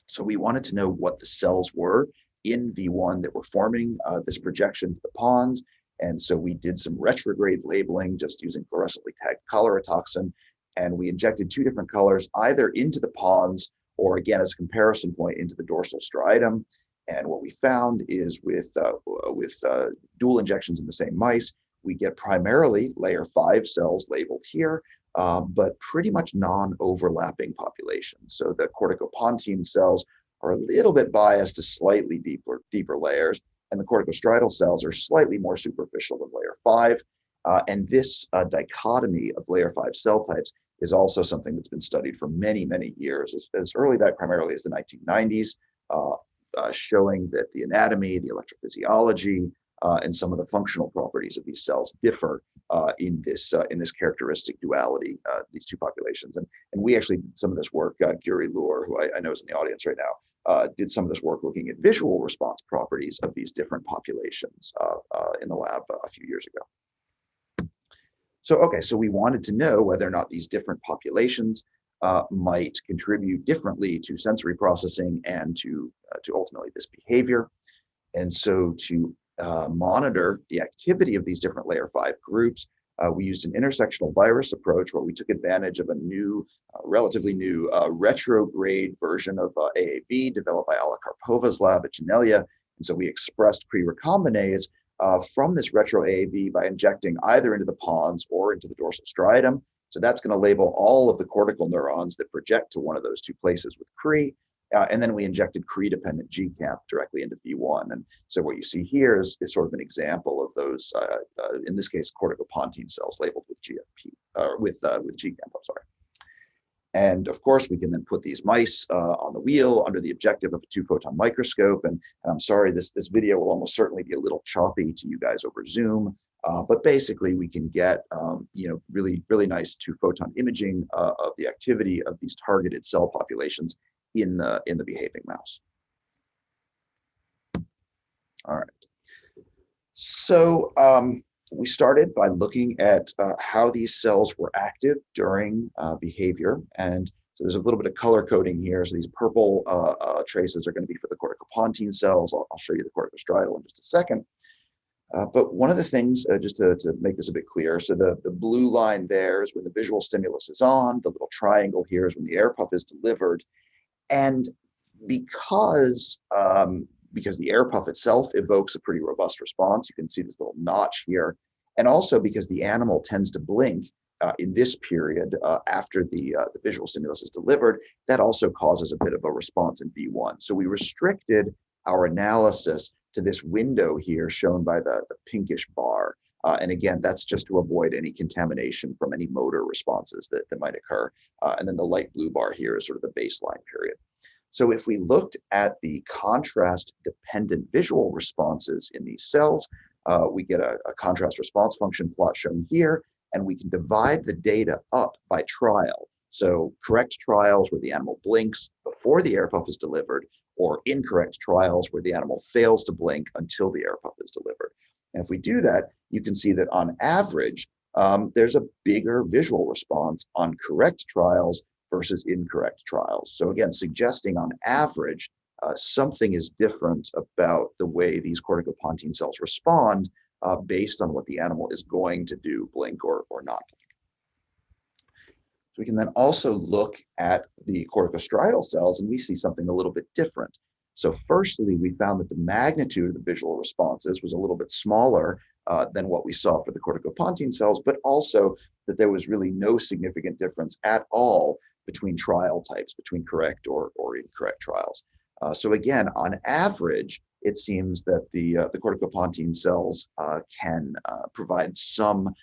So we wanted to know what the cells were in V1 that were forming this projection to the pons. And so we did some retrograde labeling just using fluorescently tagged cholera toxin. And we injected two different colors either into the pons or, again, as a comparison point, into the dorsal striatum. And what we found is with dual injections in the same mice, we get primarily layer 5 cells labeled here, but pretty much non-overlapping populations. So the corticopontine cells are a little bit biased to slightly deeper layers, and the corticostriatal cells are slightly more superficial than layer 5. And this dichotomy of layer 5 cell types is also something that's been studied for many, many years, as early back primarily as the 1990s, showing that the anatomy, the electrophysiology, and some of the functional properties of these cells differ in this characteristic duality, these two populations. And we actually did some of this work. Guri Lur, who I know is in the audience right now, did some of this work looking at visual response properties of these different populations in the lab a few years ago. So we wanted to know whether or not these different populations might contribute differently to sensory processing and to ultimately this behavior. And so to monitor the activity of these different layer 5 groups, we used an intersectional virus approach where we took advantage of a new, relatively new retrograde version of AAV developed by Alla Karpova's lab at Janelia. And so we expressed pre-recombinase from this retro AAV by injecting either into the pons or into the dorsal striatum. So that's going to label all of the cortical neurons that project to one of those two places with CRE. And then we injected CRE-dependent GCAMP directly into V1. And so what you see here is sort of an example of those, in this case, corticopontine cells labeled with GFP, with GCAMP, I'm sorry. And of course, we can then put these mice on the wheel under the objective of a 2-photon microscope. And I'm sorry, this video will almost certainly be a little choppy to you guys over Zoom. But basically, we can get really, really nice 2-photon imaging of the activity of these targeted cell populations in the behaving mouse. All right. So we started by looking at how these cells were active during behavior. And so there's a little bit of color coding here. So these purple traces are going to be for the corticopontine cells. I'll show you the corticostriatal in just a second. But one of the things, just to make this a bit clear, so the blue line there is when the visual stimulus is on, the little triangle here is when the air puff is delivered. And because the air puff itself evokes a pretty robust response, you can see this little notch here, and also because the animal tends to blink in this period after the visual stimulus is delivered, that also causes a bit of a response in V1. So we restricted our analysis to this window here shown by the pinkish bar. And again, that's just to avoid any contamination from any motor responses that might occur. And then the light blue bar here is sort of the baseline period. So if we looked at the contrast-dependent visual responses in these cells, we get a contrast response function plot shown here, and we can divide the data up by trial. So correct trials where the animal blinks before the air puff is delivered, or incorrect trials where the animal fails to blink until the air puff is delivered. And if we do that, you can see that on average, there's a bigger visual response on correct trials versus incorrect trials. So again, suggesting on average, something is different about the way these corticopontine cells respond based on what the animal is going to do, blink or not blink. So we can then also look at the corticostriatal cells, and we see something a little bit different. So firstly, we found that the magnitude of the visual responses was a little bit smaller than what we saw for the corticopontine cells, but also that there was really no significant difference at all between trial types, between correct or incorrect trials. So again, on average, it seems that the corticopontine cells can provide some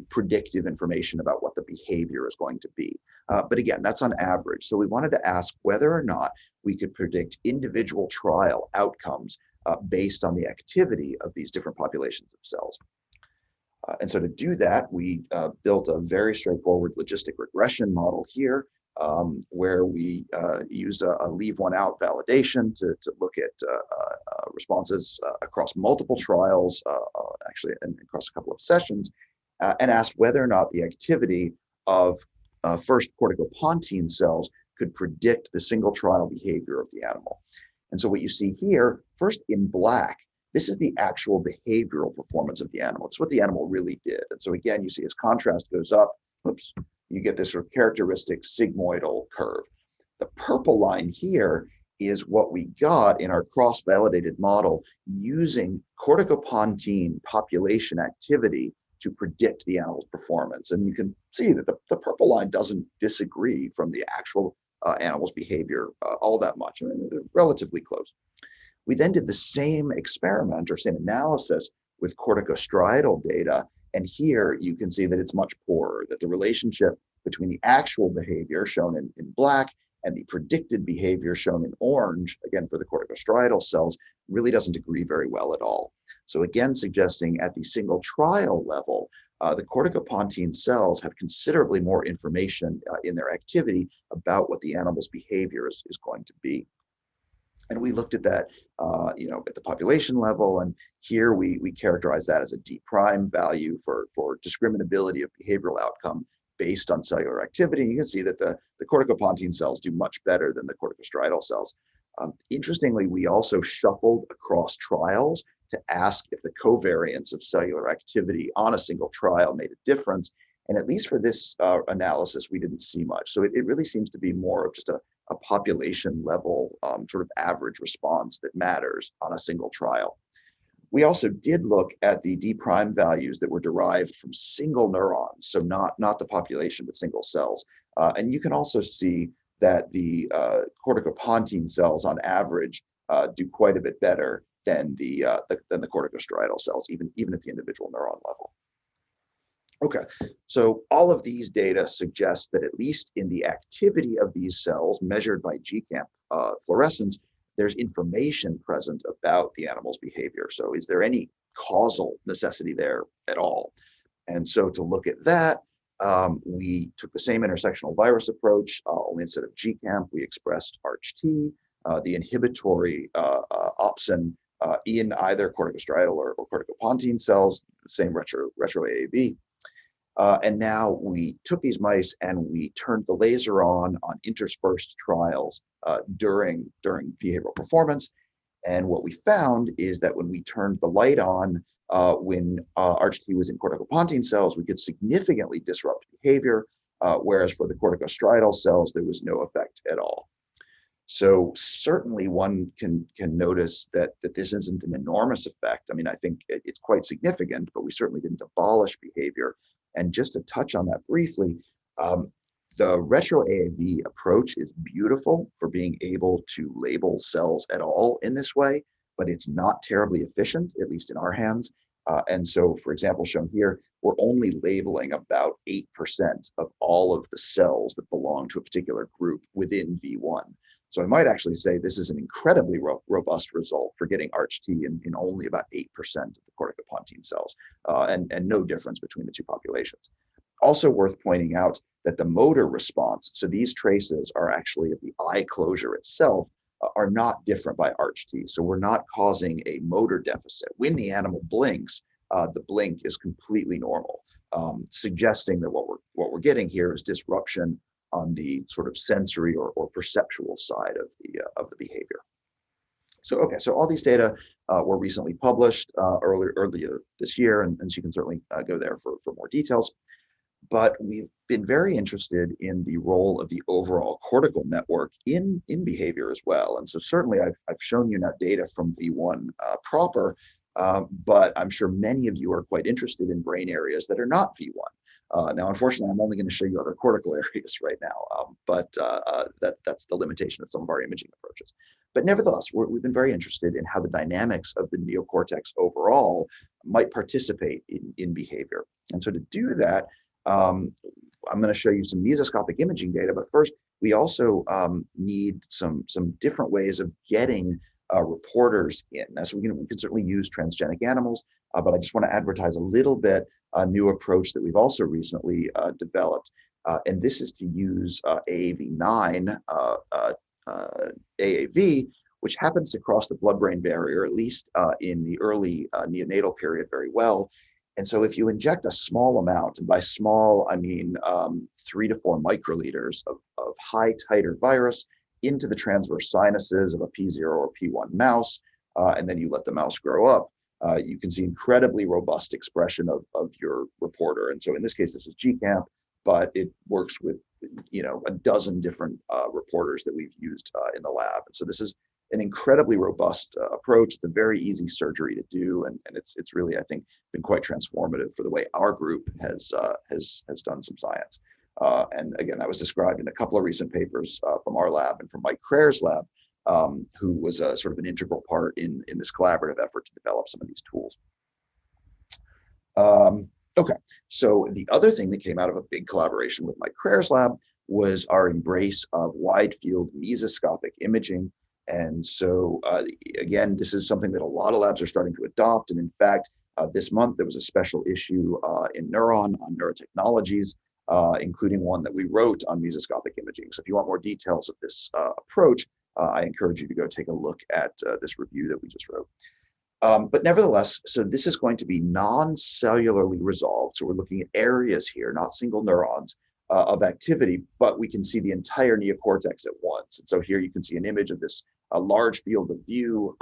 predictive information about what the behavior is going to be. But again, that's on average. So we wanted to ask whether or not we could predict individual trial outcomes based on the activity of these different populations of cells. And so to do that, we built a very straightforward logistic regression model here, where we used a leave one out validation to look at responses across multiple trials, actually and across a couple of sessions, and asked whether or not the activity of first corticopontine cells could predict the single trial behavior of the animal. And so what you see here, first in black, this is the actual behavioral performance of the animal. It's what the animal really did. And so again, you see as contrast goes up, oops, you get this sort of characteristic sigmoidal curve. The purple line here is what we got in our cross-validated model using corticopontine population activity to predict the animal's performance. And you can see that the purple line doesn't disagree from the actual animal's behavior all that much. I mean, they're relatively close. We then did the same experiment or same analysis with corticostriatal data. And here you can see that it's much poorer, that the relationship between the actual behavior shown in black and the predicted behavior shown in orange, again for the corticostriatal cells, really doesn't agree very well at all. So again, suggesting at the single trial level, the corticopontine cells have considerably more information in their activity about what the animal's behavior is going to be. And we looked at that, at the population level, and here we characterize that as a D prime value for discriminability of behavioral outcome based on cellular activity. And you can see that the corticopontine cells do much better than the corticostriatal cells. Interestingly, we also shuffled across trials to ask if the covariance of cellular activity on a single trial made a difference. And at least for this analysis, we didn't see much. So it really seems to be more of just a population level sort of average response that matters on a single trial. We also did look at the D prime values that were derived from single neurons, so not the population, but single cells. And you can also see that the corticopontine cells on average do quite a bit better than the corticostriatal cells, even at the individual neuron level. Okay, so all of these data suggest that at least in the activity of these cells measured by GCAMP fluorescence, there's information present about the animal's behavior. So is there any causal necessity there at all? And so to look at that, we took the same intersectional virus approach, only instead of GCAMP, we expressed ARCH-T, the inhibitory opsin in either corticostriatal or corticopontine cells, same retro AAV. And now we took these mice and we turned the laser on interspersed trials during behavioral performance. And what we found is that when we turned the light on when ARCH-T was in corticopontine cells, we could significantly disrupt behavior, whereas for the corticostriatal cells, there was no effect at all. So certainly one can notice that this isn't an enormous effect. I mean, I think it's quite significant, but we certainly didn't abolish behavior. And just to touch on that briefly, the retro AAV approach is beautiful for being able to label cells at all in this way, but it's not terribly efficient, at least in our hands. And so, for example, shown here, we're only labeling about 8% of all of the cells that belong to a particular group within V1. So I might actually say this is an incredibly robust result for getting ARCH-T in only about 8% of the corticopontine cells, and no difference between the two populations. Also worth pointing out that the motor response, so these traces are actually at the eye closure itself, are not different by ARCH-T. So we're not causing a motor deficit. When the animal blinks, the blink is completely normal, suggesting that what we're getting here is disruption on the sort of sensory or perceptual side of the behavior. So okay, so all these data were recently published earlier this year, and so you can certainly go there for more details. But we've been very interested in the role of the overall cortical network in behavior as well. And so certainly I've shown you now data from V1 proper, but I'm sure many of you are quite interested in brain areas that are not V1. Now, unfortunately, I'm only going to show you other cortical areas right now, but that's the limitation of some of our imaging approaches. But nevertheless, we've been very interested in how the dynamics of the neocortex overall might participate in behavior. And so to do that, I'm going to show you some mesoscopic imaging data, but first we also need some different ways of getting reporters in. Now, so we can certainly use transgenic animals, but I just want to advertise a little bit a new approach that we've also recently developed, and this is to use AAV9 AAV, which happens to cross the blood-brain barrier, at least in the early neonatal period, very well. And so if you inject a small amount, and by small, I mean 3 to 4 microliters of high titer virus into the transverse sinuses of a P0 or P1 mouse, and then you let the mouse grow up, you can see incredibly robust expression of your reporter. And so in this case, this is GCamp, but it works with a dozen different reporters that we've used in the lab. And so this is an incredibly robust approach. It's a very easy surgery to do, and it's really, I think, been quite transformative for the way our group has done some science. And again, that was described in a couple of recent papers from our lab and from Mike Crayer's lab, who was sort of an integral part in this collaborative effort to develop some of these tools. Okay, so the other thing that came out of a big collaboration with Mike Crayer's lab was our embrace of wide field mesoscopic imaging. And so again, this is something that a lot of labs are starting to adopt. And in fact, this month, there was a special issue in Neuron on neurotechnologies, including one that we wrote on mesoscopic imaging. So if you want more details of this approach, I encourage you to go take a look at this review that we just wrote. But nevertheless, so this is going to be non-cellularly resolved. So we're looking at areas here, not single neurons of activity, but we can see the entire neocortex at once. And so here you can see an image of this large field of view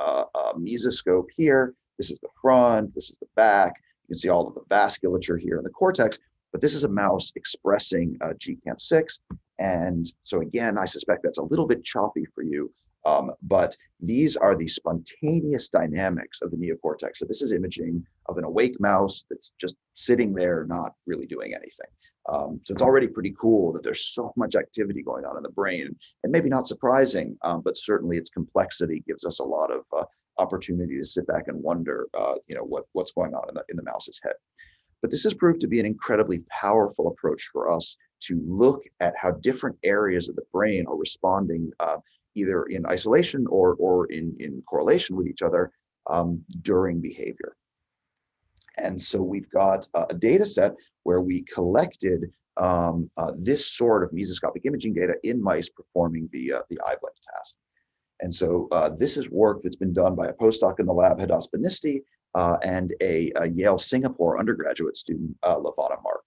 mesoscope here. This is the front, this is the back. You can see all of the vasculature here in the cortex, but this is a mouse expressing GCamp6. And so again, I suspect that's a little bit choppy for you, but these are the spontaneous dynamics of the neocortex. So this is imaging of an awake mouse that's just sitting there, not really doing anything. So it's already pretty cool that there's so much activity going on in the brain, and maybe not surprising, but certainly its complexity gives us a lot of opportunity to sit back and wonder, what's going on in the mouse's head. But this has proved to be an incredibly powerful approach for us to look at how different areas of the brain are responding either in isolation or in correlation with each other during behavior. And so we've got a data set where we collected this sort of mesoscopic imaging data in mice performing the eye blink task. And so this is work that's been done by a postdoc in the lab, Hadas Banisti, and a Yale Singapore undergraduate student, Lavana Mark.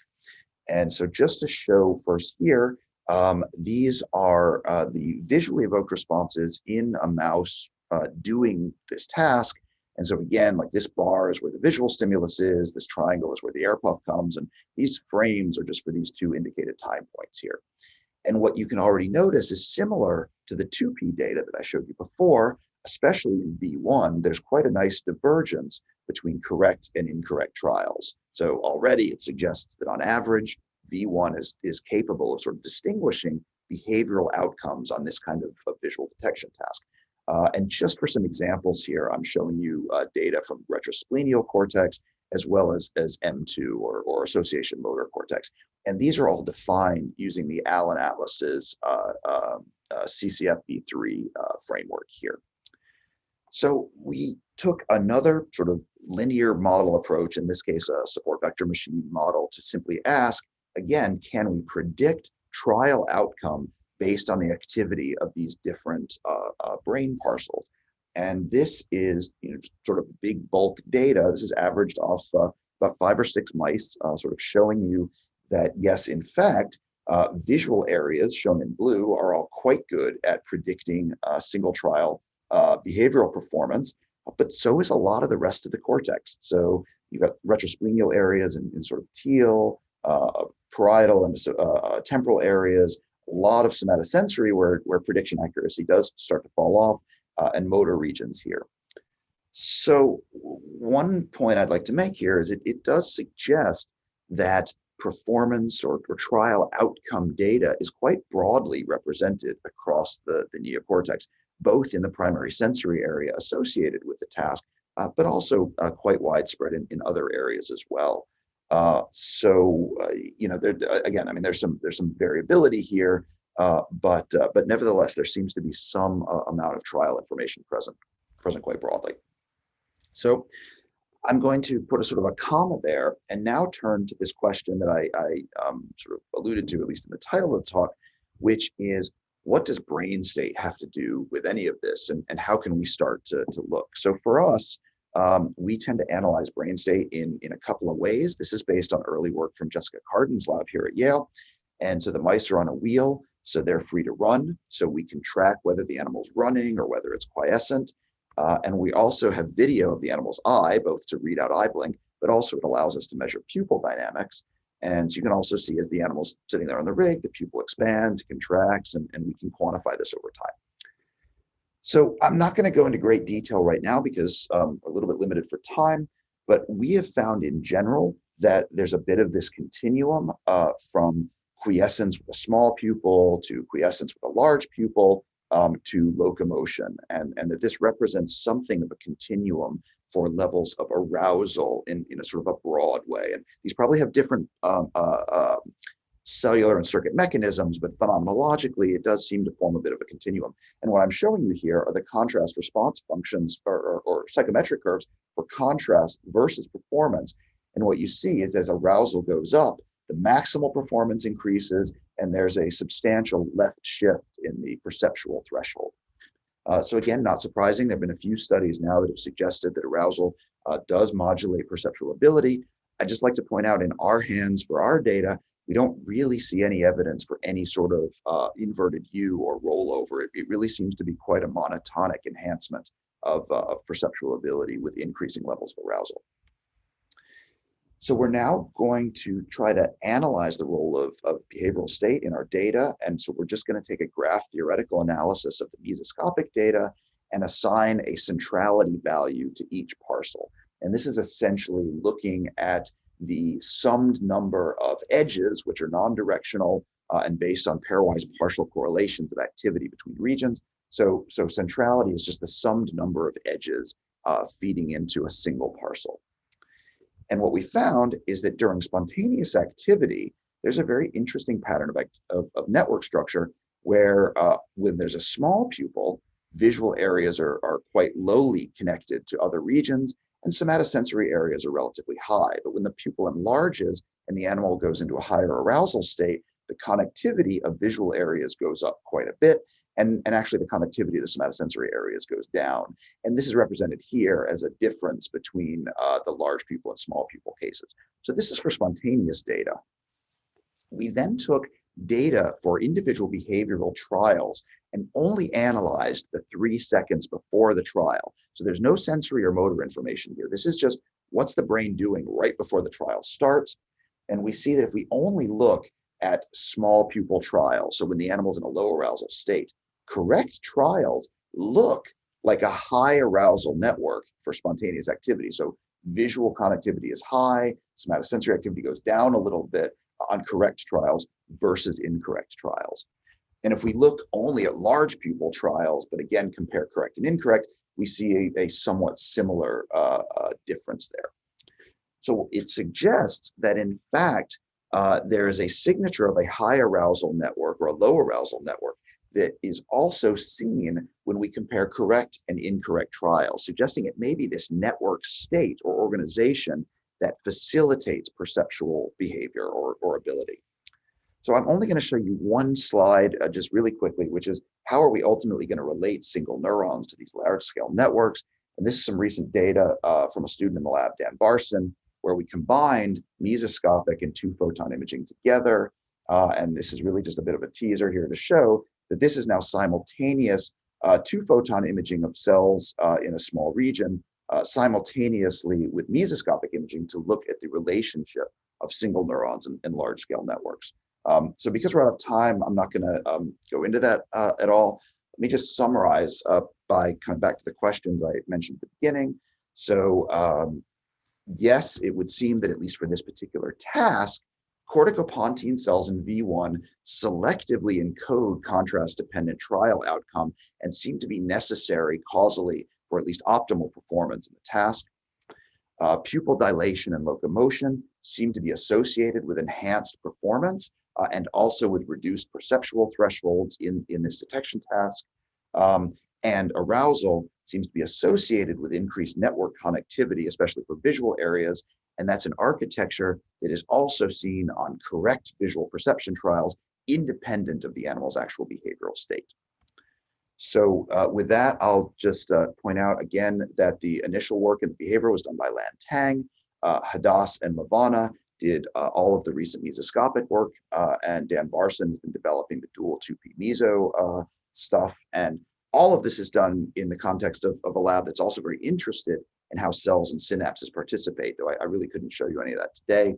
And so just to show first here, these are the visually evoked responses in a mouse doing this task. And so again, like this bar is where the visual stimulus is, this triangle is where the air puff comes, and these frames are just for these two indicated time points here. And what you can already notice is similar to the 2P data that I showed you before, especially in V1, there's quite a nice divergence between correct and incorrect trials. So already it suggests that on average, V1 is capable of sort of distinguishing behavioral outcomes on this kind of visual detection task. And just for some examples here, I'm showing you data from retrosplenial cortex as well as M2 or association motor cortex. And these are all defined using the Allen Atlas's CCFV3 framework here. So we took another sort of linear model approach, in this case, a support vector machine model, to simply ask, again, can we predict trial outcome based on the activity of these different brain parcels? And this is sort of big bulk data. This is averaged off about 5 or 6 mice, sort of showing you that, yes, in fact, visual areas shown in blue are all quite good at predicting single trial behavioral performance, but so is a lot of the rest of the cortex. So you've got retrosplenial areas in sort of teal, parietal and temporal areas, a lot of somatosensory where prediction accuracy does start to fall off, and motor regions here. So one point I'd like to make here is it does suggest that performance or trial outcome data is quite broadly represented across the neocortex, both in the primary sensory area associated with the task, but also quite widespread in other areas as well. Again, I mean, there's some variability here, but nevertheless, there seems to be some amount of trial information present quite broadly. So I'm going to put a sort of a comma there and now turn to this question that I sort of alluded to, at least in the title of the talk, which is, what does brain state have to do with any of this, and how can we start to look? So for us, we tend to analyze brain state in a couple of ways. This is based on early work from Jessica Cardin's lab here at Yale. And so the mice are on a wheel, so they're free to run. So we can track whether the animal's running or whether it's quiescent. And we also have video of the animal's eye, both to read out eye blink, but also it allows us to measure pupil dynamics. And so you can also see as the animal's sitting there on the rig, the pupil expands, contracts, and we can quantify this over time. So I'm not going to go into great detail right now because I'm a little bit limited for time, but we have found in general that there's a bit of this continuum from quiescence with a small pupil to quiescence with a large pupil, to locomotion, and that this represents something of a continuum for levels of arousal in a sort of a broad way. And these probably have different cellular and circuit mechanisms, but phenomenologically, it does seem to form a bit of a continuum. And what I'm showing you here are the contrast response functions or psychometric curves for contrast versus performance. And what you see is as arousal goes up, the maximal performance increases, and there's a substantial left shift in the perceptual threshold. So again, not surprising, there have been a few studies now that have suggested that arousal does modulate perceptual ability. I'd just like to point out in our hands for our data, we don't really see any evidence for any sort of inverted U or rollover. It really seems to be quite a monotonic enhancement of perceptual ability with increasing levels of arousal. So we're now going to try to analyze the role of behavioral state in our data. And so we're just going to take a graph theoretical analysis of the mesoscopic data and assign a centrality value to each parcel. And this is essentially looking at the summed number of edges, which are non-directional and based on pairwise partial correlations of activity between regions. So centrality is just the summed number of edges feeding into a single parcel. And what we found is that during spontaneous activity, there's a very interesting pattern of network structure where when there's a small pupil, visual areas are quite lowly connected to other regions, and somatosensory areas are relatively high. But when the pupil enlarges and the animal goes into a higher arousal state, the connectivity of visual areas goes up quite a bit, and actually the connectivity of the somatosensory areas goes down. And this is represented here as a difference between the large pupil and small pupil cases. So this is for spontaneous data. We then took data for individual behavioral trials and only analyzed the 3 seconds before the trial. So there's no sensory or motor information here. This is just what's the brain doing right before the trial starts. And we see that if we only look at small pupil trials, so when the animal's in a low arousal state, correct trials look like a high arousal network for spontaneous activity. So visual connectivity is high, somatosensory activity goes down a little bit on correct trials versus incorrect trials. And if we look only at large pupil trials, but again compare correct and incorrect, we see a somewhat similar difference there. So it suggests that in fact, there is a signature of a high arousal network or a low arousal network that is also seen when we compare correct and incorrect trials, suggesting it may be this network state or organization that facilitates perceptual behavior or ability. So I'm only going to show you one slide just really quickly, which is how are we ultimately going to relate single neurons to these large scale networks? And this is some recent data from a student in the lab, Dan Barson, where we combined mesoscopic and 2-photon imaging together. And this is really just a bit of a teaser here to show that this is now simultaneous 2-photon imaging of cells in a small region simultaneously with mesoscopic imaging to look at the relationship of single neurons and large scale networks. So because we're out of time, I'm not going to go into that at all. Let me just summarize by coming back to the questions I mentioned at the beginning. So yes, it would seem that at least for this particular task, corticopontine cells in V1 selectively encode contrast-dependent trial outcome and seem to be necessary causally for at least optimal performance in the task. Pupil dilation and locomotion seem to be associated with enhanced performance and also with reduced perceptual thresholds in this detection task. And arousal seems to be associated with increased network connectivity, especially for visual areas. And that's an architecture that is also seen on correct visual perception trials, independent of the animal's actual behavioral state. So with that, I'll just point out again that the initial work in the behavior was done by Lan Tang. Hadass and Mavana did all of the recent mesoscopic work, and Dan Barson has been developing the dual 2P meso stuff. And all of this is done in the context of a lab that's also very interested in how cells and synapses participate, though I really couldn't show you any of that today.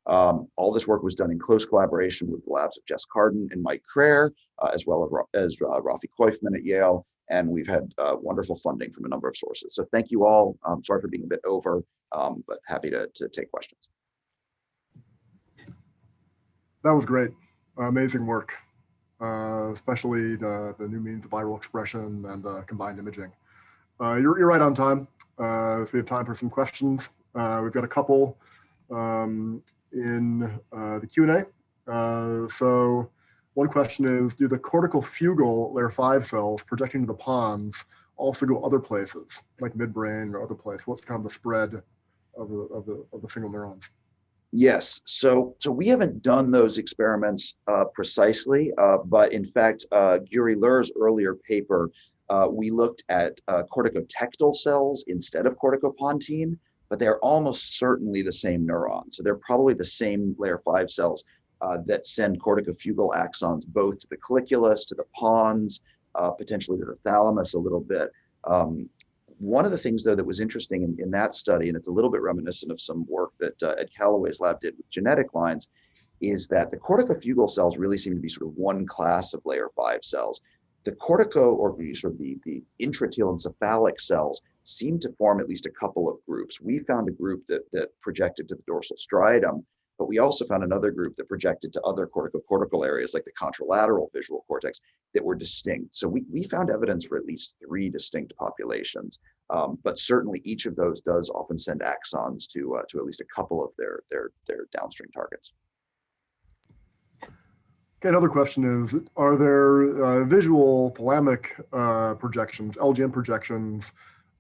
All this work was done in close collaboration with the labs of Jess Carden and Mike Craer, as well as Rafi Koifman at Yale, and we've had wonderful funding from a number of sources. So thank you all. Sorry for being a bit over, but happy to take questions. That was great. Amazing work, especially the new means of viral expression and the combined imaging. You're right on time. If we have time for some questions, we've got a couple in the Q&A. So one question is, do the cortical fugal layer 5 cells projecting to the pons also go other places, like midbrain or other places? What's kind of the spread of the single neurons? Yes, so we haven't done those experiments precisely, but in fact, Guri Lur's earlier paper, we looked at corticotectal cells instead of corticopontine, but they're almost certainly the same neuron. So they're probably the same layer 5 cells that send corticofugal axons both to the colliculus, to the pons, potentially to the thalamus a little bit. One of the things, though, that was interesting in that study, and it's a little bit reminiscent of some work that Ed Callaway's lab did with genetic lines, is that the corticofugal cells really seem to be sort of one class of layer 5 cells. The cortico, or sort of the intratelencephalic cells, seem to form at least a couple of groups. We found a group that projected to the dorsal striatum, but we also found another group that projected to other cortical areas like the contralateral visual cortex that were distinct. So we found evidence for at least 3 distinct populations, but certainly each of those does often send axons to at least a couple of their downstream targets. Okay, another question is, are there visual thalamic projections, LGN projections,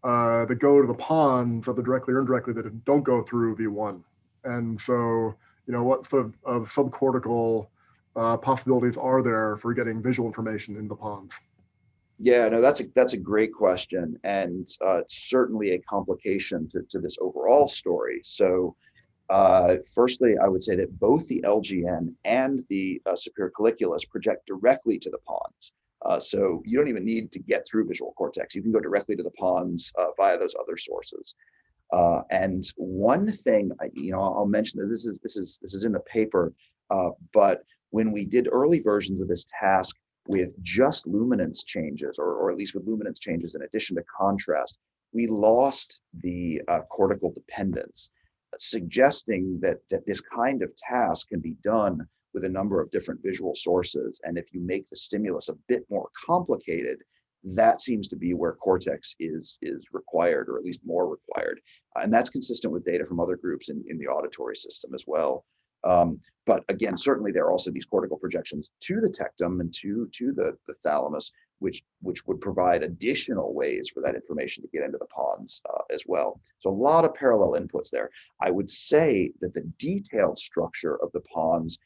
that go to the pons, either directly or indirectly, that don't go through V1? And so, what sort of subcortical possibilities are there for getting visual information in the pons? Yeah, no, that's a great question, and certainly a complication to this overall story. So firstly, I would say that both the LGN and the superior colliculus project directly to the pons. So you don't even need to get through visual cortex. You can go directly to the pons via those other sources. And one thing, I'll mention that this is in the paper, but when we did early versions of this task with just luminance changes, or at least with luminance changes in addition to contrast, we lost the cortical dependence, suggesting that this kind of task can be done with a number of different visual sources. And if you make the stimulus a bit more complicated, that seems to be where cortex is required, or at least more required. And that's consistent with data from other groups in the auditory system as well. But again, certainly there are also these cortical projections to the tectum and to the thalamus, which would provide additional ways for that information to get into the pons as well. So a lot of parallel inputs there. I would say that the detailed structure of the pons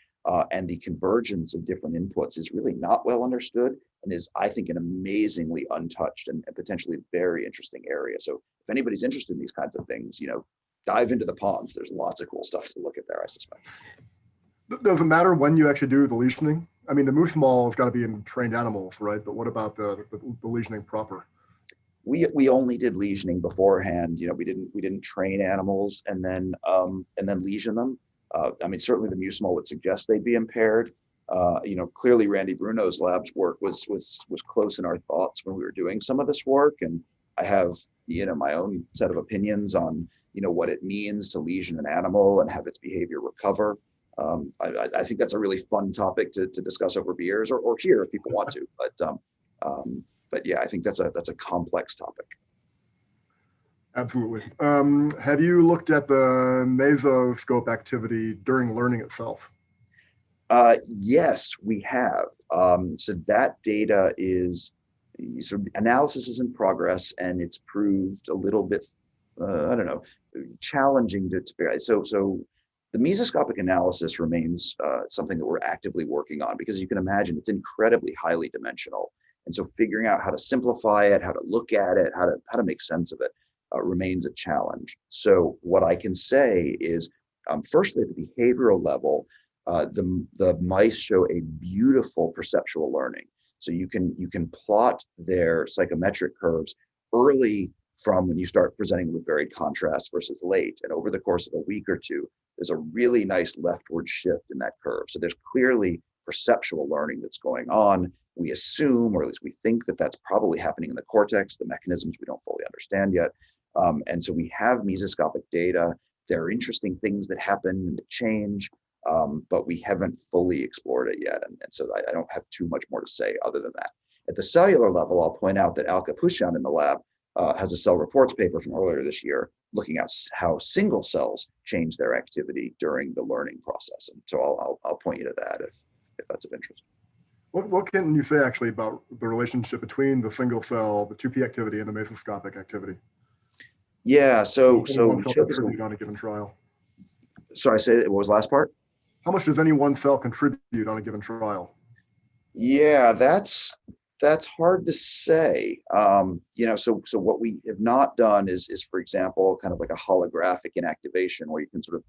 and the convergence of different inputs is really not well understood and is, I think, an amazingly untouched and potentially very interesting area. So if anybody's interested in these kinds of things, dive into the ponds. There's lots of cool stuff to look at there, I suspect. Does it matter when you actually do the lesioning? I mean, the moose maul has got to be in trained animals, right? But what about the lesioning proper? We only did lesioning beforehand. We didn't train animals and then lesion them. I mean, certainly the moose maul would suggest they'd be impaired. Clearly Randy Bruno's lab's work was close in our thoughts when we were doing some of this work, and I have my own set of opinions on what it means to lesion an animal and have its behavior recover. I think that's a really fun topic to discuss over beers or here if people want to. But yeah, I think that's a complex topic. Absolutely. Have you looked at the mesoscope activity during learning itself? Yes, we have. So that data is sort of analysis is in progress, and it's proved a little bit, challenging to figure out. So the mesoscopic analysis remains something that we're actively working on, because you can imagine it's incredibly highly dimensional. And so figuring out how to simplify it, how to look at it, how to make sense of it remains a challenge. So what I can say is, firstly, at the behavioral level, the mice show a beautiful perceptual learning. So you can plot their psychometric curves early from when you start presenting with varied contrast versus late. And over the course of a week or two, there's a really nice leftward shift in that curve. So there's clearly perceptual learning that's going on. We assume, or at least we think, that that's probably happening in the cortex, the mechanisms we don't fully understand yet. And so we have mesoscopic data. There are interesting things that happen and that change, but we haven't fully explored it yet. And so I don't have too much more to say other than that. At the cellular level, I'll point out that Alka Pushan in the lab has a cell reports paper from earlier this year looking at how single cells change their activity during the learning process. And so I'll point you to that if that's of interest. What can you say actually about the relationship between the single cell, the 2P activity, and the mesoscopic activity? Yeah, so contribute on a given trial. Sorry, say what was the last part? How much does any one cell contribute on a given trial? Yeah, that's hard to say. So what we have not done is, for example, kind of like a holographic inactivation where you can sort of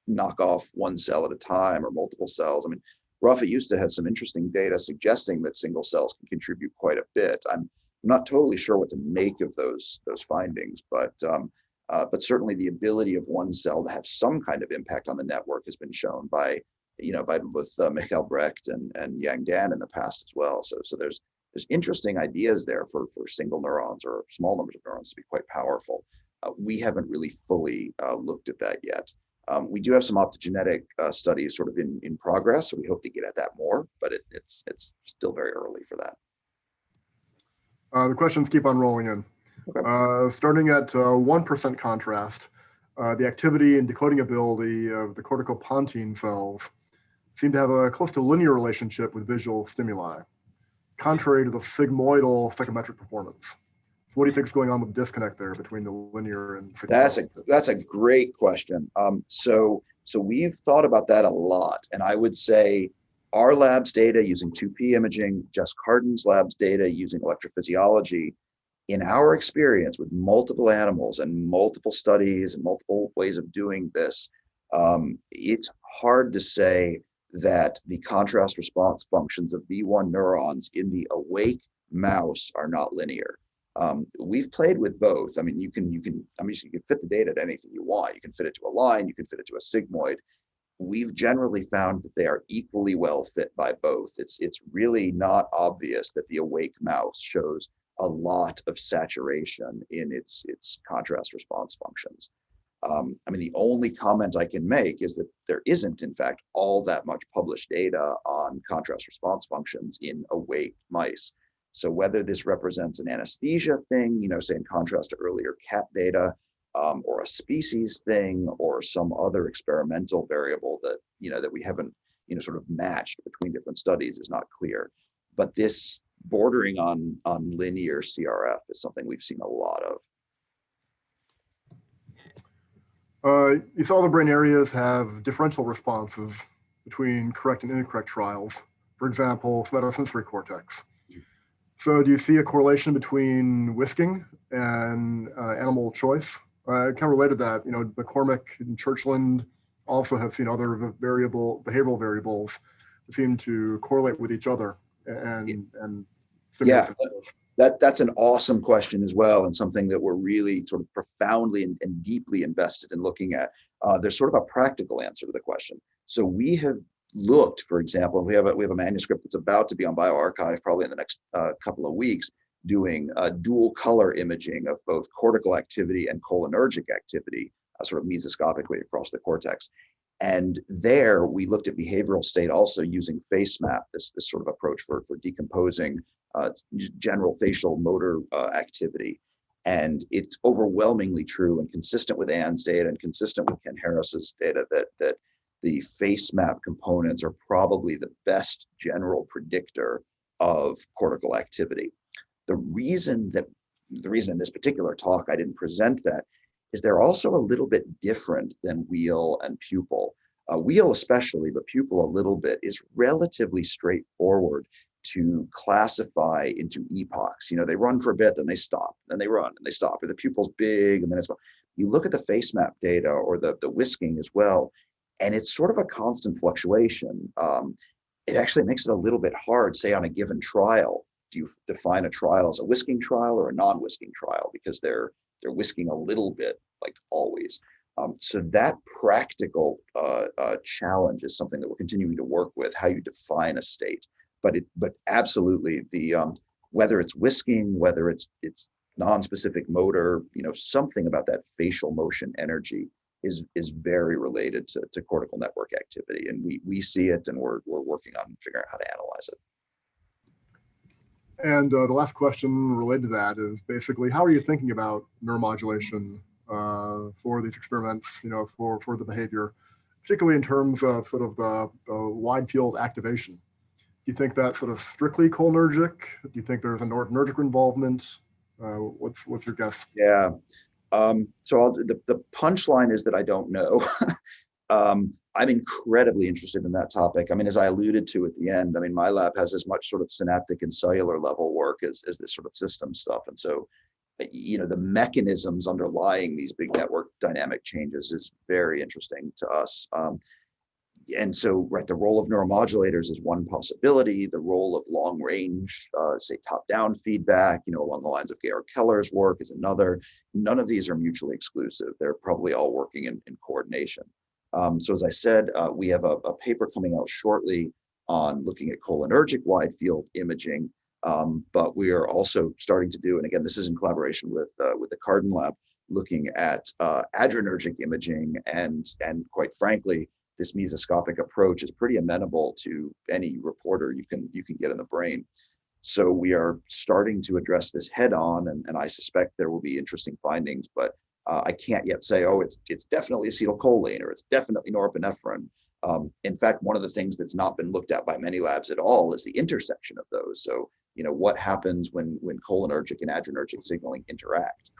knock off one cell at a time or multiple cells. I mean, Rafa used to have some interesting data suggesting that single cells can contribute quite a bit. I'm not totally sure what to make of those findings, but certainly the ability of one cell to have some kind of impact on the network has been shown by both Michael Brecht and Yang Dan in the past as well. So there's interesting ideas there for single neurons or small numbers of neurons to be quite powerful. We haven't really fully looked at that yet. We do have some optogenetic studies sort of in progress, so we hope to get at that more, but it's still very early for that. The questions keep on rolling in. Okay. Starting at 1% contrast, the activity and decoding ability of the corticopontine cells seem to have a close to linear relationship with visual stimuli, contrary to the sigmoidal psychometric performance. So what do you think is going on with the disconnect there between the linear and sigmoidal? That's a great question. So we've thought about that a lot, and I would say our lab's data using 2P imaging, Jess Carden's lab's data using electrophysiology, in our experience with multiple animals and multiple studies and multiple ways of doing this, it's hard to say that the contrast response functions of V1 neurons in the awake mouse are not linear. We've played with both. I mean, you can fit the data to anything you want. You can fit it to a line, you can fit it to a sigmoid. We've generally found that they are equally well fit by both. It's really not obvious that the awake mouse shows a lot of saturation in its contrast response functions. I mean, the only comment I can make is that there isn't, in fact, all that much published data on contrast response functions in awake mice. So whether this represents an anesthesia thing, say in contrast to earlier cat data, or a species thing, or some other experimental variable that that we haven't sort of matched between different studies is not clear. But this bordering on linear CRF is something we've seen a lot of. You saw the brain areas have differential responses between correct and incorrect trials, for example, somatosensory cortex. So do you see a correlation between whisking and animal choice? Kind of related to that, McCormick and Churchland also have seen other behavioral variables that seem to correlate with each other and yeah, that's an awesome question as well, and something that we're really sort of profoundly and deeply invested in looking at. There's sort of a practical answer to the question. So we have looked, for example, we have a manuscript that's about to be on bioRxiv probably in the next couple of weeks, doing dual color imaging of both cortical activity and cholinergic activity, sort of mesoscopically across the cortex. And there we looked at behavioral state also using face map, this sort of approach for decomposing general facial motor activity. And it's overwhelmingly true and consistent with Ann's data and consistent with Ken Harris's data that the face map components are probably the best general predictor of cortical activity. The reason in this particular talk I didn't present that is they're also a little bit different than wheel and pupil. Wheel especially, but pupil a little bit, is relatively straightforward to classify into epochs. They run for a bit, then they stop, then they run, and they stop, or the pupil's big, and then it's small. You look at the face map data or the whisking as well, and it's sort of a constant fluctuation. It actually makes it a little bit hard, say on a given trial, do you define a trial as a whisking trial or a non-whisking trial? Because they're whisking a little bit, like always. So that practical challenge is something that we're continuing to work with, how you define a state. But absolutely, the whether it's whisking, whether it's non-specific motor, something about that facial motion energy is very related to cortical network activity, and we see it, and we're working on figuring out how to analyze it. And the last question related to that is basically, how are you thinking about neuromodulation for these experiments, for the behavior, particularly in terms of sort of the wide field activation? Do you think that's sort of strictly cholinergic? Do you think there's a noradrenergic involvement? What's your guess? Yeah. So the punchline is that I don't know. I'm incredibly interested in that topic. I mean, as I alluded to at the end, I mean, my lab has as much sort of synaptic and cellular level work as this sort of system stuff. And so, the mechanisms underlying these big network dynamic changes is very interesting to us. And so, right, the role of neuromodulators is one possibility. The role of long range, say top-down feedback, along the lines of Georg Keller's work is another. None of these are mutually exclusive. They're probably all working in coordination. So as I said, we have a paper coming out shortly on looking at cholinergic wide field imaging, but we are also starting to do, and again, this is in collaboration with the Carden Lab, looking at adrenergic imaging, and quite frankly, this mesoscopic approach is pretty amenable to any reporter you can get in the brain. So we are starting to address this head on, and I suspect there will be interesting findings, but I can't yet say, oh, it's definitely acetylcholine or it's definitely norepinephrine. In fact, one of the things that's not been looked at by many labs at all is the intersection of those. So, what happens when cholinergic and adrenergic signaling interact?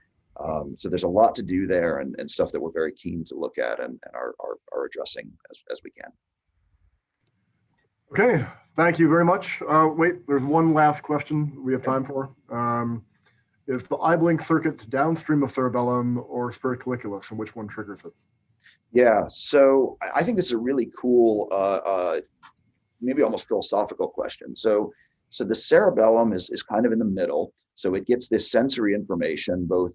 So there's a lot to do there, and stuff that we're very keen to look at and are addressing as we can. Okay, thank you very much. Wait, there's one last question we have time for. Is the eye-blink circuit downstream of cerebellum or spiracolliculus, and which one triggers it? Yeah, so I think this is a really cool, maybe almost philosophical question. So the cerebellum is kind of in the middle. So it gets this sensory information, both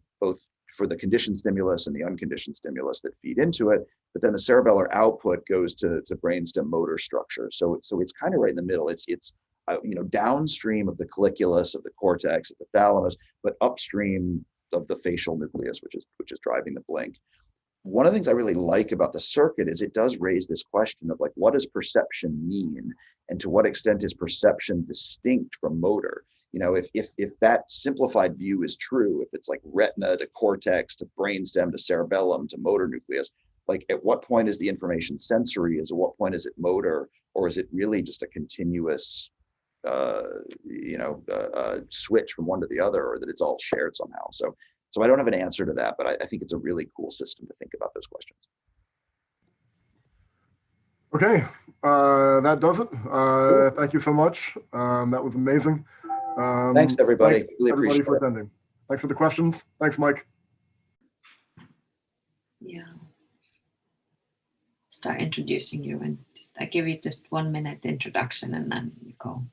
for the conditioned stimulus and the unconditioned stimulus that feed into it. But then the cerebellar output goes to brainstem motor structure. So it's kind of right in the middle. It's downstream of the colliculus, of the cortex, of the thalamus, but upstream of the facial nucleus, which is driving the blink. One of the things I really like about the circuit is it does raise this question of, like, what does perception mean, and to what extent is perception distinct from motor? If that simplified view is true, if it's like retina to cortex to brainstem to cerebellum to motor nucleus, like at what point is the information sensory? At what point is it motor, or is it really just a continuous switch from one to the other, or that it's all shared somehow? So I don't have an answer to that, but I think it's a really cool system to think about those questions. Okay, that does it. Thank you so much. That was amazing. Thanks, everybody. Thanks, Really everybody, appreciate for it. attending. Thanks for the questions. Thanks, Mike. Yeah. Start introducing you, and I give you just 1 minute introduction and then you go.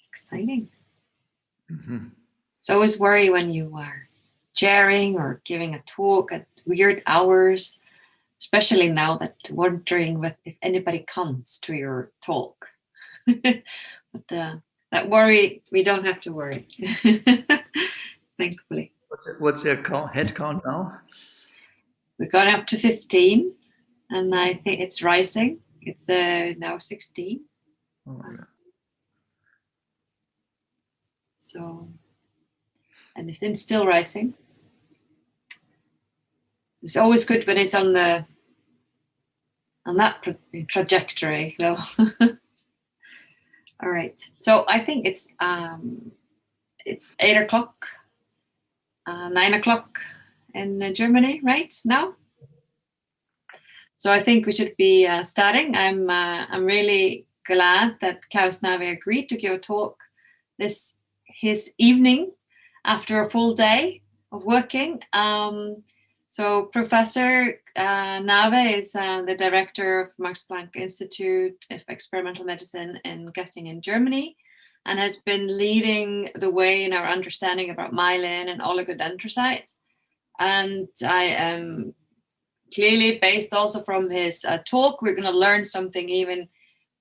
Exciting. It's always worry when you are sharing or giving a talk at weird hours, especially now that wondering if anybody comes to your talk. But that worry, we don't have to worry, thankfully. What's your head count now? We've gone up to 15, and I think it's rising. It's now 16. Oh, yeah. So, and it's still rising. It's always good when it's on that trajectory, though. All right. So I think it's 8 o'clock, 9 o'clock in Germany right now. So I think we should be starting. I'm really glad that Klaus Nave agreed to give a talk his evening after a full day of working. So Professor Nave is the director of Max Planck Institute of Experimental Medicine in Göttingen, Germany, and has been leading the way in our understanding about myelin and oligodendrocytes. And I am clearly, based also from his talk, we're going to learn something even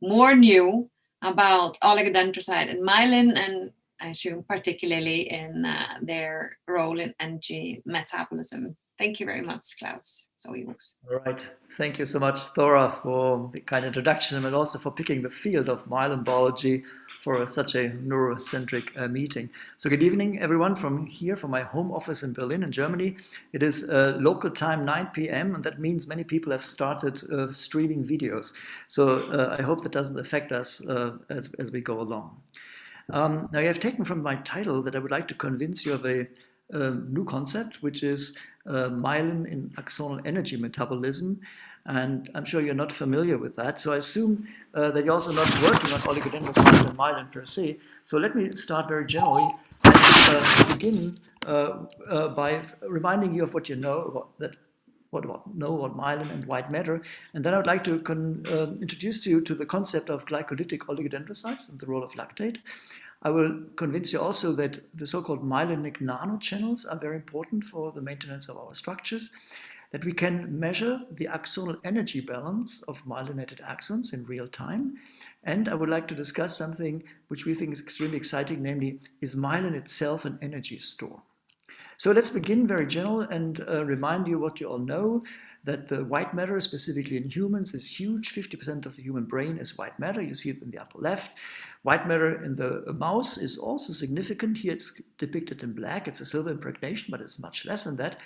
more new about oligodendrocyte and myelin, and I assume particularly in their role in energy metabolism. Thank you very much, Klaus. So yours. All right. Thank you so much, Thora, for the kind introduction and also for picking the field of myelin biology for such a neurocentric meeting. So good evening, everyone, from here, from my home office in Berlin, in Germany. It is local time 9 p.m., and that means many people have started streaming videos. So I hope that doesn't affect us as we go along. Now, I have taken from my title that I would like to convince you of a new concept, which is myelin in axonal energy metabolism. And I'm sure you're not familiar with that. So I assume that you're also not working on oligodendrocytes and myelin per se. So let me start very generally and begin by reminding you of what you know about what myelin and white matter. And then I would like to introduce you to the concept of glycolytic oligodendrocytes and the role of lactate. I will convince you also that the so-called myelinic nanochannels are very important for the maintenance of our structures, that we can measure the axonal energy balance of myelinated axons in real time. And I would like to discuss something which we think is extremely exciting, namely, is myelin itself an energy store? So let's begin very general and remind you what you all know, that the white matter, specifically in humans, is huge. 50% of the human brain is white matter. You see it in the upper left. White matter in the mouse is also significant. Here it's depicted in black. It's a silver impregnation, but it's much less than that.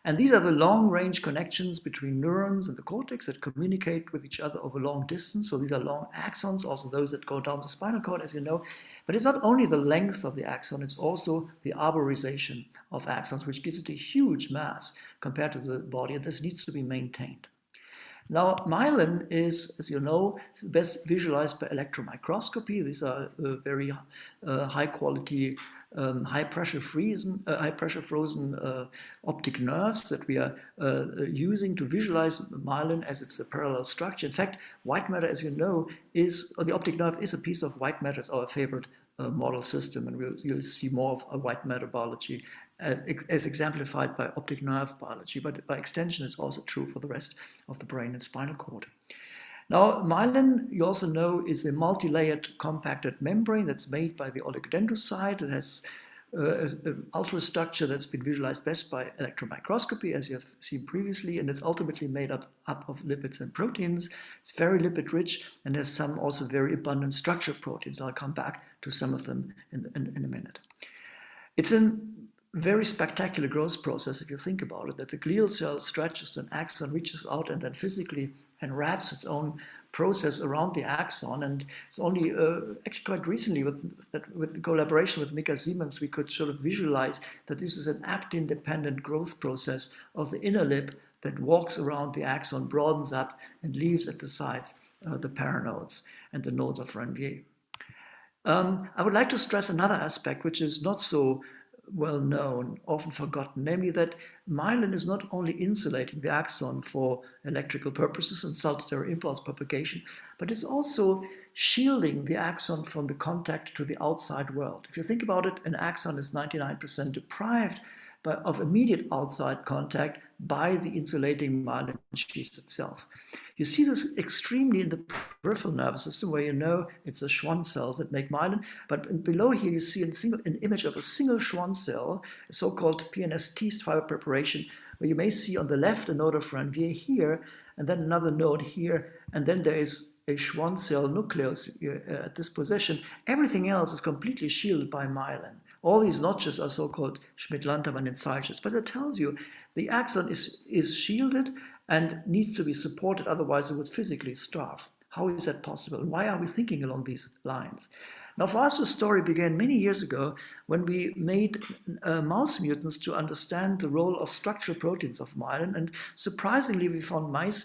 And these are the long-range connections between neurons and the cortex that communicate with each other over long distance. So these are long axons, also those that go down the spinal cord, as you know. But it's not only the length of the axon, it's also the arborization of axons, which gives it a huge mass compared to the body, and this needs to be maintained. Now, myelin is, as you know, best visualized by electron microscopy. These are very high-quality, high-pressure frozen optic nerves that we are using to visualize myelin as it's a parallel structure. In fact, white matter, as you know, the optic nerve is a piece of white matter. It's our favorite model system, and you'll see more of white matter biology as exemplified by optic nerve biology, but by extension, it's also true for the rest of the brain and spinal cord. Now, myelin, you also know, is a multi-layered compacted membrane that's made by the oligodendrocyte. It has an ultrastructure that's been visualized best by electron microscopy, as you have seen previously, and it's ultimately made up of lipids and proteins. It's very lipid-rich and has some also very abundant structured proteins. I'll come back to some of them in a minute. It's a very spectacular growth process, if you think about it, that the glial cell stretches an axon, reaches out, and then physically enwraps its own process around the axon. And it's only actually quite recently with the collaboration with Mika Siemens, we could sort of visualize that this is an actin-dependent growth process of the inner lip that walks around the axon, broadens up, and leaves at the sides the paranodes and the nodes of Ranvier. I would like to stress another aspect, which is not so well known, often forgotten, namely that myelin is not only insulating the axon for electrical purposes and saltatory impulse propagation, but it's also shielding the axon from the contact to the outside world. If you think about it, an axon is 99% deprived of immediate outside contact by the insulating myelin sheath itself. You see this extremely in the peripheral nervous system, where you know it's the Schwann cells that make myelin, but below here you see an image of a single Schwann cell, a so-called PNST fiber preparation, where you may see on the left a node of Ranvier here, and then another node here, and then there is a Schwann cell nucleus at this position. Everything else is completely shielded by myelin. All these notches are so-called Schmidt-Lantermann incisors, but it tells you the axon is shielded and needs to be supported, otherwise it would physically starve. How is that possible? Why are we thinking along these lines? Now, for us, the story began many years ago when we made mouse mutants to understand the role of structural proteins of myelin, and surprisingly, we found mice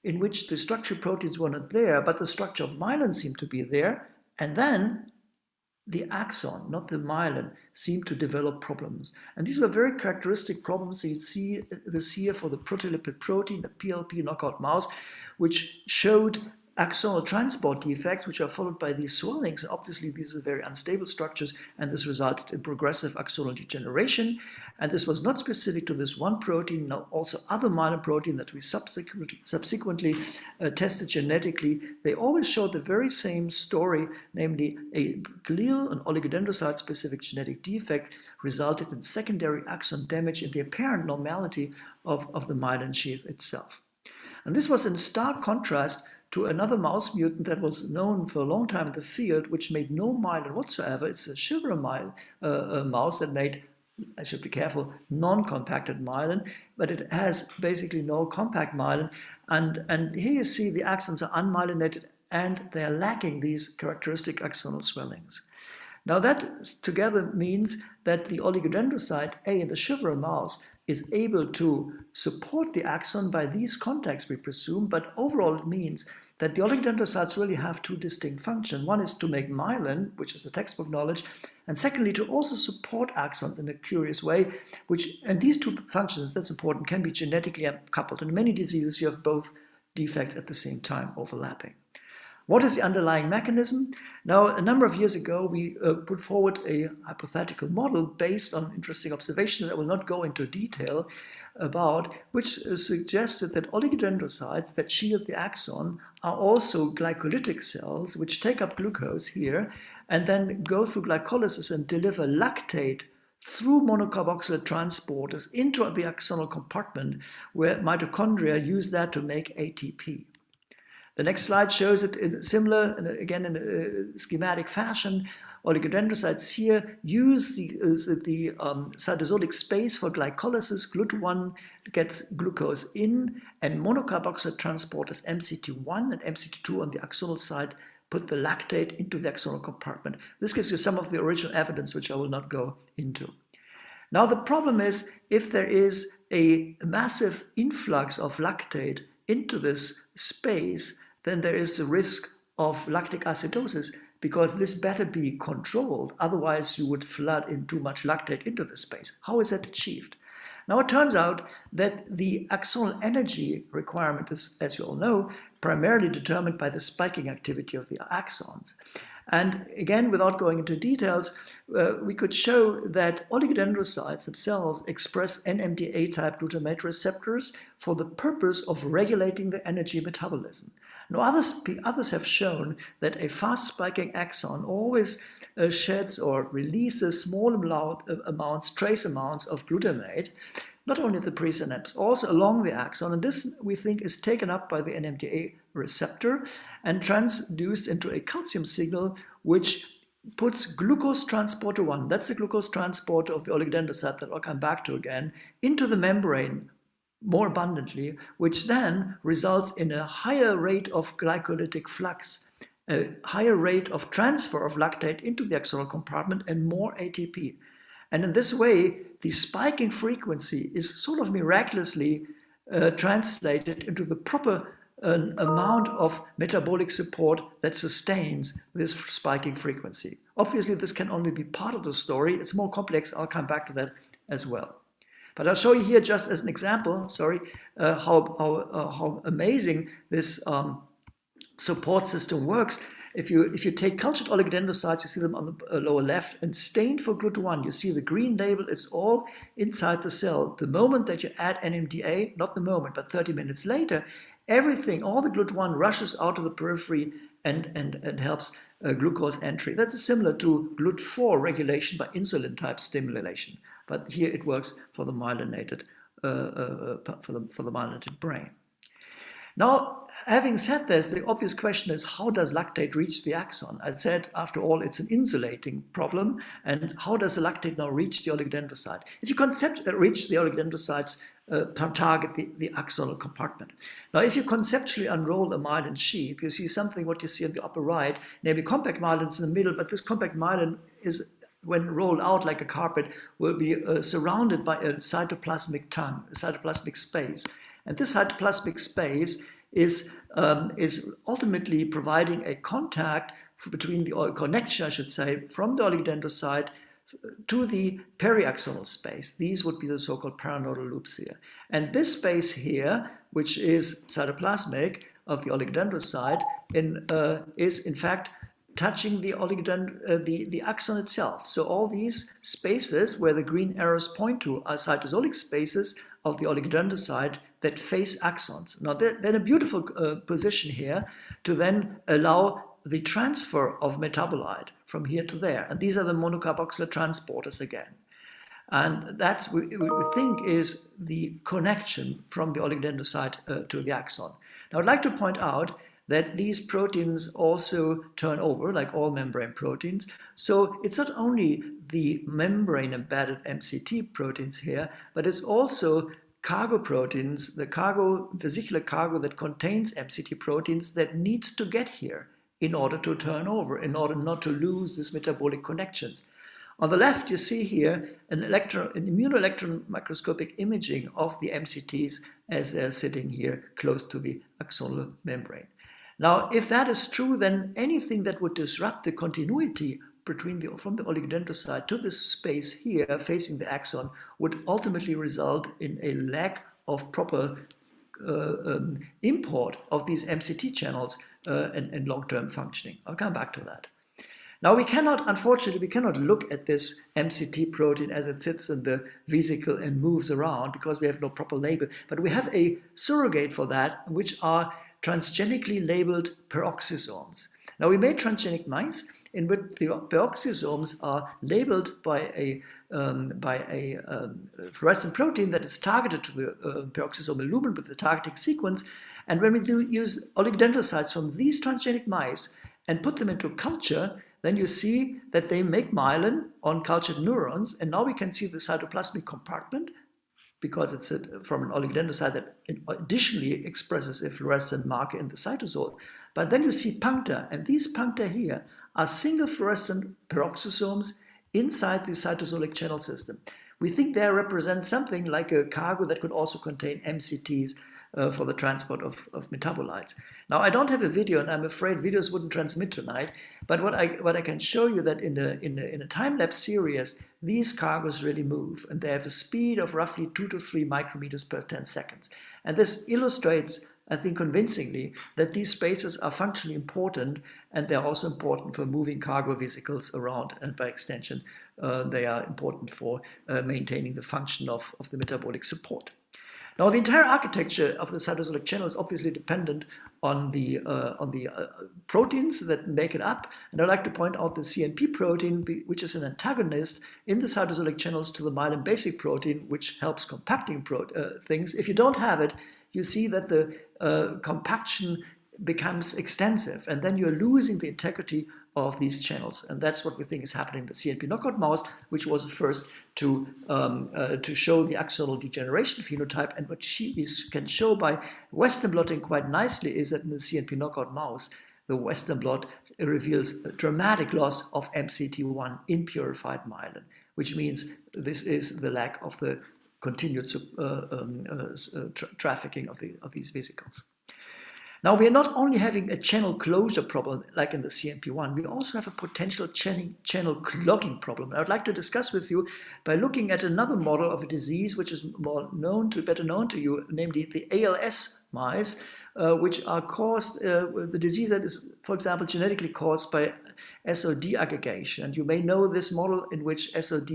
in which the structural proteins were not there, but the structure of myelin seemed to be there, and then the axon, not the myelin, seemed to develop problems. And these were very characteristic problems. You see this here for the protolipid protein, the PLP knockout mouse, which showed axonal transport defects, which are followed by these swellings. Obviously, these are very unstable structures, and this resulted in progressive axonal degeneration. And this was not specific to this one protein, now also other myelin protein that we subsequently tested genetically. They always showed the very same story, namely a glial and oligodendrocyte-specific genetic defect resulted in secondary axon damage in the apparent normality of the myelin sheath itself. And this was in stark contrast to another mouse mutant that was known for a long time in the field, which made no myelin whatsoever. It's a Chivera mouse that made, I should be careful, non-compacted myelin, but it has basically no compact myelin. And here you see the axons are unmyelinated and they are lacking these characteristic axonal swellings. Now that together means that the oligodendrocyte A in the Chivera mouse is able to support the axon by these contacts, we presume, but overall it means that the oligodendrocytes really have two distinct functions. One is to make myelin, which is the textbook knowledge, and secondly, to also support axons in a curious way, and these two functions, that's important, can be genetically coupled. In many diseases, you have both defects at the same time overlapping. What is the underlying mechanism? Now, a number of years ago, we put forward a hypothetical model based on interesting observations that I will not go into detail about, which suggested that oligodendrocytes that shield the axon are also glycolytic cells, which take up glucose here and then go through glycolysis and deliver lactate through monocarboxylate transporters into the axonal compartment, where mitochondria use that to make ATP. The next slide shows it in similar, again in a schematic fashion. Oligodendrocytes here use the cytosolic space for glycolysis. GLUT1 gets glucose in, and monocarboxylate transporters MCT1 and MCT2 on the axonal side put the lactate into the axonal compartment. This gives you some of the original evidence, which I will not go into. Now the problem is, if there is a massive influx of lactate into this space, then there is a risk of lactic acidosis, because this better be controlled. Otherwise, you would flood in too much lactate into the space. How is that achieved? Now, it turns out that the axonal energy requirement is, as you all know, primarily determined by the spiking activity of the axons. And again, without going into details, we could show that oligodendrocytes themselves express NMDA-type glutamate receptors for the purpose of regulating the energy metabolism. Now, others have shown that a fast spiking axon always sheds or releases small amounts, trace amounts of glutamate, not only the presynapse, also along the axon. And this, we think, is taken up by the NMDA receptor and transduced into a calcium signal, which puts glucose transporter 1, that's the glucose transporter of the oligodendrocyte that I'll come back to again, into the membrane more abundantly, which then results in a higher rate of glycolytic flux, a higher rate of transfer of lactate into the axonal compartment, and more ATP. And in this way, the spiking frequency is sort of miraculously translated into the proper amount of metabolic support that sustains this spiking frequency. Obviously, this can only be part of the story. It's more complex. I'll come back to that as well. But I'll show you here just as an example, how amazing this support system works. If you take cultured oligodendrocytes, you see them on the lower left, and stained for GLUT1, you see the green label, it's all inside the cell. The moment that you add NMDA, not the moment, but 30 minutes later, everything, all the GLUT1 rushes out to the periphery and helps glucose entry. That's similar to GLUT4 regulation by insulin type stimulation. But here it works for the myelinated, for the myelinated brain. Now, having said this, the obvious question is, how does lactate reach the axon? I said, after all, it's an insulating problem. And how does the lactate now reach the oligodendrocyte? If you reach the oligodendrocytes, target the axonal compartment. Now, if you conceptually unroll a myelin sheath, you see something what you see on the upper right, namely compact myelin in the middle, but this compact myelin is, when rolled out like a carpet, will be surrounded by a cytoplasmic tongue, a cytoplasmic space. And this cytoplasmic space is ultimately providing a contact between the connection, I should say, from the oligodendrocyte to the periaxonal space. These would be the so-called paranodal loops here. And this space here, which is cytoplasmic of the oligodendrocyte, is in fact touching the axon itself. So all these spaces where the green arrows point to are cytosolic spaces of the oligodendrocyte that face axons. Now they're in a beautiful position here to then allow the transfer of metabolite from here to there. And these are the monocarboxyl transporters again. And that's what we think is the connection from the oligodendrocyte to the axon. Now I'd like to point out that these proteins also turn over, like all membrane proteins. So it's not only the membrane-embedded MCT proteins here, but it's also cargo proteins, the vesicular cargo that contains MCT proteins that needs to get here in order to turn over, in order not to lose these metabolic connections. On the left, you see here an immunoelectron microscopic imaging of the MCTs as they're sitting here close to the axonal membrane. Now, if that is true, then anything that would disrupt the continuity from the oligodendrocyte to this space here facing the axon would ultimately result in a lack of proper import of these MCT channels and long-term functioning. I'll come back to that. Now, unfortunately, we cannot look at this MCT protein as it sits in the vesicle and moves around because we have no proper label. But we have a surrogate for that, which are transgenically labeled peroxisomes. Now, we made transgenic mice in which the peroxisomes are labeled by a fluorescent protein that is targeted to the peroxisomal lumen with the targeting sequence. And when we use oligodendrocytes from these transgenic mice and put them into culture, then you see that they make myelin on cultured neurons. And now we can see the cytoplasmic compartment, because it's from an oligodendrocyte that additionally expresses a fluorescent marker in the cytosol. But then you see puncta, and these puncta here are single fluorescent peroxisomes inside the cytosolic channel system. We think they represent something like a cargo that could also contain MCTs for the transport of metabolites. Now, I don't have a video, and I'm afraid videos wouldn't transmit tonight, but what I can show you that in a time-lapse series, these cargoes really move, and they have a speed of roughly 2 to 3 micrometers per 10 seconds. And this illustrates, I think convincingly, that these spaces are functionally important, and they're also important for moving cargo vesicles around, and by extension, they are important for maintaining the function of the metabolic support. Now, the entire architecture of the cytosolic channel is obviously dependent on the proteins that make it up. And I'd like to point out the CNP protein, which is an antagonist in the cytosolic channels to the myelin basic protein, which helps compacting things. If you don't have it, you see that the compaction becomes extensive, and then you're losing the integrity of these channels. And that's what we think is happening in the CNP knockout mouse, which was the first to show the axonal degeneration phenotype. And what we can show by Western blotting quite nicely is that in the CNP knockout mouse, the Western blot reveals a dramatic loss of MCT1 in purified myelin, which means this is the lack of the continued trafficking of these vesicles. Now, we are not only having a channel closure problem like in the CNP1, we also have a potential channel clogging problem. I would like to discuss with you by looking at another model of a disease which is better known to you, namely the ALS mice, which are caused, the disease that is, for example, genetically caused by SOD aggregation. And you may know this model in which SOD,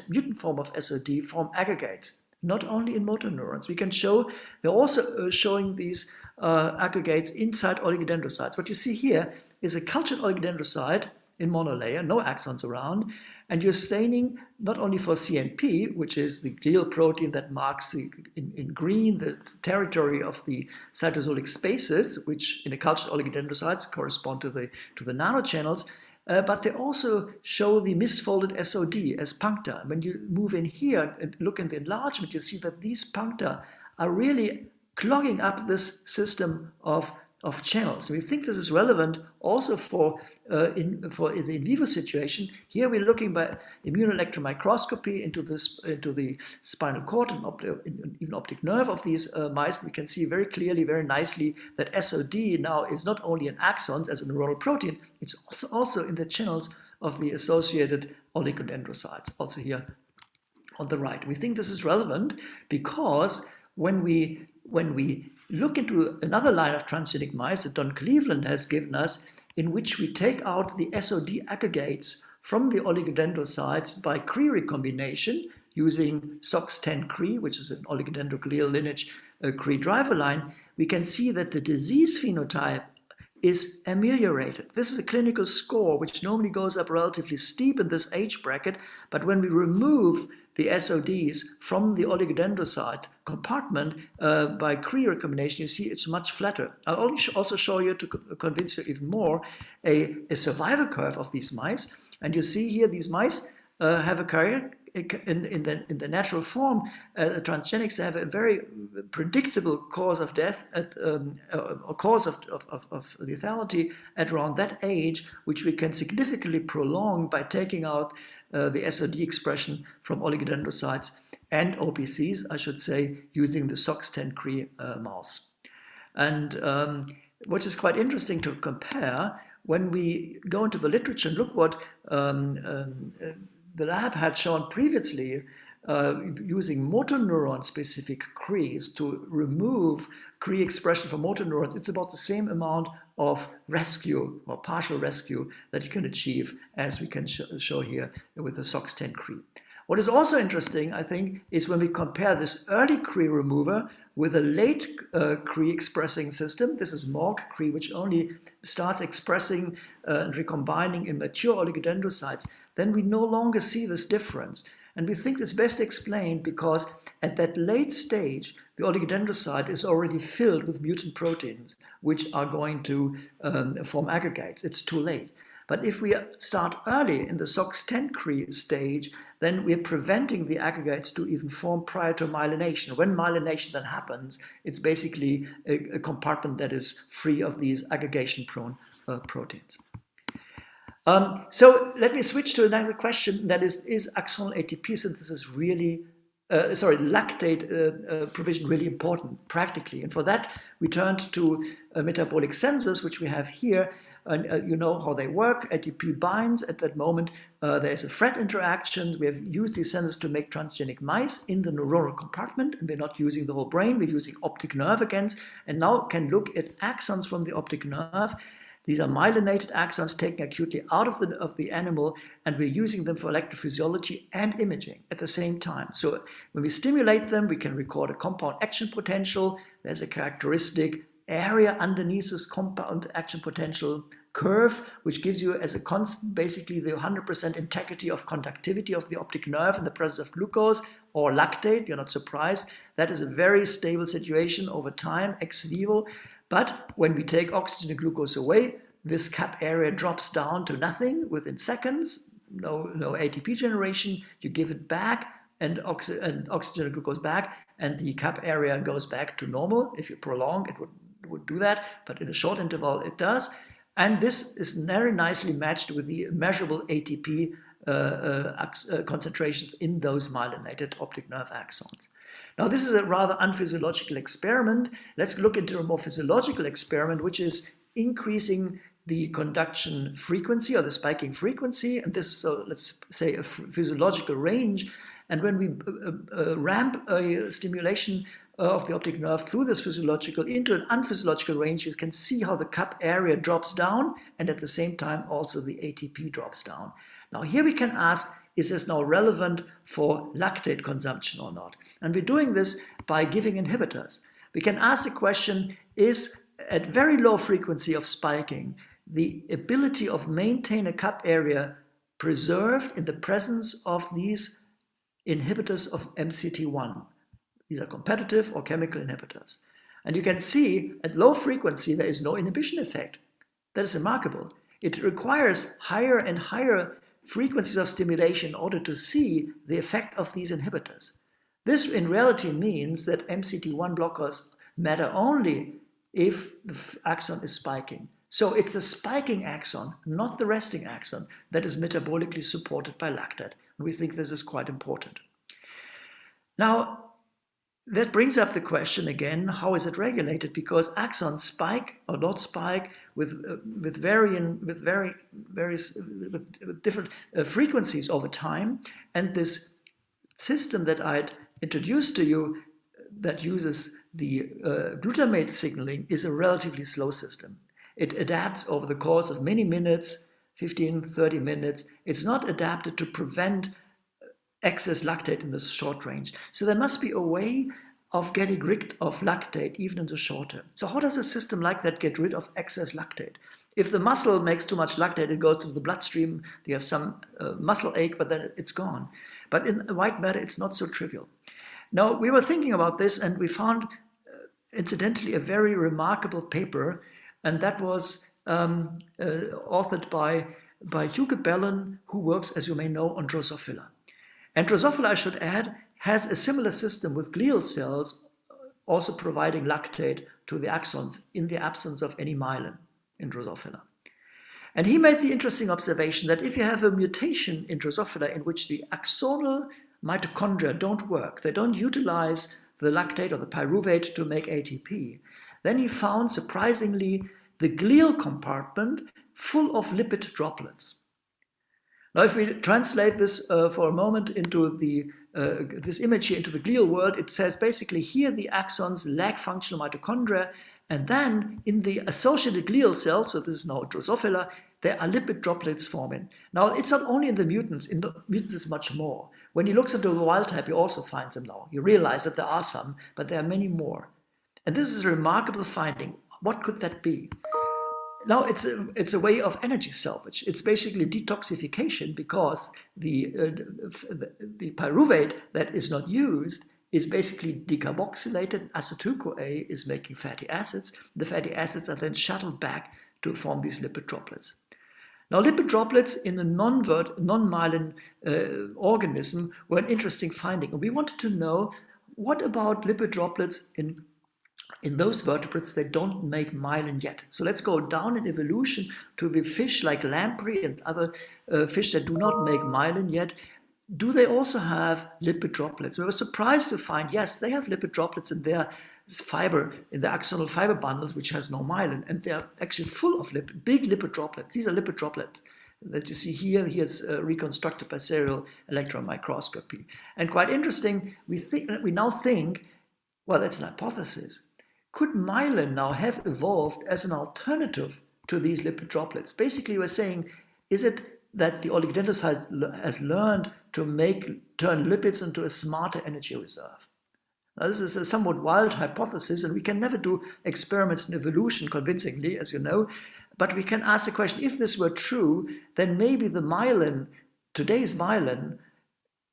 mutant form of SOD, form aggregates, not only in motor neurons. We can show, they're also showing these aggregates inside oligodendrocytes. What you see here is a cultured oligodendrocyte in monolayer, no axons around, and you're staining not only for CNP, which is the glial protein that marks in green the territory of the cytosolic spaces, which in a cultured oligodendrocytes correspond to the nanochannels, but they also show the misfolded SOD as puncta. When you move in here and look in the enlargement, you see that these puncta are really clogging up this system of channels. We think this is relevant also for the in vivo situation. Here we're looking by immunoelectron microscopy into the spinal cord and even optic nerve of these mice. We can see very clearly, very nicely that SOD now is not only in axons as a neuronal protein, it's also in the channels of the associated oligodendrocytes, also here on the right. We think this is relevant because when we look into another line of transgenic mice that Don Cleveland has given us, in which we take out the SOD aggregates from the oligodendrocytes by Cre recombination using SOX10 Cre, which is an oligodendroglial lineage Cre driver line, we can see that the disease phenotype is ameliorated. This is a clinical score which normally goes up relatively steep in this age bracket, but when we remove the SODs from the oligodendrocyte compartment by Cre recombination, you see it's much flatter. I'll also show you, to convince you even more, a survival curve of these mice. And you see here these mice have a career in the natural form. Transgenics have a very predictable cause of death or cause of lethality at around that age, which we can significantly prolong by taking out the SOD expression from oligodendrocytes and OPCs, I should say, using the SOX10 Cre mouse. And which is quite interesting to compare when we go into the literature and look what the lab had shown previously using motor neuron specific Cres to remove Cre expression from motor neurons. It's about the same amount of rescue or partial rescue that you can achieve as we can show here with the SOX10 Cre. What is also interesting, I think, is when we compare this early Cre remover with a late Cre expressing system. This is Morg Cre, which only starts expressing and recombining in mature oligodendrocytes. Then we no longer see this difference. And we think it's best explained because at that late stage, the oligodendrocyte is already filled with mutant proteins, which are going to form aggregates. It's too late. But if we start early in the SOX10 Cre stage, then we're preventing the aggregates to even form prior to myelination. When myelination then happens, it's basically a compartment that is free of these aggregation-prone proteins. So let me switch to another question, that is axonal ATP synthesis really, lactate provision really important practically? And for that, we turned to metabolic sensors, which we have here. And you know how they work. ATP binds at that moment. There's a FRET interaction. We have used these sensors to make transgenic mice in the neuronal compartment, and we're not using the whole brain. We're using optic nerve again, and now can look at axons from the optic nerve. These are myelinated axons taken acutely out of the animal, and we're using them for electrophysiology and imaging at the same time. So when we stimulate them, we can record a compound action potential. There's a characteristic area underneath this compound action potential curve, which gives you as a constant basically the 100% integrity of conductivity of the optic nerve in the presence of glucose or lactate. You're not surprised. That is a very stable situation over time, ex vivo. But when we take oxygen and glucose away, this cap area drops down to nothing within seconds, no ATP generation, you give it back, and oxygen and glucose back, and the cap area goes back to normal. If you prolong, it would do that, but in a short interval it does. And this is very nicely matched with the measurable ATP concentrations in those myelinated optic nerve axons. Now, this is a rather unphysiological experiment. Let's look into a more physiological experiment, which is increasing the conduction frequency or the spiking frequency. And this is, let's say, a physiological range. And when we ramp a stimulation of the optic nerve through this physiological into an unphysiological range, you can see how the cap area drops down, and at the same time also the ATP drops down. Now here we can ask, is this now relevant for lactate consumption or not? And we're doing this by giving inhibitors. We can ask the question, is at very low frequency of spiking, the ability of maintain a cap area preserved in the presence of these inhibitors of MCT1? These are competitive or chemical inhibitors. And you can see at low frequency, there is no inhibition effect. That is remarkable. It requires higher and higher frequencies of stimulation in order to see the effect of these inhibitors. This in reality means that MCT1 blockers matter only if the axon is spiking. So it's a spiking axon, not the resting axon, that is metabolically supported by lactate. And we think this is quite important. Now, that brings up the question again, how is it regulated? Because axons spike or not spike with different frequencies over time. And this system that I'd introduced to you that uses the glutamate signaling is a relatively slow system. It adapts over the course of many minutes, 15, 30 minutes. It's not adapted to prevent excess lactate in this short range. So there must be a way of getting rid of lactate even in the short term. So how does a system like that get rid of excess lactate? If the muscle makes too much lactate, it goes to the bloodstream, you have some muscle ache, but then it's gone. But in white matter, it's not so trivial. Now, we were thinking about this and we found, incidentally, a very remarkable paper, and that was authored by Hugo Bellon, who works, as you may know, on Drosophila. And Drosophila, I should add, has a similar system with glial cells also providing lactate to the axons in the absence of any myelin in Drosophila. And he made the interesting observation that if you have a mutation in Drosophila in which the axonal mitochondria don't work, they don't utilize the lactate or the pyruvate to make ATP, then he found, surprisingly, the glial compartment full of lipid droplets. Now, if we translate this for a moment into this image here into the glial world, it says basically here the axons lack functional mitochondria, and then in the associated glial cells, so this is now Drosophila, there are lipid droplets forming. Now, it's not only in the mutants it's much more. When he looks into the wild type, he also finds them now. You realize that there are some, but there are many more. And this is a remarkable finding. What could that be? Now, it's a way of energy salvage. It's basically detoxification because the pyruvate that is not used is basically decarboxylated. Acetyl-CoA is making fatty acids. The fatty acids are then shuttled back to form these lipid droplets. Now, lipid droplets in a non-myelin organism were an interesting finding. And we wanted to know, what about lipid droplets in those vertebrates that don't make myelin yet? So let's go down in evolution to the fish like lamprey and other fish that do not make myelin yet. Do they also have lipid droplets? We were surprised to find, yes, they have lipid droplets in their fiber, in the axonal fiber bundles, which has no myelin, and they're actually full of big lipid droplets. These are lipid droplets that you see here. Here's reconstructed by serial electron microscopy. And quite interesting, we now think, well, that's an hypothesis. Could myelin now have evolved as an alternative to these lipid droplets? Basically, we're saying, is it that the oligodendrocyte has learned to turn lipids into a smarter energy reserve? Now, this is a somewhat wild hypothesis, and we can never do experiments in evolution convincingly, as you know, but we can ask the question, if this were true, then maybe the myelin, today's myelin,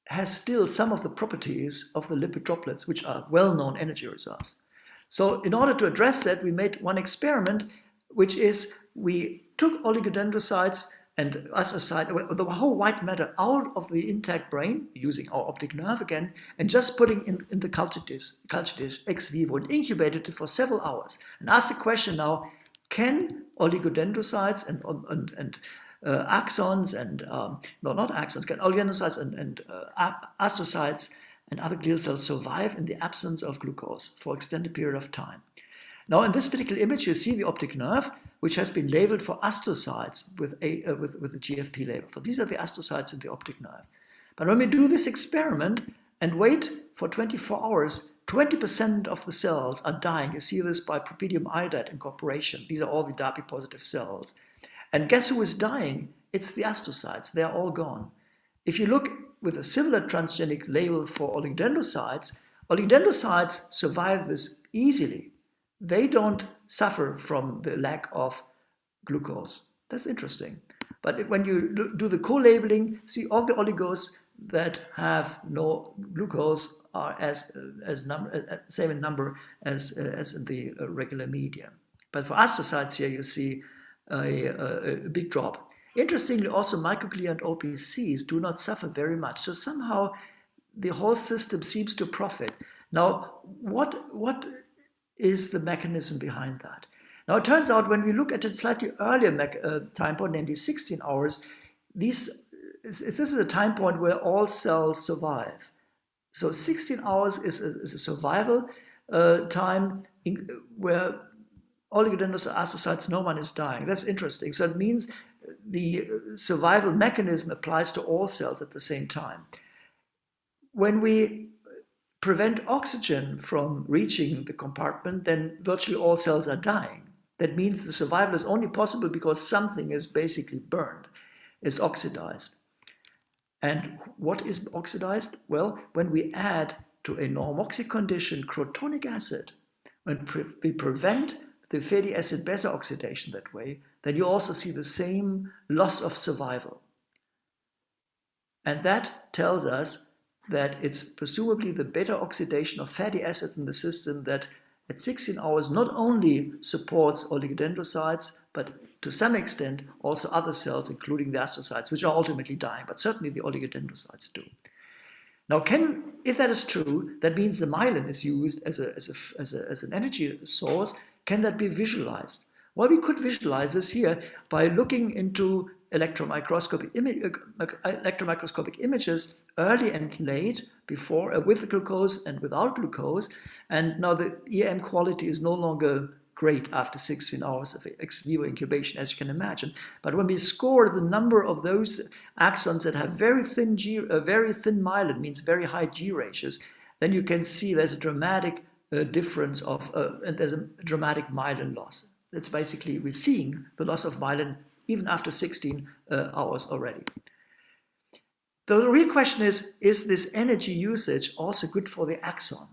has still some of the properties of the lipid droplets, which are well-known energy reserves. So in order to address that, we made one experiment, which is we took oligodendrocytes and astrocytes, the whole white matter out of the intact brain, using our optic nerve again, and just putting in the culture dish ex vivo and incubated it for several hours. And asked the question now, can oligodendrocytes and axons and, no, not axons, can oligodendrocytes and astrocytes and other glial cells survive in the absence of glucose for an extended period of time? Now, in this particular image, you see the optic nerve, which has been labeled for astrocytes with the GFP label. So these are the astrocytes in the optic nerve. But when we do this experiment and wait for 24 hours, 20% of the cells are dying. You see this by propydium iodide incorporation. These are all the DAPI positive cells. And guess who is dying? It's the astrocytes. They are all gone. If you look with a similar transgenic label for oligodendrocytes survive this easily. They don't suffer from the lack of glucose. That's interesting. But when you do the co-labeling, see all the oligos that have no glucose are same in number as in the regular medium. But for astrocytes here, you see a big drop. Interestingly, also microglia and OPCs do not suffer very much. So somehow the whole system seems to profit. Now, what is the mechanism behind that? Now, it turns out when we look at a slightly earlier time point, namely 16 hours, this is a time point where all cells survive. So 16 hours is a survival time where oligodendrocytes, astrocytes, no one is dying. That's interesting. So it means the survival mechanism applies to all cells at the same time. When we prevent oxygen from reaching the compartment, then virtually all cells are dying. That means the survival is only possible because something is basically burned, is oxidized. And what is oxidized? Well, when we add to a normoxic condition crotonic acid, when we prevent the fatty acid beta oxidation that way, then you also see the same loss of survival. And that tells us that it's presumably the beta oxidation of fatty acids in the system that at 16 hours not only supports oligodendrocytes, but to some extent also other cells, including the astrocytes, which are ultimately dying, but certainly the oligodendrocytes do. Now, if that is true, that means the myelin is used as an energy source. Can that be visualized? Well, we could visualize this here by looking into electron microscopic images early and late, before with glucose and without glucose. And now the EM quality is no longer great after 16 hours of ex vivo incubation, as you can imagine. But when we score the number of those axons that have very thin myelin, means very high G ratios, then you can see there's a dramatic difference and there's a dramatic myelin loss. That's basically, we're seeing the loss of myelin even after 16 hours already. The real question is this energy usage also good for the axon?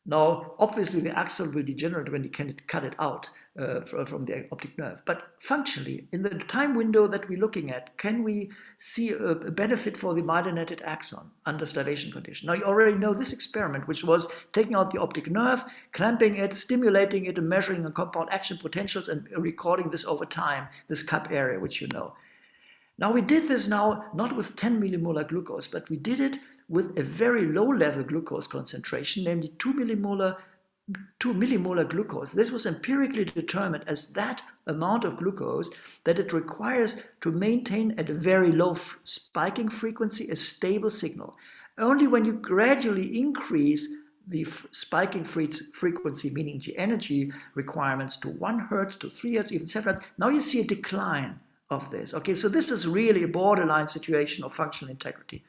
Now, obviously, the axon will degenerate when you can cut it out from the optic nerve. But functionally, in the time window that we're looking at, can we see a benefit for the myelinated axon under starvation condition? Now, you already know this experiment, which was taking out the optic nerve, clamping it, stimulating it, and measuring the compound action potentials and recording this over time, this cup area, which you know. Now, we did this now not with 10 millimolar glucose, but we did it with a very low level glucose concentration, namely 2 millimolar glucose. This was empirically determined as that amount of glucose that it requires to maintain at a very low spiking frequency a stable signal. Only when you gradually increase the spiking frequency, meaning the energy requirements, to 1 hertz, to 3 hertz, even 7 hertz, now you see a decline of this. Okay, so this is really a borderline situation of functional integrity.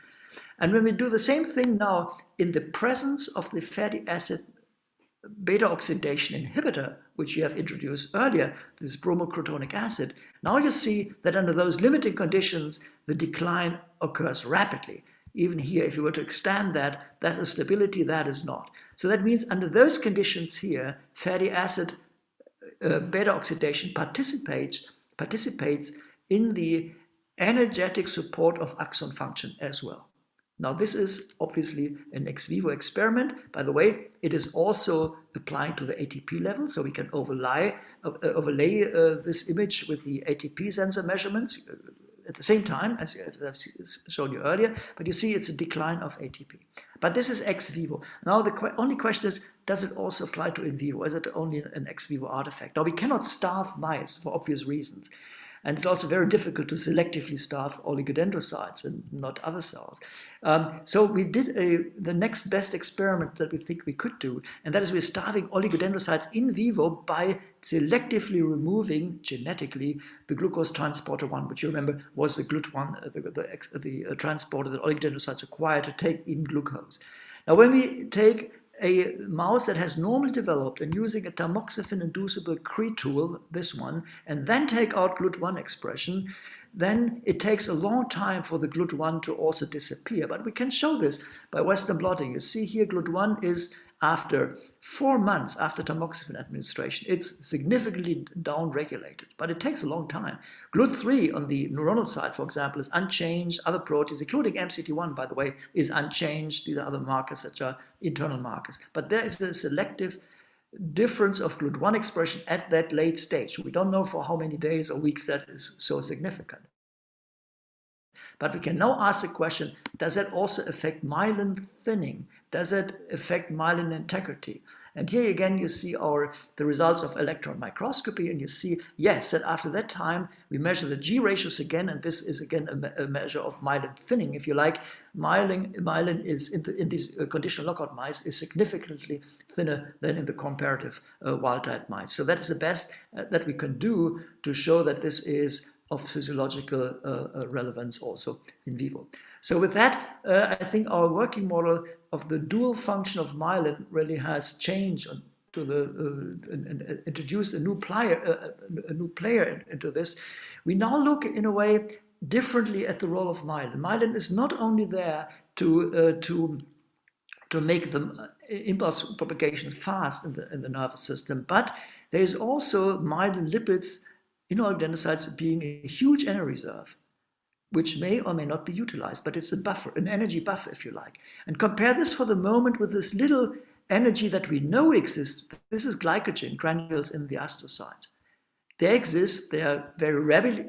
And when we do the same thing now in the presence of the fatty acid beta oxidation inhibitor, which you have introduced earlier, this bromocrotonic acid, now you see that under those limiting conditions, the decline occurs rapidly. Even here, if you were to extend that, that is stability, that is not. So that means under those conditions here, fatty acid beta oxidation participates in the energetic support of axon function as well. Now, this is obviously an ex vivo experiment. By the way, it is also applying to the ATP level, so we can overlay this image with the ATP sensor measurements at the same time, as I've shown you earlier, but you see it's a decline of ATP. But this is ex vivo. Now, the only question is, does it also apply to in vivo? Is it only an ex vivo artifact? Now, we cannot starve mice for obvious reasons. And it's also very difficult to selectively starve oligodendrocytes and not other cells. So we did the next best experiment that we think we could do, and that is we're starving oligodendrocytes in vivo by selectively removing genetically the glucose transporter 1, which you remember was the GLUT1, the transporter that oligodendrocytes require to take in glucose. Now, when we take a mouse that has normally developed and using a tamoxifen-inducible Cree tool, this one, and then take out GLUT1 expression, then it takes a long time for the GLUT1 to also disappear. But we can show this by Western blotting. You see here GLUT1 is after 4 months after tamoxifen administration, it's significantly downregulated, but it takes a long time. GLUT3 on the neuronal side, for example, is unchanged. Other proteins, including MCT1, by the way, is unchanged. These are other markers that are internal markers. But there is a selective difference of GLUT1 expression at that late stage. We don't know for how many days or weeks that is so significant. But we can now ask the question, does that also affect myelin thinning? Does it affect myelin integrity? And here again, you see the results of electron microscopy, and you see, yes, that after that time, we measure the G ratios again, and this is again a measure of myelin thinning. If you like, myelin is, in these conditional knockout mice, is significantly thinner than in the comparative wild-type mice. So that is the best that we can do to show that this is of physiological relevance also in vivo. So with that, I think our working model of the dual function of myelin really has changed to and introduced a new player into this. We now look in a way differently at the role of myelin. Myelin is not only there to make the impulse propagation fast in the nervous system, but there is also myelin lipids in oligodendrocytes being a huge energy reserve, which may or may not be utilized, but it's a buffer, an energy buffer, if you like. And compare this for the moment with this little energy that we know exists. This is glycogen granules in the astrocytes. They exist, they are very readily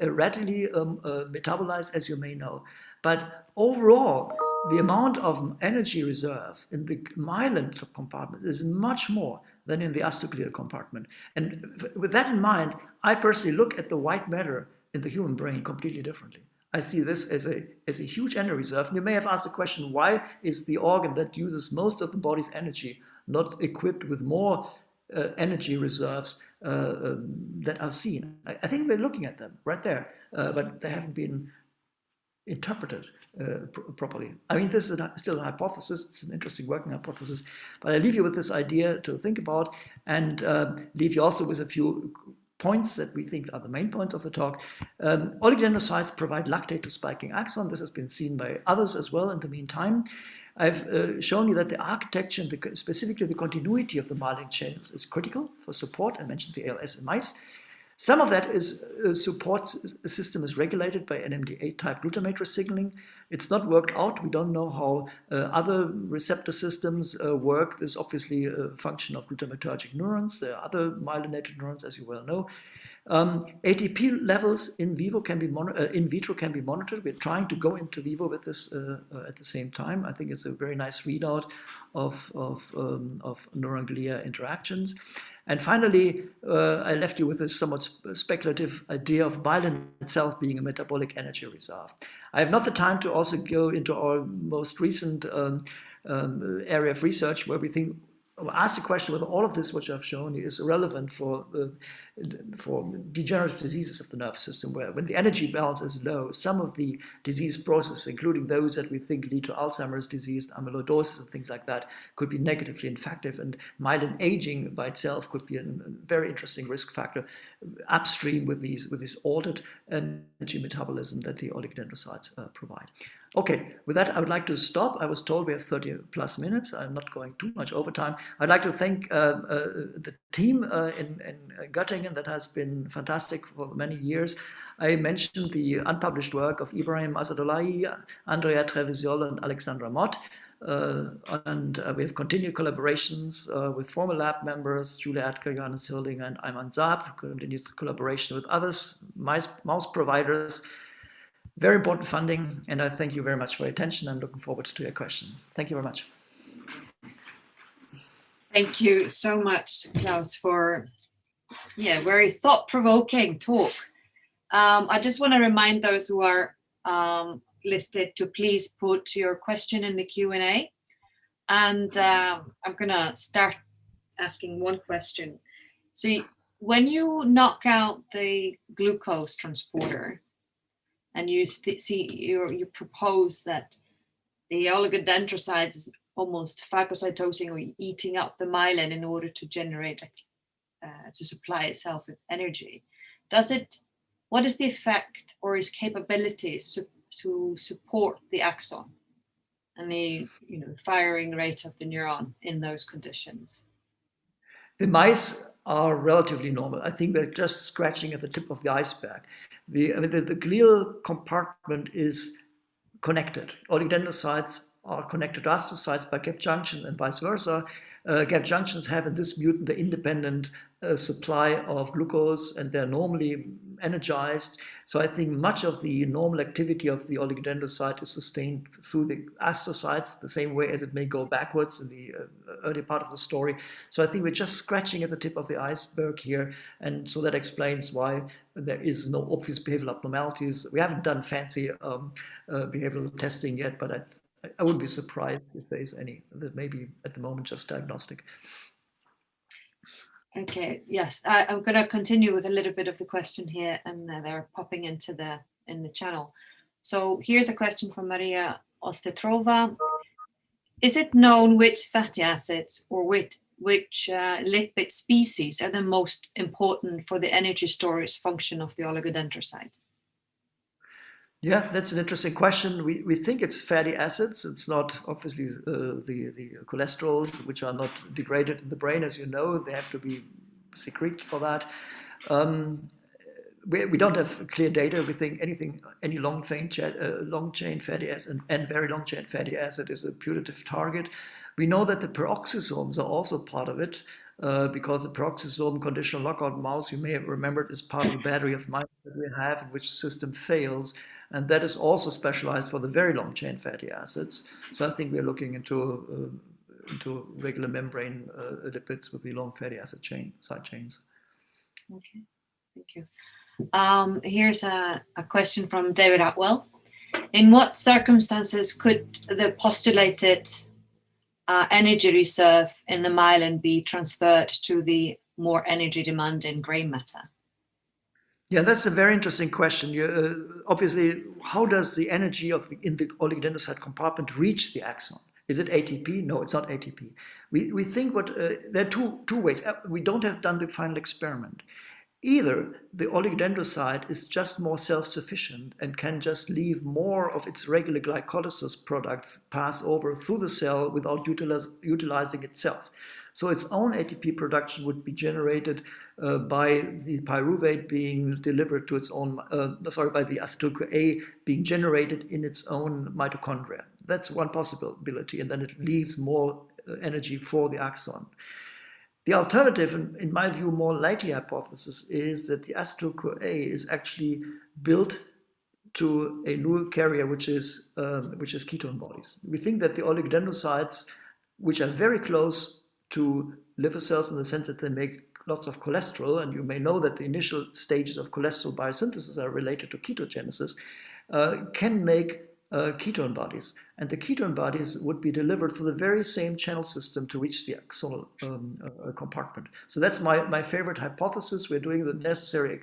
metabolized, as you may know. But overall, the amount of energy reserve in the myelin compartment is much more than in the astroglial compartment. And with that in mind, I personally look at the white matter in the human brain completely differently. I see this as a huge energy reserve. And you may have asked the question, why is the organ that uses most of the body's energy not equipped with more energy reserves that are seen? I think we're looking at them right there, but they haven't been interpreted properly. I mean, this is still a hypothesis. It's an interesting working hypothesis, but I leave you with this idea to think about, and leave you also with a few points that we think are the main points of the talk. Oligodendrocytes provide lactate to spiking axon. This has been seen by others as well in the meantime. I've shown you that the architecture, and specifically the continuity of the myelin channels, is critical for support. I mentioned the ALS in mice. Some of that is support system is regulated by NMDA type glutamate signaling. It's not worked out. We don't know how other receptor systems work. There's obviously a function of glutamatergic neurons. There are other myelinated neurons, as you well know. ATP levels in vitro can be monitored. We're trying to go into vivo with this at the same time. I think it's a very nice readout of neuroglia interactions. And finally, I left you with this somewhat speculative idea of myelin itself being a metabolic energy reserve. I have not the time to also go into our most recent area of research where we think, ask the question whether all of this, which I've shown you, is relevant for degenerative diseases of the nervous system, where when the energy balance is low, some of the disease processes, including those that we think lead to Alzheimer's disease, amyloidosis, and things like that, could be negatively infective. And myelin aging by itself could be a very interesting risk factor upstream with this altered energy metabolism that the oligodendrocytes provide. Okay, with that, I would like to stop. I was told we have 30 plus minutes. I'm not going too much over time. I'd like to thank the team in Göttingen that has been fantastic for many years. I mentioned the unpublished work of Ibrahim Asadullahi, Andrea Trevisiol, and Alexandra Mott. We have continued collaborations with former lab members, Julia Atker, Johannes Hirling, and Ayman Saab, continued collaboration with others, mouse providers. Very important funding, and I thank you very much for your attention. I'm looking forward to your question. Thank you very much. Thank you so much, Klaus, for very thought-provoking talk. I just want to remind those who are listed to please put your question in the Q&A. And I'm going to start asking one question. So when you knock out the glucose transporter, and you propose that the oligodendrocytes is almost phagocytosing or eating up the myelin in order to generate, to supply itself with energy. What is the effect or its capabilities to support the axon and the firing rate of the neuron in those conditions? The mice are relatively normal. I think we're just scratching at the tip of the iceberg. The glial compartment is connected. Oligodendrocytes are connected to astrocytes by gap junction and vice versa. Gap junctions have in this mutant the independent supply of glucose, and they're normally energized. So I think much of the normal activity of the oligodendrocyte is sustained through the astrocytes, the same way as it may go backwards in the early part of the story. So I think we're just scratching at the tip of the iceberg here, and so that explains why there is no obvious behavioral abnormalities. We haven't done fancy behavioral testing yet, but I wouldn't be surprised if there is any. That may be at the moment just diagnostic. Okay, yes, I'm going to continue with a little bit of the question here, and they're popping in the channel. So here's a question from Maria Ostetrova. Is it known which fatty acids or which lipid species are the most important for the energy storage function of the oligodendrocytes? Yeah, that's an interesting question. We think it's fatty acids. It's not obviously the cholesterols, which are not degraded in the brain, as you know. They have to be secreted for that. We don't have clear data. We think any long chain fatty acid and very long chain fatty acid is a putative target. We know that the peroxisomes are also part of it. Because the peroxisome conditional lockout mouse, you may have remembered, is part of the battery of mice that we have in which the system fails. And that is also specialized for the very long chain fatty acids. So I think we're looking into regular membrane lipids with the long fatty acid side chains. Okay, thank you. Here's a question from David Atwell. In what circumstances could the postulated energy reserve in the myelin be transferred to the more energy demanding gray matter? Yeah, that's a very interesting question. Obviously, how does the energy in the oligodendrocyte compartment reach the axon? Is it ATP? No, it's not ATP. We think there are two ways. We don't have done the final experiment. Either the oligodendrocyte is just more self-sufficient and can just leave more of its regular glycolysis products pass over through the cell without utilizing itself. So its own ATP production would be generated by the pyruvate being delivered to its own, by the acetyl-CoA being generated in its own mitochondria. That's one possibility, and then it leaves more energy for the axon. The alternative, in my view, more likely hypothesis is that the acetyl-CoA is actually built to a new carrier, which is ketone bodies. We think that the oligodendrocytes, which are very close to liver cells in the sense that they make lots of cholesterol, and you may know that the initial stages of cholesterol biosynthesis are related to ketogenesis, can make ketone bodies. And the ketone bodies would be delivered through the very same channel system to reach the axonal compartment. So that's my favorite hypothesis. We're doing the necessary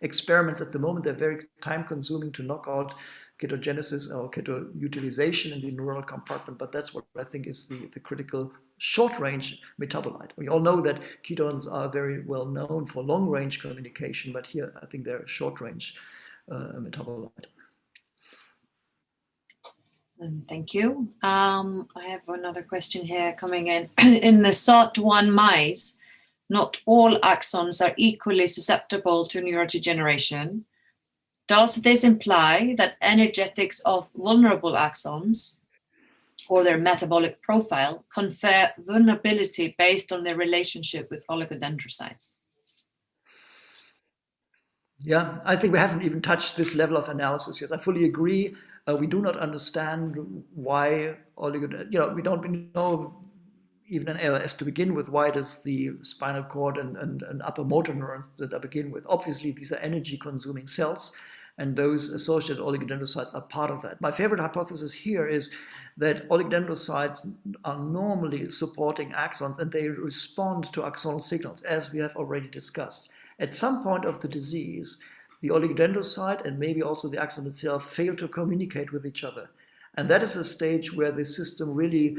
experiments at the moment. They're very time-consuming to knock out ketogenesis or keto utilization in the neuronal compartment, but that's what I think is the critical short-range metabolite. We all know that ketones are very well known for long-range communication, but here I think they're a short-range metabolite. Thank you. I have another question here coming in. In the SOT1 mice, not all axons are equally susceptible to neurodegeneration. Does this imply that energetics of vulnerable axons or their metabolic profile confer vulnerability based on their relationship with oligodendrocytes? Yeah, I think we haven't even touched this level of analysis yet. I fully agree. We do not understand why we don't know even in ALS to begin with, why does the spinal cord and upper motor neurons that I begin with. Obviously, these are energy consuming cells, and those associated oligodendrocytes are part of that. My favorite hypothesis here is that oligodendrocytes are normally supporting axons and they respond to axonal signals, as we have already discussed. At some point of the disease, the oligodendrocyte and maybe also the axon itself fail to communicate with each other. And that is a stage where the system really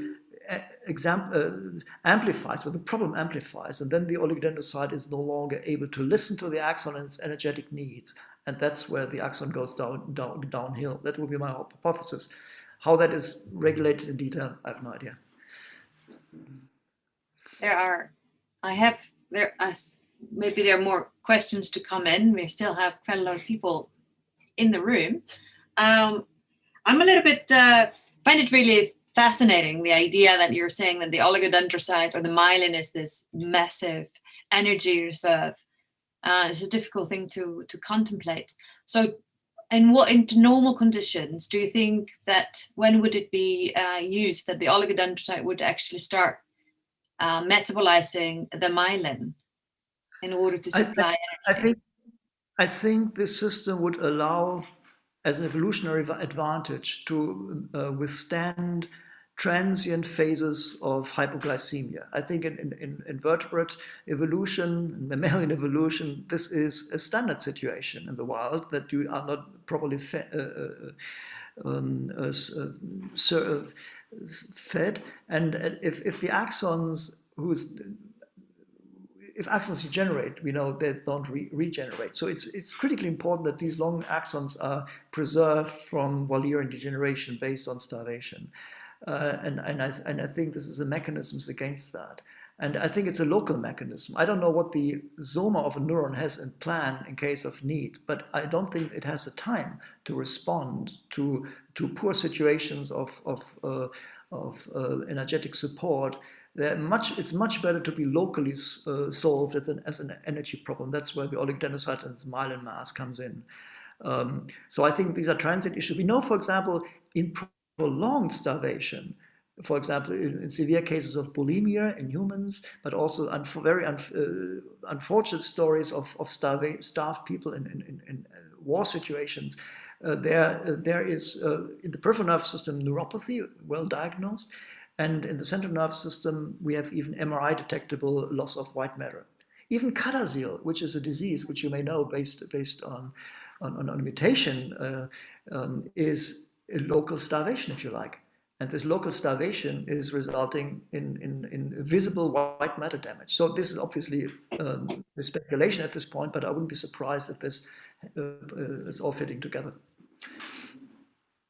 amplifies, where the problem amplifies, and then the oligodendrocyte is no longer able to listen to the axon and its energetic needs. And that's where the axon goes downhill. That would be my hypothesis. How that is regulated in detail, I have no idea. Maybe there are more questions to come in. We still have quite a lot of people in the room. I'm a little bit, find it really fascinating, the idea that you're saying that the oligodendrocyte or the myelin is this massive energy reserve. It's a difficult thing to contemplate. So in normal conditions, do you think that when would it be used that the oligodendrocyte would actually start metabolizing the myelin in order to supply energy? I think this system would allow, as an evolutionary advantage, to withstand transient phases of hypoglycemia. I think in invertebrate evolution, mammalian evolution, this is a standard situation in the wild, that you are not properly fed, and if the axons if axons degenerate, we know they don't regenerate. So it's critically important that these long axons are preserved from Wallerian degeneration based on starvation. And I think this is a mechanism against that. And I think it's a local mechanism. I don't know what the soma of a neuron has in plan in case of need, but I don't think it has the time to respond to poor situations of energetic support. It's much better to be locally solved as an energy problem. That's where the oligodendrocyte and myelin mass comes in. So I think these are transient issues. We know, for example, in prolonged starvation, for example, in severe cases of bulimia in humans, but also very unfortunate stories of starved people in war situations. There is in the peripheral nervous system neuropathy, well diagnosed. And in the central nervous system, we have even MRI detectable loss of white matter. Even CADASIL, which is a disease which you may know based on a mutation, is a local starvation, if you like. And this local starvation is resulting in visible white matter damage. So this is obviously a speculation at this point, but I wouldn't be surprised if this is all fitting together.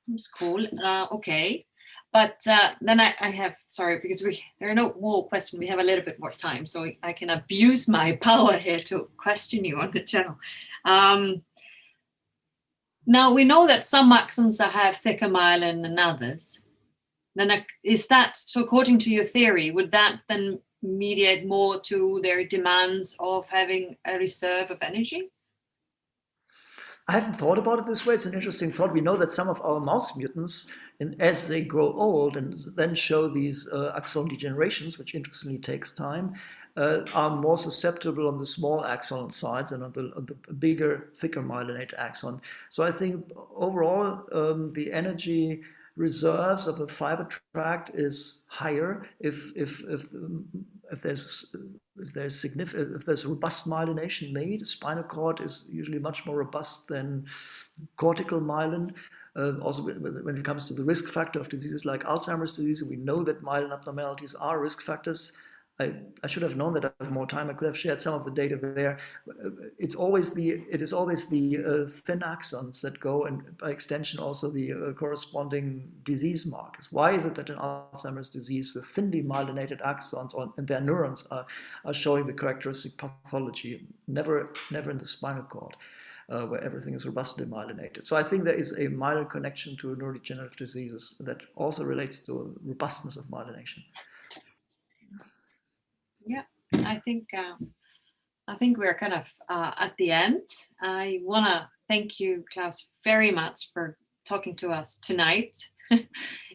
That's cool. Okay. But then I have, sorry, because there are no more questions. We have a little bit more time, so I can abuse my power here to question you on the channel. Now, we know that some axons have thicker myelin than others. Then is that, so according to your theory, would that then mediate more to their demands of having a reserve of energy? I haven't thought about it this way. It's an interesting thought. We know that some of our mouse mutants, as they grow old and then show these axon degenerations, which interestingly takes time, are more susceptible on the small axon sides than on the bigger, thicker myelinated axon. So I think overall, the energy reserves of a fiber tract is higher if there's robust myelination made. Spinal cord is usually much more robust than cortical myelin. Also, when it comes to the risk factor of diseases like Alzheimer's disease, we know that myelin abnormalities are risk factors. I should have known that I have more time. I could have shared some of the data there. It is always the thin axons that go, and by extension also the corresponding disease markers. Why is it that in Alzheimer's disease the thinly myelinated axons and their neurons are showing the characteristic pathology, never in the spinal cord, where everything is robustly myelinated? So I think there is a mild connection to neurodegenerative diseases that also relates to robustness of myelination. Yeah, I think we're kind of at the end. I want to thank you, Klaus, very much for talking to us tonight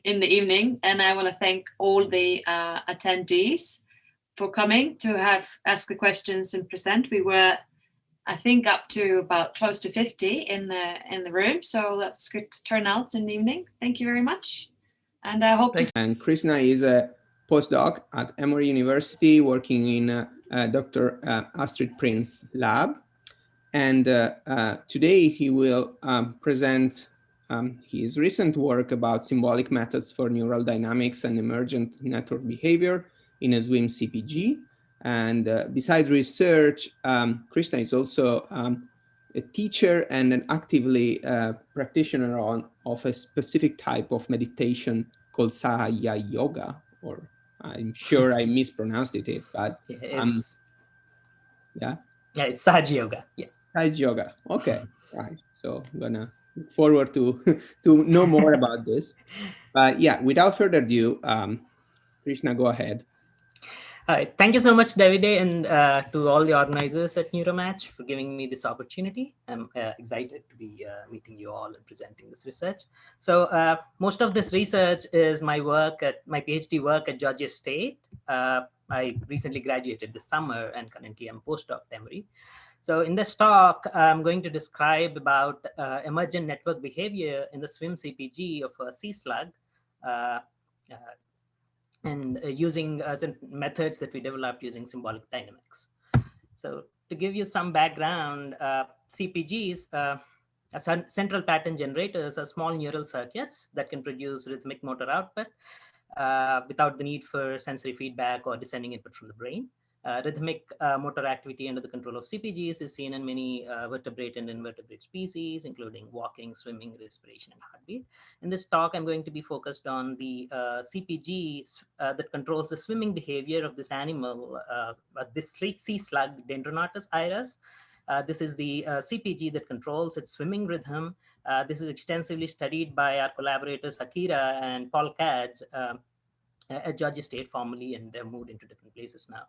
in the evening, and I want to thank all the attendees for coming to ask the questions and present. We were, I think, up to about close to 50 in the room, so that's good turnout in the evening. Thank you very much, and I hope. And Krishna is a postdoc at Emory University, working in Dr. Astrid Prinz's lab. And today he will present his recent work about symbolic methods for neural dynamics and emergent network behavior in a SWIM CPG. And besides research, Krishna is also a teacher and an actively practitioner of a specific type of meditation called Sahaja Yoga, or I'm sure I mispronounced it, but it's it's Sahaja Yoga. Yeah, Sahaja Yoga. Okay, right. So I'm gonna look forward to know more about this. But yeah, without further ado, Krishna, go ahead. All right. Thank you so much, Davide, and to all the organizers at NeuroMatch for giving me this opportunity. I'm excited to be meeting you all and presenting this research. So most of this research is my PhD work at Georgia State. I recently graduated this summer, and currently I'm postdoc at Emory. So in this talk, I'm going to describe about emergent network behavior in the SWIM CPG of a sea slug, and using some methods that we developed using symbolic dynamics. So to give you some background, CPGs, central pattern generators, are small neural circuits that can produce rhythmic motor output without the need for sensory feedback or descending input from the brain. Rhythmic motor activity under the control of CPGs is seen in many vertebrate and invertebrate species, including walking, swimming, respiration, and heartbeat. In this talk, I'm going to be focused on the CPG that controls the swimming behavior of this animal, this sea slug, Dendronotus iris. This is the CPG that controls its swimming rhythm. This is extensively studied by our collaborators, Akira and Paul Katz, at Georgia State formerly, and they're moved into different places now.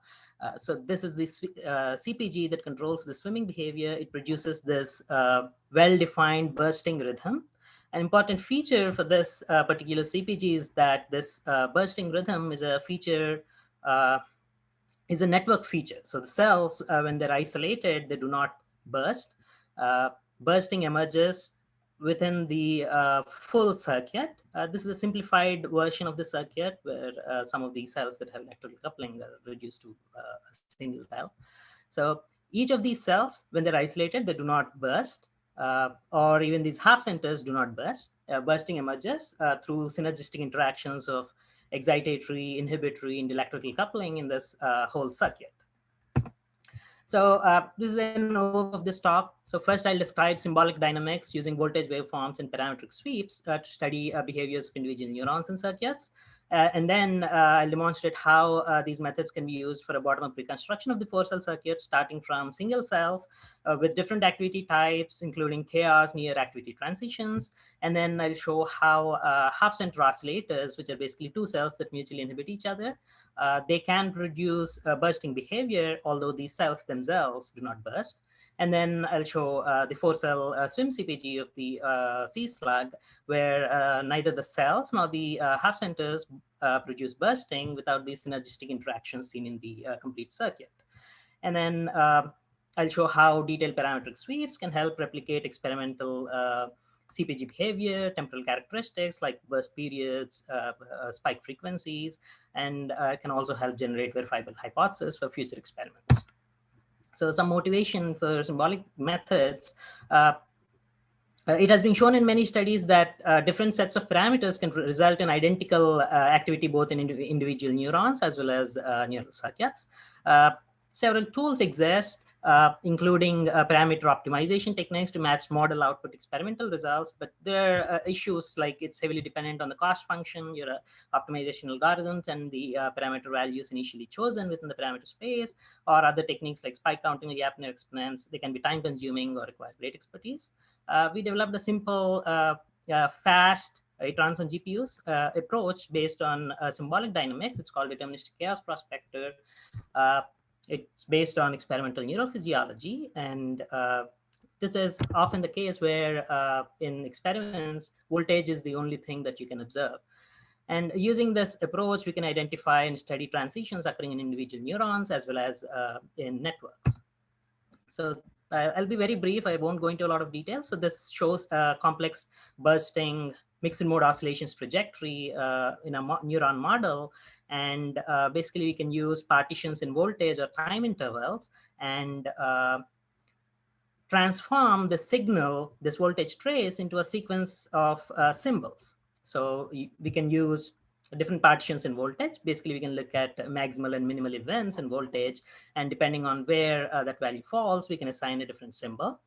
So this is the CPG that controls the swimming behavior. It produces this well-defined bursting rhythm. An important feature for this particular CPG is that this bursting rhythm is a feature, is a network feature. So the cells, when they're isolated, they do not burst. Bursting emerges within the full circuit. This is a simplified version of the circuit where some of these cells that have electrical coupling are reduced to a single cell. So each of these cells, when they're isolated, they do not burst, or even these half centers do not burst. Bursting emerges through synergistic interactions of excitatory, inhibitory, and electrical coupling in this whole circuit. So this is an overview of this talk. So first I'll describe symbolic dynamics using voltage waveforms and parametric sweeps to study behaviors of individual neurons and circuits. And then I'll demonstrate how these methods can be used for a bottom-up reconstruction of the 4-cell circuit, starting from single cells with different activity types, including chaos, near activity transitions. And then I'll show how half-center oscillators, which are basically 2 cells that mutually inhibit each other, they can produce bursting behavior, although these cells themselves do not burst. And then I'll show the 4-cell SWIM CPG of the sea slug, where neither the cells nor the half centers produce bursting without these synergistic interactions seen in the complete circuit. And then I'll show how detailed parametric sweeps can help replicate experimental CPG behavior, temporal characteristics like burst periods, spike frequencies, and can also help generate verifiable hypotheses for future experiments. So some motivation for symbolic methods. It has been shown in many studies that different sets of parameters can result in identical activity both in individual neurons as well as neural circuits. Several tools exist, including parameter optimization techniques to match model output experimental results, but there are issues like it's heavily dependent on the cost function, your optimization algorithms, and the parameter values initially chosen within the parameter space, or other techniques like spike counting or Yapner exponents. They can be time consuming or require great expertise. We developed a simple, fast trans on GPUs approach based on symbolic dynamics. It's called deterministic chaos prospector. It's based on experimental neurophysiology, and this is often the case where in experiments, voltage is the only thing that you can observe. And using this approach, we can identify and study transitions occurring in individual neurons as well as in networks. So I'll be very brief. I won't go into a lot of detail. So this shows a complex bursting mixed mode oscillations trajectory in a neuron model. And basically, we can use partitions in voltage or time intervals and transform the signal, this voltage trace, into a sequence of symbols. So we can use different partitions in voltage. Basically, we can look at maximal and minimal events in voltage. And depending on where that value falls, we can assign a different symbol.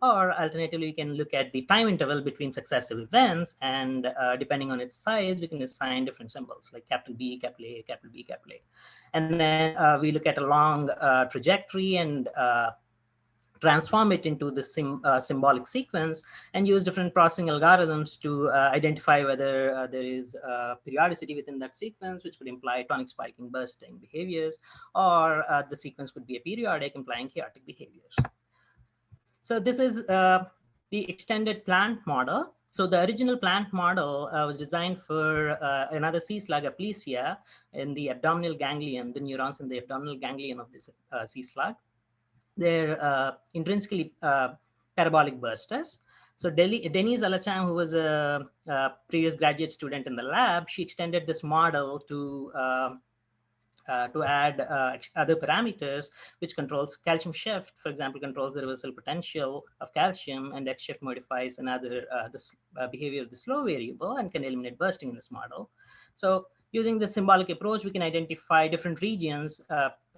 Or alternatively, we can look at the time interval between successive events. And depending on its size, we can assign different symbols like capital B, capital A, capital B, capital A. And then we look at a long trajectory and transform it into the symbolic sequence and use different processing algorithms to identify whether there is periodicity within that sequence, which would imply tonic spiking bursting behaviors, or the sequence could be aperiodic, implying chaotic behaviors. So this is the extended plant model. So the original plant model was designed for another C slug, aplysia, in the abdominal ganglion, the neurons in the abdominal ganglion of this C slug. They're intrinsically parabolic bursters. So Denise Alacham, who was a previous graduate student in the lab, she extended this model to add other parameters, which controls calcium shift, for example, controls the reversal potential of calcium, and X shift modifies another behavior of the slow variable and can eliminate bursting in this model. So using this symbolic approach, we can identify different regions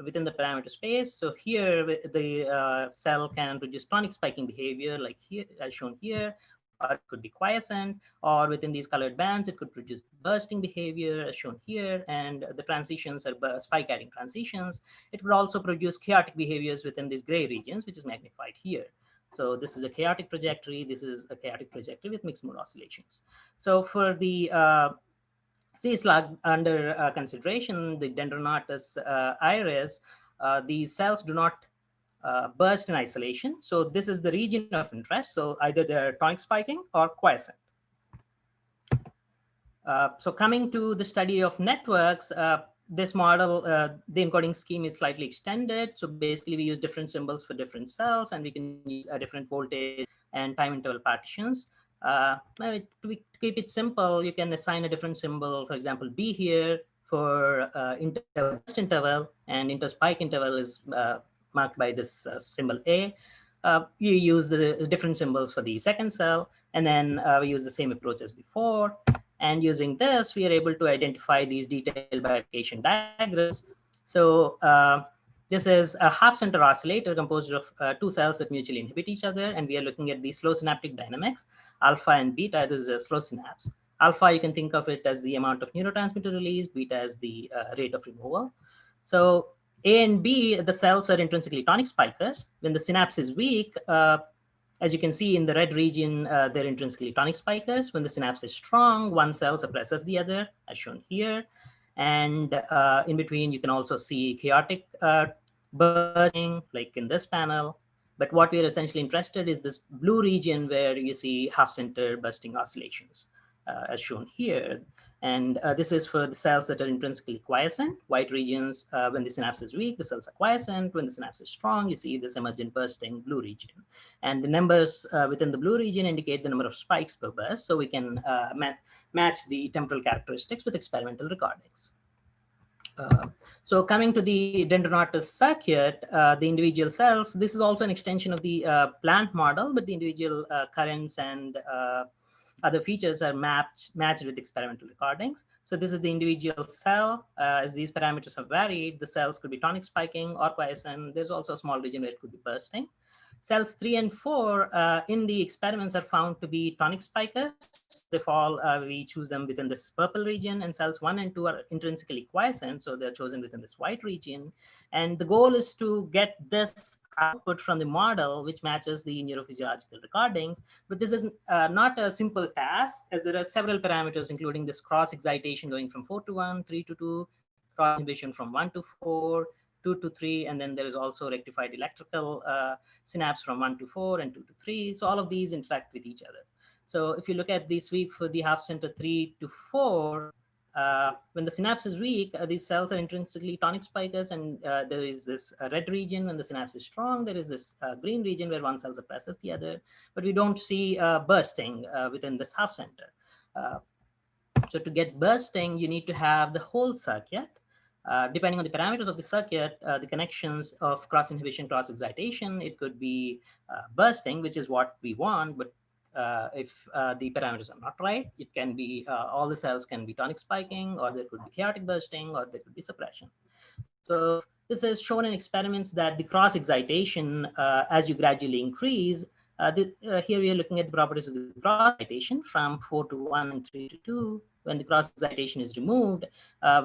within the parameter space. So here, the cell can produce tonic spiking behavior, like here, as shown here, or it could be quiescent, or within these colored bands, it could produce bursting behavior, as shown here, and the transitions are spike adding transitions. It would also produce chaotic behaviors within these gray regions, which is magnified here. So this is a chaotic trajectory. This is a chaotic trajectory with mixed mode oscillations. So for the C slug under consideration, the dendronatus iris, these cells do not burst in isolation. So this is the region of interest. So either they're tonic spiking or quiescent. So coming to the study of networks, this model, the encoding scheme is slightly extended. So basically we use different symbols for different cells, and we can use different voltage and time interval partitions. To keep it simple, you can assign a different symbol, for example, B here for interval, and interspike interval is marked by this symbol A. You use the different symbols for the second cell, and then we use the same approach as before. And using this, we are able to identify these detailed bifurcation diagrams. So this is a half-center oscillator composed of two cells that mutually inhibit each other, and we are looking at the slow synaptic dynamics, alpha and beta. This is a slow synapse. Alpha, you can think of it as the amount of neurotransmitter released, beta as the rate of removal. So A and B, the cells are intrinsically tonic spikers. When the synapse is weak, as you can see in the red region, they're intrinsically tonic spikers. When the synapse is strong, one cell suppresses the other, as shown here. And in between, you can also see chaotic bursting, like in this panel. But what we're essentially interested in is this blue region where you see half-center bursting oscillations, as shown here. And this is for the cells that are intrinsically quiescent. White regions, when the synapse is weak, the cells are quiescent. When the synapse is strong, you see this emergent bursting blue region. And the numbers within the blue region indicate the number of spikes per burst. So we can match the temporal characteristics with experimental recordings. So coming to the dendromatous circuit, the individual cells, this is also an extension of the plant model, but the individual currents and other features are matched with experimental recordings. So this is the individual cell. As these parameters have varied, the cells could be tonic spiking or quiescent. There's also a small region where it could be bursting. Cells 3 and 4 in the experiments are found to be tonic spikers. They fall, we choose them within this purple region, and cells 1 and 2 are intrinsically quiescent, so they're chosen within this white region. And the goal is to get this output from the model, which matches the neurophysiological recordings. But this is not a simple task, as there are several parameters, including this cross-excitation going from 4 to 1, 3 to 2, cross-inhibition from 1 to 4, 2 to 3, and then there is also rectified electrical synapse from 1 to 4 and 2 to 3. So all of these interact with each other. So if you look at the sweep for the half center 3 to 4, when the synapse is weak, these cells are intrinsically tonic spikers, and there is this red region when the synapse is strong. There is this green region where one cell suppresses the other, but we don't see bursting within this half center. So to get bursting, you need to have the whole circuit. Depending on the parameters of the circuit, the connections of cross-inhibition, cross-excitation, it could be bursting, which is what we want. But if the parameters are not right, it can be all the cells can be tonic spiking, or there could be chaotic bursting, or there could be suppression. So this is shown in experiments that the cross-excitation, as you gradually increase, here we are looking at the properties of the cross-excitation from 4 to 1 and 3 to 2. When the cross-excitation is removed,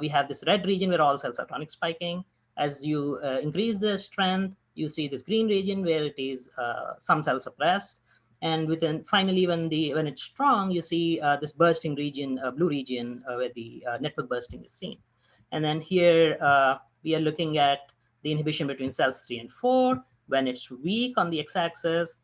we have this red region where all cells are tonic spiking. As you increase the strength, you see this green region where it is some cells suppressed. And finally, when it's strong, you see this bursting region, blue region, where the network bursting is seen. And then here we are looking at the inhibition between cells 3 and 4. When it's weak on the x-axis,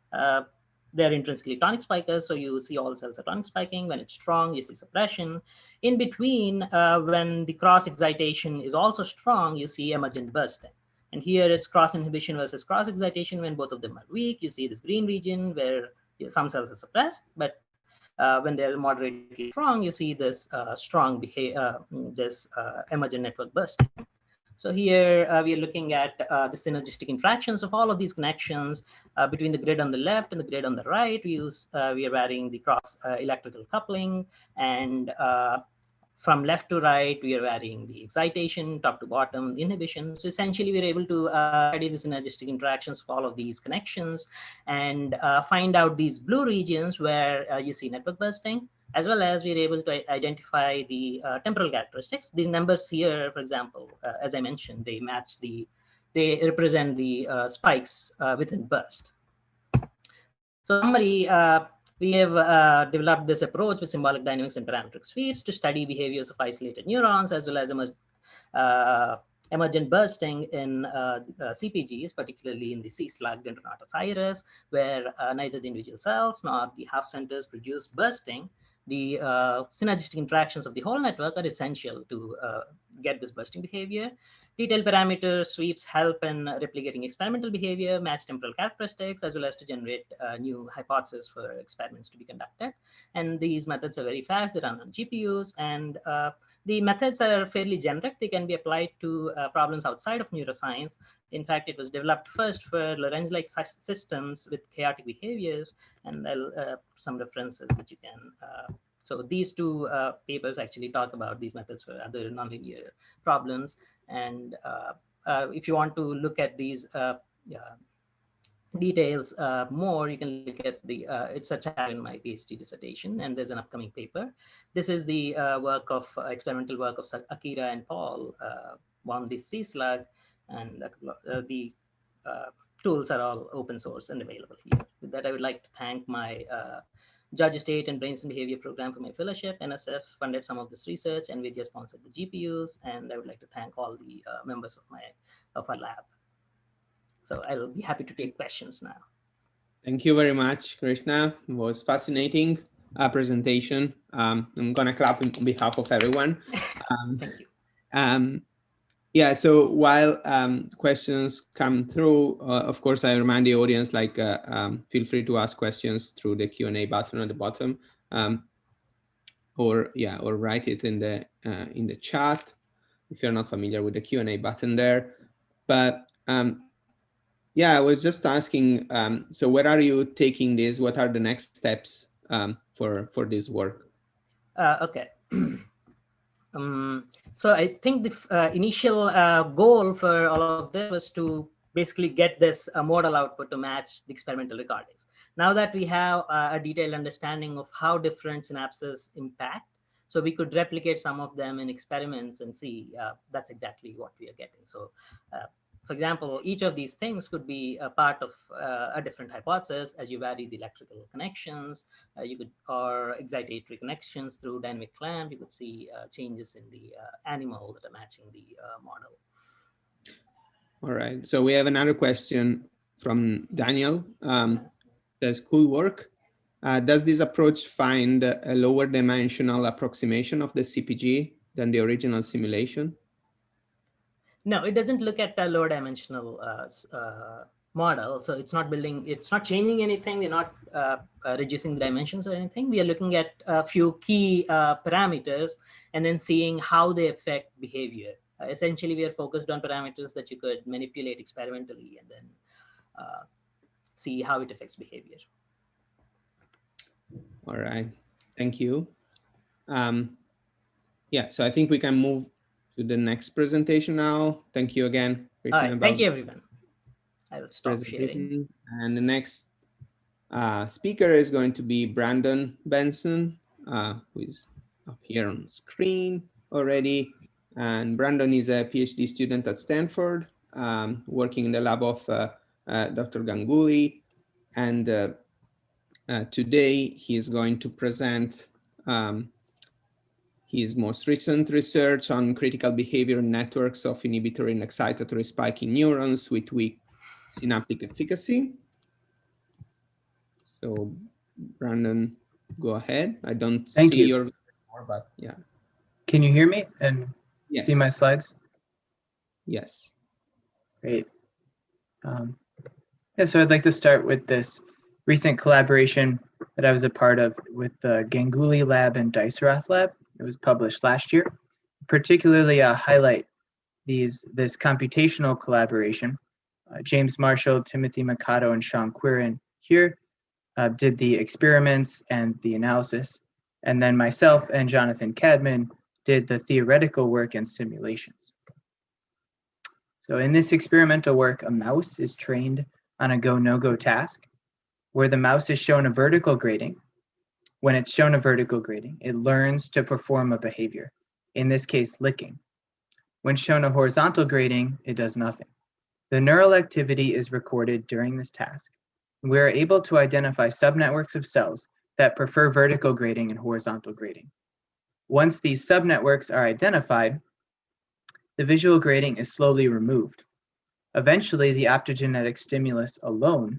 they're intrinsically tonic spikers, so you see all cells are tonic spiking. When it's strong, you see suppression. In between, when the cross-excitation is also strong, you see emergent bursting. And here it's cross-inhibition versus cross-excitation. When both of them are weak, you see this green region where some cells are suppressed, but when they're moderately strong, you see this strong behavior, this emergent network bursting. So here we are looking at the synergistic interactions of all of these connections between the grid on the left and the grid on the right. We are varying the cross electrical coupling, and from left to right, we are varying the excitation, top to bottom, inhibition. So essentially, we're able to study the synergistic interactions of all of these connections and find out these blue regions where you see network bursting, as well as we're able to identify the temporal characteristics. These numbers here, for example, as I mentioned, they represent the spikes within burst. So summary, we have developed this approach with symbolic dynamics and parametric sweeps to study behaviors of isolated neurons, as well as emergent bursting in CPGs, particularly in the C-slug dendromatous iris, where neither the individual cells nor the half centers produce bursting. The synergistic interactions of the whole network are essential to get this bursting behavior. Detailed parameter sweeps help in replicating experimental behavior, match temporal characteristics, as well as to generate new hypotheses for experiments to be conducted. And these methods are very fast. They run on GPUs, and the methods are fairly generic. They can be applied to problems outside of neuroscience. In fact, it was developed first for Lorentz-like systems with chaotic behaviors, and some references that you can. So these two papers actually talk about these methods for other nonlinear problems. And if you want to look at these details more, you can look at the, it's a chapter in my PhD dissertation, and there's an upcoming paper. This is the experimental work of Akira and Paul on the C-slug, and the tools are all open source and available here. With that, I would like to thank my Georgia State and Brains and Behavior Program for my fellowship. NSF funded some of this research, and NVIDIA sponsored the GPUs. And I would like to thank all the members of our lab. So I'll be happy to take questions now. Thank you very much, Krishna. It was fascinating presentation. I'm gonna clap on behalf of everyone. Thank you. Yeah, so while questions come through, of course, I remind the audience, like, feel free to ask questions through the Q&A button at the bottom, or write it in the chat. if you're not familiar with the Q&A button there. But yeah, I was just asking, so where are you taking this? What are the next steps for this work? Okay. So I think the initial goal for all of this was to basically get this model output to match the experimental recordings. Now that we have a detailed understanding of how different synapses impact, so we could replicate some of them in experiments and see that's exactly what we are getting. So for example, each of these things could be a part of a different hypothesis as you vary the electrical connections, or excitatory connections through dynamic clamp. You could see changes in the animal that are matching the model. All right, so we have another question from Daniel. Says, cool work. Does this approach find a lower dimensional approximation of the CPG than the original simulation? No, it doesn't look at a lower dimensional model. So it's not changing anything. We're not reducing the dimensions or anything. We are looking at a few key parameters and then seeing how they affect behavior. Essentially, we are focused on parameters that you could manipulate experimentally and then see how it affects behavior. All right, thank you. Yeah, so I think we can move to the next presentation now. Thank you again. All right, thank you, everyone. I will stop sharing. And the next speaker is going to be Brandon Benson, who is up here on screen already. And Brandon is a PhD student at Stanford, working in the lab of Dr. Ganguly. And today he is going to present his most recent research on critical behavior networks of inhibitory and excitatory spiking neurons with weak synaptic efficacy. So Brandon, go ahead. I don't see your video, but yeah. Can you hear me and see my slides? Yes. Great. Yeah, so I'd like to start with this recent collaboration that I was a part of with the Ganguly lab and Diceroth lab. It was published last year. Particularly highlight this computational collaboration. James Marshall, Timothy Mikado, and Sean Quirin here did the experiments and the analysis. And then myself and Jonathan Cadman did the theoretical work and simulations. So in this experimental work, a mouse is trained on a go, no-go task where the mouse is shown a vertical grading. When it's shown a vertical grading, it learns to perform a behavior, in this case, licking. When shown a horizontal grading, it does nothing. The neural activity is recorded during this task. We are able to identify subnetworks of cells that prefer vertical grading and horizontal grading. Once these subnetworks are identified, the visual grading is slowly removed. Eventually, the optogenetic stimulus alone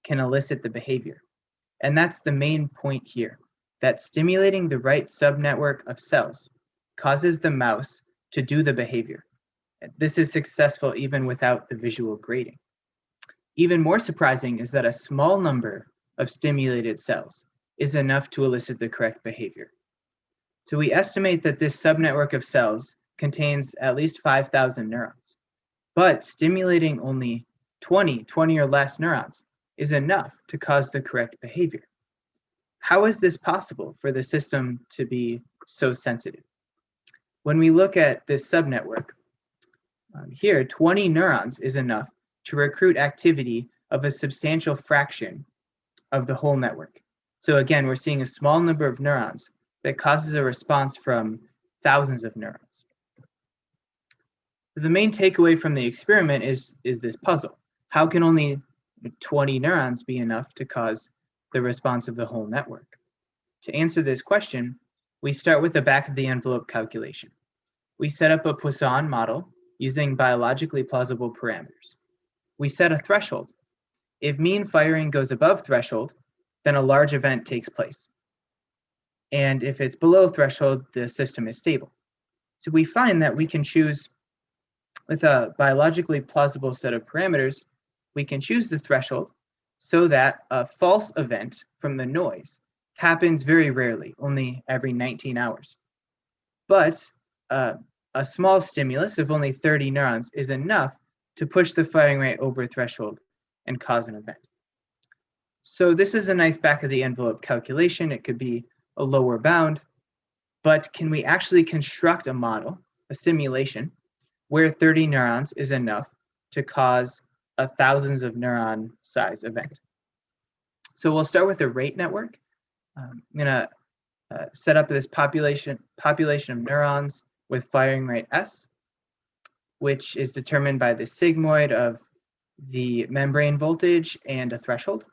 can elicit the behavior. And that's the main point here, that stimulating the right subnetwork of cells causes the mouse to do the behavior. This is successful even without the visual grading. Even more surprising is that a small number of stimulated cells is enough to elicit the correct behavior. So we estimate that this subnetwork of cells contains at least 5,000 neurons, but stimulating only 20 or less neurons is enough to cause the correct behavior. How is this possible for the system to be so sensitive? When we look at this subnetwork, here 20 neurons is enough to recruit activity of a substantial fraction of the whole network. So again, we're seeing a small number of neurons that causes a response from thousands of neurons. The main takeaway from the experiment is this puzzle. How can only 20 neurons be enough to cause the response of the whole network? To answer this question, we start with the back of the envelope calculation. We set up a Poisson model using biologically plausible parameters. We set a threshold. If mean firing goes above threshold, then a large event takes place. And if it's below threshold, the system is stable. So we find that we can choose, with a biologically plausible set of parameters, we can choose the threshold so that a false event from the noise happens very rarely, only every 19 hours. But a small stimulus of only 30 neurons is enough to push the firing rate over a threshold and cause an event. So this is a nice back of the envelope calculation. It could be a lower bound, but can we actually construct a model, a simulation, where 30 neurons is enough to cause a thousands of neuron size event? So we'll start with a rate network. I'm gonna set up this population of neurons with firing rate S, which is determined by the sigmoid of the membrane voltage and a threshold.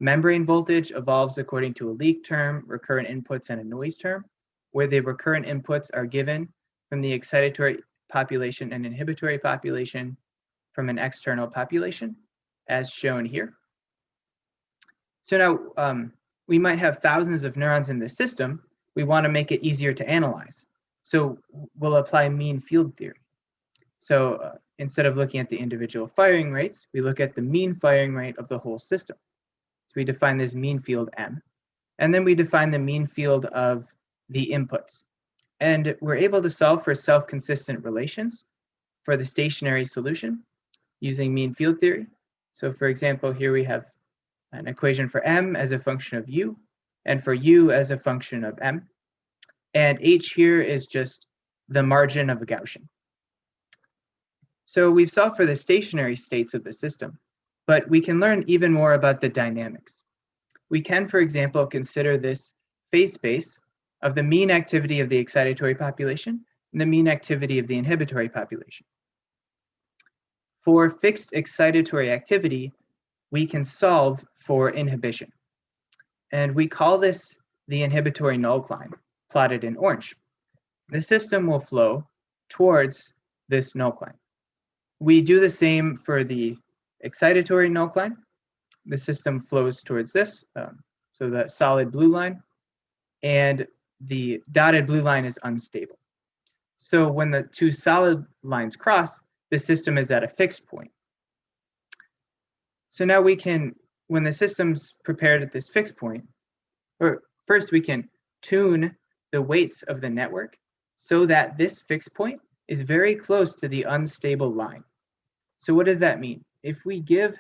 Membrane voltage evolves according to a leak term, recurrent inputs, and a noise term, where the recurrent inputs are given from the excitatory population and inhibitory population from an external population, as shown here. So now we might have thousands of neurons in this system. We want to make it easier to analyze. So we'll apply mean field theory. So instead of looking at the individual firing rates, we look at the mean firing rate of the whole system. So we define this mean field M, and then we define the mean field of the inputs. And we're able to solve for self-consistent relations for the stationary solution using mean field theory. So for example, here we have an equation for M as a function of U, and for U as a function of M. And H here is just the margin of a Gaussian. So we've solved for the stationary states of the system, but we can learn even more about the dynamics. We can, for example, consider this phase space of the mean activity of the excitatory population and the mean activity of the inhibitory population. For fixed excitatory activity, we can solve for inhibition. And we call this the inhibitory null line, plotted in orange. The system will flow towards this null line. We do the same for the excitatory null line. The system flows towards this, so the solid blue line, and the dotted blue line is unstable. So when the two solid lines cross, the system is at a fixed point. So now we can, when the system's prepared at this fixed point, or first we can tune the weights of the network so that this fixed point is very close to the unstable line. So what does that mean? If we give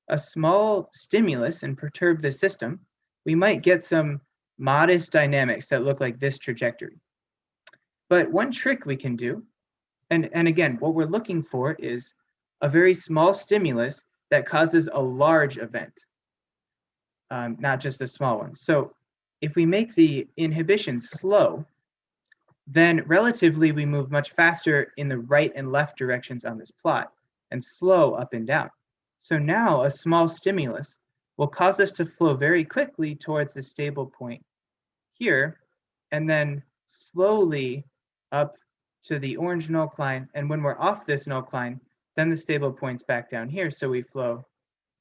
a small stimulus and perturb the system, we might get some modest dynamics that look like this trajectory. But one trick we can do, and again, what we're looking for is a very small stimulus that causes a large event, not just a small one. So if we make the inhibition slow, then relatively we move much faster in the right and left directions on this plot and slow up and down. So now a small stimulus will cause us to flow very quickly towards the stable point here, and then slowly up to the orange null line. And when we're off this null line, then the stable point's back down here, so we flow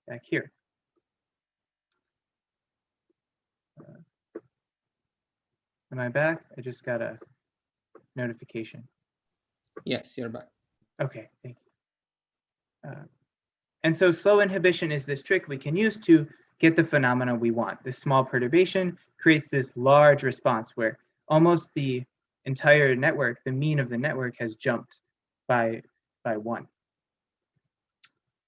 back here. Am I back? I just got a notification. Yes, you're back. Okay, thank you. And so slow inhibition is this trick we can use to get the phenomena we want. This small perturbation creates this large response where almost the entire network, the mean of the network, has jumped by 1.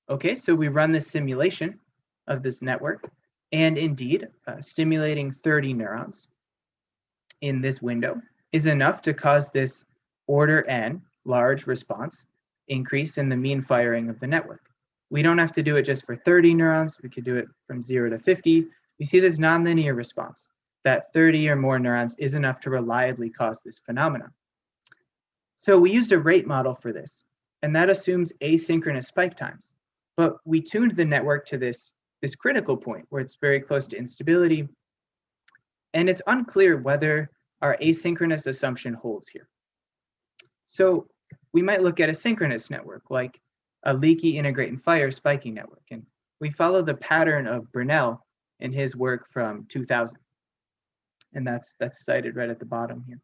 Okay, so we run this simulation of this network, and indeed, stimulating 30 neurons in this window is enough to cause this order n large response increase in the mean firing of the network. We don't have to do it just for 30 neurons. We could do it from 0 to 50. We see this nonlinear response, that 30 or more neurons is enough to reliably cause this phenomenon. So we used a rate model for this, and that assumes asynchronous spike times. But we tuned the network to this critical point where it's very close to instability. And it's unclear whether our asynchronous assumption holds here. So we might look at a synchronous network, like a leaky integrate and fire spiking network. And we follow the pattern of Brunel in his work from 2000. And that's cited right at the bottom here.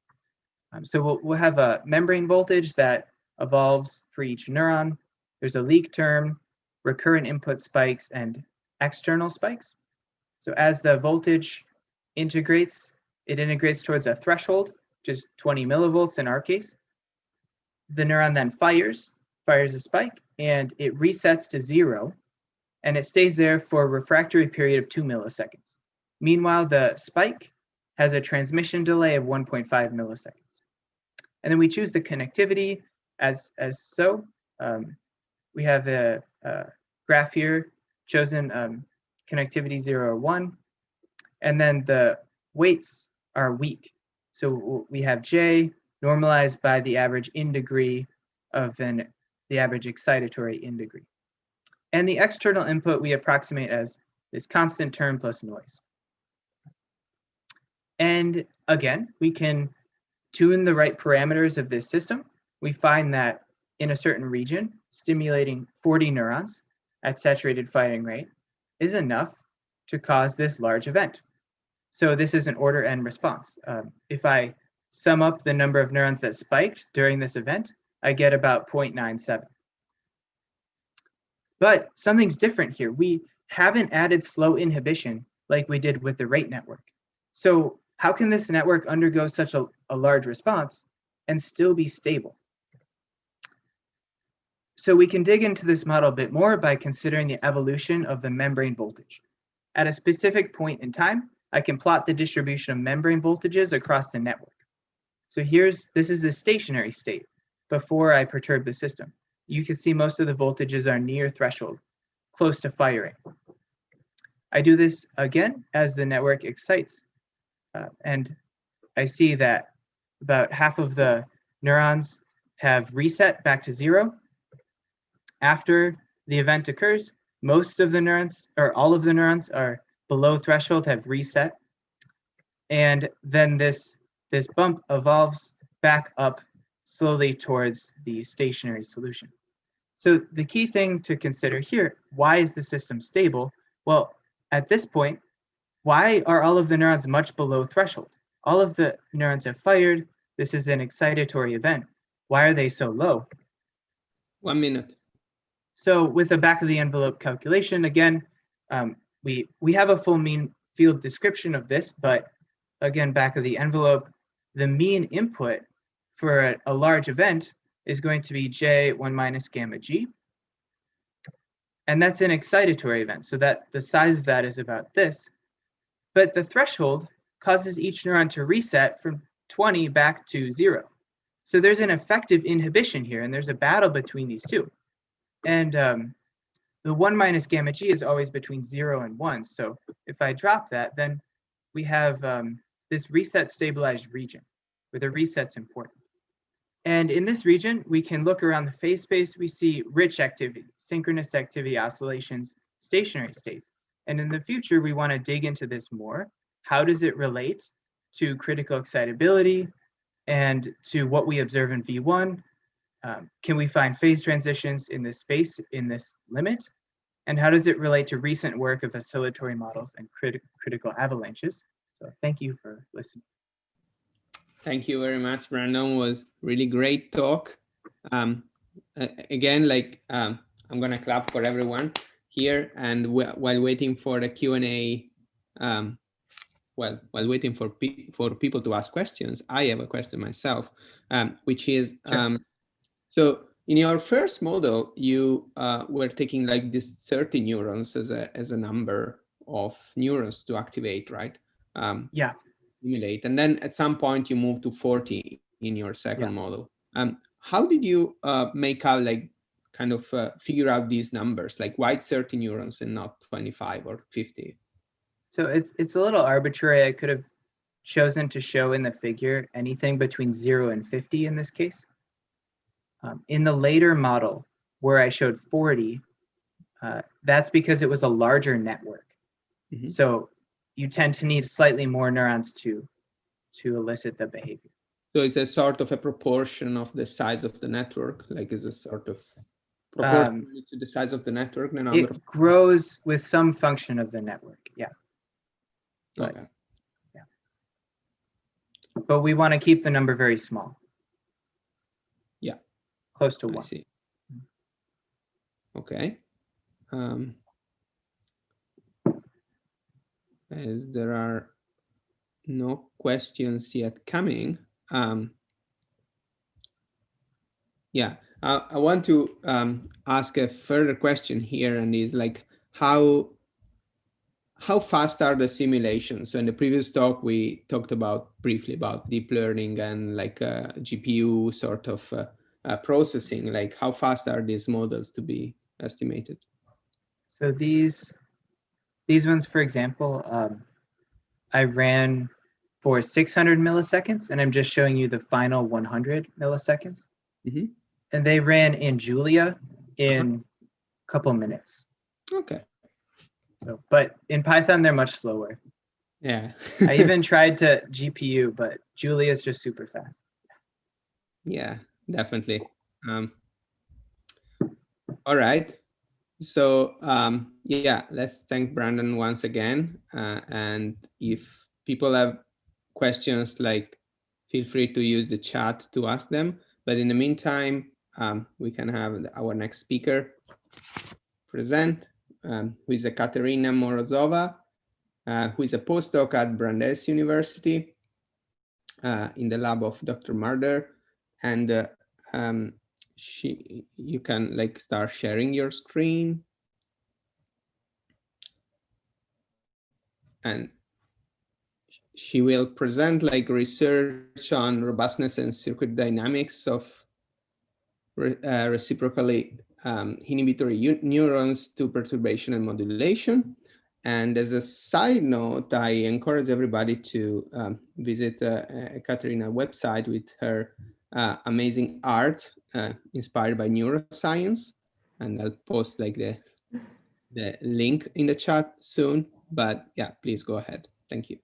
So we'll have a membrane voltage that evolves for each neuron. There's a leak term, recurrent input spikes, and external spikes. So as the voltage integrates, it integrates towards a threshold, just 20 millivolts in our case. the neuron then fires a spike, and it resets to 0, and it stays there for a refractory period of 2 milliseconds. Meanwhile, the spike has a transmission delay of 1.5 milliseconds. And then we choose the connectivity as so. We have a graph here chosen connectivity 0 or 1, and then the weights are weak. So we have J normalized by the average in degree of the average excitatory in degree. And the external input we approximate as this constant term plus noise. And again, we can tune the right parameters of this system. We find that in a certain region, stimulating 40 neurons at saturated firing rate is enough to cause this large event. So this is an order n response. If I sum up the number of neurons that spiked during this event, I get about 0.97. But something's different here. We haven't added slow inhibition like we did with the rate network. So how can this network undergo such a large response and still be stable? So we can dig into this model a bit more by considering the evolution of the membrane voltage. At a specific point in time, I can plot the distribution of membrane voltages across the network. So this is the stationary state before I perturb the system. You can see most of the voltages are near threshold, close to firing. I do this again as the network excites, and I see that about half of the neurons have reset back to 0. After the event occurs, most of the neurons, or all of the neurons, are below threshold, have reset, and then this bump evolves back up slowly towards the stationary solution. So the key thing to consider here, why is the system stable? Well, at this point, why are all of the neurons much below threshold? All of the neurons have fired. This is an excitatory event. Why are they so low? 1 minute. So with a back of the envelope calculation, again, we have a full mean field description of this, but again, back of the envelope, the mean input for a large event is going to be J1 minus gamma G. And that's an excitatory event, so that the size of that is about this. But the threshold causes each neuron to reset from 20 back to 0. So there's an effective inhibition here, and there's a battle between these two. And the 1 minus gamma G is always between 0 and 1. So if I drop that, then we have this reset stabilized region, where the reset's important. And in this region, we can look around the phase space. We see rich activity, synchronous activity oscillations, stationary states. And in the future, we want to dig into this more. How does it relate to critical excitability and to what we observe in V1? Can we find phase transitions in this space, in this limit? And how does it relate to recent work of oscillatory models and critical avalanches? So thank you for listening. Thank you very much, Brandon. It was really great talk. Again, I'm gonna clap for everyone here, and while waiting for the Q&A, while waiting for people to ask questions, I have a question myself, which is, sure. So in your first model, you were taking like this 30 neurons as a number of neurons to activate, right? Yeah. Simulate, and then at some point you move to 40 in your second model. How did you make out, like, kind of figure out these numbers? Like, why 30 neurons and not 25 or 50? So it's a little arbitrary. I could have chosen to show in the figure anything between 0 and 50 in this case. In the later model where I showed 40, that's because it was a larger network. Mm-hmm. So you tend to need slightly more neurons to elicit the behavior. So it's a sort of a proportion of the size of the network, like is a sort of proportion to the size of the network. The number it grows with some function of the network, yeah. But, okay. Yeah. But we want to keep the number very small. Yeah. Close to 1. I see. Okay. As there are no questions yet coming, Yeah, I want to ask a further question here, and is like, how fast are the simulations? So in the previous talk, we talked briefly about deep learning and like GPU sort of processing. Like, how fast are these models to be estimated? So these ones, for example, I ran for 600 milliseconds, and I'm just showing you the final 100 milliseconds. Mm-hmm. And they ran in Julia in a couple of minutes. Okay. So, but in Python, they're much slower. Yeah. I even tried to GPU, but Julia is just super fast. Yeah, definitely. All right. So yeah, let's thank Brandon once again. And if people have questions, like, feel free to use the chat to ask them. But in the meantime, we can have our next speaker present, who is Katerina Morozova, who is a postdoc at Brandeis University in the lab of Dr. Marder. And you can like start sharing your screen. And she will present like research on robustness and circuit dynamics of reciprocally inhibitory neurons to perturbation and modulation. And as a side note, I encourage everybody to visit Katerina's website with her amazing art inspired by neuroscience. And I'll post like the link in the chat soon. But yeah, please go ahead. Thank you.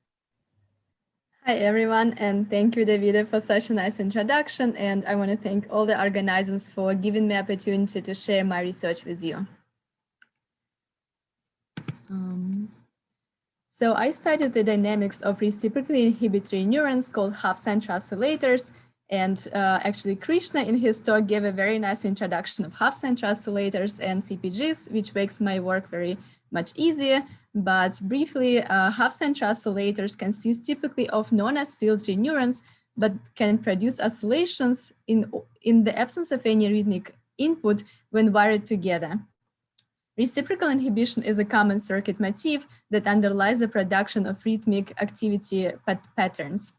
Hi, everyone, and thank you, Davide, for such a nice introduction. And I want to thank all the organizers for giving me the opportunity to share my research with you. So I studied the dynamics of reciprocally inhibitory neurons called half-central oscillators. And actually, Krishna in his talk gave a very nice introduction of half-central oscillators and CPGs, which makes my work very much easier. But briefly, half-central oscillators consist typically of non-oscillatory neurons, but can produce oscillations in the absence of any rhythmic input when wired together. Reciprocal inhibition is a common circuit motif that underlies the production of rhythmic activity patterns.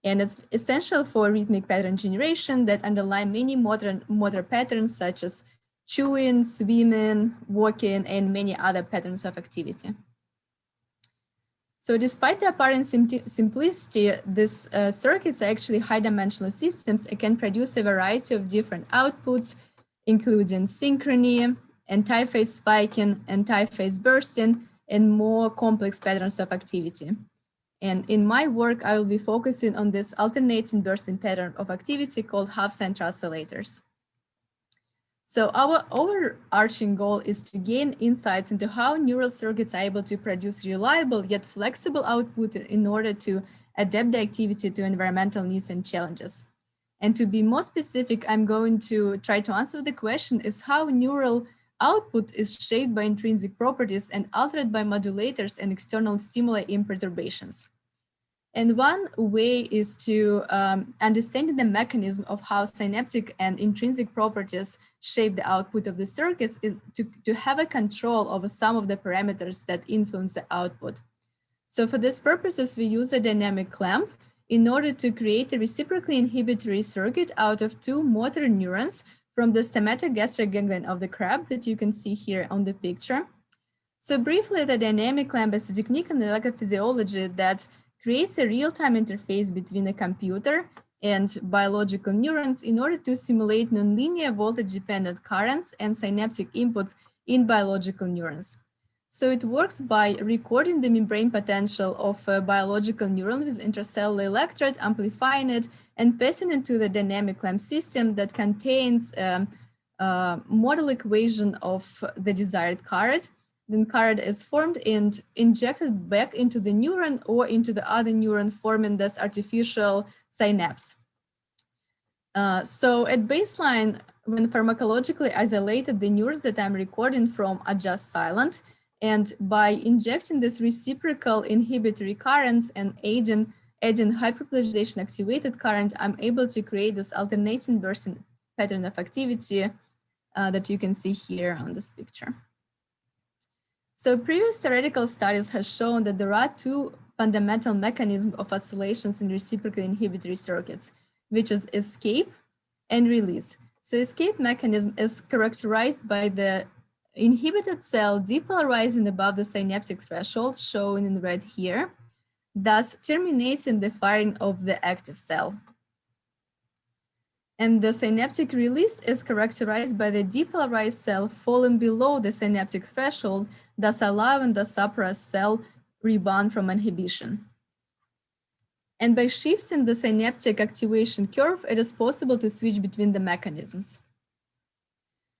And it's essential for rhythmic pattern generation that underlie many motor patterns such as chewing, swimming, walking, and many other patterns of activity. So despite the apparent simplicity, these circuits are actually high-dimensional systems and can produce a variety of different outputs, including synchrony, antiphase spiking, antiphase bursting, and more complex patterns of activity. And in my work, I will be focusing on this alternating bursting pattern of activity called half-central oscillators. So our overarching goal is to gain insights into how neural circuits are able to produce reliable yet flexible output in order to adapt the activity to environmental needs and challenges. And to be more specific, I'm going to try to answer the question is how neural output is shaped by intrinsic properties and altered by modulators and external stimuli in perturbations. And one way is to understand the mechanism of how synaptic and intrinsic properties shape the output of the circuits is to have a control over some of the parameters that influence the output. So for these purposes, we use a dynamic clamp in order to create a reciprocally inhibitory circuit out of two motor neurons from the stemata gastric ganglion of the crab that you can see here on the picture. So briefly, the dynamic clamp is a technique in electrophysiology that creates a real-time interface between a computer and biological neurons in order to simulate nonlinear voltage-dependent currents and synaptic inputs in biological neurons. So it works by recording the membrane potential of a biological neuron with intracellular electrode, amplifying it, and passing it to the dynamic clamp system that contains a model equation of the desired current. Then current is formed and injected back into the neuron or into the other neuron, forming this artificial synapse. So at baseline, when pharmacologically isolated, the neurons that I'm recording from are just silent. And by injecting this reciprocal inhibitory currents and adding hyperpolarization activated current, I'm able to create this alternating bursting pattern of activity that you can see here on this picture. So previous theoretical studies have shown that there are two fundamental mechanisms of oscillations in reciprocally inhibitory circuits, which is escape and release. So escape mechanism is characterized by the inhibited cell depolarizing above the synaptic threshold, shown in red here, thus terminating the firing of the active cell. And the synaptic release is characterized by the depolarized cell falling below the synaptic threshold, thus allowing the suppressed cell rebound from inhibition. And by shifting the synaptic activation curve, it is possible to switch between the mechanisms.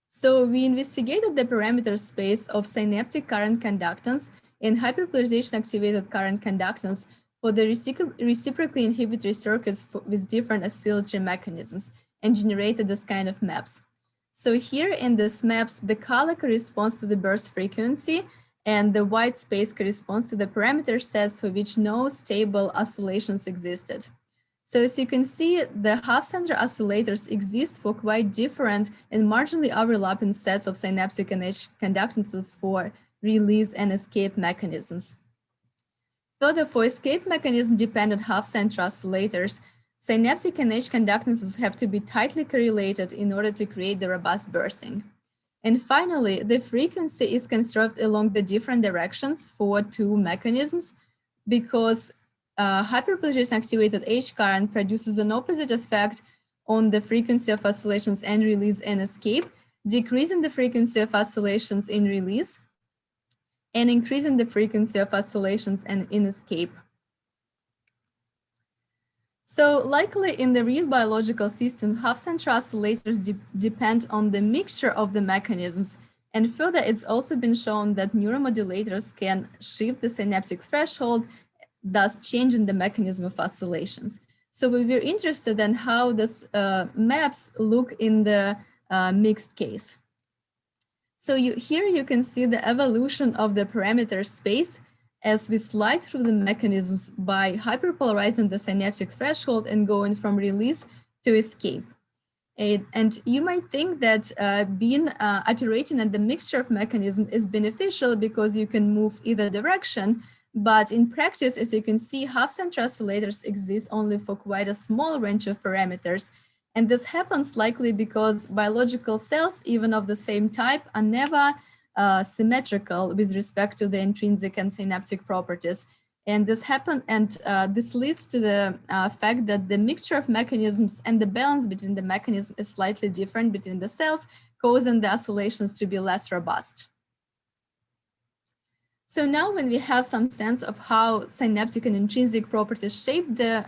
So we investigated the parameter space of synaptic current conductance and hyperpolarization activated current conductance for the reciprocally inhibitory circuits with different oscillatory mechanisms and generated this kind of maps. So here in these maps, the color corresponds to the burst frequency and the white space corresponds to the parameter sets for which no stable oscillations existed. So as you can see, the half-center oscillators exist for quite different and marginally overlapping sets of synaptic NH conductances for release and escape mechanisms. Further, for escape mechanism-dependent half-center oscillators, synaptic NH conductances have to be tightly correlated in order to create the robust bursting. And finally, the frequency is conserved along the different directions for two mechanisms because hyperpolarization activated H current produces an opposite effect on the frequency of oscillations and release and escape, decreasing the frequency of oscillations in release and increasing the frequency of oscillations and in escape. So likely in the real biological system, half-center oscillators depend on the mixture of the mechanisms. And further, it's also been shown that neuromodulators can shift the synaptic threshold, thus changing the mechanism of oscillations. So we were interested in how this maps look in the mixed case. So here you can see the evolution of the parameter space as we slide through the mechanisms by hyperpolarizing the synaptic threshold and going from release to escape. And you might think that operating at the mixture of mechanisms is beneficial because you can move either direction, but in practice, as you can see, half-center oscillators exist only for quite a small range of parameters. And this happens likely because biological cells, even of the same type, are never symmetrical with respect to the intrinsic and synaptic properties. And this leads to the fact that the mixture of mechanisms and the balance between the mechanisms is slightly different between the cells, causing the oscillations to be less robust. So now when we have some sense of how synaptic and intrinsic properties shape the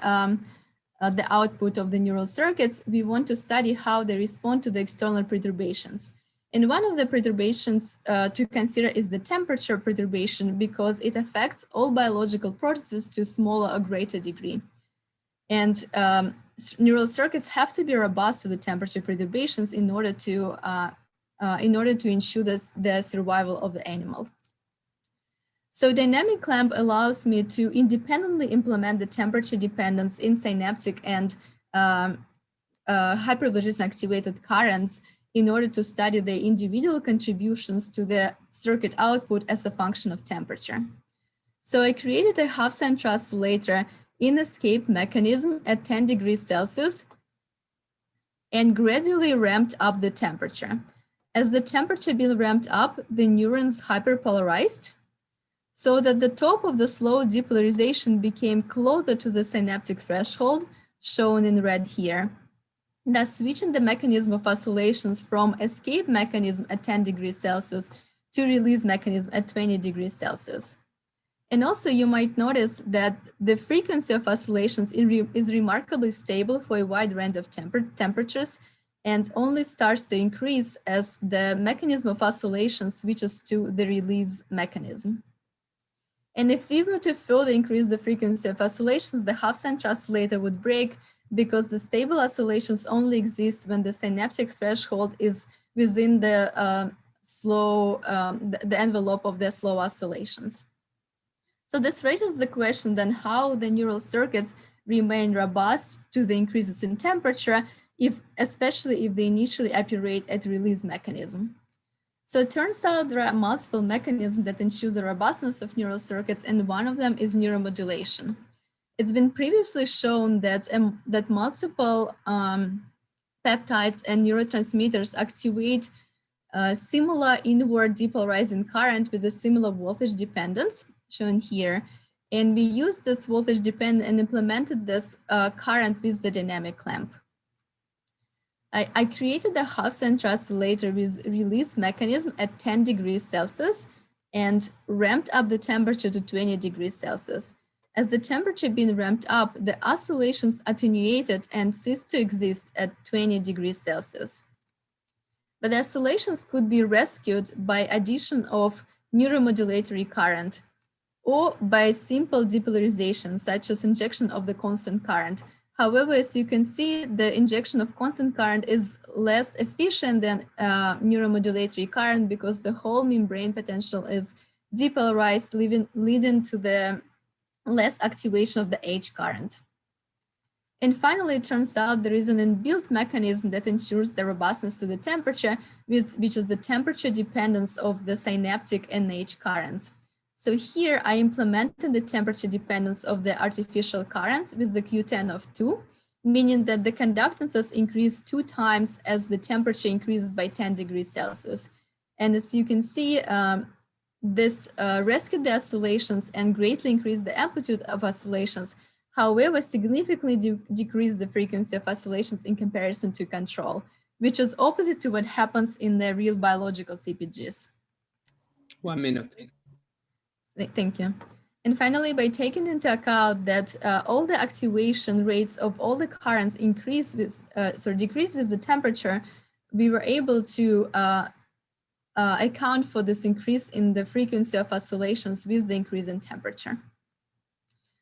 output of the neural circuits, we want to study how they respond to the external perturbations. And one of the perturbations to consider is the temperature perturbation because it affects all biological processes to a smaller or greater degree. And neural circuits have to be robust to the temperature perturbations in order to ensure the survival of the animal. So dynamic clamp allows me to independently implement the temperature dependence in synaptic and hyperpolarization activated currents in order to study the individual contributions to the circuit output as a function of temperature. So I created a half-center oscillator in escape mechanism at 10 degrees Celsius and gradually ramped up the temperature. As the temperature being ramped up, the neurons hyperpolarized so that the top of the slow depolarization became closer to the synaptic threshold, shown in red here, thus switching the mechanism of oscillations from escape mechanism at 10 degrees Celsius to release mechanism at 20 degrees Celsius. And also you might notice that the frequency of oscillations is remarkably stable for a wide range of temperatures and only starts to increase as the mechanism of oscillation switches to the release mechanism. And if we were to further increase the frequency of oscillations, the half-center oscillator would break because the stable oscillations only exist when the synaptic threshold is within the the envelope of the slow oscillations. So this raises the question then how the neural circuits remain robust to the increases in temperature especially if they initially operate at release mechanism. So it turns out there are multiple mechanisms that ensure the robustness of neural circuits, and one of them is neuromodulation. It's been previously shown that, that multiple peptides and neurotransmitters activate similar inward depolarizing current with a similar voltage dependence, shown here. And we used this voltage dependent and implemented this current with the dynamic clamp. I created a half-century oscillator with release mechanism at 10 degrees Celsius and ramped up the temperature to 20 degrees Celsius. As the temperature being ramped up, the oscillations attenuated and ceased to exist at 20 degrees Celsius. But the oscillations could be rescued by addition of neuromodulatory current or by simple depolarization, such as injection of the constant current. However, as you can see, the injection of constant current is less efficient than neuromodulatory current because the whole membrane potential is depolarized, leading to the less activation of the H current. And finally, it turns out there is an inbuilt mechanism that ensures the robustness to the temperature, which is the temperature dependence of the synaptic NH currents. So here I implemented the temperature dependence of the artificial currents with the Q10 of 2, meaning that the conductances increase 2 times as the temperature increases by 10 degrees Celsius. And as you can see, this rescued the oscillations and greatly increased the amplitude of oscillations, however, significantly decreased the frequency of oscillations in comparison to control, which is opposite to what happens in the real biological CPGs. 1 minute. Thank you. And finally, by taking into account that all the activation rates of all the currents decrease with the temperature, we were able to account for this increase in the frequency of oscillations with the increase in temperature.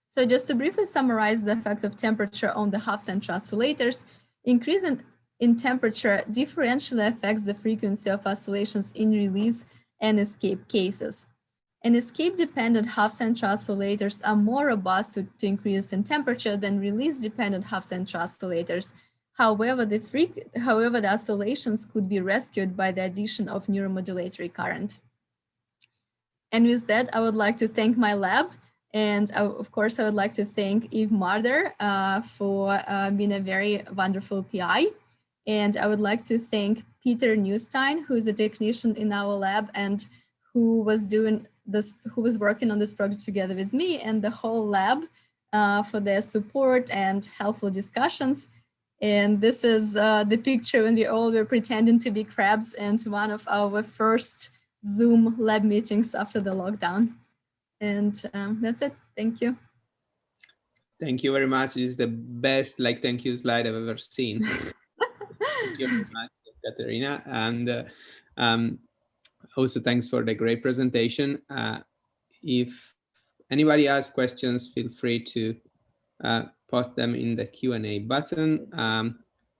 So just to briefly summarize the effect of temperature on the half-century oscillators, increase in temperature differentially affects the frequency of oscillations in release and escape cases. And escape-dependent half-century oscillators are more robust to increase in temperature than release-dependent half-century oscillators. However, the oscillations could be rescued by the addition of neuromodulatory current. And with that, I would like to thank my lab. And of course, I would like to thank Yves Marder for being a very wonderful PI. And I would like to thank Peter Neustein, who is a technician in our lab and who was working on this project together with me and the whole lab for their support and helpful discussions. And this is the picture when we all were pretending to be crabs and one of our first Zoom lab meetings after the lockdown. And that's it. Thank you. Thank you very much. It is the best thank you slide I've ever seen. Thank you very much, Katerina. And also thanks for the great presentation. If anybody has questions, feel free to post them in the Q&A button.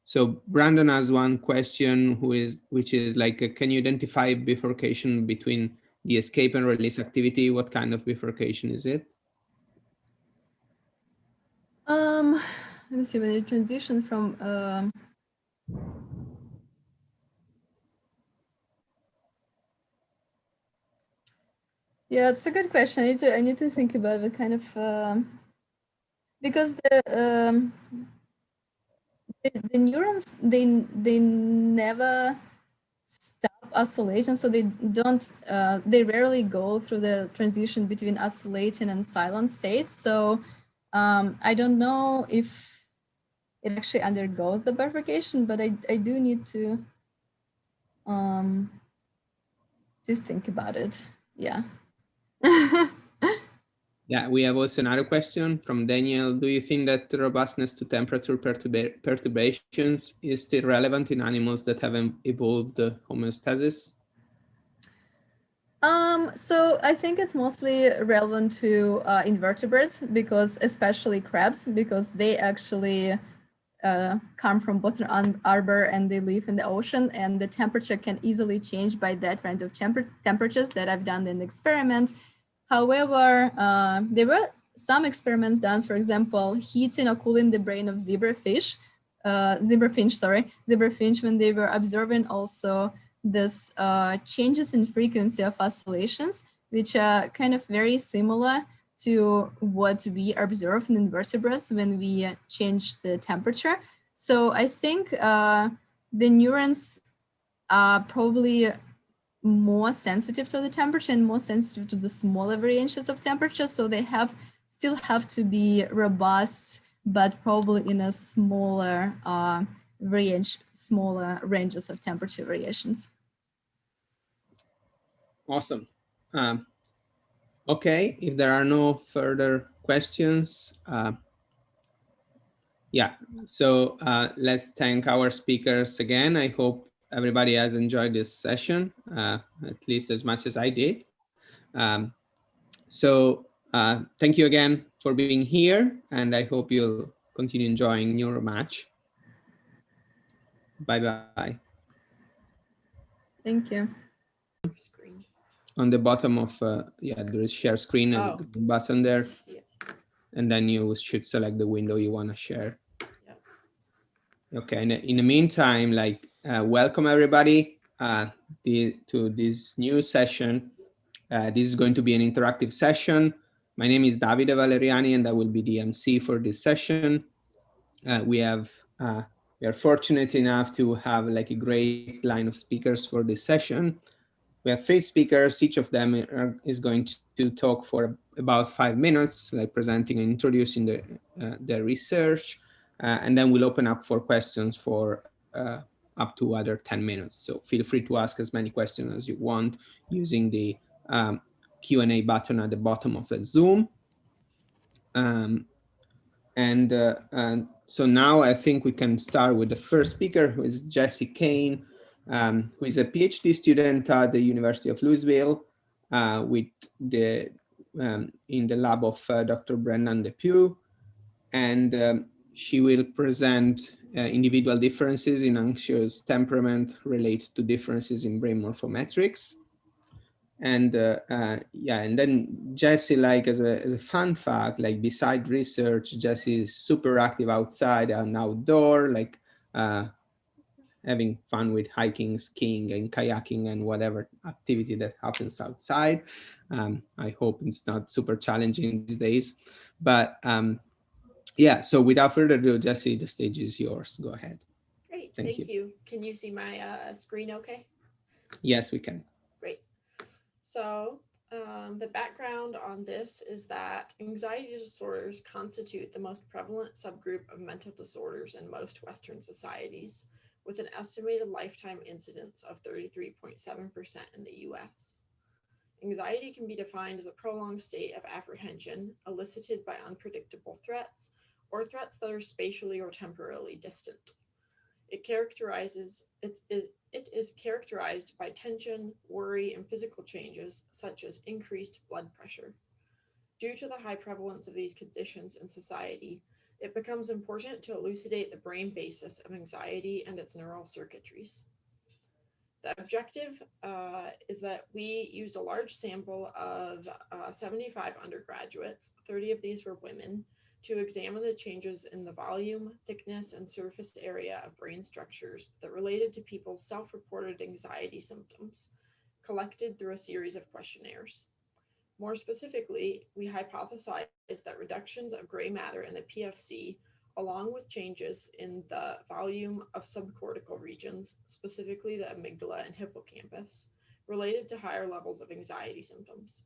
So Brandon has one question, which is can you identify bifurcation between the escape and release activity? What kind of bifurcation is it? Let me see, when you transition from yeah, it's a good question. I need to think about it kind of because the neurons they never stop oscillation, so they don't they rarely go through the transition between oscillating and silent states. So I don't know if it actually undergoes the bifurcation, but I do need to think about it. Yeah. Yeah, we have also another question from Daniel. Do you think that the robustness to temperature perturbations is still relevant in animals that have evolved homeostasis? So I think it's mostly relevant to invertebrates, because especially crabs, because they actually come from Boston Harbor and they live in the ocean, and the temperature can easily change by that range of temperatures that I've done in the experiment. However, there were some experiments done, for example, heating or cooling the brain of zebrafish zebrafinch, when they were observing also this changes in frequency of oscillations, which are kind of very similar to what we observe in invertebrates when we change the temperature. So I think the neurons are probably more sensitive to the temperature and more sensitive to the smaller variations of temperature. So they still have to be robust, but probably in a smaller smaller ranges of temperature variations. Awesome. Okay, if there are no further questions, yeah, so let's thank our speakers again. I hope everybody has enjoyed this session, at least as much as I did. Thank you again for being here, and I hope you'll continue enjoying NeuroMatch. Bye-bye. Thank you. On the bottom of, yeah, there is share screen button there. And then you should select the window you want to share. Yep. Okay, and in the meantime, like, welcome everybody to this new session. This is going to be an interactive session. My name is Davide Valeriani, and I will be the MC for this session. We are fortunate enough to have like a great line of speakers for this session. We have 3 speakers. Each of them is going to talk for about 5 minutes, like presenting and introducing their research. And then we'll open up for questions for up to other 10 minutes. So feel free to ask as many questions as you want using the Q&A button at the bottom of the Zoom. So now I think we can start with the first speaker, who is Jessie Kane, who is a PhD student at the University of Louisville in the lab of Dr. Brendan Depew. And she will present individual differences in anxious temperament related to differences in brain morphometrics. And yeah, and then Jessie, like as a fun fact, like beside research, Jessie is super active outside and outdoor, like having fun with hiking, skiing, and kayaking, and whatever activity that happens outside. I hope it's not super challenging these days, but yeah. So without further ado, Jessie, the stage is yours. Go ahead. Great, thank you. Can you see my screen okay? Yes, we can. Great. So the background on this is that anxiety disorders constitute the most prevalent subgroup of mental disorders in most Western societies, with an estimated lifetime incidence of 33.7% in the US. Anxiety can be defined as a prolonged state of apprehension elicited by unpredictable threats or threats that are spatially or temporally distant. It is characterized by tension, worry, and physical changes such as increased blood pressure. Due to the high prevalence of these conditions in society, it becomes important to elucidate the brain basis of anxiety and its neural circuitries. The objective is that we used a large sample of 75 undergraduates, 30 of these were women, to examine the changes in the volume, thickness, and surface area of brain structures that related to people's self-reported anxiety symptoms, collected through a series of questionnaires. More specifically, we hypothesized that reductions of gray matter in the PFC, along with changes in the volume of subcortical regions, specifically the amygdala and hippocampus, related to higher levels of anxiety symptoms.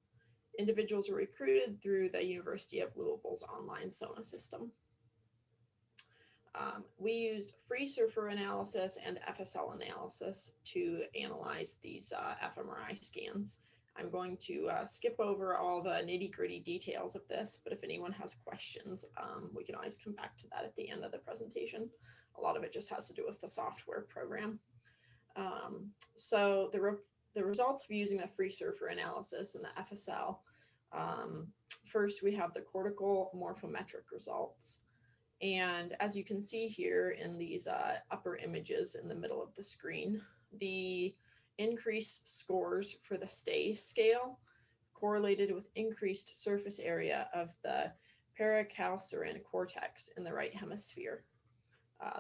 Individuals were recruited through the University of Louisville's online SONA system. We used free surfer analysis and FSL analysis to analyze these fMRI scans. I'm going to skip over all the nitty-gritty details of this, but if anyone has questions, we can always come back to that at the end of the presentation. A lot of it just has to do with the software program. So the results of using the free surfer analysis and the FSL, first we have the cortical morphometric results. And as you can see here in these upper images in the middle of the screen, the increased scores for the STAY scale correlated with increased surface area of the paracalcerine cortex in the right hemisphere.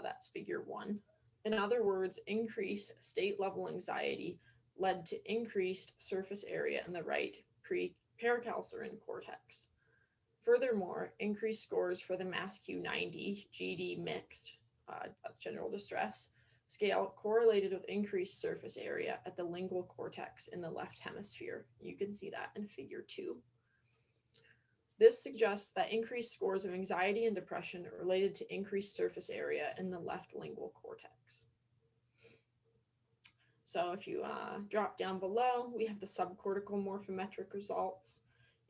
That's figure 1. In other words, increased state level anxiety led to increased surface area in the right pre-paracalcine cortex. Furthermore, increased scores for the MASQ-90 GD mixed, that's general distress, scale correlated with increased surface area at the lingual cortex in the left hemisphere. You can see that in figure 2. This suggests that increased scores of anxiety and depression are related to increased surface area in the left lingual cortex. So if you drop down below, we have the subcortical morphometric results,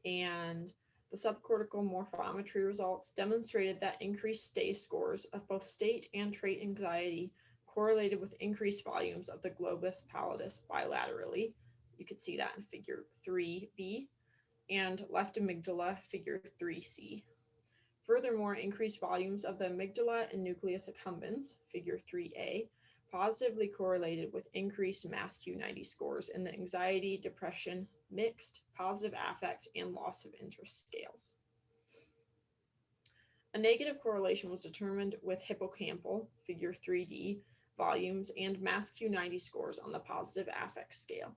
and the subcortical morphometry results demonstrated that increased stay scores of both state and trait anxiety correlated with increased volumes of the globus pallidus bilaterally. You can see that in figure 3b, and left amygdala, figure 3c. Furthermore, increased volumes of the amygdala and nucleus accumbens, figure 3a, positively correlated with increased MASQ-90 scores in the anxiety, depression, mixed, positive affect, and loss of interest scales. A negative correlation was determined with hippocampal, figure 3d, volumes and MASQ-90 scores on the positive affect scale.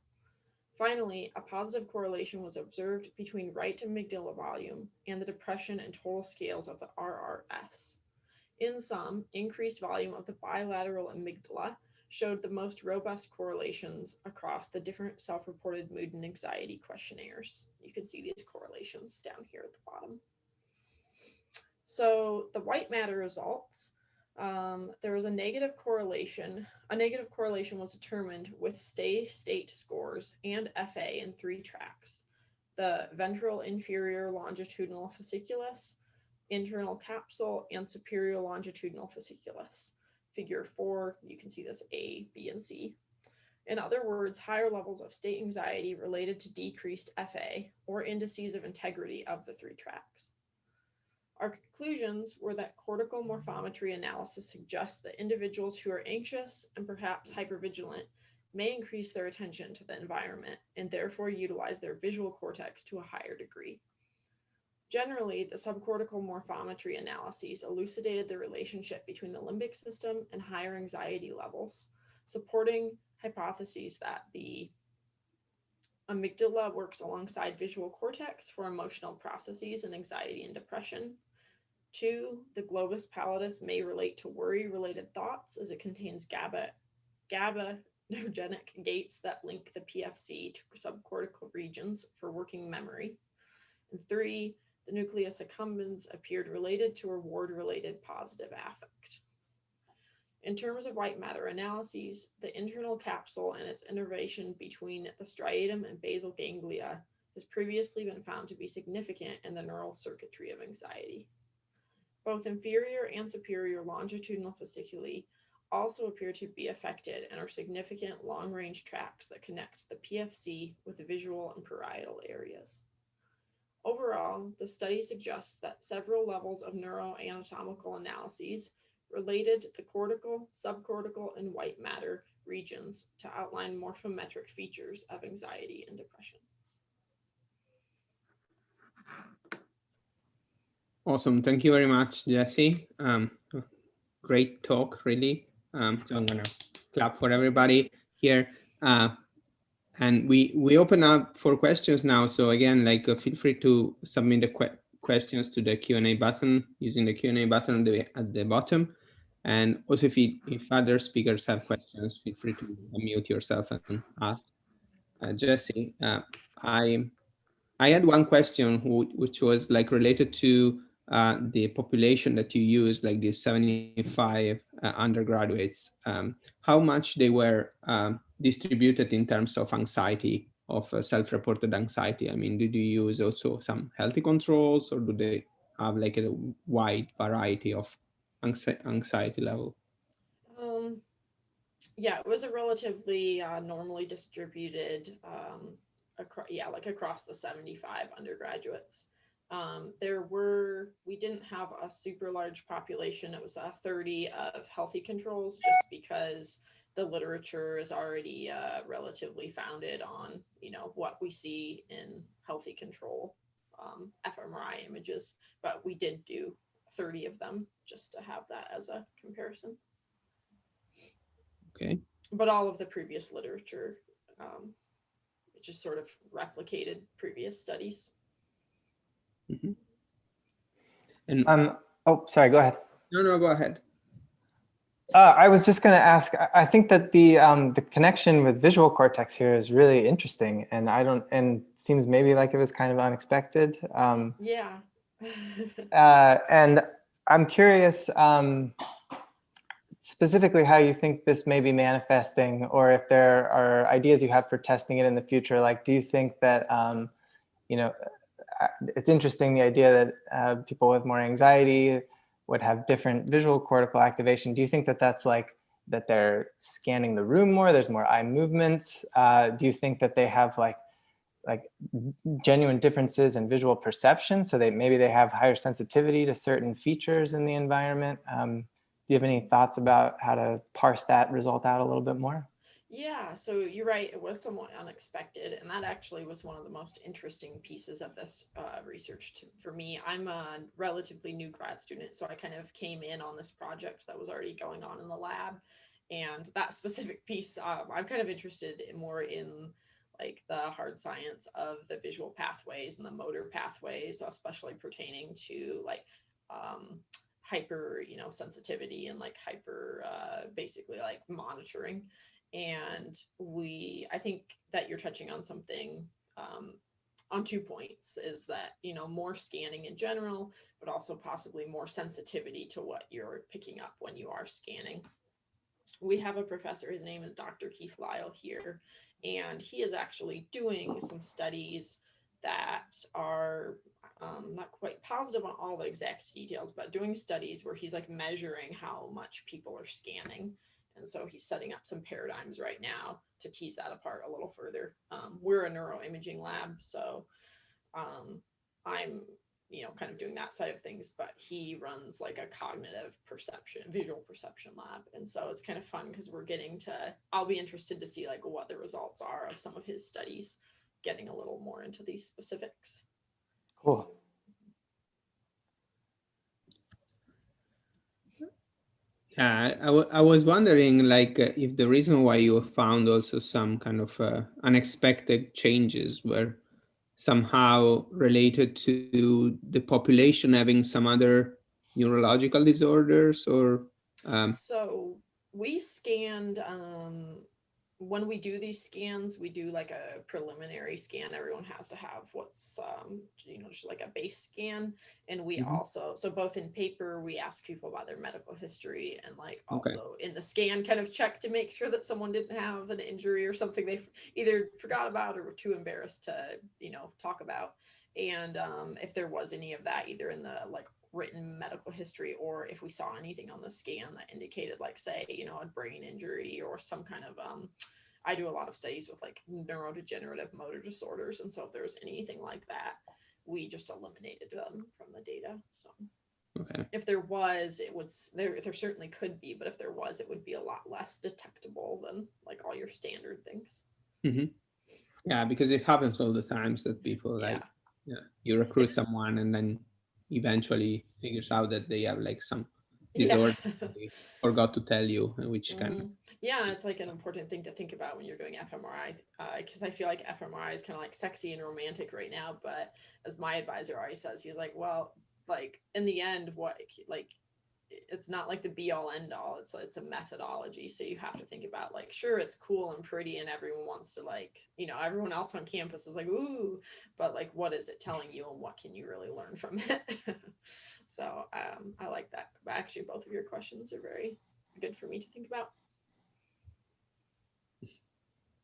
Finally, a positive correlation was observed between right amygdala volume and the depression and total scales of the RRS. In sum, increased volume of the bilateral amygdala showed the most robust correlations across the different self-reported mood and anxiety questionnaires. You can see these correlations down here at the bottom. So the white matter results, there was a negative correlation. A negative correlation was determined with stay state scores and FA in 3 tracks: the ventral inferior longitudinal fasciculus, internal capsule, and superior longitudinal fasciculus. Figure 4, you can see this A, B, and C. In other words, higher levels of state anxiety related to decreased FA or indices of integrity of the 3 tracks. Our conclusions were that cortical morphometry analysis suggests that individuals who are anxious and perhaps hypervigilant may increase their attention to the environment and therefore utilize their visual cortex to a higher degree. Generally, the subcortical morphometry analyses elucidated the relationship between the limbic system and higher anxiety levels, supporting hypotheses that the amygdala works alongside visual cortex for emotional processes and anxiety and depression. 2, the globus pallidus may relate to worry-related thoughts as it contains GABAergic gates that link the PFC to subcortical regions for working memory. And 3, the nucleus accumbens appeared related to reward-related positive affect. In terms of white matter analyses, the internal capsule and its innervation between the striatum and basal ganglia has previously been found to be significant in the neural circuitry of anxiety. Both inferior and superior longitudinal fasciculi also appear to be affected and are significant long-range tracts that connect the PFC with the visual and parietal areas. Overall, the study suggests that several levels of neuroanatomical analyses related the cortical, subcortical, and white matter regions to outline morphometric features of anxiety and depression. Awesome. Thank you very much, Jesse. Great talk, really. So I'm going to clap for everybody here. And we open up for questions now. So again, feel free to submit the questions to the Q&A button using the Q&A button at the bottom. And also, if other speakers have questions, feel free to unmute yourself and ask. Jesse, I had one question which was related to the population that you use, like the 75 undergraduates, how much they were distributed in terms of anxiety, of self-reported anxiety. I mean, did you use also some healthy controls, or do they have a wide variety of anxiety level? Yeah, it was a relatively normally distributed, across the 75 undergraduates. We didn't have a super large population. It was 30 of healthy controls, just because the literature is already relatively founded on, what we see in healthy control fMRI images. But we did do 30 of them, just to have that as a comparison. Okay. But all of the previous literature, it just sort of replicated previous studies. Mm-hmm. And oh, sorry, go ahead. No, go ahead. I was just going to ask, I think that the connection with visual cortex here is really interesting, and seems maybe like it was kind of unexpected. Yeah. And I'm curious specifically how you think this may be manifesting, or if there are ideas you have for testing it in the future. Like, do you think that, you know, it's interesting, the idea that people with more anxiety would have different visual cortical activation. Do you think that that's like, that they're scanning the room more, there's more eye movements? Do you think that they have like genuine differences in visual perception, so maybe they have higher sensitivity to certain features in the environment? Do you have any thoughts about how to parse that result out a little bit more? Yeah, so you're right, it was somewhat unexpected, and that actually was one of the most interesting pieces of this research for me. I'm a relatively new grad student, so I kind of came in on this project that was already going on in the lab, and that specific piece, I'm kind of interested more in like the hard science of the visual pathways and the motor pathways, especially pertaining to like hyper, sensitivity and like hyper, basically like monitoring. And I think that you're touching on something on 2 points, is that, more scanning in general, but also possibly more sensitivity to what you're picking up when you are scanning. We have a professor, his name is Dr. Keith Lyle here, and he is actually doing some studies that are not quite positive on all the exact details, but doing studies where he's like measuring how much people are scanning. And so he's setting up some paradigms right now to tease that apart a little further. We're a neuroimaging lab, so I'm, kind of doing that side of things, but he runs like a cognitive perception, visual perception lab. And so it's kind of fun because I'll be interested to see like what the results are of some of his studies, getting a little more into these specifics. Cool. Yeah, I was wondering, like, if the reason why you found also some kind of unexpected changes were somehow related to the population having some other neurological disorders, or So we scanned, when we do these scans, we do like a preliminary scan. Everyone has to have what's, just like a base scan. And we also, so both in paper, we ask people about their medical history, and like also in the scan kind of check to make sure that someone didn't have an injury or something they either forgot about or were too embarrassed to, talk about. And if there was any of that, either in the like written medical history, or if we saw anything on the scan that indicated like, say, a brain injury or some kind of I do a lot of studies with like neurodegenerative motor disorders, and so if there was anything like that, we just eliminated them from the data. So if there was, there certainly could be, but if there was, it would be a lot less detectable than like all your standard things. Yeah, because it happens all the times that people like, you recruit someone and then eventually figures out that they have like some disorder they forgot to tell you, which kind of yeah, it's like an important thing to think about when you're doing fMRI, because I feel like fMRI is kind of like sexy and romantic right now, but as my advisor always says, he's like, well, like in the end, what, like, it's not like the be all end all, it's a methodology. So you have to think about like, sure, it's cool and pretty and everyone wants to like, everyone else on campus is like, ooh, but like, what is it telling you and what can you really learn from it? So I like that. But actually both of your questions are very good for me to think about.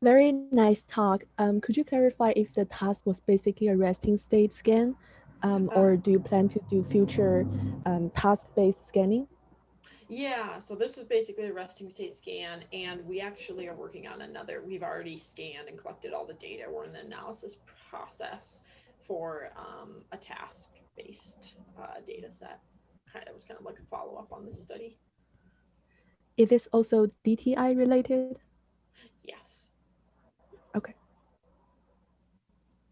Very nice talk. Could you clarify if the task was basically a resting state scan, or do you plan to do future task-based scanning? Yeah, so this was basically a resting state scan, and we actually are working on another. We've already scanned and collected all the data. We're in the analysis process for a task-based data set. It was kind of like a follow-up on this study. It is also DTI related? Yes. Okay.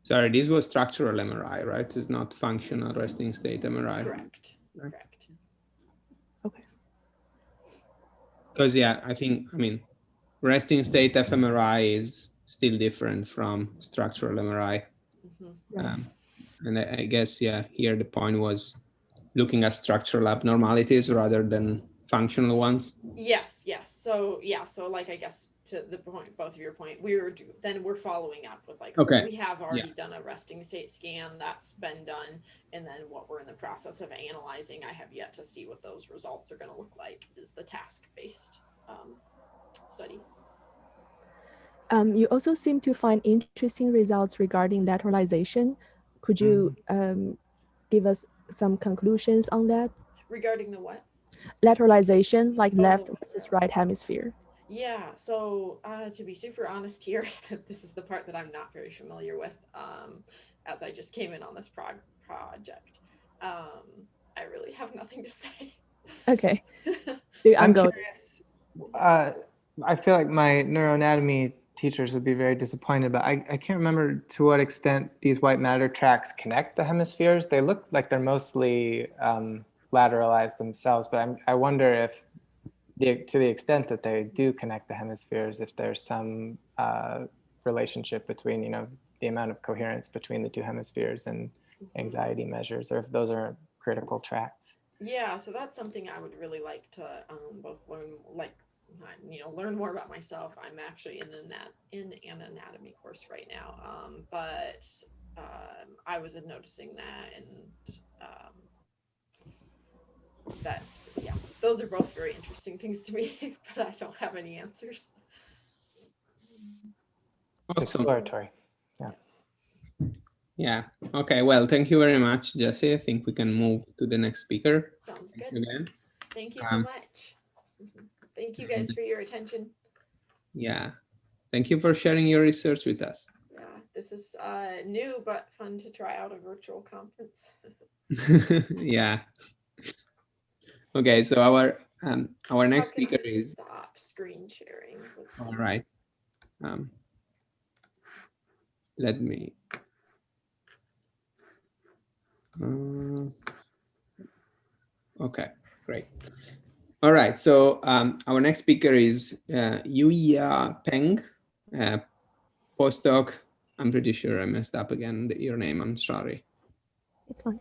Sorry, this was structural MRI, right? It's not functional resting state MRI. Correct. Correct. Because yeah, I mean, resting state fMRI is still different from structural MRI. And I guess, yeah, here the point was looking at structural abnormalities rather than functional ones. Yes, yes. So yeah, so like I guess to the point, both of your point, then we're following up with like, Okay. we have already done a resting state scan that's been done, and then what we're in the process of analyzing, I have yet to see what those results are going to look like, is the task-based study. You also seem to find interesting results regarding lateralization. Could you give us some conclusions on that? Regarding the what? Lateralization, like left versus right hemisphere. Yeah, so to be super honest here, this is the part that I'm not very familiar with, as I just came in on this project. I really have nothing to say. Okay. I'm curious. I feel like my neuroanatomy teachers would be very disappointed, but I can't remember to what extent these white matter tracks connect the hemispheres. They look like they're mostly lateralized themselves, but I wonder if to the extent that they do connect the hemispheres, if there's some relationship between, you know, the amount of coherence between the two hemispheres and anxiety measures, or if those are critical tracks. Yeah, so that's something I would really like to both learn, learn more about myself. I'm actually in an anatomy course right now, but I was noticing that, and those are both very interesting things to me, but I don't have any answers. Exploratory. Yeah. Yeah. Okay. Well, thank you very much, Jesse. I think we can move to the next speaker. Sounds good. Again. Thank you so much. Thank you guys for your attention. Yeah. Thank you for sharing your research with us. Yeah, this is new but fun to try out a virtual conference. Yeah. Okay. So our next speaker is. Stop screen sharing. Let's see. All right. Let me. Okay, great. All right, so our next speaker is Yuya Peng, postdoc. I'm pretty sure I messed up again your name. I'm sorry. It's fine.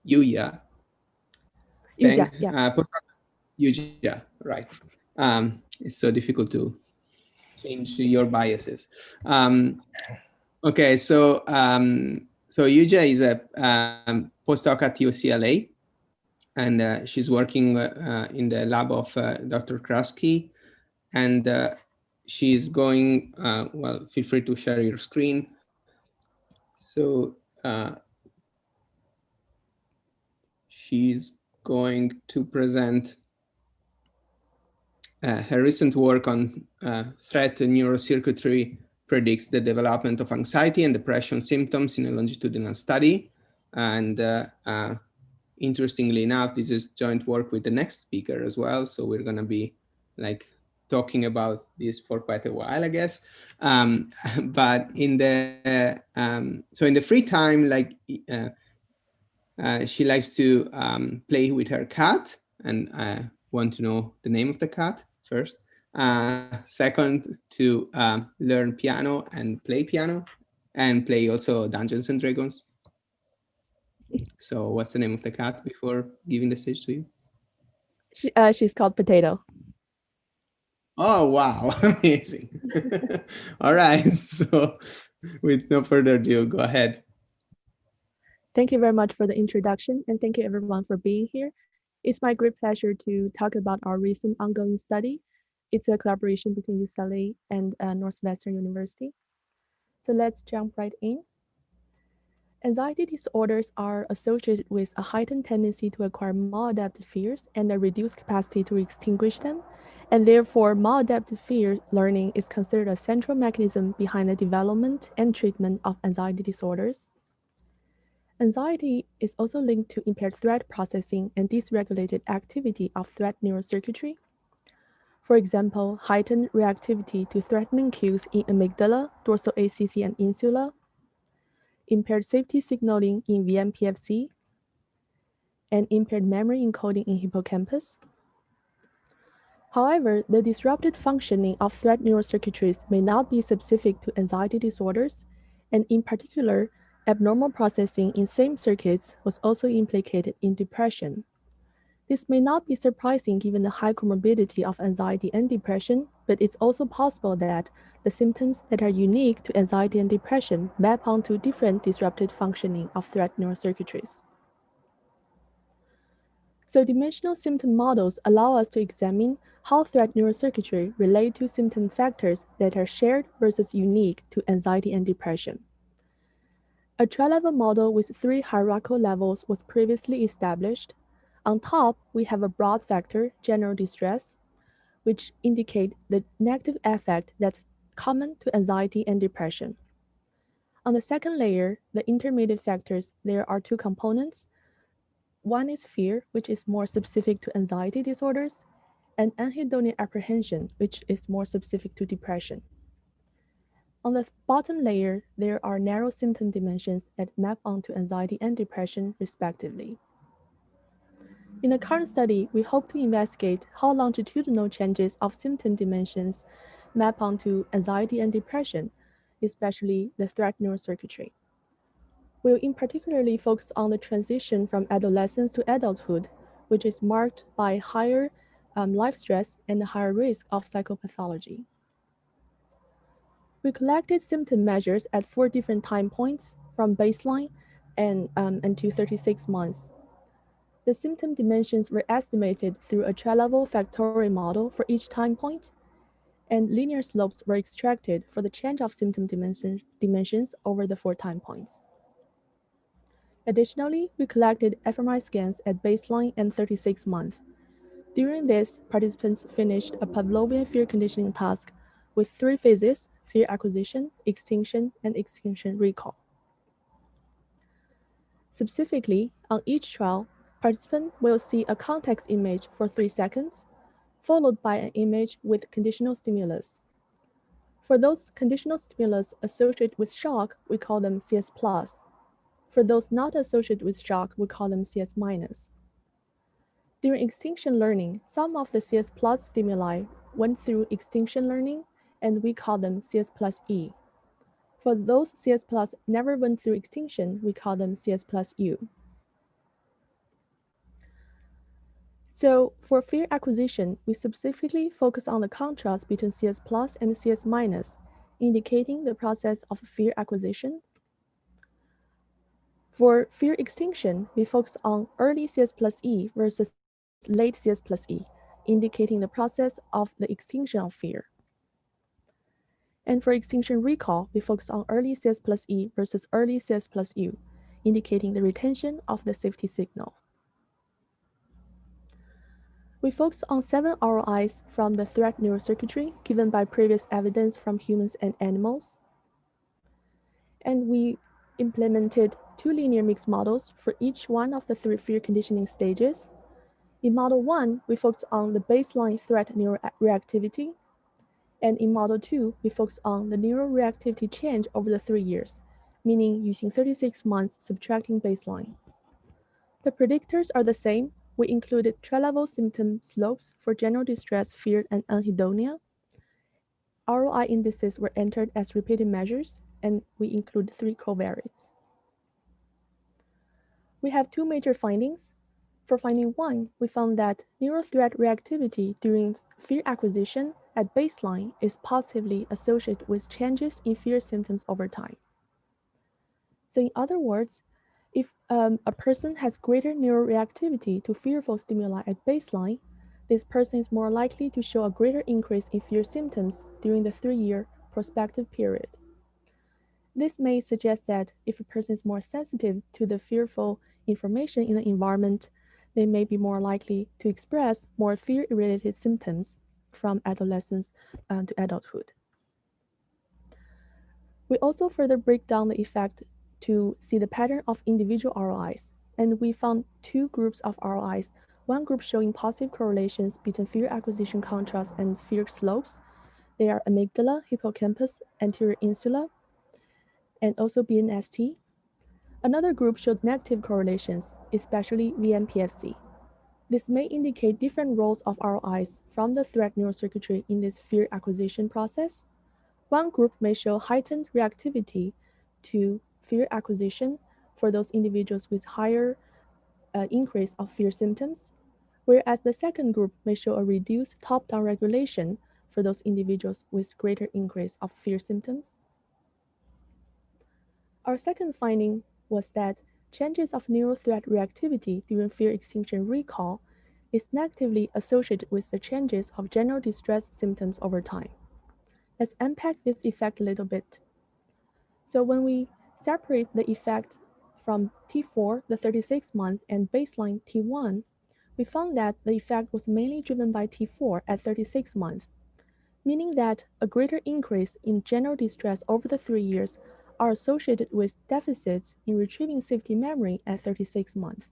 Yuya. Yuja, yeah. Postdoc Yuja, right. It's so difficult to change your biases. Okay, so so Yuja is a postdoc at UCLA, and she's working in the lab of Dr. Krasky, and she's going, well, feel free to share your screen. So she's going to present her recent work on threat neurocircuitry predicts the development of anxiety and depression symptoms in a longitudinal study. And interestingly enough, this is joint work with the next speaker as well. So we're going to be like talking about this for quite a while, I guess. But in the so in the free time, like she likes to play with her cat, and I want to know the name of the cat first. Second, to learn piano and play also Dungeons and Dragons. So what's the name of the cat before giving the stage to you? She's called Potato. Oh, wow. Amazing. All right. So with no further ado, go ahead. Thank you very much for the introduction, and thank you everyone for being here. It's my great pleasure to talk about our recent ongoing study. It's a collaboration between UCLA and Northwestern University. So let's jump right in. Anxiety disorders are associated with a heightened tendency to acquire maladaptive fears and a reduced capacity to extinguish them, and therefore maladaptive fear learning is considered a central mechanism behind the development and treatment of anxiety disorders. Anxiety is also linked to impaired threat processing and dysregulated activity of threat neurocircuitry. For example, heightened reactivity to threatening cues in amygdala, dorsal ACC, and insula, impaired safety signaling in VMPFC, and impaired memory encoding in hippocampus. However, the disrupted functioning of threat neurocircuitries may not be specific to anxiety disorders, and in particular, abnormal processing in same circuits was also implicated in depression. This may not be surprising given the high comorbidity of anxiety and depression, but it's also possible that the symptoms that are unique to anxiety and depression map onto different disrupted functioning of threat neurocircuitries. So dimensional symptom models allow us to examine how threat neurocircuitry relate to symptom factors that are shared versus unique to anxiety and depression. A tri-level model with 3 hierarchical levels was previously established. On top, we have a broad factor, general distress, which indicate the negative effect that's common to anxiety and depression. On the second layer, the intermediate factors, there are 2 components. One is fear, which is more specific to anxiety disorders, and anhedonia apprehension, which is more specific to depression. On the bottom layer, there are narrow symptom dimensions that map onto anxiety and depression, respectively. In the current study, we hope to investigate how longitudinal changes of symptom dimensions map onto anxiety and depression, especially the threat neurocircuitry. We'll in particularly focus on the transition from adolescence to adulthood, which is marked by higher life stress and a higher risk of psychopathology. We collected symptom measures at 4 different time points from baseline and to 36 months. The symptom dimensions were estimated through a tri-level factorial model for each time point, and linear slopes were extracted for the change of symptom dimensions over the 4 time points. Additionally, we collected fMRI scans at baseline and 36 months. During this, participants finished a Pavlovian fear conditioning task with 3 phases: fear acquisition, extinction, and extinction recall. Specifically, on each trial, participants will see a context image for 3 seconds, followed by an image with conditional stimulus. For those conditional stimulus associated with shock, we call them CS+. For those not associated with shock, we call them CS-. During extinction learning, some of the CS+ stimuli went through extinction learning, and we call them CS+E. For those CS+ never went through extinction, we call them CS+U. So for fear acquisition, we specifically focus on the contrast between CS+ and CS-, indicating the process of fear acquisition. For fear extinction, we focus on early CS+E versus late CS+E, indicating the process of the extinction of fear. And for extinction recall, we focus on early CS+E versus early CS+U, indicating the retention of the safety signal. We focus on 7 ROIs from the threat neurocircuitry given by previous evidence from humans and animals. And we implemented 2 linear mixed models for each one of the 3 fear conditioning stages. In model 1, we focus on the baseline threat neuroreactivity. And in model 2, we focus on the neuroreactivity change over the 3 years, meaning using 36 months subtracting baseline. The predictors are the same. We included tri-level symptom slopes for general distress, fear, and anhedonia. ROI indices were entered as repeated measures, and we include 3 covariates. We have 2 major findings. For finding 1, we found that neurothreat reactivity during fear acquisition at baseline is positively associated with changes in fear symptoms over time. So in other words, if a person has greater neuroreactivity to fearful stimuli at baseline, this person is more likely to show a greater increase in fear symptoms during the 3-year prospective period. This may suggest that if a person is more sensitive to the fearful information in the environment, they may be more likely to express more fear-related symptoms from adolescence to adulthood. We also further break down the effect to see the pattern of individual ROIs, and we found 2 groups of ROIs, one group showing positive correlations between fear acquisition contrast and fear slopes. They are amygdala, hippocampus, anterior insula, and also BNST. Another group showed negative correlations, especially VMPFC. This may indicate different roles of our eyes from the threat neurocircuitry in this fear acquisition process. One group may show heightened reactivity to fear acquisition for those individuals with higher increase of fear symptoms, whereas the second group may show a reduced top-down regulation for those individuals with greater increase of fear symptoms. Our second finding was that changes of neural threat reactivity during fear extinction recall is negatively associated with the changes of general distress symptoms over time. Let's unpack this effect a little bit. So when we separate the effect from T4, the 36-month, and baseline T1, we found that the effect was mainly driven by T4 at 36 months, meaning that a greater increase in general distress over the 3 years are associated with deficits in retrieving safety memory at 36 months.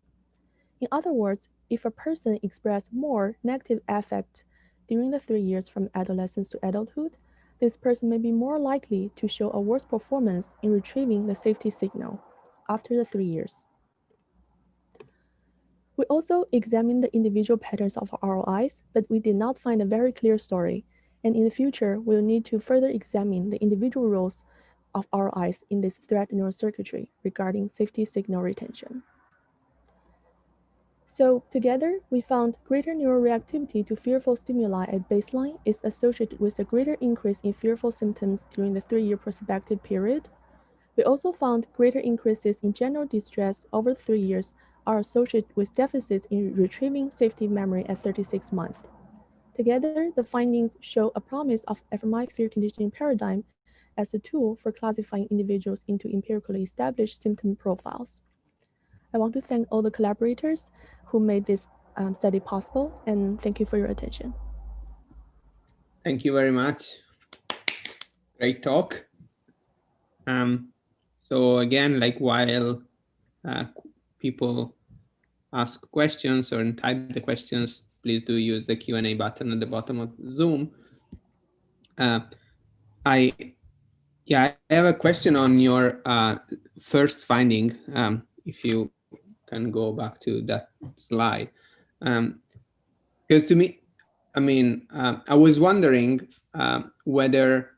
In other words, if a person expressed more negative affect during the 3 years from adolescence to adulthood, this person may be more likely to show a worse performance in retrieving the safety signal after the 3 years. We also examined the individual patterns of ROIs, but we did not find a very clear story, and in the future, we'll need to further examine the individual roles of ROIs in this threat neurocircuitry regarding safety signal retention. So together, we found greater neuroreactivity to fearful stimuli at baseline is associated with a greater increase in fearful symptoms during the 3-year prospective period. We also found greater increases in general distress over 3 years are associated with deficits in retrieving safety memory at 36 months. Together, the findings show a promise of fMRI fear conditioning paradigm as a tool for classifying individuals into empirically established symptom profiles. I want to thank all the collaborators who made this study possible, and thank you for your attention. Thank you very much. Great talk. So again, like while people ask questions or type the questions, please do use the Q&A button at the bottom of Zoom. I have a question on your first finding, if you can go back to that slide. Because to me, I mean, I was wondering whether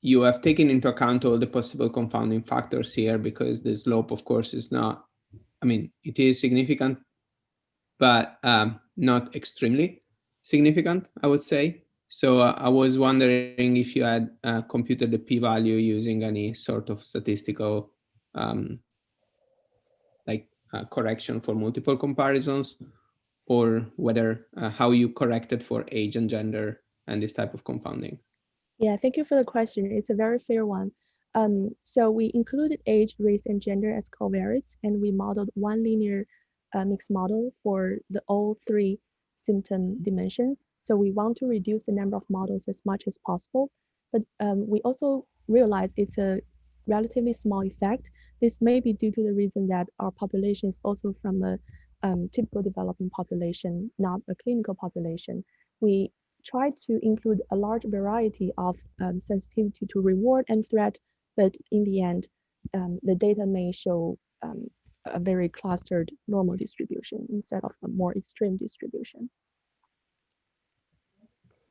you have taken into account all the possible confounding factors here, because the slope, of course, is not, I mean, it is significant, but not extremely significant, I would say. So I was wondering if you had computed the p-value using any sort of statistical correction for multiple comparisons, or whether how you corrected for age and gender and this type of confounding. Yeah, thank you for the question. It's a very fair one. So we included age, race, and gender as covariates, and we modeled one linear mixed model for all 3 symptom dimensions. So we want to reduce the number of models as much as possible, but we also realize it's a relatively small effect. This may be due to the reason that our population is also from a typical developing population, not a clinical population. We tried to include a large variety of sensitivity to reward and threat, but in the end, the data may show a very clustered normal distribution instead of a more extreme distribution.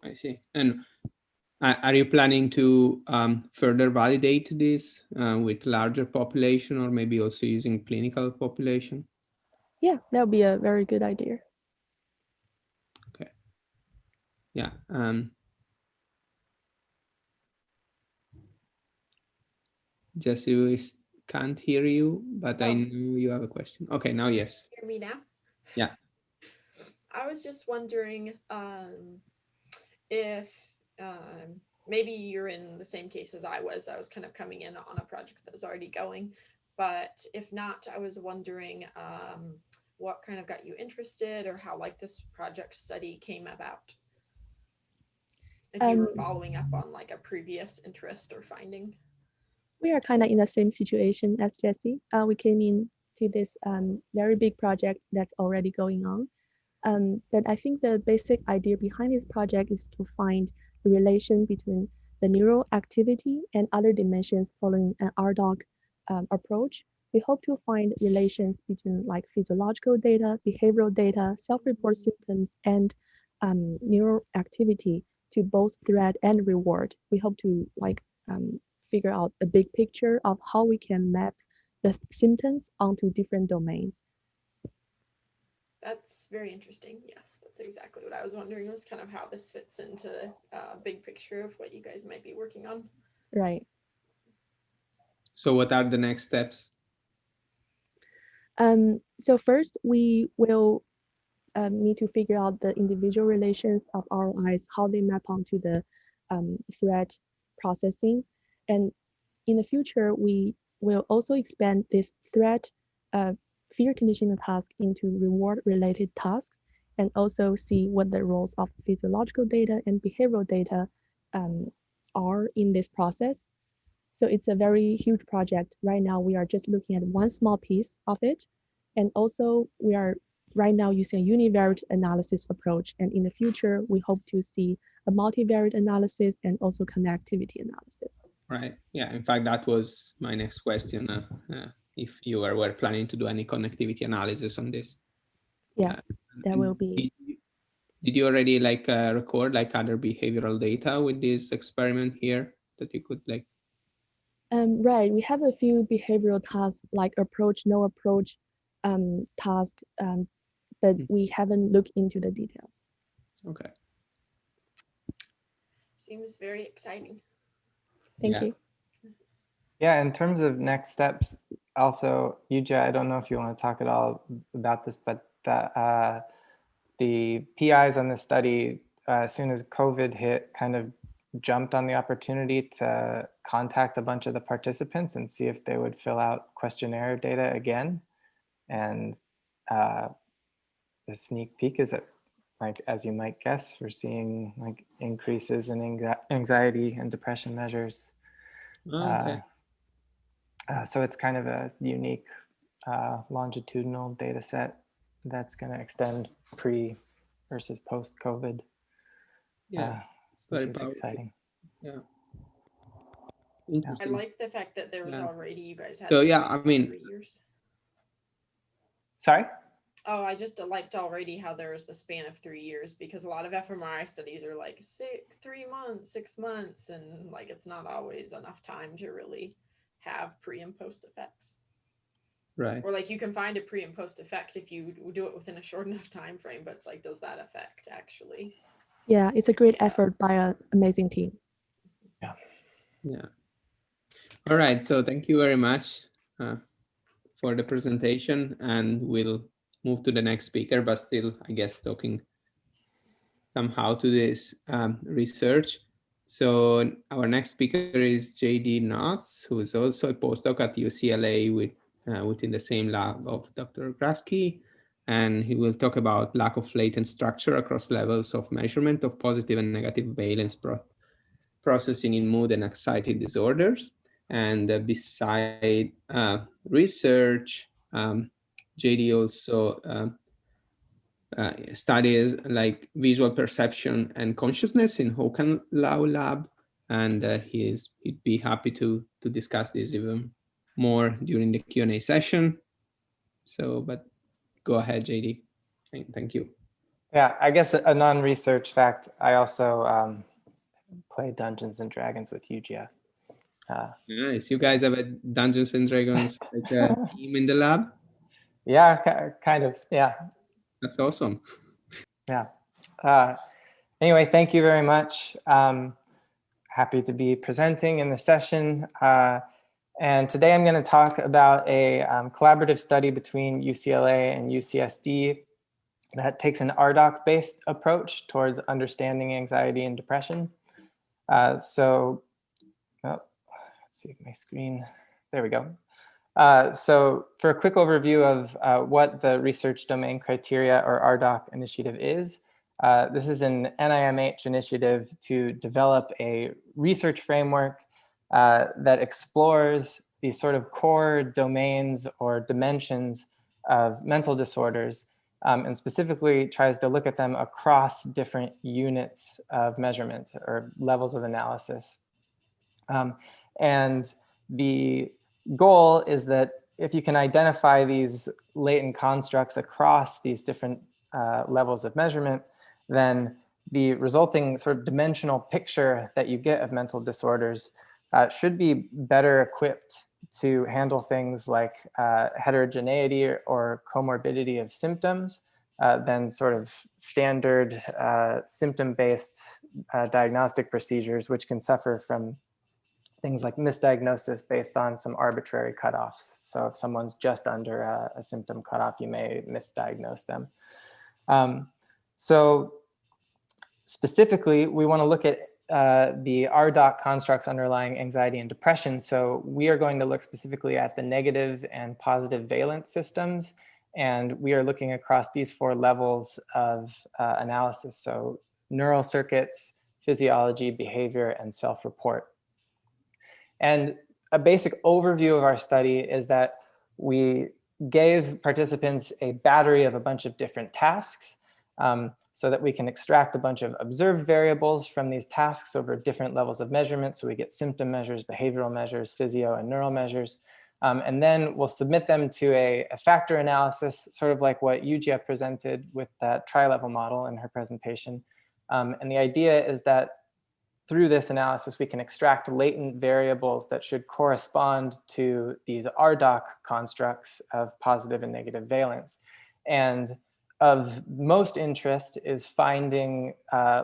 I see. And are you planning to further validate this with larger population, or maybe also using clinical population? Yeah, that would be a very good idea. Okay. Yeah. Jesse, we can't hear you, but I know you have a question. Okay, now yes. Hear me now? Yeah. I was just wondering if maybe you're in the same case as I was. I was kind of coming in on a project that was already going, but if not, I was wondering what kind of got you interested, or how like this project study came about. If you were following up on like a previous interest or finding. We are kind of in the same situation as Jesse. We came in to this very big project that's already going on. But I think the basic idea behind this project is to find the relation between the neural activity and other dimensions following an RDoC approach, we hope to find relations between like physiological data, behavioral data, self-report symptoms, and neural activity to both threat and reward. We hope to like figure out a big picture of how we can map the symptoms onto different domains. That's very interesting. Yes, that's exactly what I was wondering, was kind of how this fits into a big picture of what you guys might be working on. Right. So what are the next steps? So first, we will need to figure out the individual relations of ROIs, how they map onto the threat processing. And in the future, we will also expand this threat fear conditioning task into reward-related tasks, and also see what the roles of physiological data and behavioral data are in this process. So it's a very huge project. Right now, we are just looking at one small piece of it. And also, we are right now using a univariate analysis approach. And in the future, we hope to see a multivariate analysis and also connectivity analysis. Right. Yeah. In fact, that was my next question. If you were planning to do any connectivity analysis on this. Yeah, that will be. Did you already like record like other behavioral data with this experiment here that you could like? Right. We have a few behavioral tasks like approach, no approach task, but we haven't looked into the details. Okay. Seems very exciting. Thank you. Yeah, in terms of next steps, also, Yuja, I don't know if you want to talk at all about this, but the PIs on this study, as soon as COVID hit, kind of jumped on the opportunity to contact a bunch of the participants and see if they would fill out questionnaire data again. And the sneak peek is that, like, as you might guess, we're seeing like increases in anxiety and depression measures. Okay. So it's kind of a unique longitudinal data set that's going to extend pre versus post COVID. Yeah, it's very powerful. Exciting. Yeah. I like the fact that there was already, you guys had. So yeah, I mean. 3 years. Sorry? Oh, I just liked already how there was the span of 3 years, because a lot of fMRI studies are like 3 months, 6 months, and like it's not always enough time to really have pre and post effects. Right. Or like you can find a pre and post effect if you do it within a short enough time frame, but it's like, does that affect actually? Yeah, it's a great effort by an amazing team. Yeah. Yeah. All right. So thank you very much for the presentation, and we'll move to the next speaker, but still, I guess, talking somehow to this research. So our next speaker is J.D. Knotts, who is also a postdoc at UCLA within the same lab of Dr. Grasky, and he will talk about lack of latent structure across levels of measurement of positive and negative valence processing in mood and anxiety disorders. And beside research, JD also studies like visual perception and consciousness in Håkan Lau lab, and he'd be happy to discuss this even more during the Q&A session. So, but go ahead, JD. Thank you. Yeah, I guess a non-research fact, I also play Dungeons and Dragons with Yuja. Nice. You guys have a Dungeons and Dragons like a team in the lab? Yeah, kind of. Yeah. That's awesome. Yeah. Anyway, thank you very much. Happy to be presenting in the session. And today I'm going to talk about a collaborative study between UCLA and UCSD that takes an RDoC-based approach towards understanding anxiety and depression. Let's see if my screen, there we go. So for a quick overview of what the research domain criteria or RDoC initiative is, this is an NIMH initiative to develop a research framework that explores these sort of core domains or dimensions of mental disorders, and specifically tries to look at them across different units of measurement or levels of analysis. And the goal is that if you can identify these latent constructs across these different levels of measurement, then the resulting sort of dimensional picture that you get of mental disorders should be better equipped to handle things like heterogeneity or comorbidity of symptoms than sort of standard symptom-based diagnostic procedures, which can suffer from things like misdiagnosis based on some arbitrary cutoffs. So if someone's just under a symptom cutoff, you may misdiagnose them. So specifically, we want to look at the RDoC constructs underlying anxiety and depression. So we are going to look specifically at the negative and positive valence systems. And we are looking across these 4 levels of analysis. So neural circuits, physiology, behavior, and self-report. And a basic overview of our study is that we gave participants a battery of a bunch of different tasks so that we can extract a bunch of observed variables from these tasks over different levels of measurement. So we get symptom measures, behavioral measures, physio and neural measures. And then we'll submit them to a factor analysis, sort of like what Yujia presented with that tri-level model in her presentation. And the idea is that through this analysis, we can extract latent variables that should correspond to these RDoC constructs of positive and negative valence. And of most interest is finding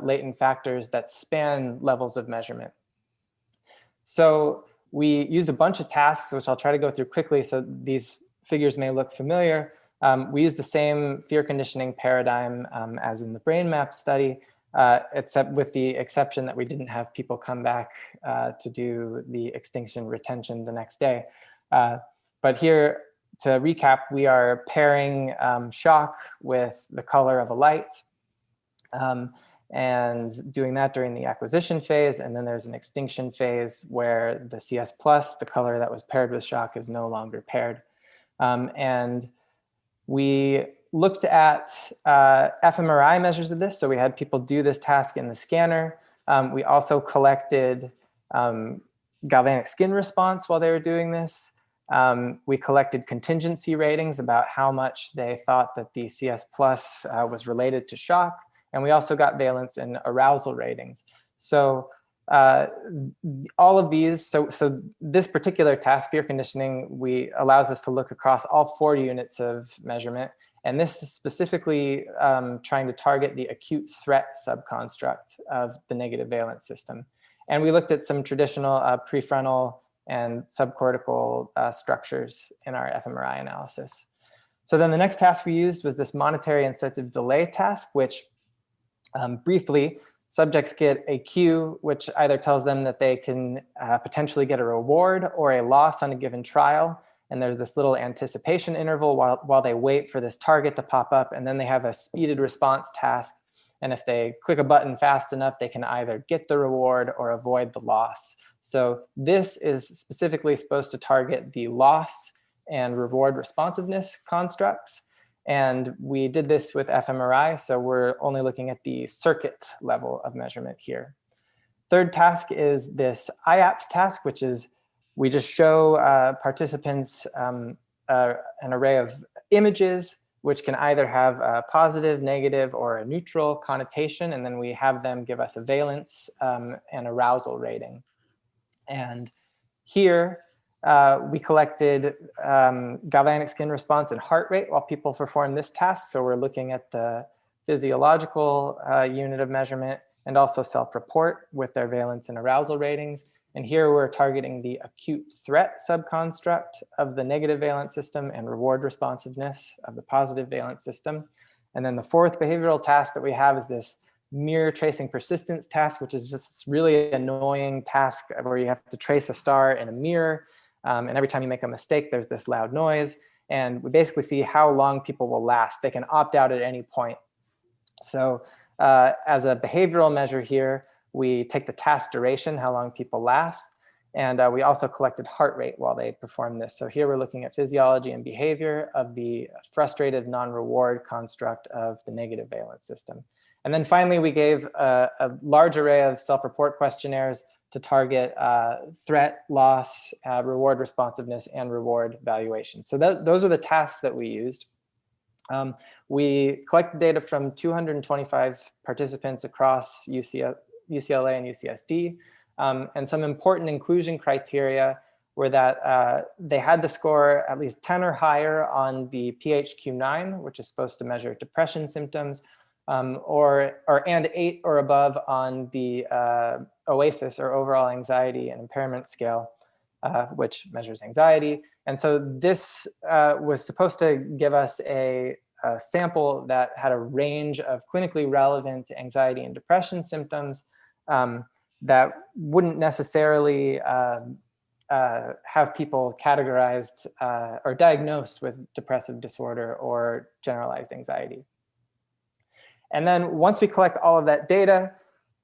latent factors that span levels of measurement. So we used a bunch of tasks, which I'll try to go through quickly so these figures may look familiar. We used the same fear conditioning paradigm as in the brain map study, except with the exception that we didn't have people come back to do the extinction retention the next day. But here, to recap, we are pairing shock with the color of a light and doing that during the acquisition phase. And then there's an extinction phase where the CS+, the color that was paired with shock, is no longer paired. And we looked at fMRI measures of this. So we had people do this task in the scanner. We also collected galvanic skin response while they were doing this. We collected contingency ratings about how much they thought that the CS+ was related to shock. And we also got valence and arousal ratings. So all of these, so this particular task, fear conditioning, allows us to look across all 4 units of measurement. And this is specifically trying to target the acute threat subconstruct of the negative valence system. And we looked at some traditional prefrontal and subcortical structures in our fMRI analysis. So then the next task we used was this monetary incentive delay task, which briefly, subjects get a cue, which either tells them that they can potentially get a reward or a loss on a given trial. And there's this little anticipation interval while they wait for this target to pop up. And then they have a speeded response task. And if they click a button fast enough, they can either get the reward or avoid the loss. So this is specifically supposed to target the loss and reward responsiveness constructs. And we did this with fMRI, so we're only looking at the circuit level of measurement here. Third task is this IAPS task, which is we just show participants an array of images, which can either have a positive, negative, or a neutral connotation, and then we have them give us a valence and arousal rating. And here, we collected galvanic skin response and heart rate while people perform this task. So we're looking at the physiological unit of measurement and also self-report with their valence and arousal ratings. And here we're targeting the acute threat subconstruct of the negative valence system and reward responsiveness of the positive valence system. And then the fourth behavioral task that we have is this mirror tracing persistence task, which is just this really annoying task where you have to trace a star in a mirror. And every time you make a mistake, there's this loud noise. And we basically see how long people will last. They can opt out at any point. So as a behavioral measure here, we take the task duration, how long people last. And we also collected heart rate while they perform this. So here we're looking at physiology and behavior of the frustrated non-reward construct of the negative valence system. And then finally, we gave a large array of self-report questionnaires to target threat, loss, reward responsiveness, and reward valuation. So those are the tasks that we used. We collected data from 225 participants across UCLA and UCSD. And some important inclusion criteria were that they had to score at least 10 or higher on the PHQ-9, which is supposed to measure depression symptoms, and 8 or above on the OASIS, or overall anxiety and impairment scale, which measures anxiety. And so this was supposed to give us a sample that had a range of clinically relevant anxiety and depression symptoms that wouldn't necessarily have people categorized or diagnosed with depressive disorder or generalized anxiety. And then once we collect all of that data,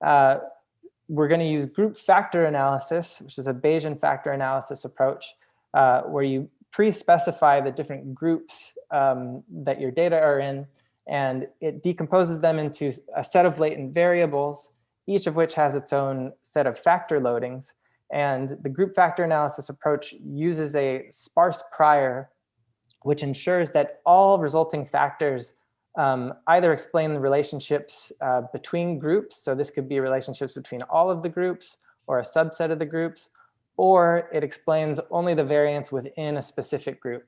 we're going to use group factor analysis, which is a Bayesian factor analysis approach, where you pre-specify the different groups that your data are in, and it decomposes them into a set of latent variables, each of which has its own set of factor loadings. And the group factor analysis approach uses a sparse prior, which ensures that all resulting factors either explain the relationships between groups. So this could be relationships between all of the groups or a subset of the groups, or it explains only the variance within a specific group.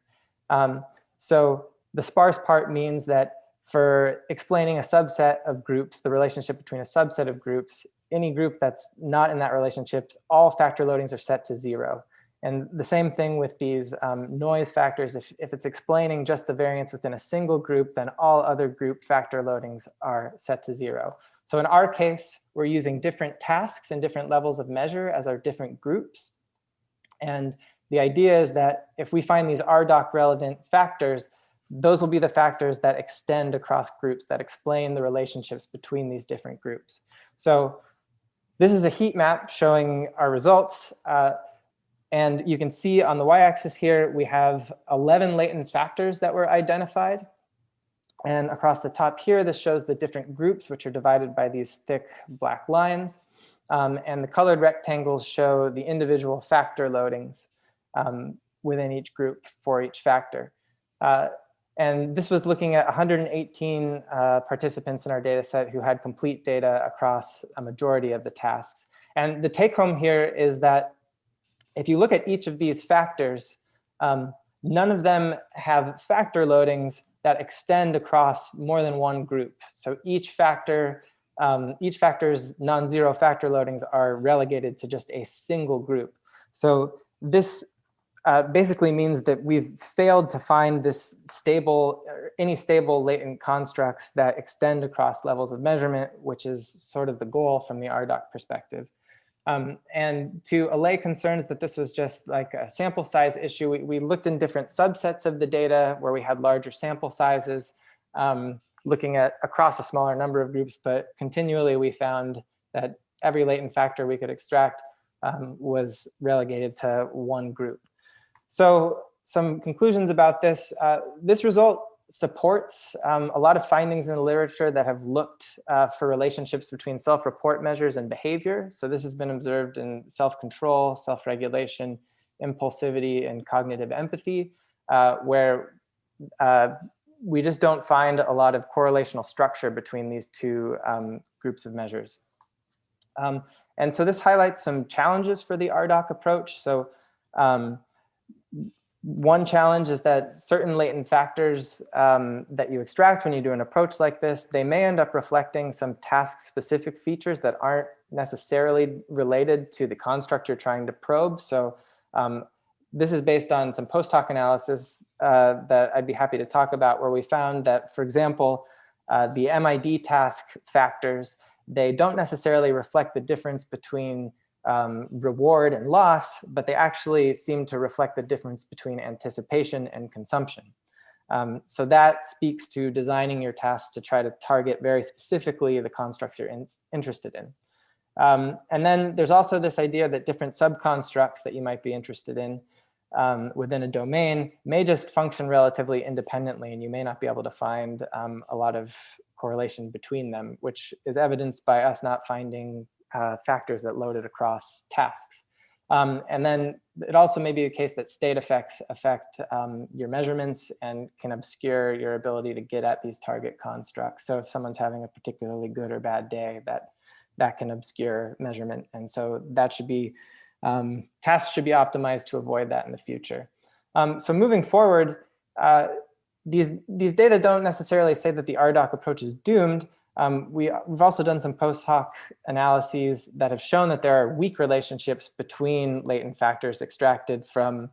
So the sparse part means that for explaining a subset of groups, the relationship between a subset of groups, any group that's not in that relationship, all factor loadings are set to 0. And the same thing with these noise factors. If it's explaining just the variance within a single group, then all other group factor loadings are set to 0. So in our case, we're using different tasks and different levels of measure as our different groups. And the idea is that if we find these RDoC relevant factors, those will be the factors that extend across groups, that explain the relationships between these different groups. So this is a heat map showing our results. And you can see on the y-axis here, we have 11 latent factors that were identified. And across the top here, this shows the different groups, which are divided by these thick black lines. And the colored rectangles show the individual factor loadings within each group for each factor. And this was looking at 118 participants in our data set who had complete data across a majority of the tasks. And the take home here is that if you look at each of these factors, none of them have factor loadings that extend across more than one group. So each factor's non-zero factor loadings are relegated to just a single group. So this basically means that we've failed to find this stable, any stable latent constructs that extend across levels of measurement, which is sort of the goal from the RDoC perspective. And to allay concerns that this was just like a sample size issue, we looked in different subsets of the data where we had larger sample sizes, looking at across a smaller number of groups, but continually we found that every latent factor we could extract was relegated to one group. So some conclusions about this. This result supports a lot of findings in the literature that have looked for relationships between self-report measures and behavior. So this has been observed in self-control, self-regulation, impulsivity, and cognitive empathy, where we just don't find a lot of correlational structure between these two groups of measures. And so this highlights some challenges for the RDoC approach. So one challenge is that certain latent factors that you extract when you do an approach like this, they may end up reflecting some task-specific features that aren't necessarily related to the construct you're trying to probe. So this is based on some post-hoc analysis that I'd be happy to talk about, where we found that, for example, the MID task factors, they don't necessarily reflect the difference between reward and loss, but they actually seem to reflect the difference between anticipation and consumption. So that speaks to designing your tasks to try to target very specifically the constructs you're interested in. And then there's also this idea that different subconstructs that you might be interested in within a domain may just function relatively independently, and you may not be able to find a lot of correlation between them, which is evidenced by us not finding factors that loaded across tasks. And then it also may be the case that state effects affect your measurements and can obscure your ability to get at these target constructs. So if someone's having a particularly good or bad day, that can obscure measurement. And so that should be, tasks should be optimized to avoid that in the future. So moving forward, these data don't necessarily say that the RDoC approach is doomed. We've also done some post hoc analyses that have shown that there are weak relationships between latent factors extracted from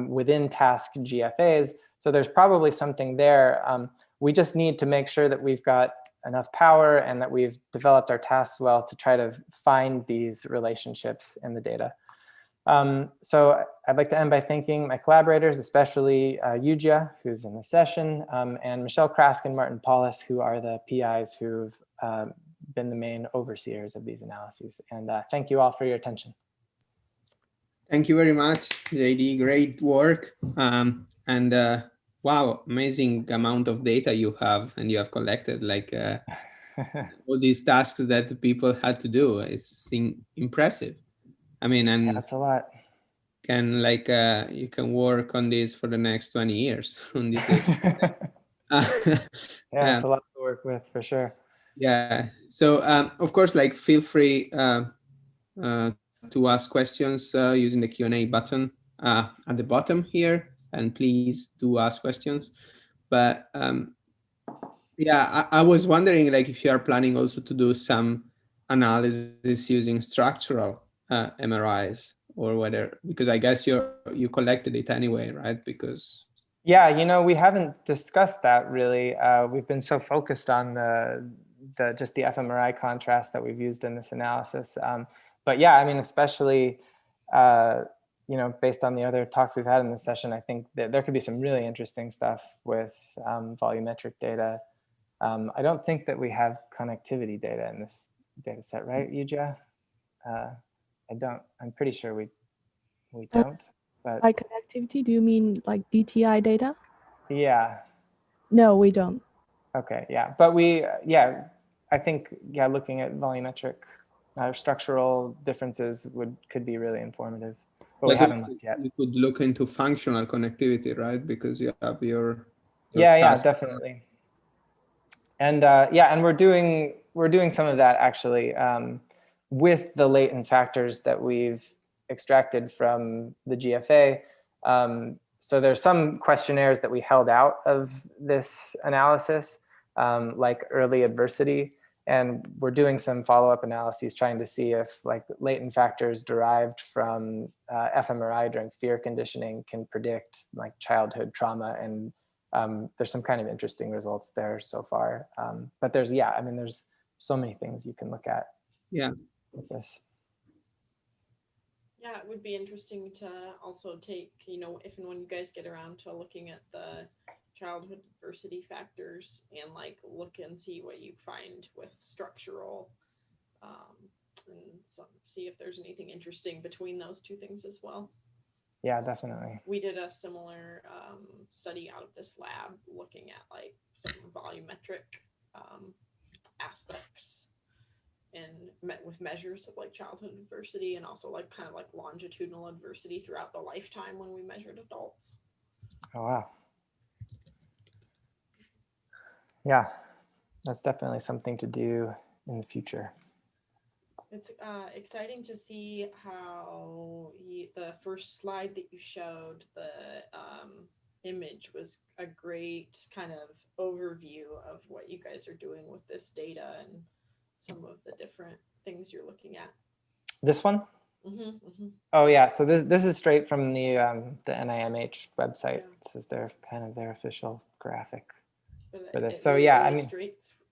within task GFAs. So there's probably something there. We just need to make sure that we've got enough power and that we've developed our tasks well to try to find these relationships in the data. So I'd like to end by thanking my collaborators, especially Yujia, who's in the session, and Michelle Krask and Martin Paulus, who are the PIs who've been the main overseers of these analyses. And thank you all for your attention. Thank you very much, JD. Great work. Wow, amazing amount of data you have and you have collected, like all these tasks that people had to do. It's impressive. I mean, and that's a lot. Can you can work on this for the next 20 years on this data. Yeah, it's a lot to work with for sure. Yeah. So of course, like feel free to ask questions using the Q&A button at the bottom here, and please do ask questions. But yeah, I was wondering, like, if you are planning also to do some analysis using structural MRIs, or whether, because I guess you collected it anyway, right? Because yeah, you know, we haven't discussed that really. We've been so focused on just the fMRI contrast that we've used in this analysis. But yeah, I mean, especially you know, based on the other talks we've had in this session, I think that there could be some really interesting stuff with volumetric data. I don't think that we have connectivity data in this data set, right, Yujia? I don't. I'm pretty sure we don't. But by connectivity, do you mean like DTI data? Yeah. No, we don't. Okay. Yeah, but we I think looking at volumetric structural differences could be really informative. But we haven't looked yet. You could look into functional connectivity, right? Because you have your yeah, definitely. And and we're doing some of that actually with the latent factors that we've extracted from the GFA. So there's some questionnaires that we held out of this analysis, like early adversity. And we're doing some follow-up analyses trying to see if like latent factors derived from fMRI during fear conditioning can predict like childhood trauma. And there's some kind of interesting results there so far. But there's so many things you can look at. Yeah. With this. Yeah, it would be interesting to also take, you know, if and when you guys get around to looking at the childhood adversity factors and like look and see what you find with structural and see if there's anything interesting between those two things as well. Yeah, definitely. We did a similar study out of this lab looking at like some volumetric aspects and met with measures of like childhood adversity and also like kind of like longitudinal adversity throughout the lifetime when we measured adults. Oh, wow. Yeah, that's definitely something to do in the future. It's exciting to see how the first slide that you showed, the image was a great kind of overview of what you guys are doing with this data and some of the different things you're looking at. This one? Mm-hmm, mm-hmm. Oh yeah, so this is straight from the NIMH website. Yeah. This is their kind of their official graphic for this. So yeah, I mean,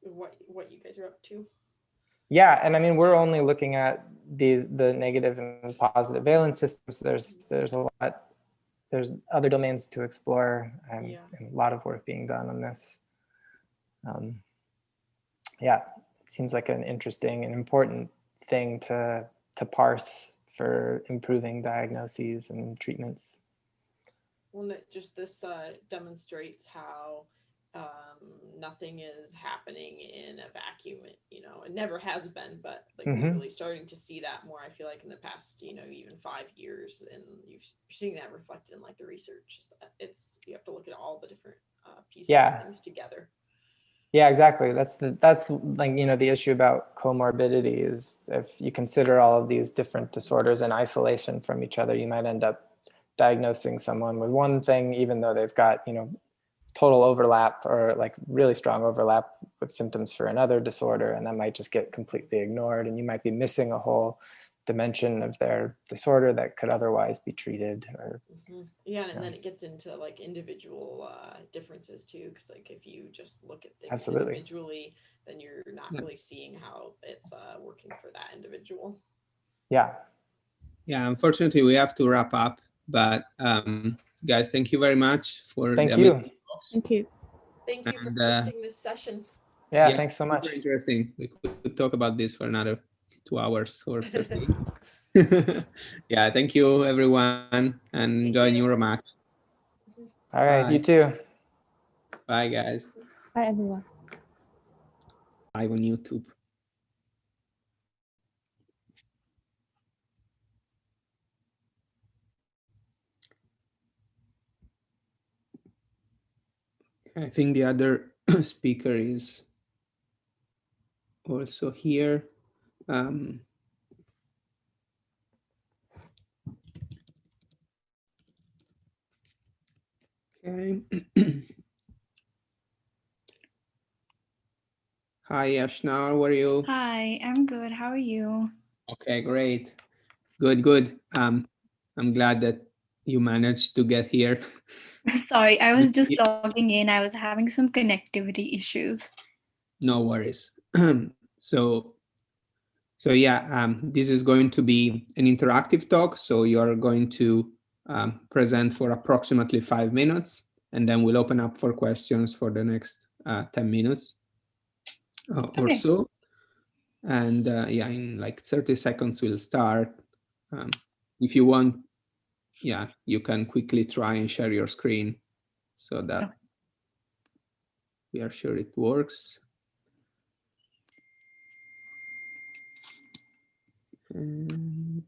what you guys are up to. Yeah, and I mean, we're only looking at the negative and positive valence systems. There's a lot. There's other domains to explore, and a lot of work being done on this. Yeah, it seems like an interesting and important thing to parse for improving diagnoses and treatments. Well, just this demonstrates how Nothing is happening in a vacuum. It never has been, but like Mhm. we're really starting to see that more. I feel like in the past, even 5 years, and you're seeing that reflected in like the research. Is that you have to look at all the different pieces Yeah. of things together. Yeah, exactly. That's like, the issue about comorbidity is if you consider all of these different disorders in isolation from each other, you might end up diagnosing someone with one thing, even though they've got, total overlap or like really strong overlap with symptoms for another disorder. And that might just get completely ignored. And you might be missing a whole dimension of their disorder that could otherwise be treated. Or Yeah, and then it gets into like individual differences too, because like if you just look at things Absolutely. individually, then you're not really seeing how it's working for that individual. Yeah. Yeah, unfortunately, we have to wrap up. But guys, thank you very much for Thank the you. amazing talks. Thank you. Thank you for And, hosting this session. Yeah, thanks so much. Super interesting. We could talk about this for another 2 hours or 30. Yeah, thank you, everyone, and enjoy Neuromatch. All right, Bye. you too. Bye, guys. Bye, everyone. Live on YouTube. I think the other speaker is also here. Okay. Hi, Ashna, how are you? Hi, I'm good. How are you? Okay, great. Good. I'm glad that you managed to get here. Sorry, I was just logging in. I was having some connectivity issues. No worries. So yeah, this is going to be an interactive talk. So you're going to present for approximately 5 minutes, and then we'll open up for questions for the next 10 minutes or so. And yeah, in like 30 seconds, we'll start. If you want, yeah, you can quickly try and share your screen so that we are sure it works. And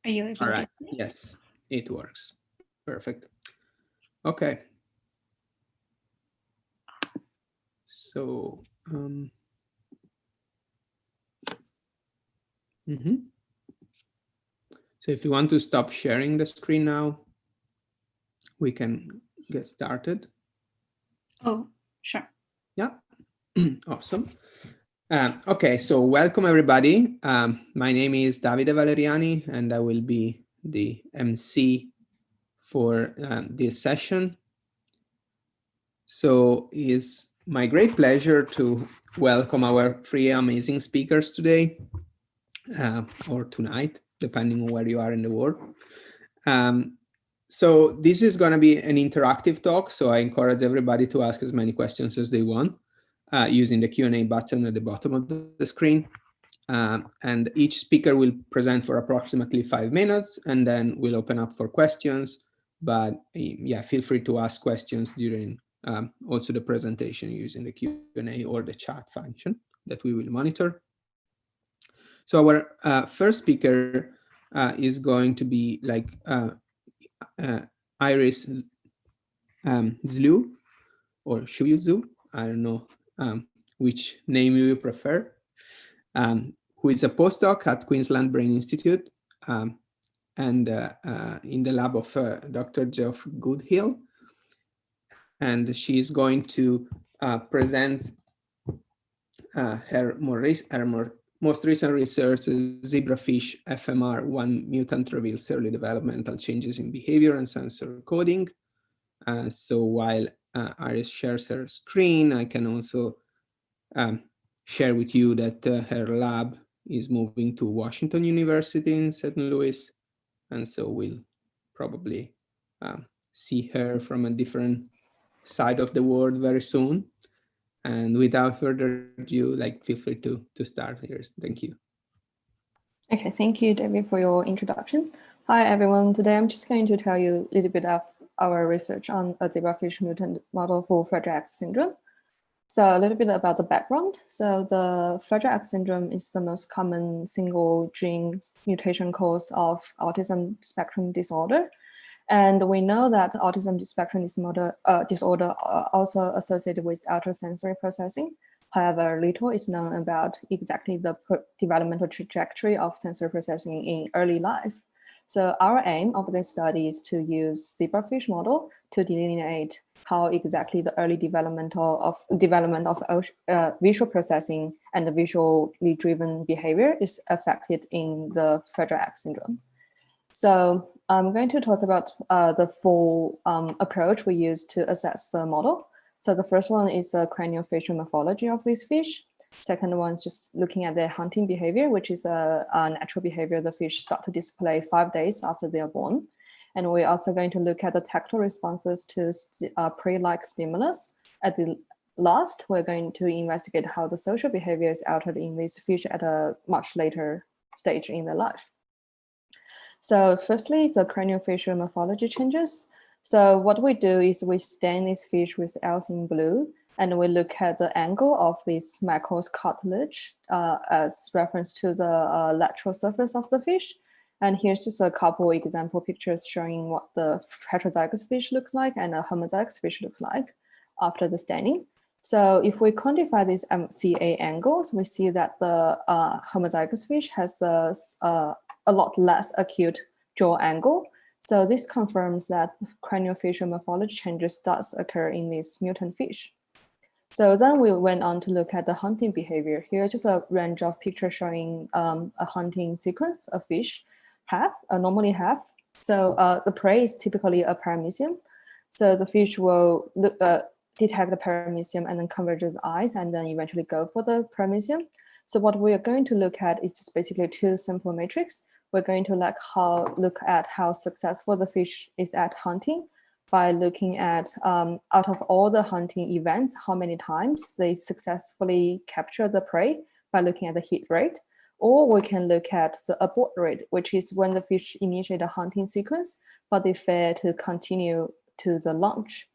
Are you able all right. to? Yes, it works. Perfect. Okay. So, so if you want to stop sharing the screen now, we can get started. Oh, sure. Yeah. Awesome. Okay, so welcome everybody. My name is Davide Valeriani, and I will be the MC for this session. So it's my great pleasure to welcome our 3 amazing speakers today, or tonight, depending on where you are in the world. So this is going to be an interactive talk, so I encourage everybody to ask as many questions as they want using the Q&A button at the bottom of the screen. And each speaker will present for approximately 5 minutes, and then we'll open up for questions. But yeah, feel free to ask questions during also the presentation using the Q&A or the chat function that we will monitor. So our first speaker is going to be like Iris Zlu or Shuyu Zhu. I don't know which name you prefer. Who is a postdoc at Queensland Brain Institute and in the lab of Dr. Geoff Goodhill. And she's going to present her most recent research, zebrafish FMR1 mutant reveals early developmental changes in behavior and sensor coding. So while Iris shares her screen, I can also share with you that her lab is moving to Washington University in St. Louis. And so we'll probably see her from a different side of the world very soon. And without further ado, feel free to start here. Thank you. Okay, thank you, David, for your introduction. Hi, everyone. Today, I'm just going to tell you a little bit our research on a zebrafish mutant model for Fragile X syndrome. So a little bit about the background. So the Fragile X syndrome is the most common single gene mutation cause of autism spectrum disorder. And we know that autism spectrum disorder also associated with altered sensory processing. However, little is known about exactly the developmental trajectory of sensory processing in early life. So our aim of this study is to use zebrafish model to delineate how exactly the early development of visual processing and the visually driven behavior is affected in the Fragile X syndrome. So I'm going to talk about the full approach we use to assess the model. So the first one is the craniofacial morphology of this fish. Second one is just looking at their hunting behavior, which is a natural behavior the fish start to display 5 days after they are born. And we're also going to look at the tactile responses to prey-like stimulus. At the last, we're going to investigate how the social behavior is altered in these fish at a much later stage in their life. So firstly, the craniofacial morphology changes. So what we do is we stain this fish with alcine blue, and we look at the angle of this macros cartilage as reference to the lateral surface of the fish. And here's just a couple example pictures showing what the heterozygous fish look like and a homozygous fish looks like after the staining. So if we quantify these MCA angles, we see that the homozygous fish has a lot less acute jaw angle. So this confirms that craniofacial morphology changes does occur in this mutant fish. So then we went on to look at the hunting behavior. Here, just a range of pictures showing a hunting sequence a fish normally have. So the prey is typically a paramecium. So the fish will detect the paramecium and then converge the eyes and then eventually go for the paramecium. So what we are going to look at is just basically two simple metrics. We're going to look at how successful the fish is at hunting by looking at out of all the hunting events, how many times they successfully capture the prey by looking at the hit rate. Or we can look at the abort rate, which is when the fish initiate a hunting sequence, but they fail to continue to the launch.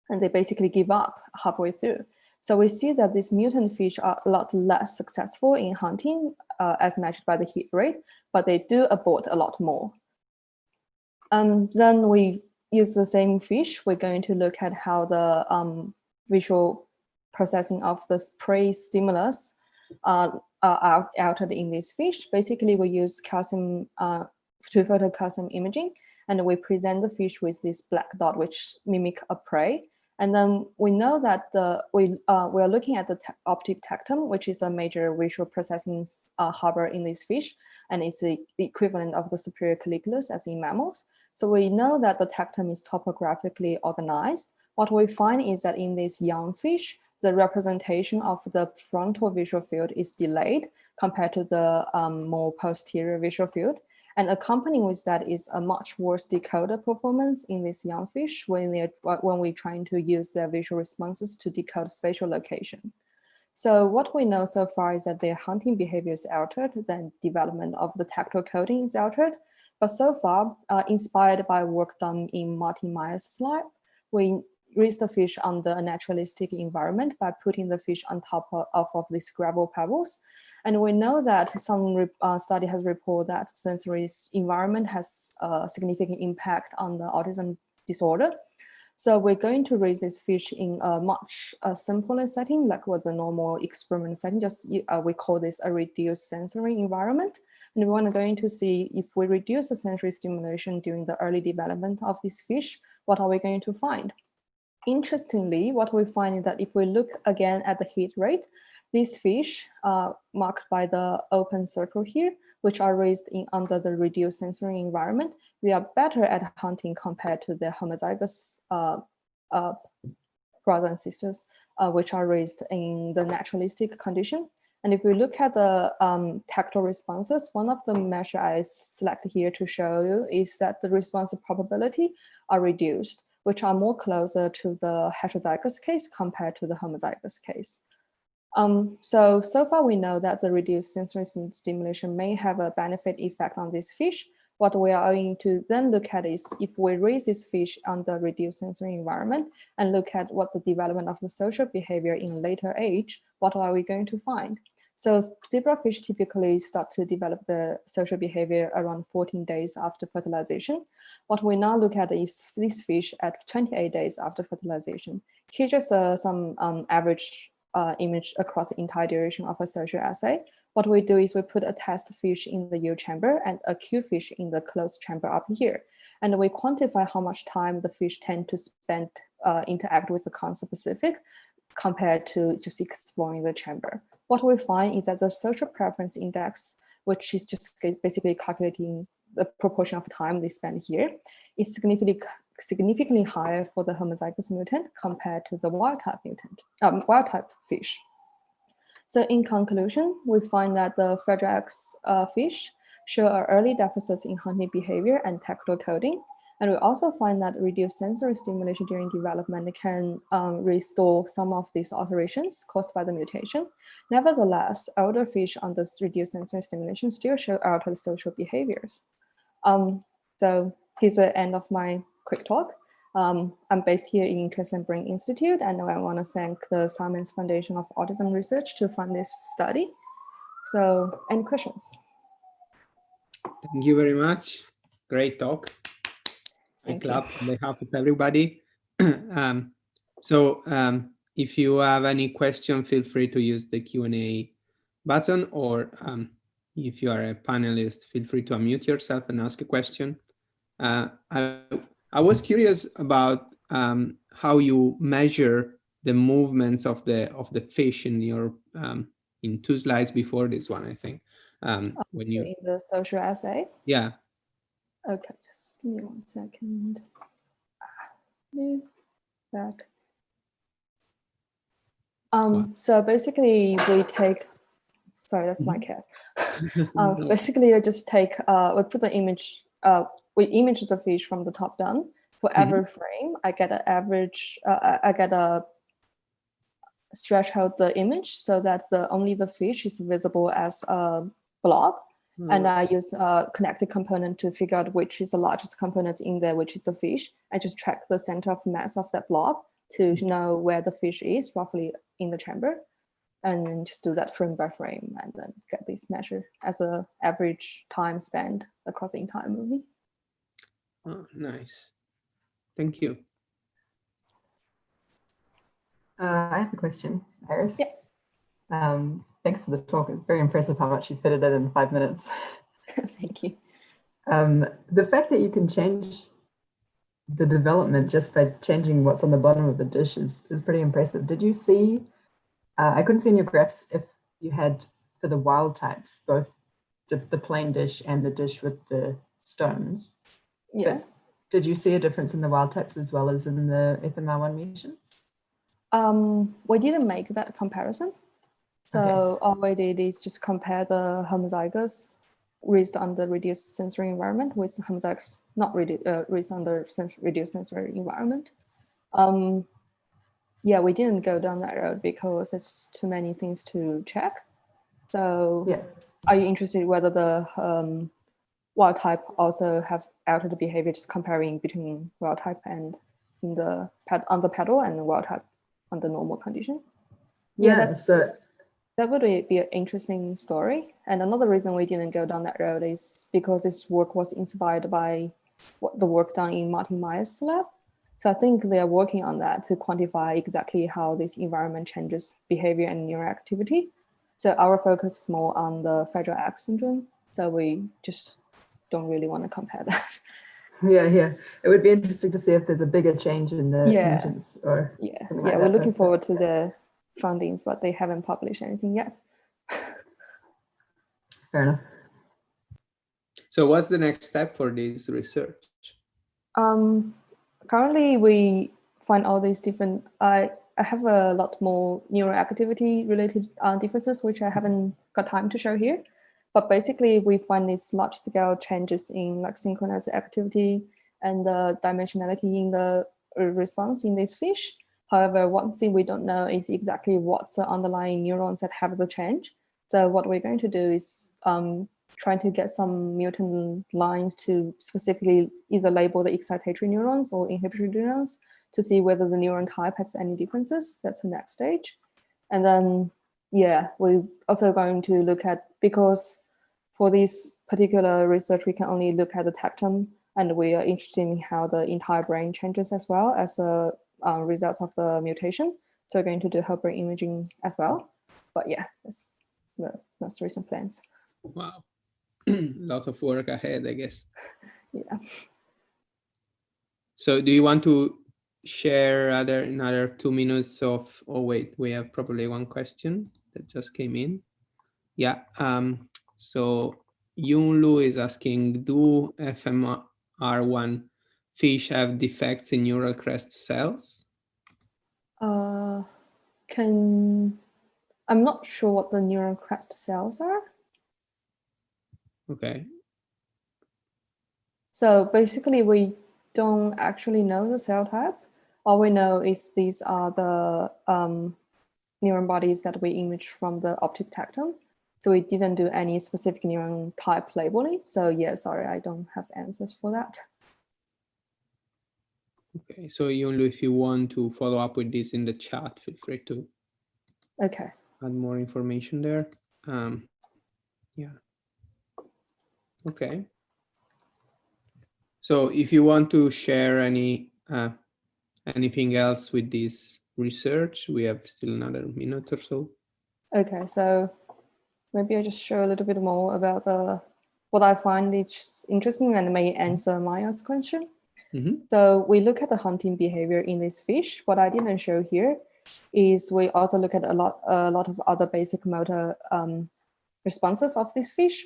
And they basically give up halfway through. So we see that these mutant fish are a lot less successful in hunting as measured by the hit rate, but they do abort a lot more. Then we use the same fish. We're going to look at how the visual processing of the prey stimulus are altered in this fish. Basically, we use calcium two-photo calcium imaging, and we present the fish with this black dot, which mimic a prey. And then we know that we are looking at the optic tectum, which is a major visual processing harbor in this fish, and it's the equivalent of the superior colliculus as in mammals. So we know that the tectum is topographically organized. What we find is that in this young fish, the representation of the frontal visual field is delayed compared to the more posterior visual field. And accompanying with that is a much worse decoder performance in this young fish when we're trying to use their visual responses to decode spatial location. So what we know so far is that their hunting behavior is altered, then development of the tactile coding is altered. But so far, inspired by work done in Martin Meyer's lab, we raised the fish under a naturalistic environment by putting the fish on top of these gravel pebbles. And we know that some study has reported that sensory environment has a significant impact on the autism disorder. So we're going to raise this fish in a much simpler setting, like what the normal experiment setting, we call this a reduced sensory environment. And we're going to see if we reduce the sensory stimulation during the early development of this fish, what are we going to find? Interestingly, what we find is that if we look again at the hit rate, these fish marked by the open circle here, which are raised under the reduced sensory environment, they are better at hunting compared to their homozygous brothers and sisters, which are raised in the naturalistic condition. And if we look at the tactile responses, one of the measures I selected here to show you is that the response probability are reduced, which are more closer to the heterozygous case compared to the homozygous case. So far we know that the reduced sensory stimulation may have a benefit effect on this fish, What we are going to then look at is if we raise this fish under reduced sensory environment and look at what the development of the social behavior in later age, what are we going to find? So zebrafish typically start to develop the social behavior around 14 days after fertilization. What we now look at is these fish at 28 days after fertilization. Here's just some average image across the entire duration of a social assay. What we do is we put a test fish in the yield chamber and a Q fish in the closed chamber up here. And we quantify how much time the fish tend to spend interact with the conspecific compared to just exploring the chamber. What we find is that the social preference index, which is just basically calculating the proportion of time they spend here, is significantly higher for the homozygous mutant compared to the wild type mutant, wild type fish. So in conclusion, we find that the Fragile X fish show early deficits in hunting behavior and tactile coding. And we also find that reduced sensory stimulation during development can restore some of these alterations caused by the mutation. Nevertheless, older fish on this reduced sensory stimulation still show altered social behaviors. So here's the end of my quick talk. I'm based here in Queensland Brain Institute, and I want to thank the Simons Foundation of Autism Research to fund this study. So, any questions? Thank you very much. Great talk. I clap on behalf of everybody. If you have any question, feel free to use the Q&A button, or if you are a panelist, feel free to unmute yourself and ask a question. I was curious about how you measure the movements of the fish in your in 2 slides before this one, I think. When you in the social assay. Yeah. Okay, just give me 1 second. Move back. So basically, we take. Sorry, that's my cat. Basically, I just take. We put the image. We image the fish from the top down. For every frame, I get an average. I get a threshold the image so that only the fish is visible as a blob. And I use a connected component to figure out which is the largest component in there, which is the fish. I just track the center of mass of that blob to know where the fish is roughly in the chamber, and then just do that frame by frame, and then get this measure as an average time spent across the entire movie. Oh, nice. Thank you. I have a question, Iris. Yeah. Thanks for the talk. It's very impressive how much you fitted it in 5 minutes. Thank you. The fact that you can change the development just by changing what's on the bottom of the dish is pretty impressive. Did you see, I couldn't see in your graphs if you had, for the wild types, both the plain dish and the dish with the stones. Yeah. But did you see a difference in the wild types as well as in the FMR1 mutations? We didn't make that comparison. So all we did is just compare the homozygous raised under reduced sensory environment with homozygous not raised under reduced sensory environment. Yeah, we didn't go down that road because it's too many things to check. So yeah. Are you interested whether the wild type also have altered behavior, just comparing between wild type and in the on the pedal and the wild type under normal condition? Yeah, that would be an interesting story. And another reason we didn't go down that road is because this work was inspired by the work done in Martin Meyer's lab. So I think they are working on that to quantify exactly how this environment changes behavior and neuroactivity. So our focus is more on the Fragile X syndrome. So we just don't really want to compare that. Yeah. It would be interesting to see if there's a bigger change in the mutants or something like that. We're looking forward to the findings, but they haven't published anything yet. Fair enough. So what's the next step for this research? Currently, we find all these different, I have a lot more neuroactivity related differences, which I haven't got time to show here. But basically, we find these large scale changes in like synchronous activity and the dimensionality in the response in these fish. However, one thing we don't know is exactly what's the underlying neurons that have the change. So what we're going to do is trying to get some mutant lines to specifically either label the excitatory neurons or inhibitory neurons to see whether the neuron type has any differences. That's the next stage. And then, yeah, we're also going to look at, because for this particular research, we can only look at the tectum, and we are interested in how the entire brain changes as well as a result of the mutation. So we're going to do whole brain imaging as well. But yeah, that's the most recent plans. Wow. Lot of work ahead, I guess. Yeah. So do you want to share another 2 minutes of, oh wait, we have probably one question that just came in. Yeah, so Yunlu is asking, do FMR1 fish have defects in neural crest cells? I'm not sure what the neural crest cells are. Okay. So basically, we don't actually know the cell type. All we know is these are the neuron bodies that we imaged from the optic tectum. So we didn't do any specific neuron type labeling. So yeah, sorry, I don't have answers for that. Okay, so Yunlu, if you want to follow up with this in the chat, feel free to add more information there. Yeah. Okay. So if you want to share anything else with this research, we have still another minute or so. Okay, so maybe I just share a little bit more about what I find interesting and may answer Maya's question. So we look at the hunting behavior in this fish. What I didn't show here is we also look at a lot of other basic motor responses of this fish.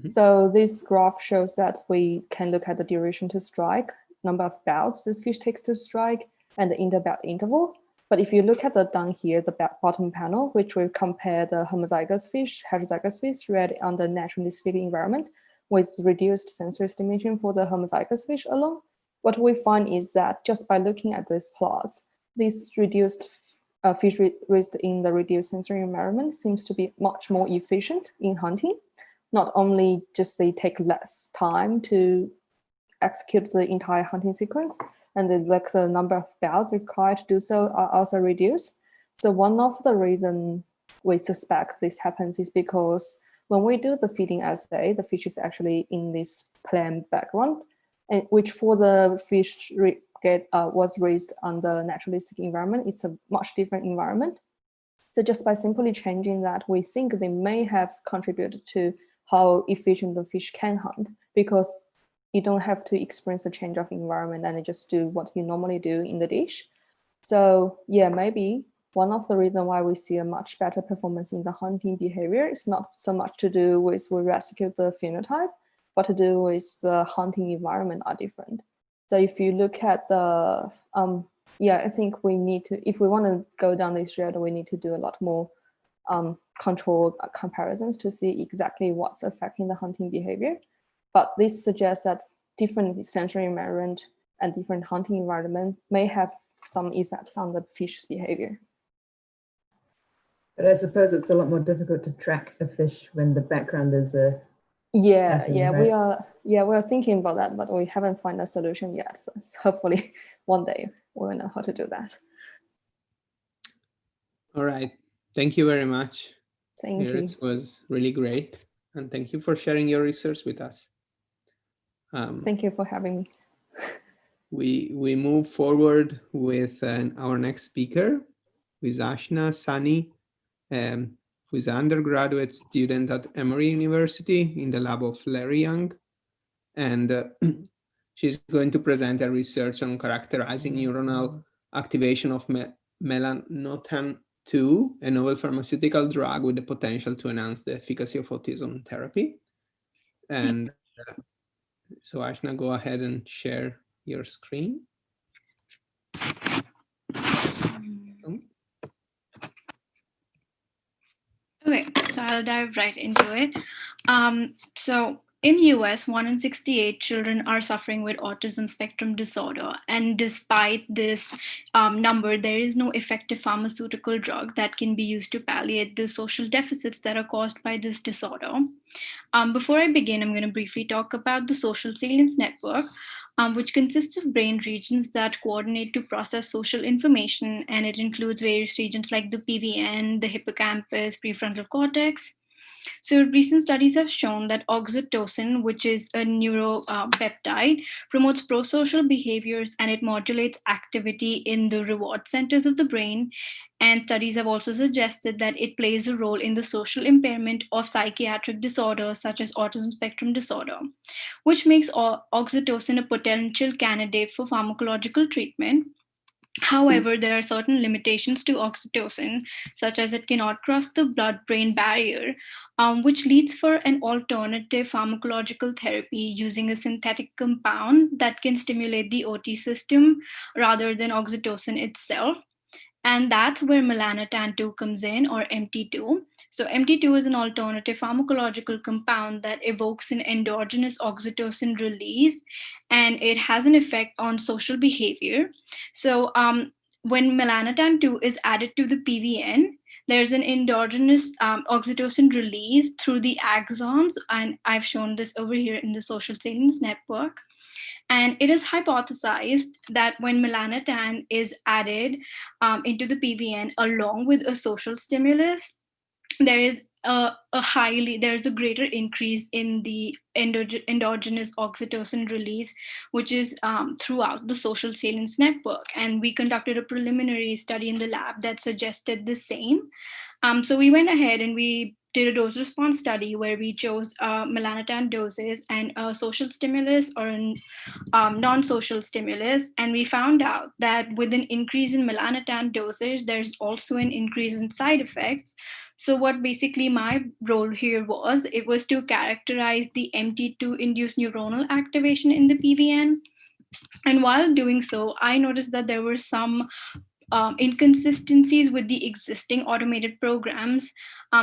So this graph shows that we can look at the duration to strike, number of bouts the fish takes to strike, and the interbout interval. But if you look at the down here, the bottom panel, which will compare the homozygous fish, heterozygous fish read on the naturalistic environment with reduced sensory stimulation for the homozygous fish alone, what we find is that just by looking at these plots, this reduced fish raised in the reduced sensory environment seems to be much more efficient in hunting. Not only just they take less time to execute the entire hunting sequence, and the number of bouts required to do so are also reduced. So one of the reasons we suspect this happens is because when we do the feeding assay, the fish is actually in this plain background, and which for the fish was raised on the naturalistic environment, it's a much different environment. So just by simply changing that, we think they may have contributed to how efficient the fish can hunt, because you don't have to experience a change of environment and just do what you normally do in the dish. So yeah, maybe one of the reasons why we see a much better performance in the hunting behavior is not so much to do with we rescue the phenotype, but to do with the hunting environment are different. So if you look at the, I think we need to, if we want to go down this road, we need to do a lot more controlled comparisons to see exactly what's affecting the hunting behavior. But this suggests that different sensory environment and different hunting environment may have some effects on the fish's behavior. But I suppose it's a lot more difficult to track a fish when the background is a we are thinking about that, but we haven't found a solution yet. But hopefully one day we'll know how to do that. All right. Thank you very much. Thank you. It was really great. And thank you for sharing your research with us. Thank you for having me. We move forward with our next speaker, with Ashna Sani, who is an undergraduate student at Emory University in the lab of Larry Young. And she's going to present her research on characterizing neuronal activation of melanotan 2, a novel pharmaceutical drug with the potential to enhance the efficacy of autism therapy. And so Ashna, go ahead and share your screen. Okay, so I'll dive right into it. So In US, 1 in 68 children are suffering with autism spectrum disorder. And despite this number, there is no effective pharmaceutical drug that can be used to palliate the social deficits that are caused by this disorder. Before I begin, I'm going to briefly talk about the social salience network, which consists of brain regions that coordinate to process social information. And it includes various regions like the PVN, the hippocampus, prefrontal cortex. So recent studies have shown that oxytocin, which is a neuropeptide, promotes prosocial behaviors and it modulates activity in the reward centers of the brain. And studies have also suggested that it plays a role in the social impairment of psychiatric disorders such as autism spectrum disorder, which makes oxytocin a potential candidate for pharmacological treatment. However, there are certain limitations to oxytocin, such as it cannot cross the blood-brain barrier, which leads for an alternative pharmacological therapy using a synthetic compound that can stimulate the OT system rather than oxytocin itself. And that's where melanotan-2 comes in, or MT2. So MT2 is an alternative pharmacological compound that evokes an endogenous oxytocin release, and it has an effect on social behavior. So when melanotan-2 is added to the PVN, there's an endogenous oxytocin release through the axons, and I've shown this over here in the social salience network. And it is hypothesized that when melanotan is added into the PVN along with a social stimulus, there is there's a greater increase in the endogenous oxytocin release, which is throughout the social salience network. And we conducted a preliminary study in the lab that suggested the same. So we went ahead and we did a dose response study where we chose melanotan doses and a social stimulus or a non-social stimulus. And we found out that with an increase in melanotan dosage, there's also an increase in side effects. So what basically my role here was, it was to characterize the MT2 induced neuronal activation in the PVN. And while doing so, I noticed that there were some inconsistencies with the existing automated programs.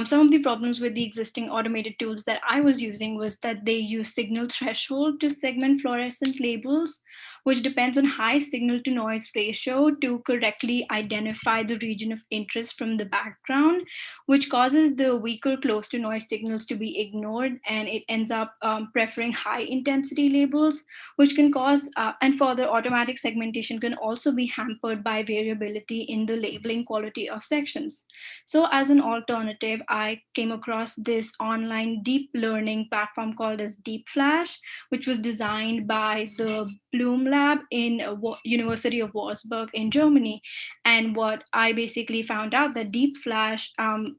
Some of the problems with the existing automated tools that I was using was that they use signal threshold to segment fluorescent labels, which depends on high signal to noise ratio to correctly identify the region of interest from the background, which causes the weaker close to noise signals to be ignored, and it ends up preferring high intensity labels, which can cause, and further automatic segmentation can also be hampered by variability in the labeling quality of sections. So as an alternative, I came across this online deep learning platform called as Deep Flash, which was designed by the Bloom Lab in University of Wolfsburg in Germany. And what I basically found out that Deep Flash can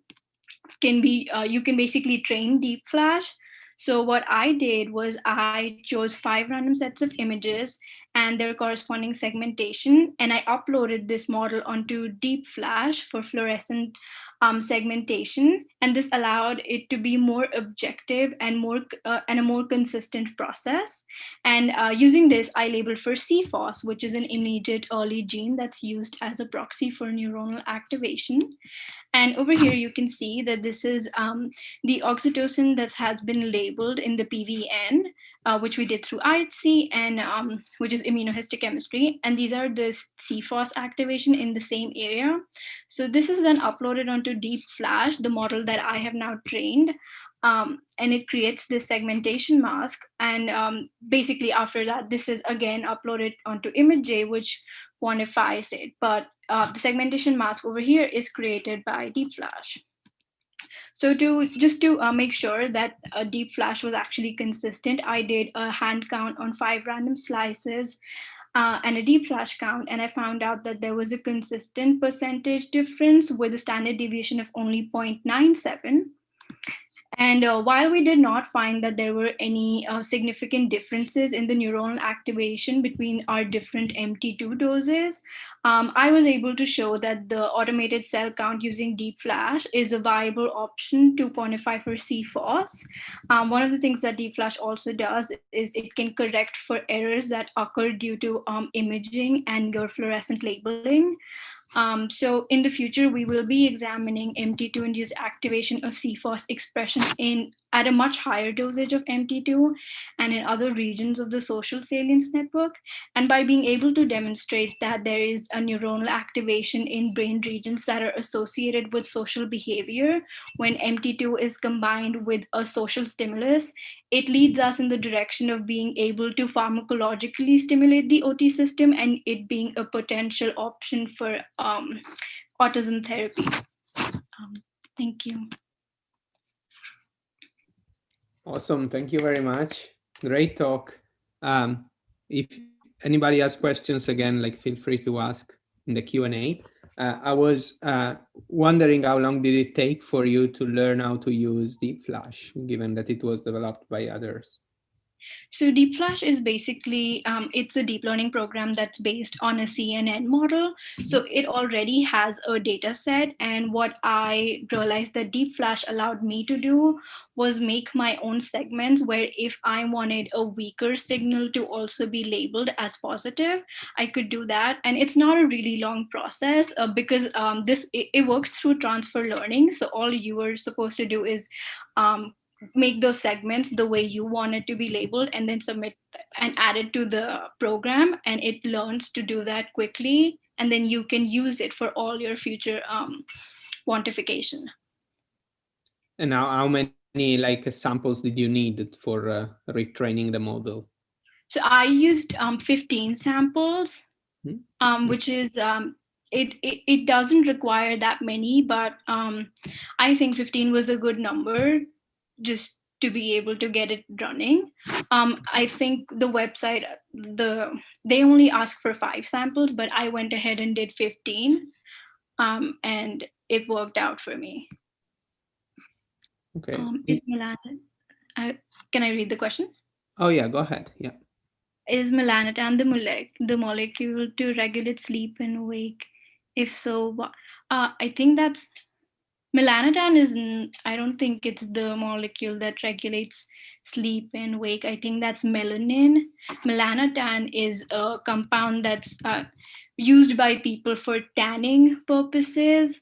be, you can basically train Deep Flash. So what I did was I chose 5 random sets of images and their corresponding segmentation, and I uploaded this model onto Deep Flash for fluorescent segmentation, and this allowed it to be more objective and a more consistent process. And using this, I labeled for CFOS, which is an immediate early gene that's used as a proxy for neuronal activation. And over here, you can see that this is the oxytocin that has been labeled in the PVN, which we did through IHC, and which is immunohistochemistry. And these are the CFOS activation in the same area. So this is then uploaded onto Deep Flash, the model that I have now trained. And it creates this segmentation mask. And basically after that, this is again uploaded onto ImageJ, which quantifies it. But the segmentation mask over here is created by Deep Flash. So to make sure that Deep Flash was actually consistent, I did a hand count on 5 random slices and a Deep Flash count, and I found out that there was a consistent percentage difference with a standard deviation of only 0.97. And while we did not find that there were any significant differences in the neuronal activation between our different MT2 doses, I was able to show that the automated cell count using Deep Flash is a viable option to quantify for CFOS. One of the things that Deep Flash also does is it can correct for errors that occur due to imaging and your fluorescent labeling. So in the future, we will be examining MT2-induced activation of CFOS expression in at a much higher dosage of MT2 and in other regions of the social salience network. And by being able to demonstrate that there is a neuronal activation in brain regions that are associated with social behavior when MT2 is combined with a social stimulus, it leads us in the direction of being able to pharmacologically stimulate the OT system and it being a potential option for autism therapy. Thank you. Awesome. Thank you very much. Great talk. If anybody has questions, again, like feel free to ask in the Q&A. I was wondering how long did it take for you to learn how to use Deep Flash, given that it was developed by others? So Deep Flash is basically, it's a deep learning program that's based on a CNN model. So it already has a data set. And what I realized that Deep Flash allowed me to do was make my own segments where if I wanted a weaker signal to also be labeled as positive, I could do that. And it's not a really long process because it works through transfer learning. So all you are supposed to do is make those segments the way you want it to be labeled and then submit and add it to the program, and it learns to do that quickly, and then you can use it for all your future quantification. And now how many like samples did you need for retraining the model? So I used 15 samples, which is it doesn't require that many, but I think 15 was a good number just to be able to get it running. I think the website, they only ask for 5 samples, but I went ahead and did 15, and it worked out for me. Okay. Can I read the question? Oh yeah, go ahead. Yeah. Is melanotan the molecule to regulate sleep and wake? If so, I think that's melanotan isn't, I don't think it's the molecule that regulates sleep and wake. I think that's melanin. Melanotan is a compound that's used by people for tanning purposes.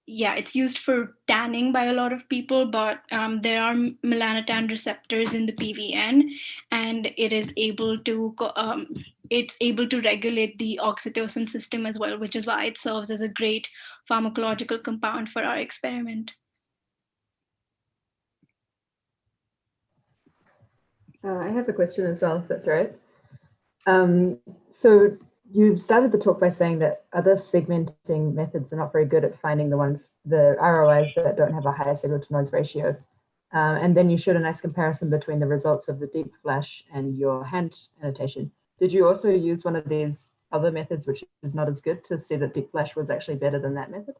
Yeah, it's used for tanning by a lot of people, but there are melanotan receptors in the PVN, and it is able to it's able to regulate the oxytocin system as well, which is why it serves as a great pharmacological compound for our experiment. I have a question as well, if that's all right. So you started the talk by saying that other segmenting methods are not very good at finding the ROIs that don't have a higher signal to noise ratio. And then you showed a nice comparison between the results of the Deep Flash and your hand annotation. Did you also use one of these other methods, which is not as good, to see that Deep Flash was actually better than that method?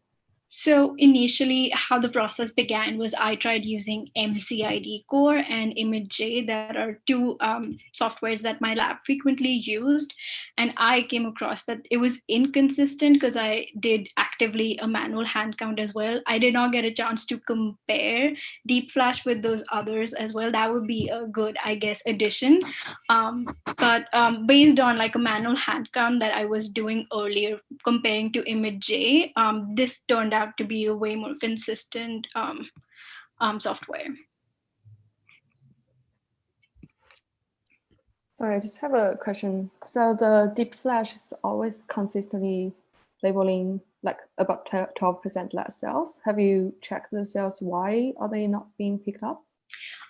So initially, how the process began was I tried using MCID Core and ImageJ, that are 2 softwares that my lab frequently used. And I came across that it was inconsistent because I did actively a manual hand count as well. I did not get a chance to compare Deep Flash with those others as well. That would be a good, I guess, addition. But based on like a manual hand count that I was doing earlier, comparing to ImageJ, this turned out to be a way more consistent software. Sorry, I just have a question. So the Deep Flash is always consistently labeling like about 12% less cells. Have you checked those cells? Why are they not being picked up?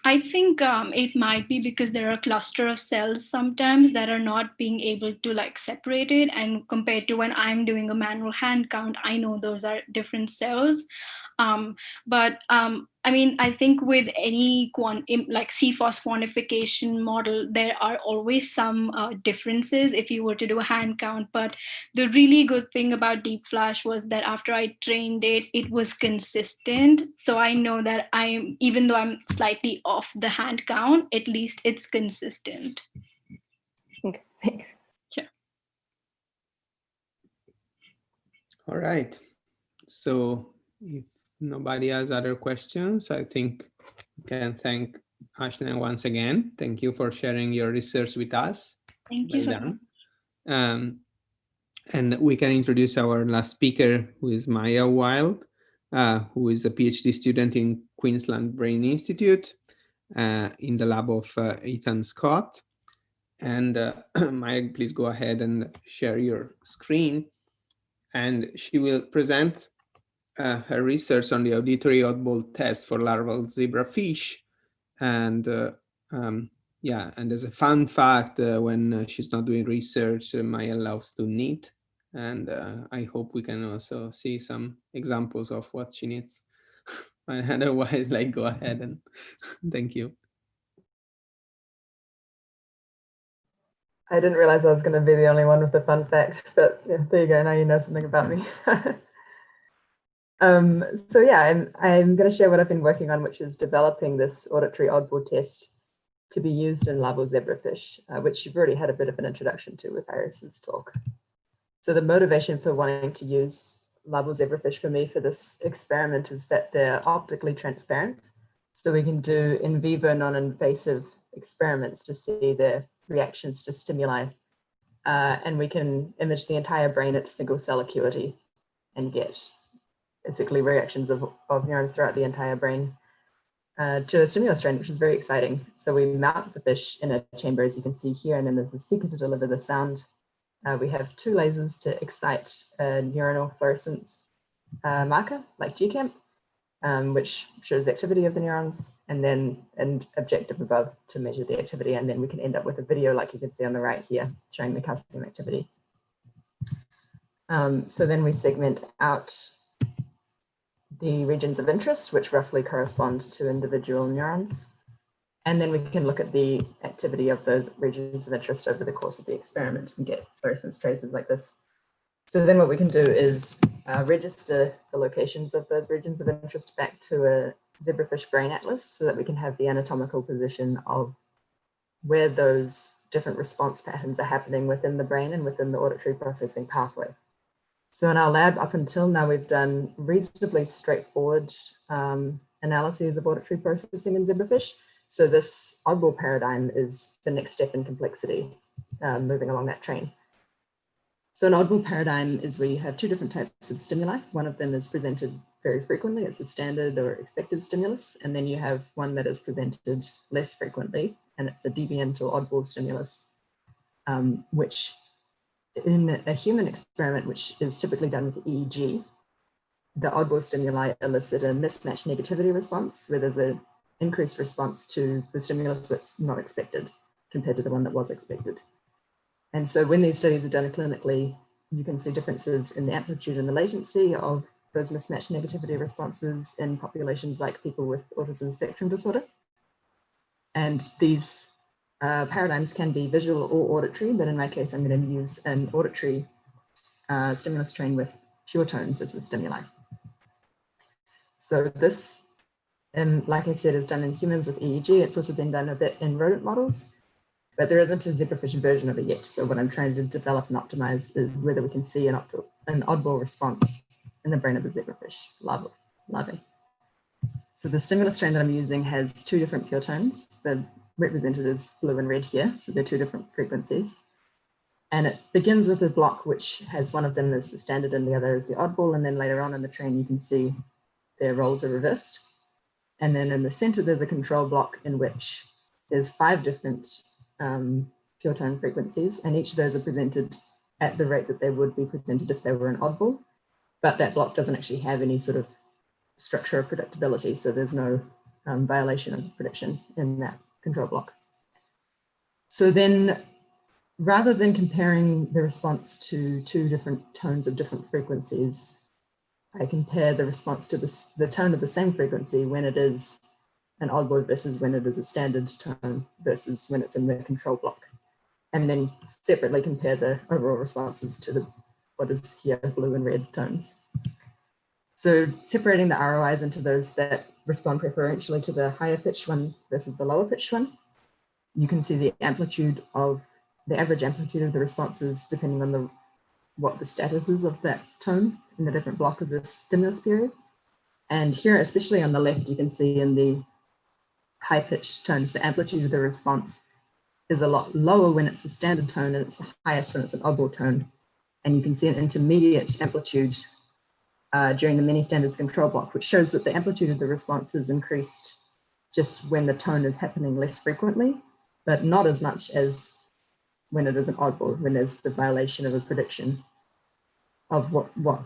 I think it might be because there are a cluster of cells sometimes that are not being able to like separate it. And compared to when I'm doing a manual hand count, I know those are different cells. I mean, I think with any like CFOS quantification model, there are always some differences if you were to do a hand count. But the really good thing about Deep Flash was that after I trained it, it was consistent. So I know that even though I'm slightly off the hand count, at least it's consistent. Okay, thanks. Sure. All right. So if nobody has other questions, I think we can thank Ashna once again. Thank you for sharing your research with us. Thank you so much. And we can introduce our last speaker, who is Maya Wild, who is a PhD student in Queensland Brain Institute in the lab of Ethan Scott. And Maya, please go ahead and share your screen. And she will present her research on the auditory oddball test for larval zebrafish. And yeah, and as a fun fact, when she's not doing research, Maya loves to knit. And I hope we can also see some examples of what she knits. Otherwise, like, go ahead and thank you. I didn't realize I was going to be the only one with the fun fact, but yeah, there you go. Now you know something about me. So yeah, I'm going to share what I've been working on, which is developing this auditory oddball test to be used in larval zebrafish, which you've already had a bit of an introduction to with Iris's talk. So the motivation for wanting to use larval zebrafish for me for this experiment is that they're optically transparent. So we can do in vivo non-invasive experiments to see their reactions to stimuli. And we can image the entire brain at single cell acuity and get basically reactions of neurons throughout the entire brain to a stimulus strain, which is very exciting. So we mount the fish in a chamber, as you can see here, and then there's a speaker to deliver the sound. We have 2 lasers to excite a neuronal fluorescence marker, like GCamp, which shows the activity of the neurons, and then an objective above to measure the activity. And then we can end up with a video like you can see on the right here, showing the calcium activity. So then we segment out the regions of interest, which roughly correspond to individual neurons. And then we can look at the activity of those regions of interest over the course of the experiment and get fluorescence traces like this. So then what we can do is register the locations of those regions of interest back to a zebrafish brain atlas so that we can have the anatomical position of where those different response patterns are happening within the brain and within the auditory processing pathway. So in our lab, up until now, we've done reasonably straightforward analyses of auditory processing in zebrafish. So this oddball paradigm is the next step in complexity, moving along that train. So an oddball paradigm is where you have 2 different types of stimuli. One of them is presented very frequently. It's a standard or expected stimulus. And then you have one that is presented less frequently, and it's a deviant or oddball stimulus, which in a human experiment, which is typically done with EEG, the oddball stimuli elicit a mismatch negativity response, where there's an increased response to the stimulus that's not expected compared to the one that was expected. And so when these studies are done clinically, you can see differences in the amplitude and the latency of those mismatched negativity responses in populations like people with autism spectrum disorder. And these paradigms can be visual or auditory, but in my case, I'm going to use an auditory stimulus train with pure tones as the stimuli. So this, like I said, is done in humans with EEG. It's also been done a bit in rodent models, but there isn't a zebrafish version of it yet. So what I'm trying to develop and optimize is whether we can see an oddball response in the brain of the zebrafish larvae. So the stimulus strain that I'm using has 2 different pure tones. They're represented as blue and red here. So they're 2 different frequencies. And it begins with a block, which has one of them as the standard and the other is the oddball. And then later on in the train, you can see their roles are reversed. And then in the center, there's a control block in which there's 5 different pure tone frequencies, and each of those are presented at the rate that they would be presented if they were an oddball. But that block doesn't actually have any sort of structure of predictability, so there's no violation of prediction in that control block. So then, rather than comparing the response to 2 different tones of different frequencies, I compare the response to the tone of the same frequency when it is an oddball versus when it is a standard tone versus when it's in the control block. And then separately compare the overall responses to what is here, blue and red tones. So separating the ROIs into those that respond preferentially to the higher pitched one versus the lower pitched one, you can see the amplitude of the average amplitude of the responses depending on what the status is of that tone in the different block of the stimulus period. And here, especially on the left, you can see in the high pitched tones, the amplitude of the response is a lot lower when it's a standard tone, and it's the highest when it's an oddball tone. And you can see an intermediate amplitude during the many standards control block, which shows that the amplitude of the response is increased just when the tone is happening less frequently, but not as much as when it is an oddball, when there's the violation of a prediction of what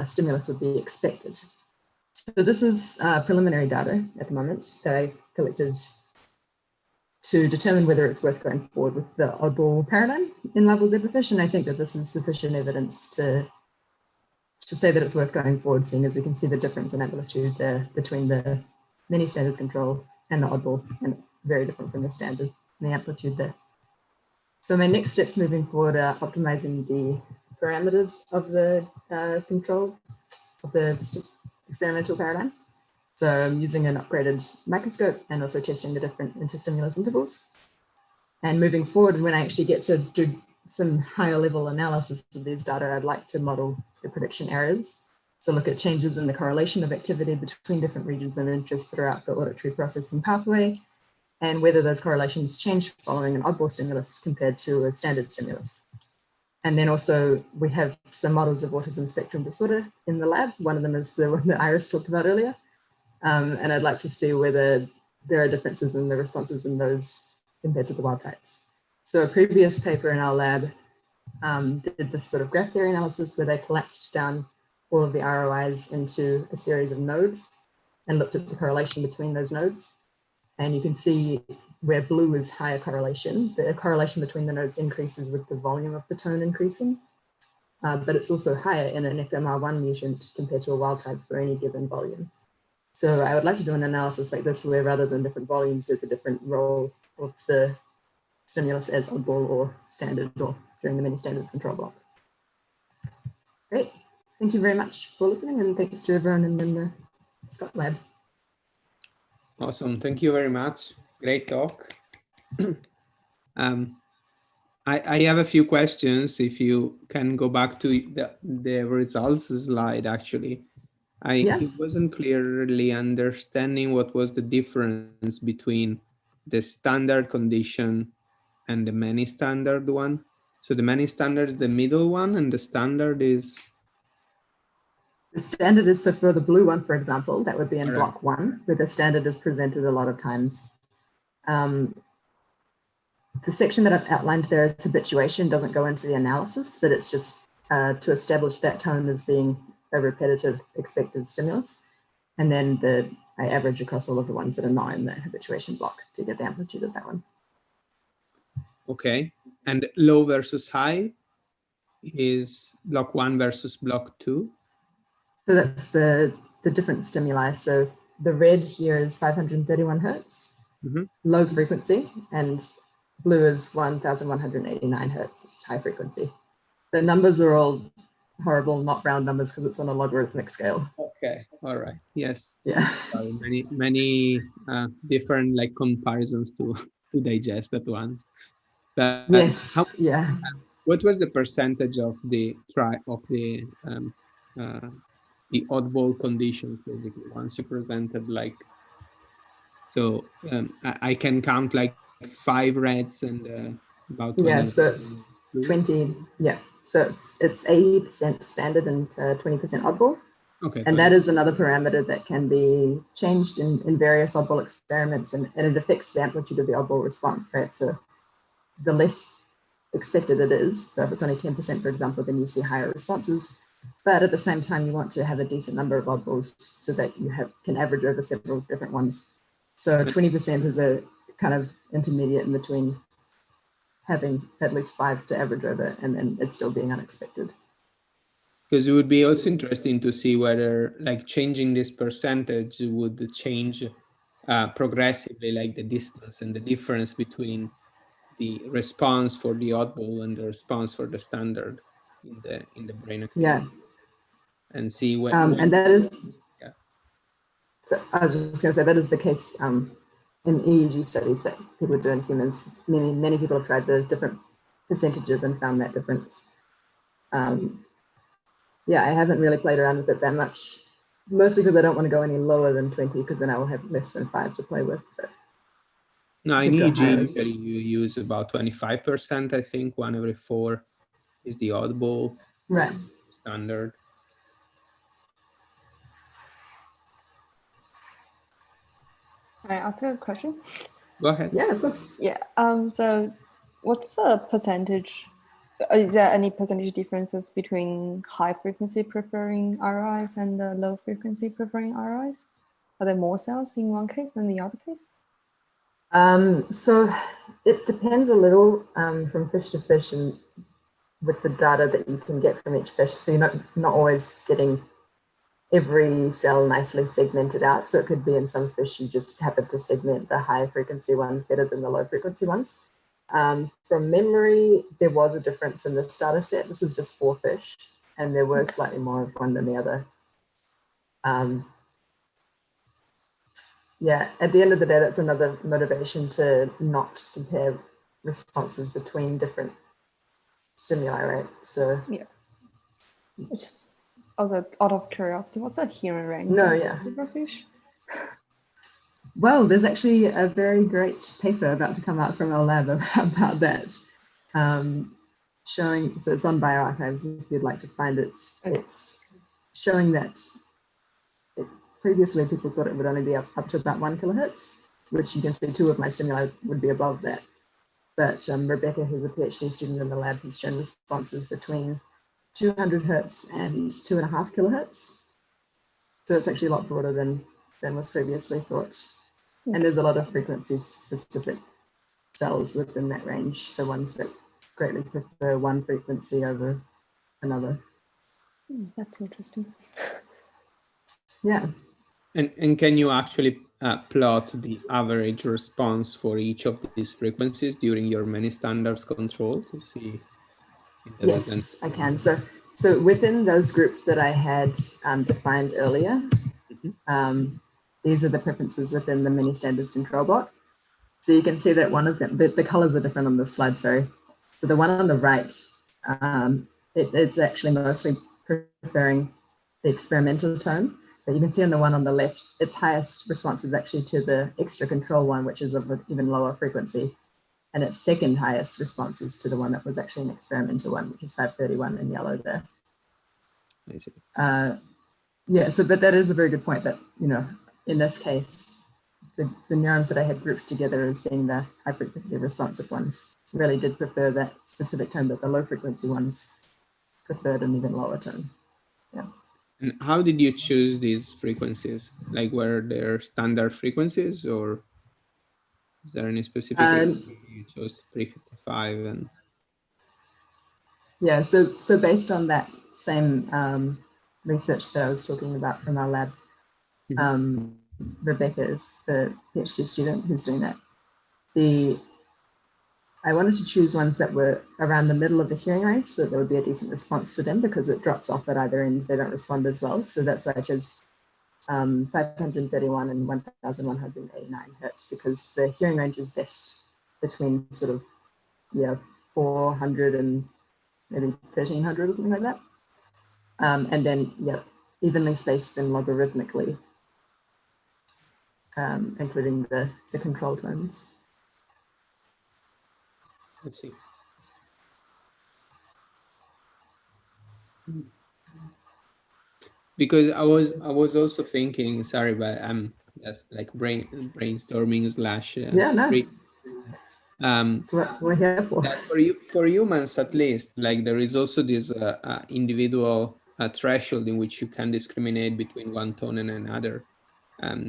stimulus would be expected. So this is preliminary data at the moment that I collected to determine whether it's worth going forward with the oddball paradigm in level zebrafish, and I think that this is sufficient evidence to say that it's worth going forward, seeing as we can see the difference in amplitude there between the many standards control and the oddball, and very different from the standard, the amplitude there. So my next steps moving forward are optimizing the parameters of the control of the experimental paradigm. So I'm using an upgraded microscope and also testing the different interstimulus intervals. And moving forward, when I actually get to do some higher level analysis of these data, I'd like to model the prediction errors. So look at changes in the correlation of activity between different regions of interest throughout the auditory processing pathway, and whether those correlations change following an oddball stimulus compared to a standard stimulus. And then also we have some models of autism spectrum disorder in the lab. One of them is the one that Iris talked about earlier. And I'd like to see whether there are differences in the responses in those compared to the wild types. So a previous paper in our lab did this sort of graph theory analysis where they collapsed down all of the ROIs into a series of nodes and looked at the correlation between those nodes. And you can see where blue is higher correlation, the correlation between the nodes increases with the volume of the tone increasing, but it's also higher in an FMR1 mutant compared to a wild type for any given volume. So I would like to do an analysis like this where rather than different volumes, there's a different role of the stimulus as oddball or standard or during the many standards control block. Great. Thank you very much for listening, and thanks to everyone in the Scott lab. Awesome. Thank you very much. Great talk. I have a few questions. If you can go back to the results slide, actually. It wasn't clearly understanding what was the difference between the standard condition and the many standard one. So the many standard is the middle one, and the standard is? The standard is, so for the blue one, for example, that would be in block 1, where the standard is presented a lot of times. The section that I've outlined there as habituation doesn't go into the analysis, but it's just to establish that tone as being a repetitive expected stimulus. And then I average across all of the ones that are not in the habituation block to get the amplitude of that one. Okay. And low versus high is block 1 versus block 2? So that's the different stimuli. So the red here is 531 hertz, low frequency, and blue is 1,189 hertz, which is high frequency. The numbers are all horrible, not round numbers, because it's on a logarithmic scale. Okay, all right, yes. Yeah. Many different like comparisons to digest at once. But yes, yeah. What was the percentage of the oddball conditions, basically, once you presented like, so I can count like 5 reds and about 20. Yeah, so it's 20, yeah. So it's 80% standard and 20% oddball. Okay. And that is another parameter that can be changed in various oddball experiments, and it affects the amplitude of the oddball response, right? So the less expected it is, so if it's only 10%, for example, then you see higher responses. But at the same time, you want to have a decent number of oddballs so that you can average over several different ones. So 20% is a kind of intermediate in between having at least 5 to average over and then it still being unexpected. Because it would be also interesting to see whether like changing this percentage would change progressively, like the distance and the difference between the response for the oddball and the response for the standard in the brain activity. Yeah. And see what and that is, yeah. So I was just going to say that is the case in EEG studies that people do in humans. Many people have tried the different percentages and found that difference. Yeah, I haven't really played around with it that much, mostly because I don't want to go any lower than 20, because then I will have less than 5 to play with. But no, in EEG, you use about 25%, I think. 1 every 4 is the oddball. Right. Standard. I ask a question? Go ahead. Yeah, of course. Yeah. So what's the percentage? Is there any percentage differences between high frequency preferring RIs and the low frequency preferring RIs? Are there more cells in one case than the other case? So it depends a little from fish to fish and with the data that you can get from each fish. So you're not always getting every cell nicely segmented out. So it could be in some fish you just happen to segment the high frequency ones better than the low frequency ones. From memory, there was a difference in this data set. This is just 4 fish, and there were slightly more of one than the other. Yeah, at the end of the day, that's another motivation to not compare responses between different stimuli, right? So yeah. Which also out of curiosity, what's a hearing range? No, yeah. Zebrafish? Well, there's actually a very great paper about to come out from our lab about that, showing, so it's on bioarchives if you'd like to find it. Okay. It's showing that previously people thought it would only be up to about 1 kilohertz, which you can see 2 of my stimuli would be above that. But Rebecca, who's a PhD student in the lab, has shown responses between 200 hertz and 2.5 kilohertz. So it's actually a lot broader than was previously thought. And there's a lot of frequency-specific cells within that range. So ones that greatly prefer one frequency over another. That's interesting. Yeah. And can you actually plot the average response for each of these frequencies during your many standards control to see? Yes, I can. So within those groups that I had defined earlier, these are the preferences within the mini standards control block. So you can see that one of them, the colors are different on this slide, sorry. So the one on the right, it's actually mostly preferring the experimental tone, but you can see on the one on the left, its highest response is actually to the extra control one, which is of an even lower frequency. And its second highest response is to the one that was actually an experimental one, which is 531 in yellow there. I see. Yeah, so but that is a very good point that, you know, in this case, the neurons that I had grouped together as being the high frequency responsive ones really did prefer that specific tone, but the low frequency ones preferred an even lower tone. Yeah. And how did you choose these frequencies? Like, were there standard frequencies, or is there any specific reason you chose 355 and? Yeah, so based on that same research that I was talking about from our lab, Rebecca is the PhD student who's doing that. I wanted to choose ones that were around the middle of the hearing range so that there would be a decent response to them, because it drops off at either end, they don't respond as well. So that's why I chose 531 and 1189 hertz, because the hearing range is best between sort of, 400 and maybe 1300 or something like that. And then, evenly spaced and logarithmically, including the control tones. Let's see. Because I was also thinking, sorry, but I'm just like brainstorming slash free. That's what we're here for. For humans, at least, like there is also this individual threshold in which you can discriminate between one tone and another.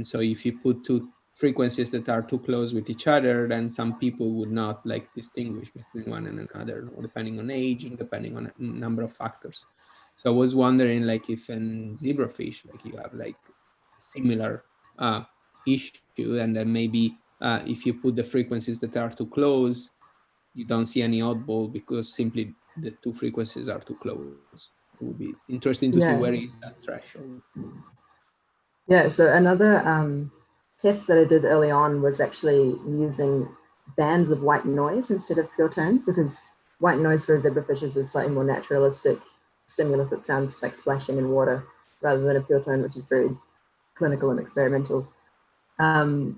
So if you put 2 frequencies that are too close with each other, then some people would not like distinguish between one and another, or depending on age and depending on a number of factors. So I was wondering, like, if in zebrafish, like you have like similar issue, and then maybe if you put the frequencies that are too close, you don't see any oddball because simply the 2 frequencies are too close. It would be interesting to see where is that threshold. Yeah, so another test that I did early on was actually using bands of white noise instead of pure tones, because white noise for zebrafish is a slightly more naturalistic stimulus that sounds like splashing in water, rather than a pure tone, which is very clinical and experimental.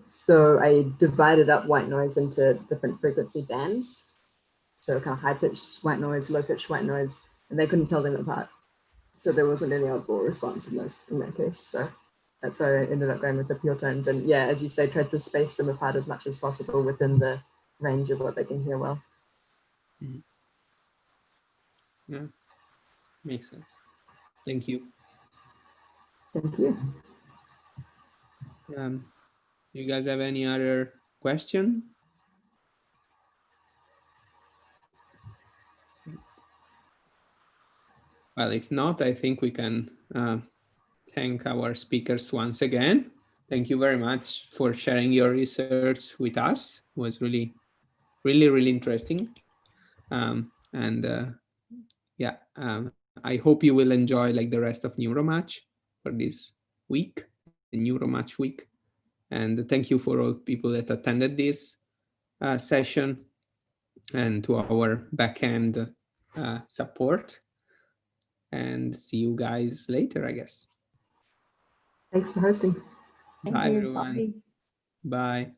So I divided up white noise into different frequency bands. So kind of high-pitched white noise, low-pitched white noise, and they couldn't tell them apart. So there wasn't any oddball response in that case. So That's why I ended up going with the pure tones. And yeah, as you say, tried to space them apart as much as possible within the range of what they can hear well. Yeah, makes sense. Thank you. Thank you. You guys have any other question? Well, if not, I think we can thank our speakers once again. Thank you very much for sharing your research with us. It was really interesting. I hope you will enjoy like the rest of Neuromatch for this week, the Neuromatch week. And thank you for all people that attended this session, and to our backend support. And see you guys later, I guess. Thanks for hosting. Bye, everyone. Bye.